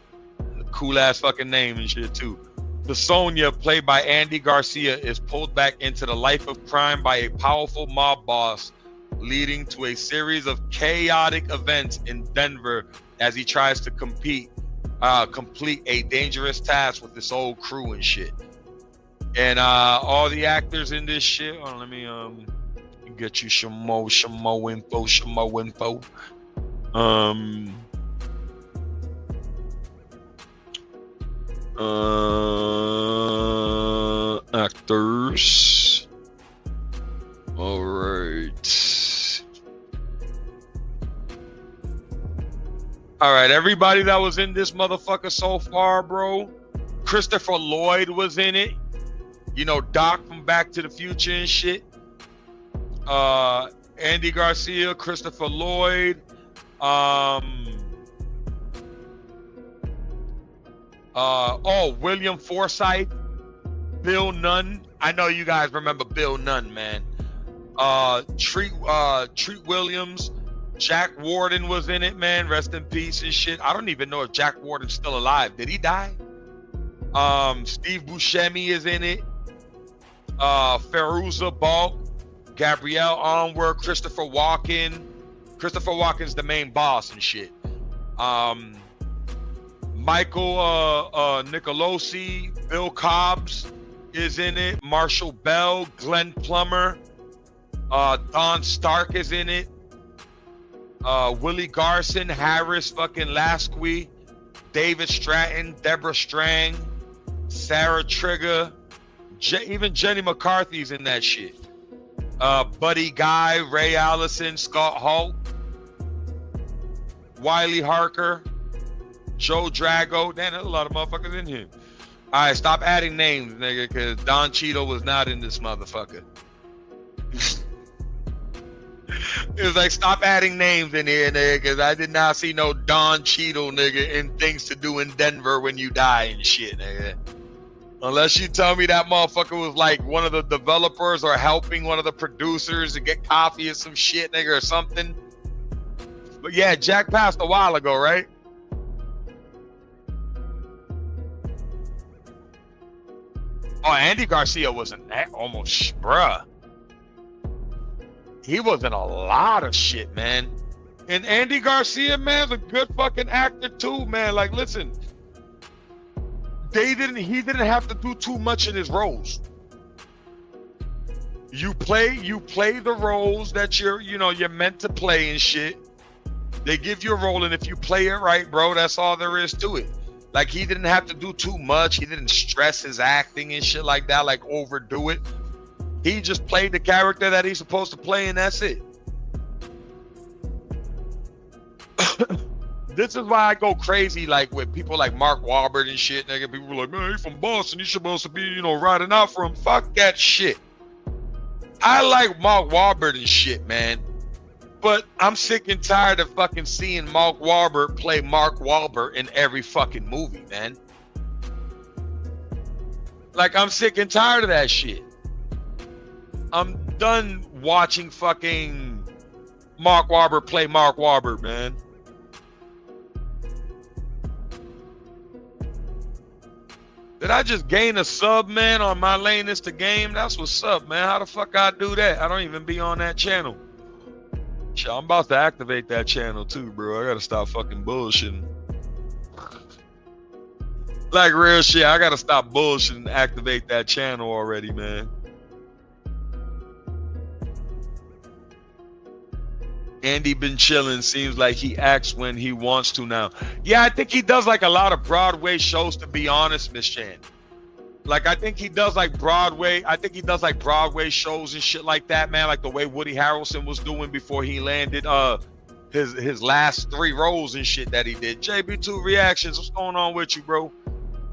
a cool ass fucking name and shit too, the Sonia, played by Andy Garcia, is pulled back into the life of crime by a powerful mob boss, leading to a series of chaotic events in Denver as he tries to complete a dangerous task with his whole crew and shit. And all the actors in this shit. Oh, let me get you some more info. Actors. All right. All right, everybody that was in this motherfucker so far, bro. Christopher Lloyd was in it. You know, Doc from Back to the Future and shit. Andy Garcia, Christopher Lloyd. William Forsythe, Bill Nunn. I know you guys remember Bill Nunn, man. Treat Williams, Jack Warden was in it, man. Rest in peace and shit. I don't even know if Jack Warden's still alive. Did he die? Steve Buscemi is in it. Fairuza Balk, Gabrielle Onward, Christopher Walken. Christopher Walken's the main boss and shit. Michael Nicolosi, Bill Cobbs is in it. Marshall Bell, Glenn Plummer, Don Stark is in it. Willie Garson, Harris fucking Lasky, David Stratton, Deborah Strang, Sarah Trigger, even Jenny McCarthy's in that shit. Buddy Guy, Ray Allison, Scott Holt, Wiley Harker, Joe Drago. Damn, there's a lot of motherfuckers in here. All right, stop adding names, nigga, because Don Cheadle was not in this motherfucker. It was like, stop adding names in here, nigga, because I did not see no Don Cheadle, nigga, in Things to Do in Denver When You Die and shit, nigga. Unless you tell me that motherfucker was like one of the developers or helping one of the producers to get coffee or some shit, nigga, or something. But yeah, Jack passed a while ago, right? Oh, Andy Garcia was in that almost, bruh. He was in a lot of shit, man. And Andy Garcia, man, is a good fucking actor too, man. Like, listen, he didn't have to do too much in his roles. You play the roles that you're meant to play and shit. They give you a role, and if you play it right, bro, that's all there is to it. Like, he didn't have to do too much. He didn't stress his acting and shit like that, like overdo it. He just played the character that he's supposed to play, and that's it. this is why I go crazy like with people like Mark Wahlberg and shit, nigga. People like, man, he's from Boston. He's supposed to be, you know, riding out for him. Fuck that shit. I like Mark Wahlberg and shit, man. But I'm sick and tired of fucking seeing Mark Wahlberg play Mark Wahlberg in every fucking movie, man. Like, I'm sick and tired of that shit. I'm done watching fucking Mark Wahlberg play Mark Wahlberg, man. Did I just gain a sub, man, on my Lane is the Game? That's what's up, man. How the fuck I do that? I don't even be on that channel. Shit, I'm about to activate that channel too, bro. I gotta stop fucking bullshitting. Like real shit, I gotta stop bullshitting and activate that channel already, man. Andy been chilling. Seems like he acts when he wants to now. Yeah, I think he does like a lot of Broadway shows, to be honest, Miss Chan. Like, I think he does like Broadway. I think he does like Broadway shows and shit like that, man. Like the way Woody Harrelson was doing before he landed his last 3 roles and shit that he did. JB2 Reactions, what's going on with you, bro?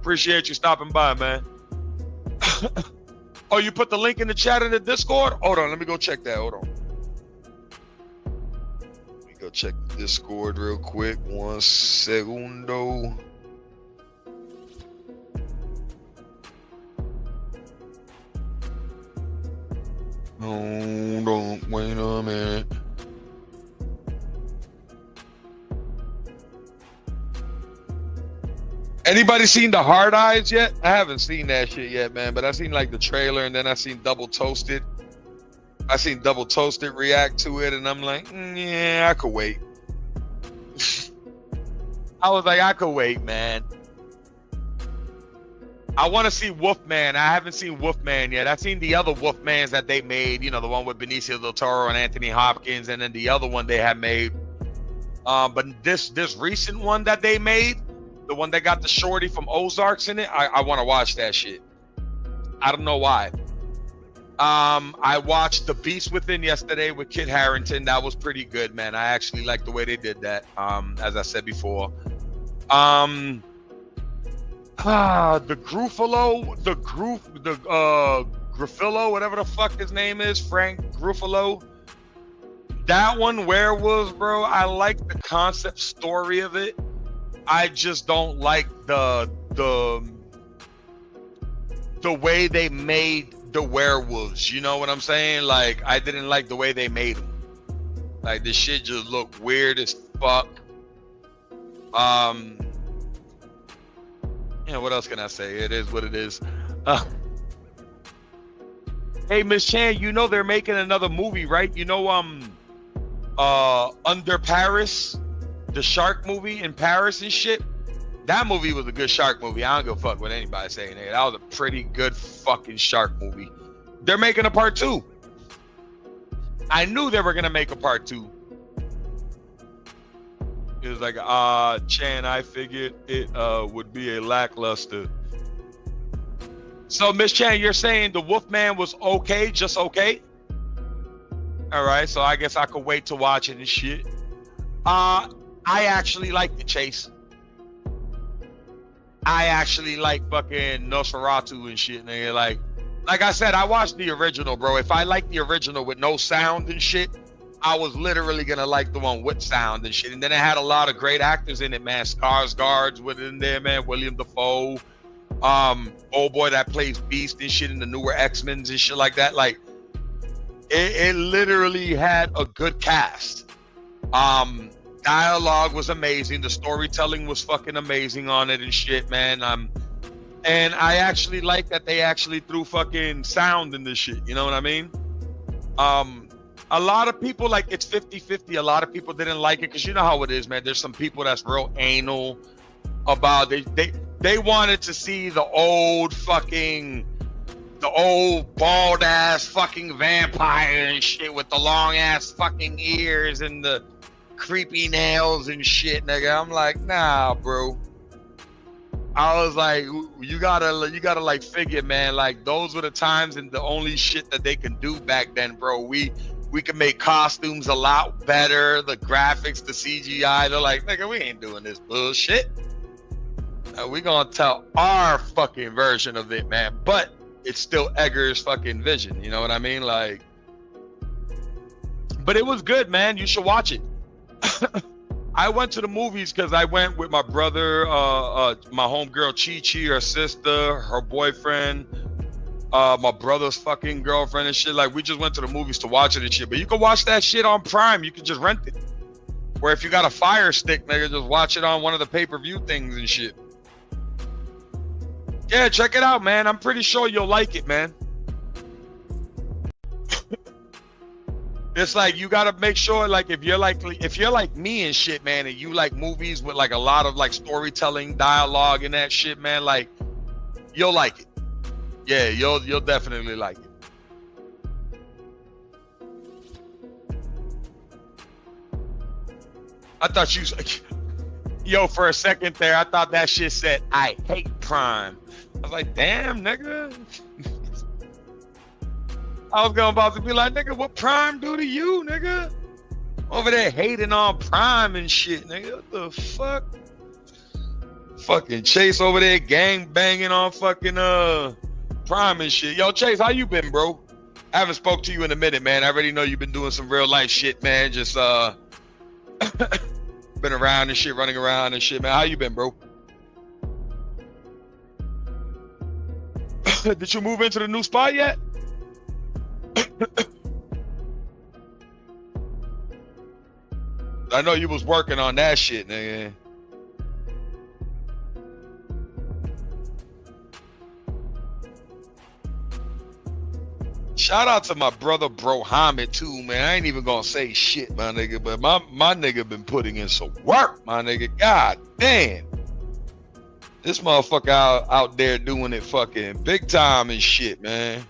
Appreciate you stopping by, man. Oh, you put the link in the chat in the Discord? Hold on, let me go check that. Hold on. Let me go check the Discord real quick. 1 segundo. Hold on, wait a minute. Anybody seen the Hard Eyes yet? I haven't seen that shit yet, man. But I seen like the trailer, and then I seen Double Toasted. I seen Double Toasted react to it, and I'm like, yeah, I could wait. I was like, I could wait, man. I want to see Wolfman. I haven't seen Wolfman yet. I've seen the other Wolfmans that they made. You know, the one with Benicio del Toro and Anthony Hopkins, and then the other one they had made. But this recent one that they made, the one that got the shorty from Ozarks in it, I want to watch that shit. I don't know why. I watched The Beast Within yesterday with Kit Harington. That was pretty good, man. I actually like the way they did that. As I said before. The Gruffalo, whatever the fuck his name is, Frank Gruffalo. That one, Werewolves, bro. I like the concept story of it. I just don't like the way they made the werewolves. You know what I'm saying? Like, I didn't like the way they made them. Like, this shit just looked weird as fuck. Yeah, what else can I say? It is what it is. Hey, Miss Chan, you know they're making another movie, right? You know, Under Paris, the shark movie in Paris and shit. That movie was a good shark movie. I don't give a fuck what anybody saying there. That was a pretty good fucking shark movie. They're making a part 2. I knew they were gonna make a part 2. It was like, Chan, I figured it would be a lackluster. So, Miss Chan, you're saying the Wolfman was okay, just okay? All right, so I guess I could wait to watch it and shit. I actually like The Chase. I actually like fucking Nosferatu and shit, nigga. Like I said, I watched the original, bro. If I like the original with no sound and shit, I was literally gonna like the one with sound and shit. And then it had a lot of great actors in it, man. Skarsgård's was in there, man. William Dafoe, old boy that plays Beast and shit in the newer X-Men's and shit like that. Like, it literally had a good cast. Dialogue was amazing. The storytelling was fucking amazing on it and shit, man. And I actually like that they actually threw fucking sound in this shit. You know what I mean? A lot of people, like, it's 50-50. A lot of people didn't like it because you know how it is, man. There's some people that's real anal about they wanted to see the old bald ass fucking vampire and shit with the long ass fucking ears and the creepy nails and shit, nigga. I'm like, nah, bro. I was like, you gotta like figure, man, like those were the times and the only shit that they can do back then, bro. We we can make costumes a lot better, the graphics, the CGI. They're like, nigga, we ain't doing this bullshit. We gonna tell our fucking version of it, man. But it's still Edgar's fucking vision. You know what I mean? Like, but it was good, man. You should watch it. I went to the movies because I went with my brother, my homegirl Chi, her sister, her boyfriend, my brother's fucking girlfriend and shit. Like, we just went to the movies to watch it and shit. But you can watch that shit on Prime. You can just rent it. Or if you got a Fire Stick, nigga, just watch it on one of the pay-per-view things and shit. Yeah, check it out, man. I'm pretty sure you'll like it, man. It's like you gotta make sure, like, if you're like me and shit, man, and you like movies with like a lot of like storytelling, dialogue, and that shit, man, like, you'll like it. Yeah, you'll definitely like it. I thought you, yo, for a second there, I thought that shit said I hate Prime. I was like, damn, nigga. I was about to be like, nigga, what Prime do to you, nigga? Over there hating on Prime and shit, nigga. What the fuck? Fucking Chase over there gang banging on fucking Prime and shit. Yo, Chase, how you been, bro? I haven't spoke to you in a minute, man. I already know you've been doing some real life shit, man. Just been around and shit, running around and shit, man. How you been, bro? Did you move into the new spot yet? I know you was working on that shit, nigga. Shout out to my brother Bro Hamid too, man. I ain't even gonna say shit, my nigga, but my nigga been putting in some work, my nigga. God damn. This motherfucker out there doing it fucking big time and shit, man.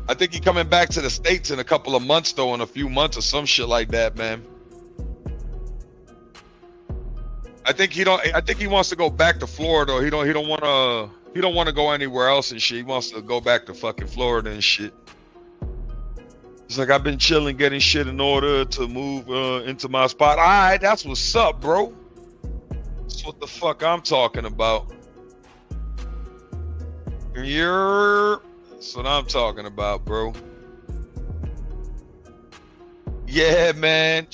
I think he coming back to the States in a couple of months though, in a few months or some shit like that, man. I think he wants to go back to Florida. He don't want to go anywhere else and shit. He wants to go back to fucking Florida and shit. It's like, I've been chilling, getting shit in order to move into my spot. All right, that's what's up, bro. That's what the fuck I'm talking about. That's what I'm talking about, bro. Yeah, man.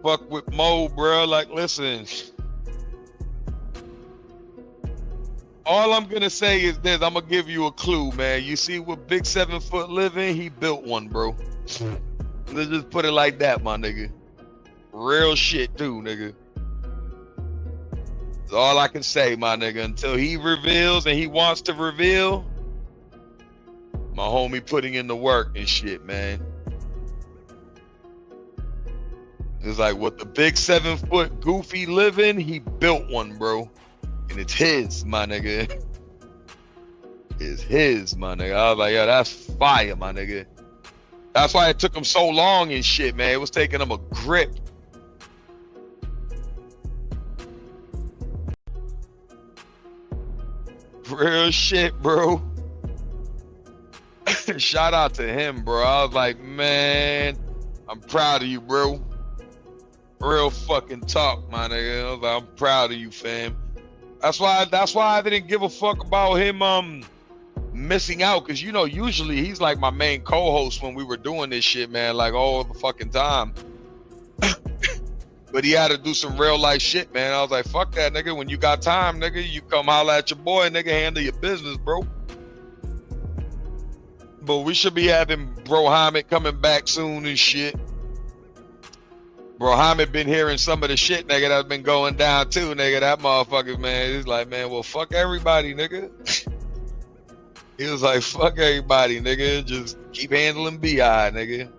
Fuck with Mo, bro. Like, listen. All I'm gonna say is this. I'm gonna give you a clue, man. You see what Big 7 Foot living? He built one, bro. Let's just put it like that, my nigga. Real shit, too, nigga. That's all I can say, my nigga. Until he reveals and he wants to reveal, my homie putting in the work and shit, man. It's like what the Big 7 Foot goofy living, he built one, bro. And it's his, my nigga. It's his, my nigga. I was like, yo, that's fire, my nigga. That's why it took him so long and shit, man. It was taking him a grip. Real shit, bro. Shout out to him, bro. I was like, man, I'm proud of you, bro. Real fucking talk, my nigga. I was like, I'm proud of you, fam. That's why I didn't give a fuck about him missing out, because you know, usually he's like my main co-host when we were doing this shit, man, like all the fucking time. But he had to do some real life shit, man. I was like, fuck that, nigga. When you got time, nigga, you come holler at your boy, nigga, handle your business, bro. But we should be having Bro Hamid coming back soon and shit. Bro Hamid been hearing some of the shit, nigga, that's been going down too, nigga. That motherfucker, man, he's like, man, well, fuck everybody, nigga. He was like, fuck everybody, nigga. Just keep handling B.I., nigga.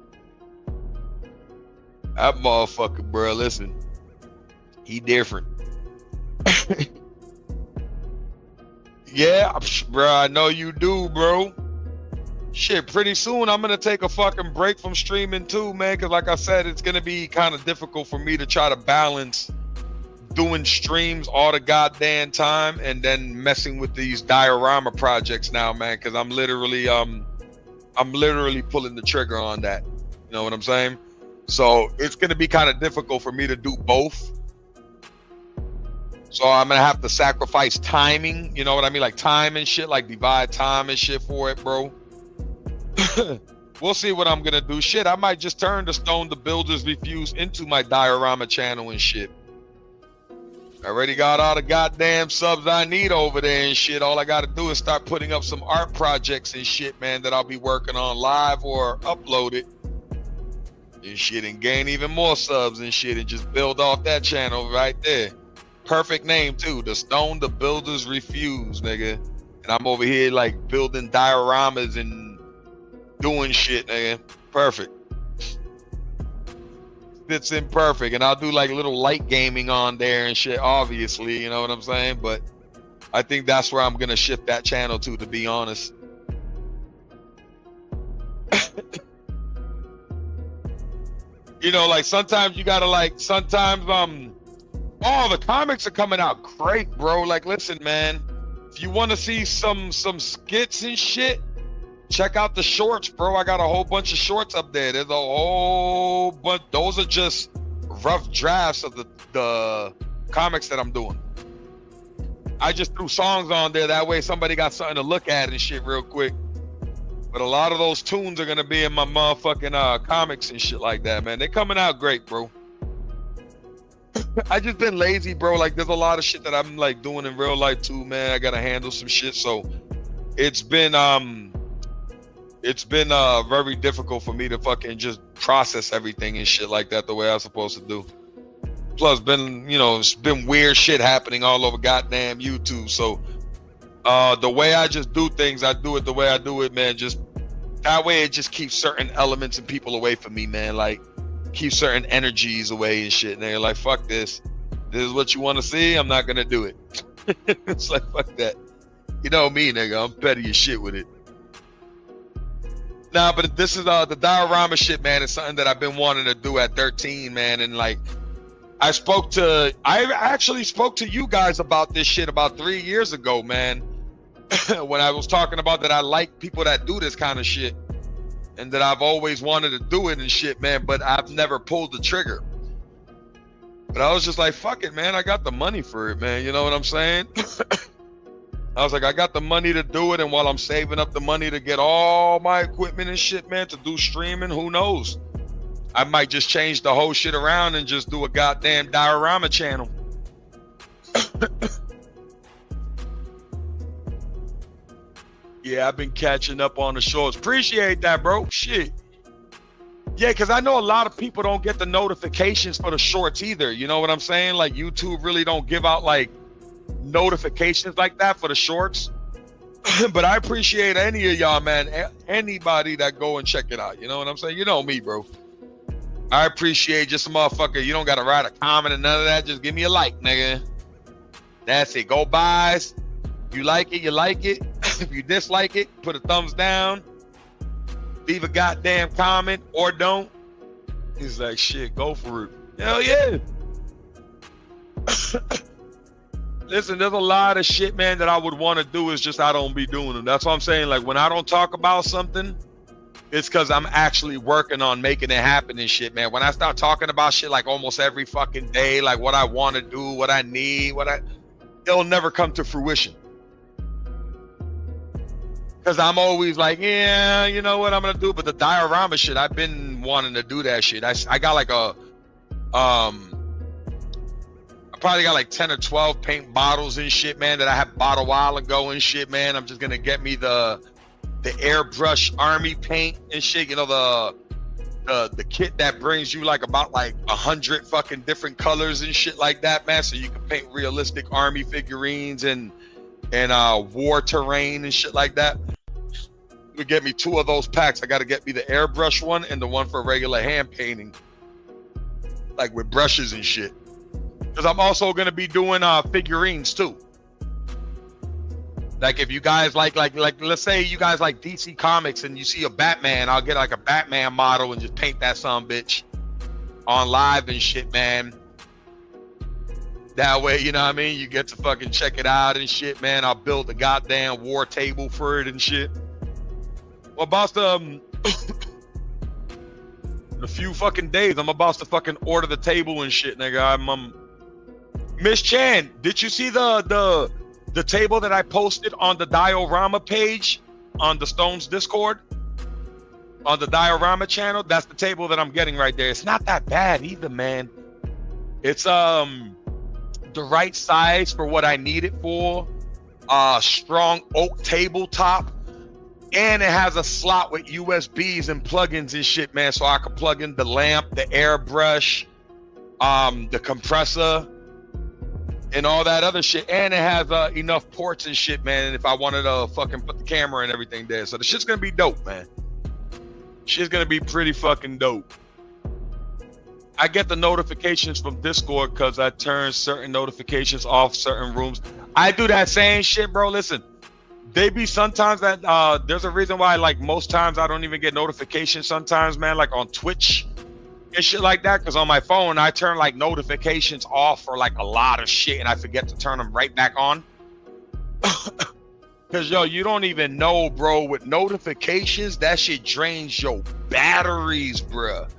That motherfucker, bro, listen. He different. Yeah, bro, I know you do, bro. Shit, pretty soon I'm gonna take a fucking break from streaming too, man, because like I said, it's gonna be kind of difficult for me to try to balance doing streams all the goddamn time and then messing with these diorama projects now, man, because I'm literally I'm literally pulling the trigger on that. You know what I'm saying? So it's gonna be kind of difficult for me to do both. So I'm gonna have to sacrifice timing, you know what I mean? Like time and shit, like divide time and shit for it, bro. We'll see what I'm gonna do. Shit, I might just turn the Stone the Builder's Reviews into my diorama channel and shit. I already got all the goddamn subs I need over there and shit. All I gotta do is start putting up some art projects and shit, man, that I'll be working on live or upload it and shit, and gain even more subs and shit, and just build off that channel right there. Perfect name too, the Stone the Builder's Reviews, nigga. And I'm over here like building dioramas and doing shit, nigga. Perfect. Fits in perfect. And I'll do like little light gaming on there and shit, obviously, you know what I'm saying? But I think that's where I'm gonna shift that channel to be honest. You know, like sometimes you gotta like, sometimes oh, the comics are coming out great, bro. Like, listen, man, if you want to see some skits and shit, check out the shorts, bro. I got a whole bunch of shorts up there. There's a whole bunch. Those are just rough drafts of the comics that I'm doing. I just threw songs on there. That way somebody got something to look at and shit real quick. But a lot of those tunes are going to be in my motherfucking comics and shit like that, man. They're coming out great, bro. I just been lazy, bro. Like, there's a lot of shit that I'm like doing in real life too, man. I got to handle some shit. So it's been very difficult for me to fucking just process everything and shit like that the way I'm supposed to do. Plus, it's been weird shit happening all over goddamn YouTube. So the way I just do things, I do it the way I do it, man. Just that way, it just keeps certain elements and people away from me, man. Like, keep certain energies away and shit. And they're like, fuck this. This is what you want to see. I'm not gonna do it. It's like, fuck that. You know me, nigga. I'm petty as shit with it. Nah, but this is the diorama shit, man. It's something that I've been wanting to do at 13, man. And like, I actually spoke to you guys about this shit about 3 years ago, man. When I was talking about that I like people that do this kind of shit and that I've always wanted to do it and shit, man, but I've never pulled the trigger. But I was just like, fuck it, man. I got the money for it, man. You know what I'm saying? I was like, I got the money to do it, and while I'm saving up the money to get all my equipment and shit, man, to do streaming, who knows? I might just change the whole shit around and just do a goddamn diorama channel. Yeah, I've been catching up on the shorts. Appreciate that, bro. Shit. Yeah, because I know a lot of people don't get the notifications for the shorts either. You know what I'm saying? Like, YouTube really don't give out, like, notifications like that for the shorts. But I appreciate any of y'all, man. Anybody that go and check it out. You know what I'm saying? You know me, bro. I appreciate just a motherfucker. You don't got to write a comment and none of that. Just give me a like, nigga. That's it. Go buys. You like it, you like it. If you dislike it, put a thumbs down. Leave a goddamn comment or don't. He's like, shit, go for it. Hell yeah. Listen, there's a lot of shit, man, that I would want to do. Is just I don't be doing them. That's what I'm saying. Like, when I don't talk about something, it's because I'm actually working on making it happen and shit, man. When I start talking about shit like almost every fucking day, like what I want to do, what I need, it'll never come to fruition. Because I'm always like, yeah, you know what I'm going to do? But the diorama shit, I've been wanting to do that shit. I got like I probably got like 10 or 12 paint bottles and shit, man, that I had bought a while ago and shit, man. I'm just going to get me the airbrush army paint and shit. You know, the kit that brings you like about like 100 fucking different colors and shit like that, man. So you can paint realistic army figurines and war terrain and shit like that. You get me 2 of those packs. I got to get me the airbrush one and the one for regular hand painting, like with brushes and shit. Because I'm also going to be doing figurines too. Like, if you guys like let's say you guys like DC Comics and you see a Batman, I'll get like a Batman model and just paint that son bitch on live and shit, man. That way, you know what I mean? You get to fucking check it out and shit, man. I'll build a goddamn war table for it and shit. Well, about to, in a few fucking days, I'm about to fucking order the table and shit, nigga. I'm Miss Chan, did you see the table that I posted on the diorama page on the Stones Discord? On the diorama channel? That's the table that I'm getting right there. It's not that bad either, man. It's the right size for what I need it for. Strong oak tabletop. And it has a slot with USBs and plugins and shit, man. So I can plug in the lamp, the airbrush, the compressor, and all that other shit. And it has enough ports and shit, man. And if I wanted to fucking put the camera and everything there. So the shit's gonna be dope, man. Shit's gonna be pretty fucking dope. I get the notifications from Discord because I turn certain notifications off certain rooms. I do that same shit, bro. Listen. They be sometimes that there's a reason why, like, most times I don't even get notifications sometimes, man, like on Twitch and shit like that, because on my phone I turn like notifications off for like a lot of shit and I forget to turn them right back on. Because yo, you don't even know, bro, with notifications, that shit drains your batteries, bruh.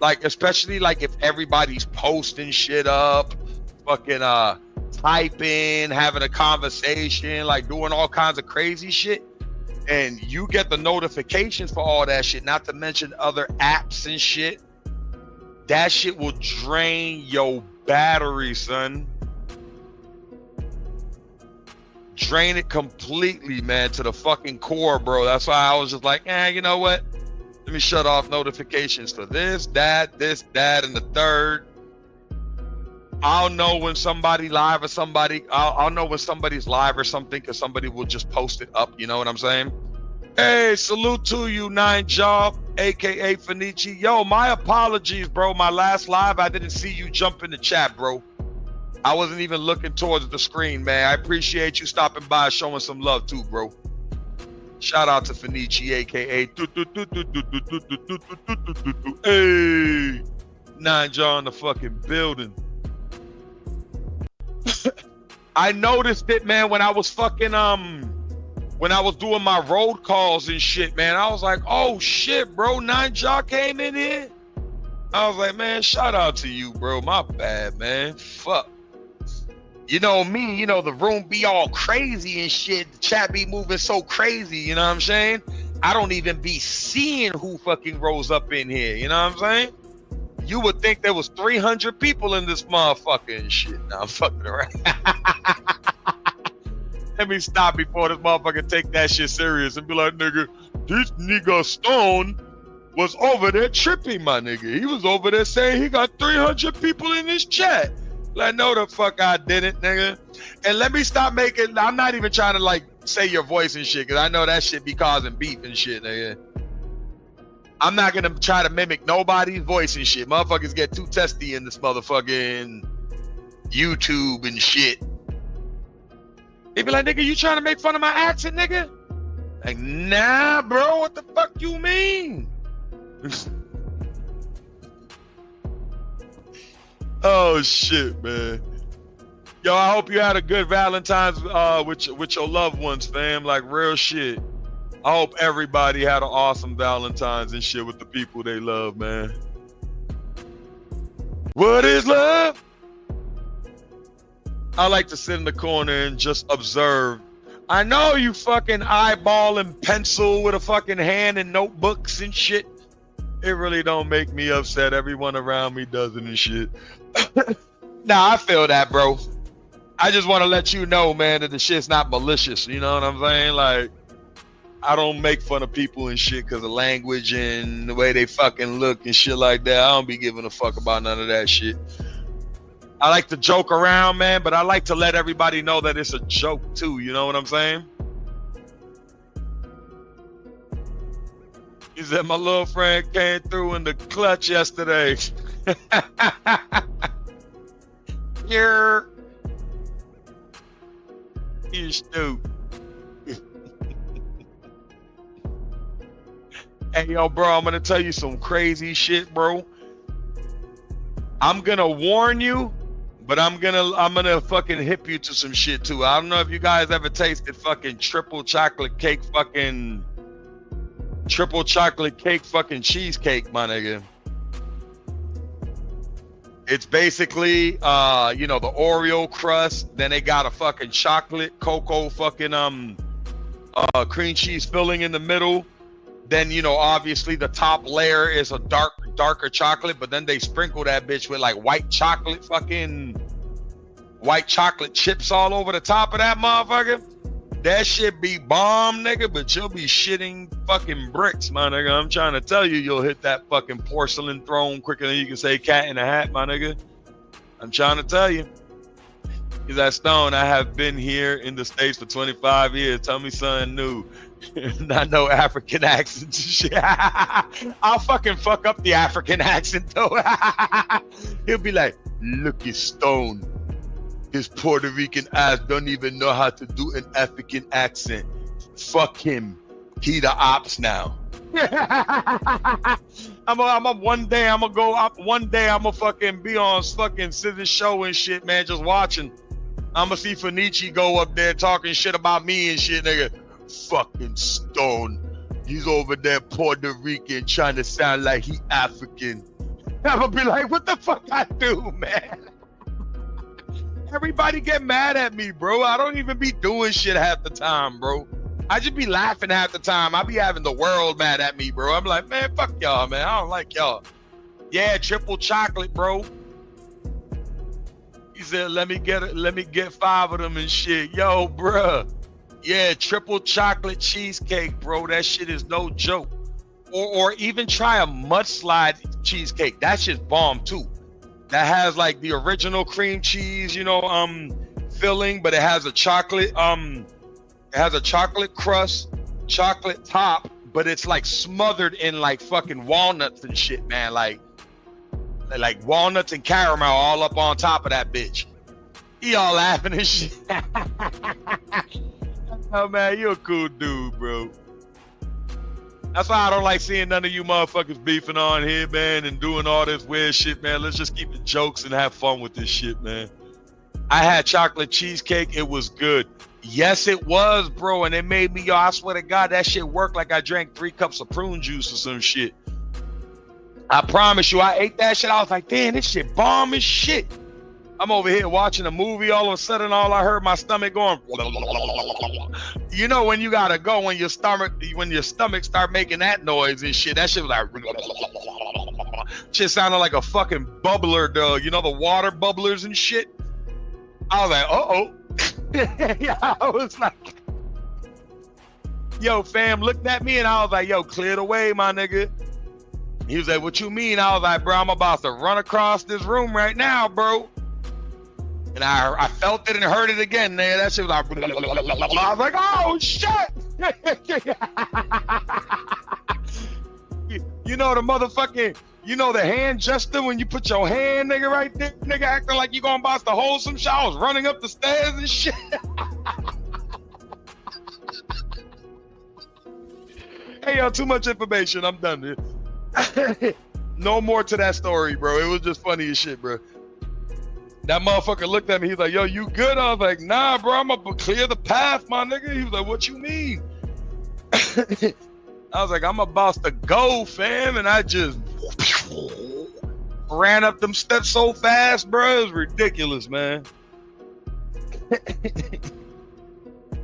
Like, especially like if everybody's posting shit up, fucking typing, having a conversation, like doing all kinds of crazy shit, and you get the notifications for all that shit, not to mention other apps and shit. That shit will drain your battery, son. Drain it completely, man, to the fucking core, bro. That's why I was just like, you know what? Let me shut off notifications for this, that, and the third. I'll know when somebody live or somebody, I'll know when somebody's live or something, because somebody will just post it up, you know what I'm saying? Hey, salute to you, Nine Jaw, aka Fenici. Yo, my apologies, bro. My last live, I didn't see you jump in the chat, bro. I wasn't even looking towards the screen, man. I appreciate you stopping by, showing some love too, bro. Shout out to Fenici, aka hey, Nine Jaw in the fucking building. I noticed it, man, when I was fucking when I was doing my road calls and shit, man. I was like, oh shit, bro, Nine Jaw came in here. I was like, man, shout out to you, bro. My bad, man. Fuck. You know me, you know, the room be all crazy and shit. The chat be moving so crazy, you know what I'm saying? I don't even be seeing who fucking rolls up in here, you know what I'm saying? You would think there was 300 people in this motherfucker and shit. Nah, I'm fucking around. Let me stop before this motherfucker take that shit serious and be like, nigga, this nigga Stone was over there tripping, my nigga. He was over there saying he got 300 people in his chat. Like, no the fuck I didn't, nigga. And let me stop making, I'm not even trying to like say your voice and shit, because I know that shit be causing beef and shit, nigga. I'm not gonna try to mimic nobody's voice and shit. Motherfuckers get too testy in this motherfucking YouTube and shit. They be like, nigga, you trying to make fun of my accent, nigga? Like, nah, bro, what the fuck you mean? Oh shit, man. Yo, I hope you had a good Valentine's with your loved ones, fam. Like, real shit. I hope everybody had an awesome Valentine's and shit with the people they love, man. What is love? I like to sit in the corner and just observe. I know you fucking eyeball and pencil with a fucking hand and notebooks and shit. It really don't make me upset. Everyone around me does it and shit. Nah, I feel that, bro. I just want to let you know, man, that the shit's not malicious. You know what I'm saying? Like, I don't make fun of people and shit because of language and the way they fucking look and shit like that. I don't be giving a fuck about none of that shit. I like to joke around, man, but I like to let everybody know that it's a joke too. You know what I'm saying? He said my little friend came through in the clutch yesterday. You're stupid. Hey, yo, bro, I'm gonna tell you some crazy shit, bro. I'm gonna warn you, but I'm gonna fucking hip you to some shit too. I don't know if you guys ever tasted fucking triple chocolate cake fucking triple chocolate cake fucking cheesecake, my nigga. It's basically, you know, the Oreo crust. Then they got a fucking chocolate cocoa fucking cream cheese filling in the middle. Then, you know, obviously the top layer is a darker chocolate, but then they sprinkle that bitch with like white chocolate chips all over the top of that motherfucker. That shit be bomb, nigga, but you'll be shitting fucking bricks, my nigga. I'm trying to tell you, you'll hit that fucking porcelain throne quicker than you can say cat in a hat, my nigga. I'm trying to tell you. Because that Stone, I have been here in the States for 25 years. Tell me something new. Not no African accent shit. I'll fucking fuck up the African accent, though. He'll be like, look at Stone. His Puerto Rican ass don't even know how to do an African accent. Fuck him. He the ops now. One day I'm gonna fucking be on fucking Scissor Show and shit, man, just watching. I'm gonna see Fanichi go up there talking shit about me and shit, nigga. Fucking Stone. He's over there Puerto Rican trying to sound like he African. I'm gonna be like, what the fuck I do, man? Everybody get mad at me, bro. I don't even be doing shit half the time, bro. I just be laughing half the time. I be having the world mad at me, bro. I'm like, man, fuck y'all, man. I don't like y'all. Yeah, triple chocolate, bro. He said, let me get 5 of them and shit. Yo, bruh. Yeah, triple chocolate cheesecake, bro. That shit is no joke. Or even try a mudslide cheesecake. That shit's bomb too. That has like the original cream cheese, you know, filling, but it has a chocolate crust, chocolate top, but it's like smothered in like fucking walnuts and shit, man. Like walnuts and caramel all up on top of that bitch. He all laughing and shit. Oh man, you a cool dude, bro. That's why I don't like seeing none of you motherfuckers beefing on here, man, and doing all this weird shit, man. Let's just keep the jokes and have fun with this shit, man. I had chocolate cheesecake. It was good. Yes, it was, bro. And it made me, yo, I swear to God, that shit worked like I drank 3 cups of prune juice or some shit. I promise you, I ate that shit. I was like, damn, this shit bomb as shit. I'm over here watching a movie. All of a sudden, all I heard my stomach going. You know when you gotta go when your stomach start making that noise and shit. That shit was like. Shit sounded like a fucking bubbler, though. You know the water bubblers and shit. I was like, yeah, I was like, yo, fam, looked at me and I was like, yo, clear the way, my nigga. He was like, what you mean? I was like, bro, I'm about to run across this room right now, bro. And I felt it and heard it again, nigga. That shit was like, I was like, oh, shit. You know the motherfucking, you know the hand gesture when you put your hand, nigga, right there, nigga, acting like you gonna about to hold some shit. I was running up the stairs and shit. Hey, yo, too much information. I'm done, dude. No more to that story, bro. It was just funny as shit, bro. That motherfucker looked at me. He's like, yo, you good? I was like, nah, bro. I'm going to clear the path, my nigga. He was like, what you mean? I was like, I'm about to go, fam. And I just ran up them steps so fast, bro. It was ridiculous, man.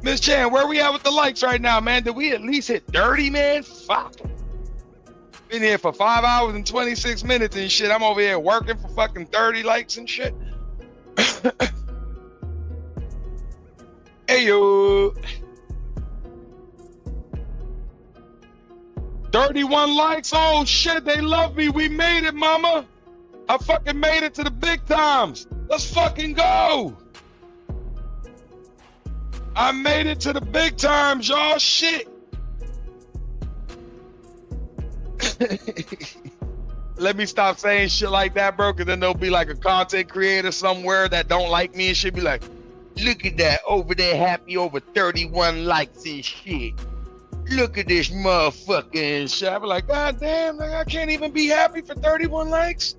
Miss Chan, where we at with the likes right now, man? Did we at least hit 30, man? Fuck. Been here for 5 hours and 26 minutes and shit. I'm over here working for fucking 30 likes and shit. Hey, yo. 31 likes. Oh, shit. They love me. We made it, mama. I fucking made it to the big times. Let's fucking go. I made it to the big times, y'all. Shit. Let me stop saying shit like that, bro, because then there'll be like a content creator somewhere that don't like me and shit be like, look at that over there happy over 31 likes and shit. Look at this motherfucker and shit. I be like, God damn, nigga, I can't even be happy for 31 likes.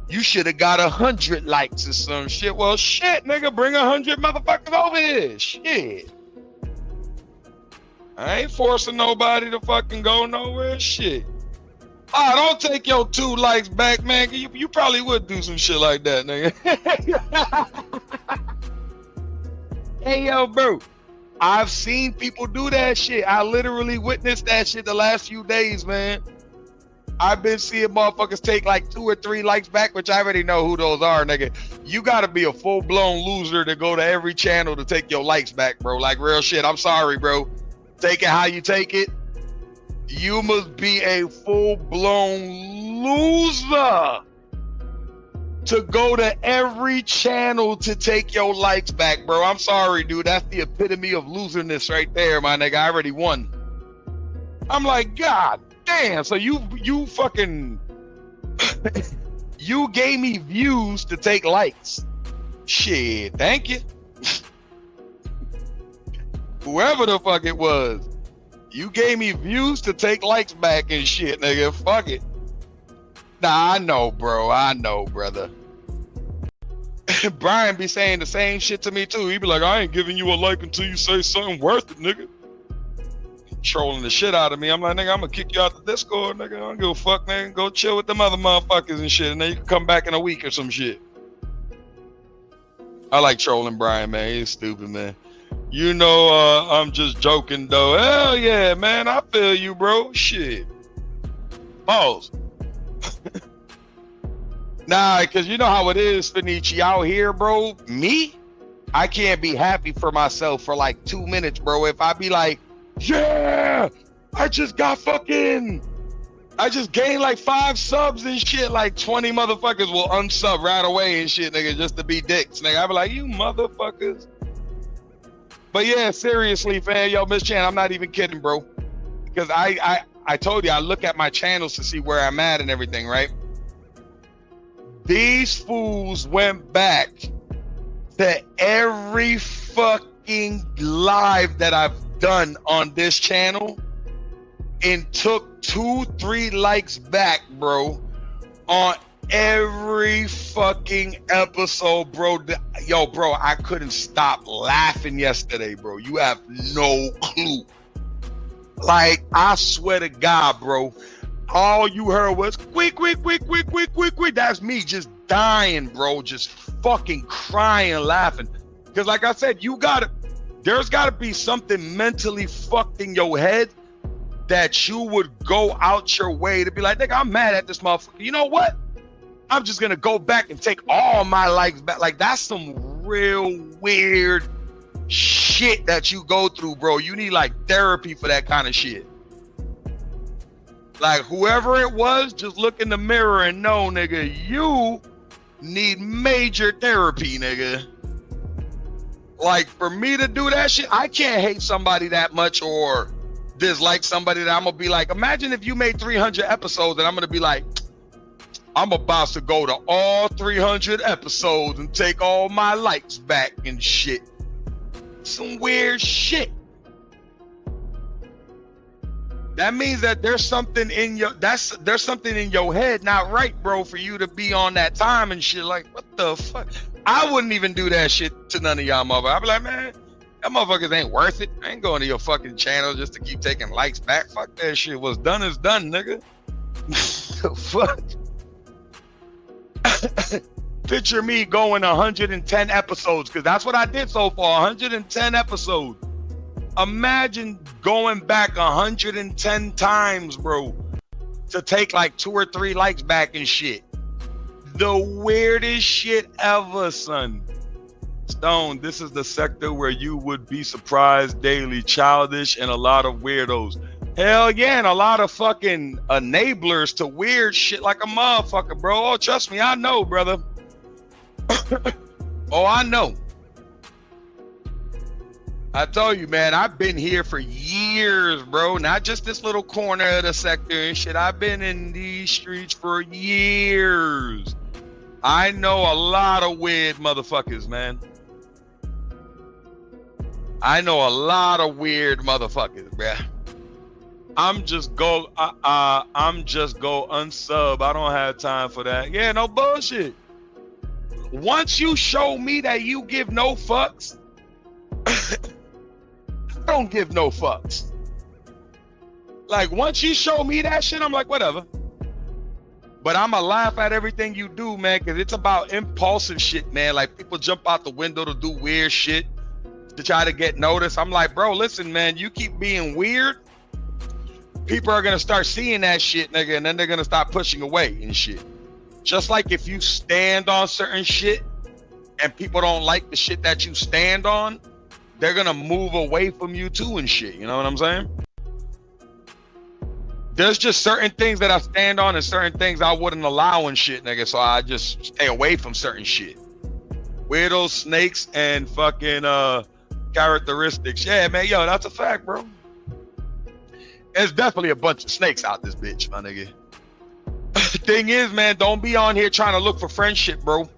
You should have got 100 likes or some shit. Well, shit, nigga, bring 100 motherfuckers over here. Shit. I ain't forcing nobody to fucking go nowhere. Shit. Oh, don't take your 2 likes back, man. You probably would do some shit like that, nigga. Hey, yo, bro. I've seen people do that shit. I literally witnessed that shit the last few days, man. I've been seeing motherfuckers take like 2 or 3 likes back, which I already know who those are, nigga. You gotta be a full-blown loser to go to every channel to take your likes back, bro. Like, real shit. I'm sorry, bro. Take it how you take it. You must be a full-blown loser to go to every channel to take your likes back, bro. I'm sorry, dude. That's the epitome of loserness right there, my nigga. I already won. I'm like, God damn. So you fucking you gave me views to take likes. Shit, thank you. Whoever the fuck it was. You gave me views to take likes back and shit, nigga. Fuck it. Nah, I know, bro. I know, brother. Brian be saying the same shit to me, too. He be like, I ain't giving you a like until you say something worth it, nigga. Trolling the shit out of me. I'm like, nigga, I'm gonna kick you out the Discord, nigga. I don't give a fuck, nigga. Go chill with them other motherfuckers and shit, and then you can come back in a week or some shit. I like trolling Brian, man. He's stupid, man. You know, I'm just joking, though. Hell yeah, man. I feel you, bro. Shit. Pause. Nah, because you know how it is, Finichi, out here, bro. Me? I can't be happy for myself for like 2 minutes, bro. If I be like, yeah, I just gained like 5 subs and shit, like 20 motherfuckers will unsub right away and shit, nigga, just to be dicks, nigga. I be like, you motherfuckers. But yeah, seriously, fam, yo, Miss Chan, I'm not even kidding, bro. Because I told you, I look at my channels to see where I'm at and everything, right? These fools went back to every fucking live that I've done on this channel and took 2-3 likes back, bro, on every fucking episode, bro. Yo, bro, I couldn't stop laughing yesterday, bro. You have no clue. Like, I swear to God, bro, all you heard was quick. That's me just dying, bro, just fucking crying, laughing. Because like I said, there's gotta be something mentally fucked in your head that you would go out your way to be like, nigga, I'm mad at this motherfucker. You know what? I'm just gonna go back and take all my likes back. Like, that's some real weird shit that you go through, bro. You need like therapy for that kind of shit. Like, whoever it was, just look in the mirror and know, nigga, you need major therapy, nigga. Like, for me to do that shit, I can't hate somebody that much or dislike somebody that I'm gonna be like, imagine if you made 300 episodes and I'm gonna be like, I'm about to go to all 300 episodes and take all my likes back and shit. Some weird shit. That means that there's something in your head not right, bro, for you to be on that time and shit. Like, what the fuck? I wouldn't even do that shit to none of y'all motherfuckers. I'd be like, man, that motherfuckers ain't worth it. I ain't going to your fucking channel just to keep taking likes back. Fuck that shit. What's done is done, nigga. The fuck? Picture me going 110 episodes, because that's what I did so far, 110 episodes. Imagine going back 110 times, bro, to take like 2 or 3 likes back and shit. The weirdest shit ever, son. Stone, this is the sector where you would be surprised daily, childish, and a lot of weirdos. Hell yeah, and a lot of fucking enablers to weird shit like a motherfucker, bro. Oh, trust me, I know, brother. Oh, I know. I told you, man, I've been here for years, bro. Not just this little corner of the sector and shit. I've been in these streets for years. I know a lot of weird motherfuckers, man. I know a lot of weird motherfuckers, bruh. I'm just go unsub. I don't have time for that. Yeah, no bullshit. Once you show me that you give no fucks, I don't give no fucks. Like, once you show me that shit, I'm like, whatever. But I'ma laugh at everything you do, man, because it's about impulsive shit, man. Like, people jump out the window to do weird shit to try to get noticed. I'm like, bro, listen, man, you keep being weird, people are gonna start seeing that shit, nigga, and then they're gonna start pushing away and shit. Just like if you stand on certain shit and people don't like the shit that you stand on, they're gonna move away from you too and shit. You know what I'm saying? There's just certain things that I stand on and certain things I wouldn't allow and shit, nigga. So I just stay away from certain shit. Weirdos, snakes, and fucking characteristics. Yeah, man, yo, that's a fact, bro. There's definitely a bunch of snakes out this bitch, my nigga. Thing is, man, don't be on here trying to look for friendship, bro.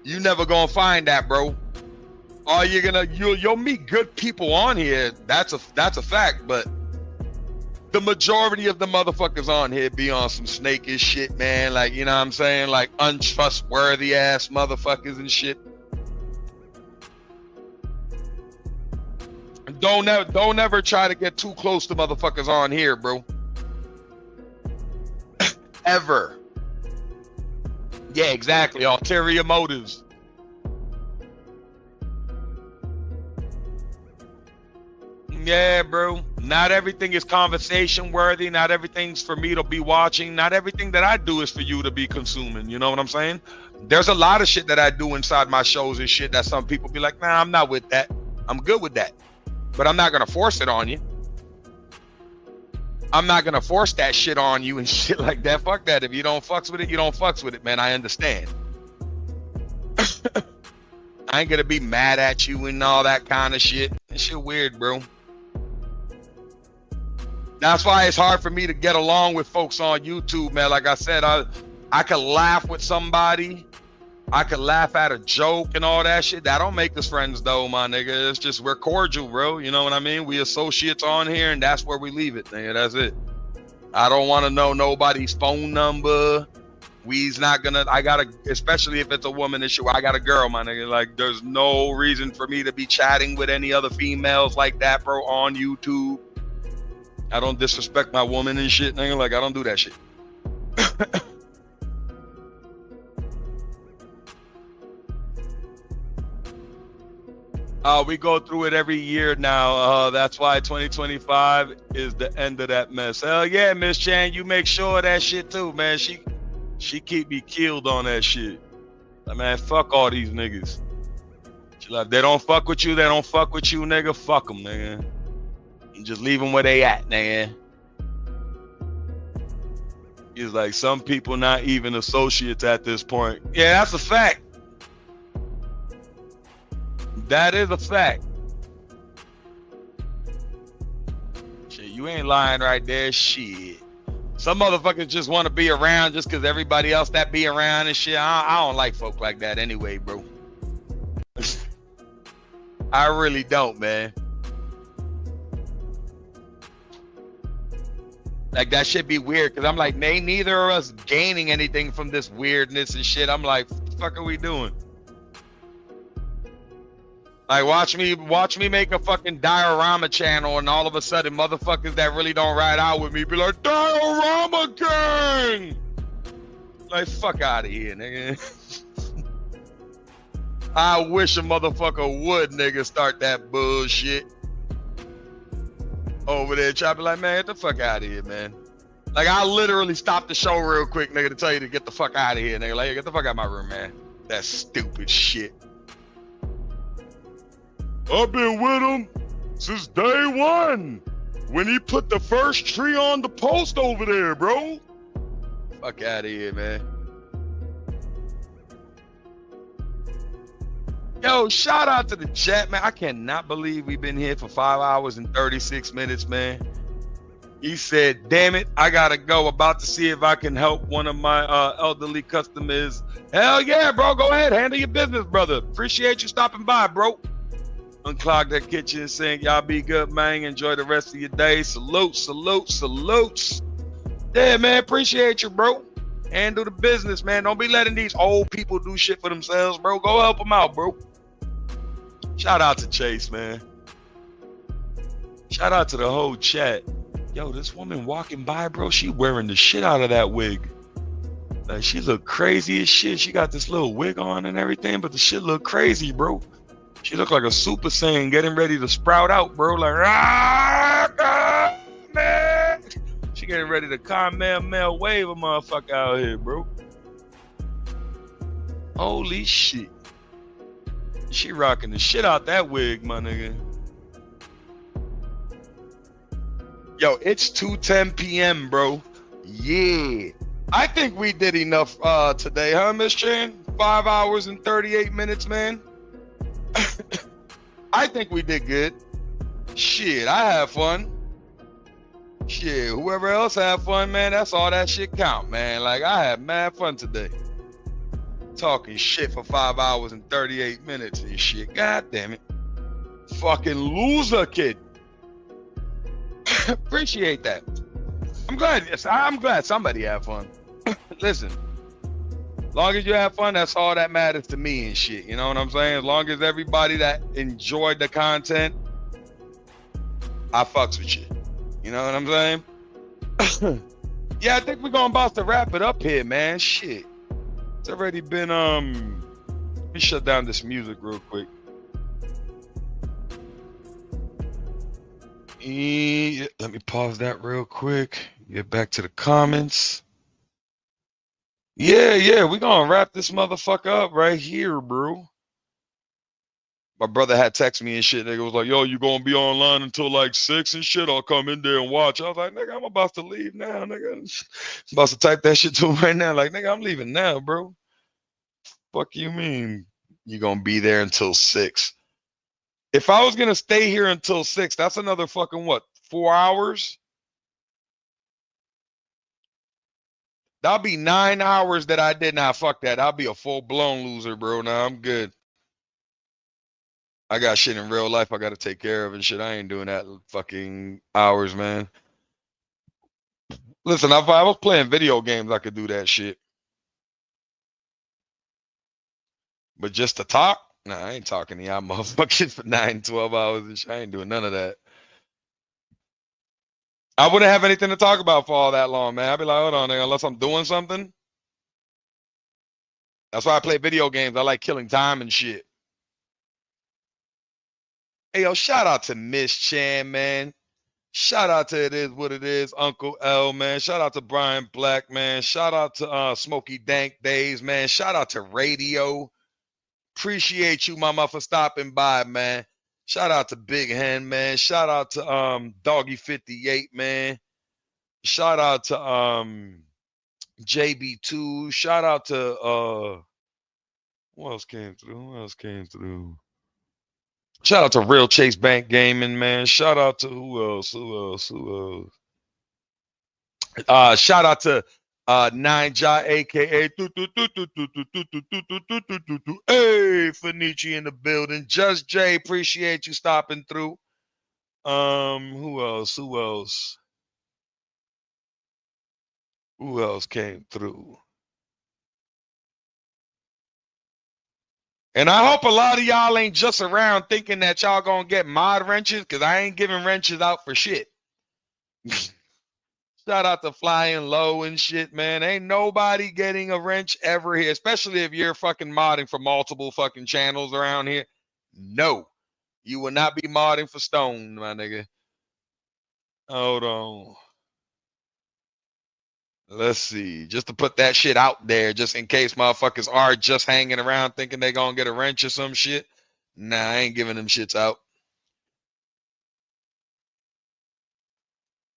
You never gonna find that, bro. Or you'll meet good people on here. That's a fact, but the majority of the motherfuckers on here be on some snakish shit, man. Like, you know what I'm saying? Like, untrustworthy ass motherfuckers and shit. Don't ever try to get too close to motherfuckers on here, bro. Ever. Yeah, exactly. Ulterior motives. Yeah, bro. Not everything is conversation worthy. Not everything's for me to be watching. Not everything that I do is for you to be consuming. You know what I'm saying? There's a lot of shit that I do inside my shows and shit that some people be like, nah, I'm not with that. I'm good with that. But I'm not going to force it on you. I'm not going to force that shit on you and shit like that. Fuck that. If you don't fucks with it, you don't fucks with it, man. I understand. I ain't going to be mad at you and all that kind of shit. That shit weird, bro. That's why it's hard for me to get along with folks on YouTube, man. Like I said, I could laugh with somebody. I could laugh at a joke and all that shit. That don't make us friends though, my nigga. It's just we're cordial, bro. You know what I mean? We associates on here and that's where we leave it, nigga. That's it. I don't want to know nobody's phone number. We's not gonna, especially if it's a woman issue, I got a girl, my nigga. Like, there's no reason for me to be chatting with any other females like that, bro, on YouTube. I don't disrespect my woman and shit, nigga. Like, I don't do that shit. We go through it every year now. That's why 2025 is the end of that mess. Hell yeah, Miss Chan, you make sure of that shit too, man. She keep me killed on that shit. Like, man, fuck all these niggas. She like, they don't fuck with you, nigga. Fuck them, nigga. And just leave them where they at, nigga. He's like, some people not even associates at this point. Yeah, that's a fact. That is a fact. Shit, you ain't lying right there. Shit. Some motherfuckers just want to be around just because everybody else that be around and shit. I don't like folk like that anyway, bro. I really don't, man. Like, that shit be weird because I'm like, neither of us gaining anything from this weirdness and shit. I'm like, what the fuck are we doing? Like, watch me make a fucking diorama channel and all of a sudden motherfuckers that really don't ride out with me be like, Diorama Gang! Like, fuck out of here, nigga. I wish a motherfucker would, nigga, start that bullshit over there. Try to be like, man, get the fuck out of here, man. Like, I literally stopped the show real quick, nigga, to tell you to get the fuck out of here, nigga. Like, get the fuck out of my room, man. That stupid shit. I've been with him since day one. When he put the first tree on the post over there, bro. Fuck out of here, man. Yo, shout out to the chat, man. I cannot believe we've been here for 5 hours and 36 minutes, man. He said, damn it, I gotta go. About to see if I can help one of my elderly customers. Hell yeah, bro. Go ahead. Handle your business, brother. Appreciate you stopping by, bro. Unclog that kitchen sink. Y'all be good, man. Enjoy the rest of your day. Salute, salute, salutes. Yeah, man. Appreciate you, bro. Handle the business, man. Don't be letting these old people do shit for themselves, bro. Go help them out, bro. Shout out to Chase, man. Shout out to the whole chat. Yo, this woman walking by, bro, she wearing the shit out of that wig. Like, she look crazy as shit. She got this little wig on and everything, but the shit look crazy, bro. She look like a Super Saiyan getting ready to sprout out, bro. Like, man. She getting ready to Kamehameha wave a motherfucker out here, bro. Holy shit. She rocking the shit out that wig, my nigga. Yo, it's 2:10 p.m., bro. Yeah. I think we did enough today, huh, Miss Chan? 5 hours and 38 minutes, man. I think we did good. Shit, I had fun. Shit, whoever else had fun, man, that's all that shit count, man. Like, I had mad fun today. Talking shit for 5 hours and 38 minutes and shit. God damn it. Fucking loser, kid. Appreciate that. I'm glad somebody had fun. Listen, as long as you have fun, that's all that matters to me and shit. You know what I'm saying? As long as everybody that enjoyed the content, I fucks with you. You know what I'm saying? Yeah, I think we're about to wrap it up here, man. Shit. It's already been, let me shut down this music real quick. Let me pause that real quick. Get back to the comments. Yeah, we're gonna wrap this motherfucker up right here, bro. My brother had texted me and shit. Nigga was like, yo, you gonna be online until like 6 and shit? I'll come in there and watch. I was like, nigga, I'm about to leave now, nigga. I'm about to type that shit to him right now. Like, nigga, I'm leaving now, bro. Fuck you mean you gonna be there until 6? If I was gonna stay here until 6, that's another fucking what, 4 hours? That'll be 9 hours that I did not. Fuck that. I'll be a full-blown loser, bro. Nah, I'm good. I got shit in real life I gotta take care of and shit. I ain't doing that fucking hours, man. Listen, if I was playing video games, I could do that shit. But just to talk? Nah, I ain't talking to y'all motherfuckers for 9, 12 hours and shit. I ain't doing none of that. I wouldn't have anything to talk about for all that long, man. I'd be like, hold on, nigga, unless I'm doing something. That's why I play video games. I like killing time and shit. Hey, yo, shout out to Miss Chan, man. Shout out to It Is What It Is, Uncle L, man. Shout out to Brian Black, man. Shout out to Smokey Dank Days, man. Shout out to Radio. Appreciate you, mama, for stopping by, man. Shout out to Big Hen, man. Shout out to Doggy 58, man. Shout out to JB2. Shout out to who else came through? Shout out to Real Chase Bank Gaming, man. Shout out to who else? Shout out to Nine Jai, aka Hey Fenici in the building. Just Jay, appreciate you stopping through. Who else came through? And I hope a lot of y'all ain't just around thinking that y'all gonna get mod wrenches, because I ain't giving wrenches out for shit. Shout out to Flying Low and shit, man. Ain't nobody getting a wrench ever here, especially if you're fucking modding for multiple fucking channels around here. No, you will not be modding for Stone, my nigga. Hold on. Let's see. Just to put that shit out there, just in case motherfuckers are just hanging around thinking they gonna get a wrench or some shit. Nah, I ain't giving them shits out.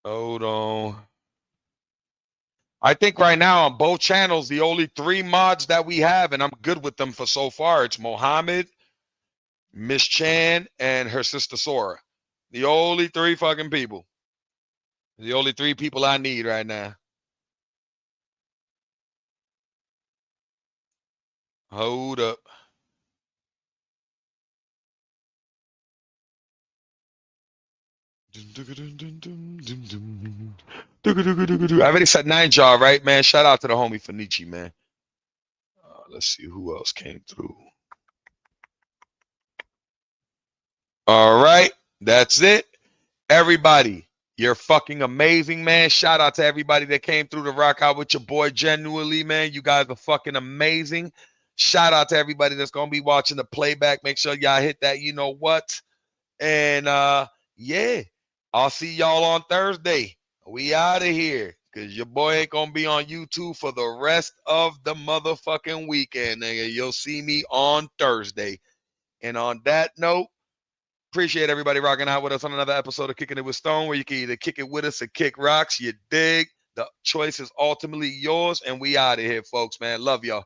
Hold on. I think right now on both channels, the only 3 mods that we have, and I'm good with them for so far, it's Mohammed, Miss Chan, and her sister Sora. The only 3 fucking people. The only 3 people I need right now. Hold up. I already said 9 Jaw, right, man? Shout out to the homie Fenici, man. Let's see who else came through. All right, that's it. Everybody, You're fucking amazing, man. Shout out to everybody that came through to rock out with your boy. Genuinely, man. You guys are fucking amazing. Shout out to everybody that's going to be watching the playback. Make sure y'all hit that, you know what. And yeah, I'll see y'all on Thursday. We out of here. Because your boy ain't going to be on YouTube for the rest of the motherfucking weekend, nigga. You'll see me on Thursday. And on that note, appreciate everybody rocking out with us on another episode of Kicking It with Stone, where you can either kick it with us or kick rocks. You dig? The choice is ultimately yours, and we out of here, folks, man. Love y'all.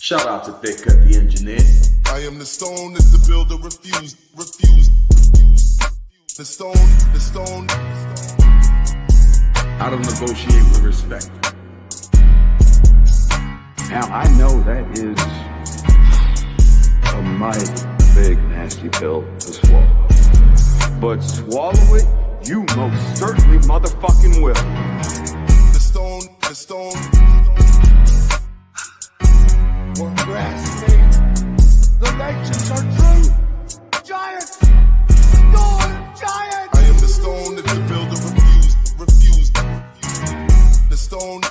Shout out to Thick Cut the engineer. I am the stone that the builder refused. The stone. I don't negotiate with respect. Now, I know that is a mighty big, nasty pill to swallow. But swallow it, you most certainly motherfucking will. The stone. Underestimate. The legends are true. Giants. Stone giants. I am the stone that the builder refused. The stone.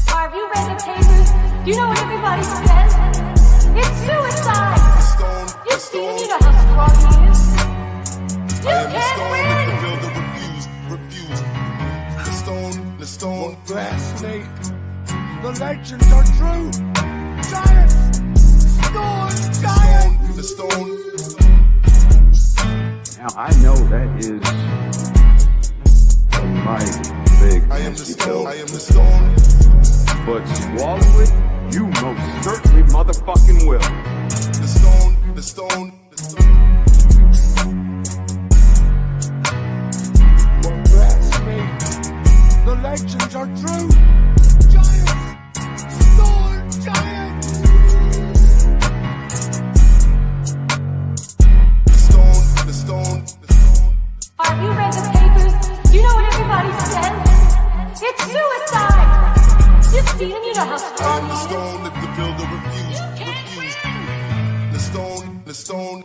Have you read the papers? Do you know what everybody says? It's suicide. You see, you know how strong he is. You I am the can't stone win. that the builder refused. The stone. Underestimate. The legends are true. Giants. Stone giants. The stone. Now, I know that is a mighty big, I am the nasty stone. pill. I am the stone. But swallow it, you most certainly motherfucking will. The stone. Underestimate. The legends are true. Giants. Stone giants. The stone. Have you read the papers? Do you know what everybody says? It's suicide. You see, you know how I strong am the he is. stone that the builder refused. The stone. The stone.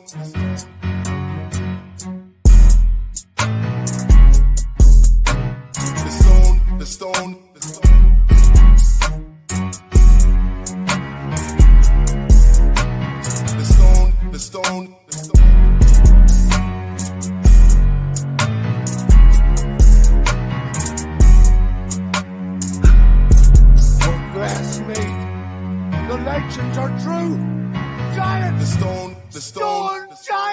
The stone. Underestimate. The legends are true. Giants. The stone. Stone giants.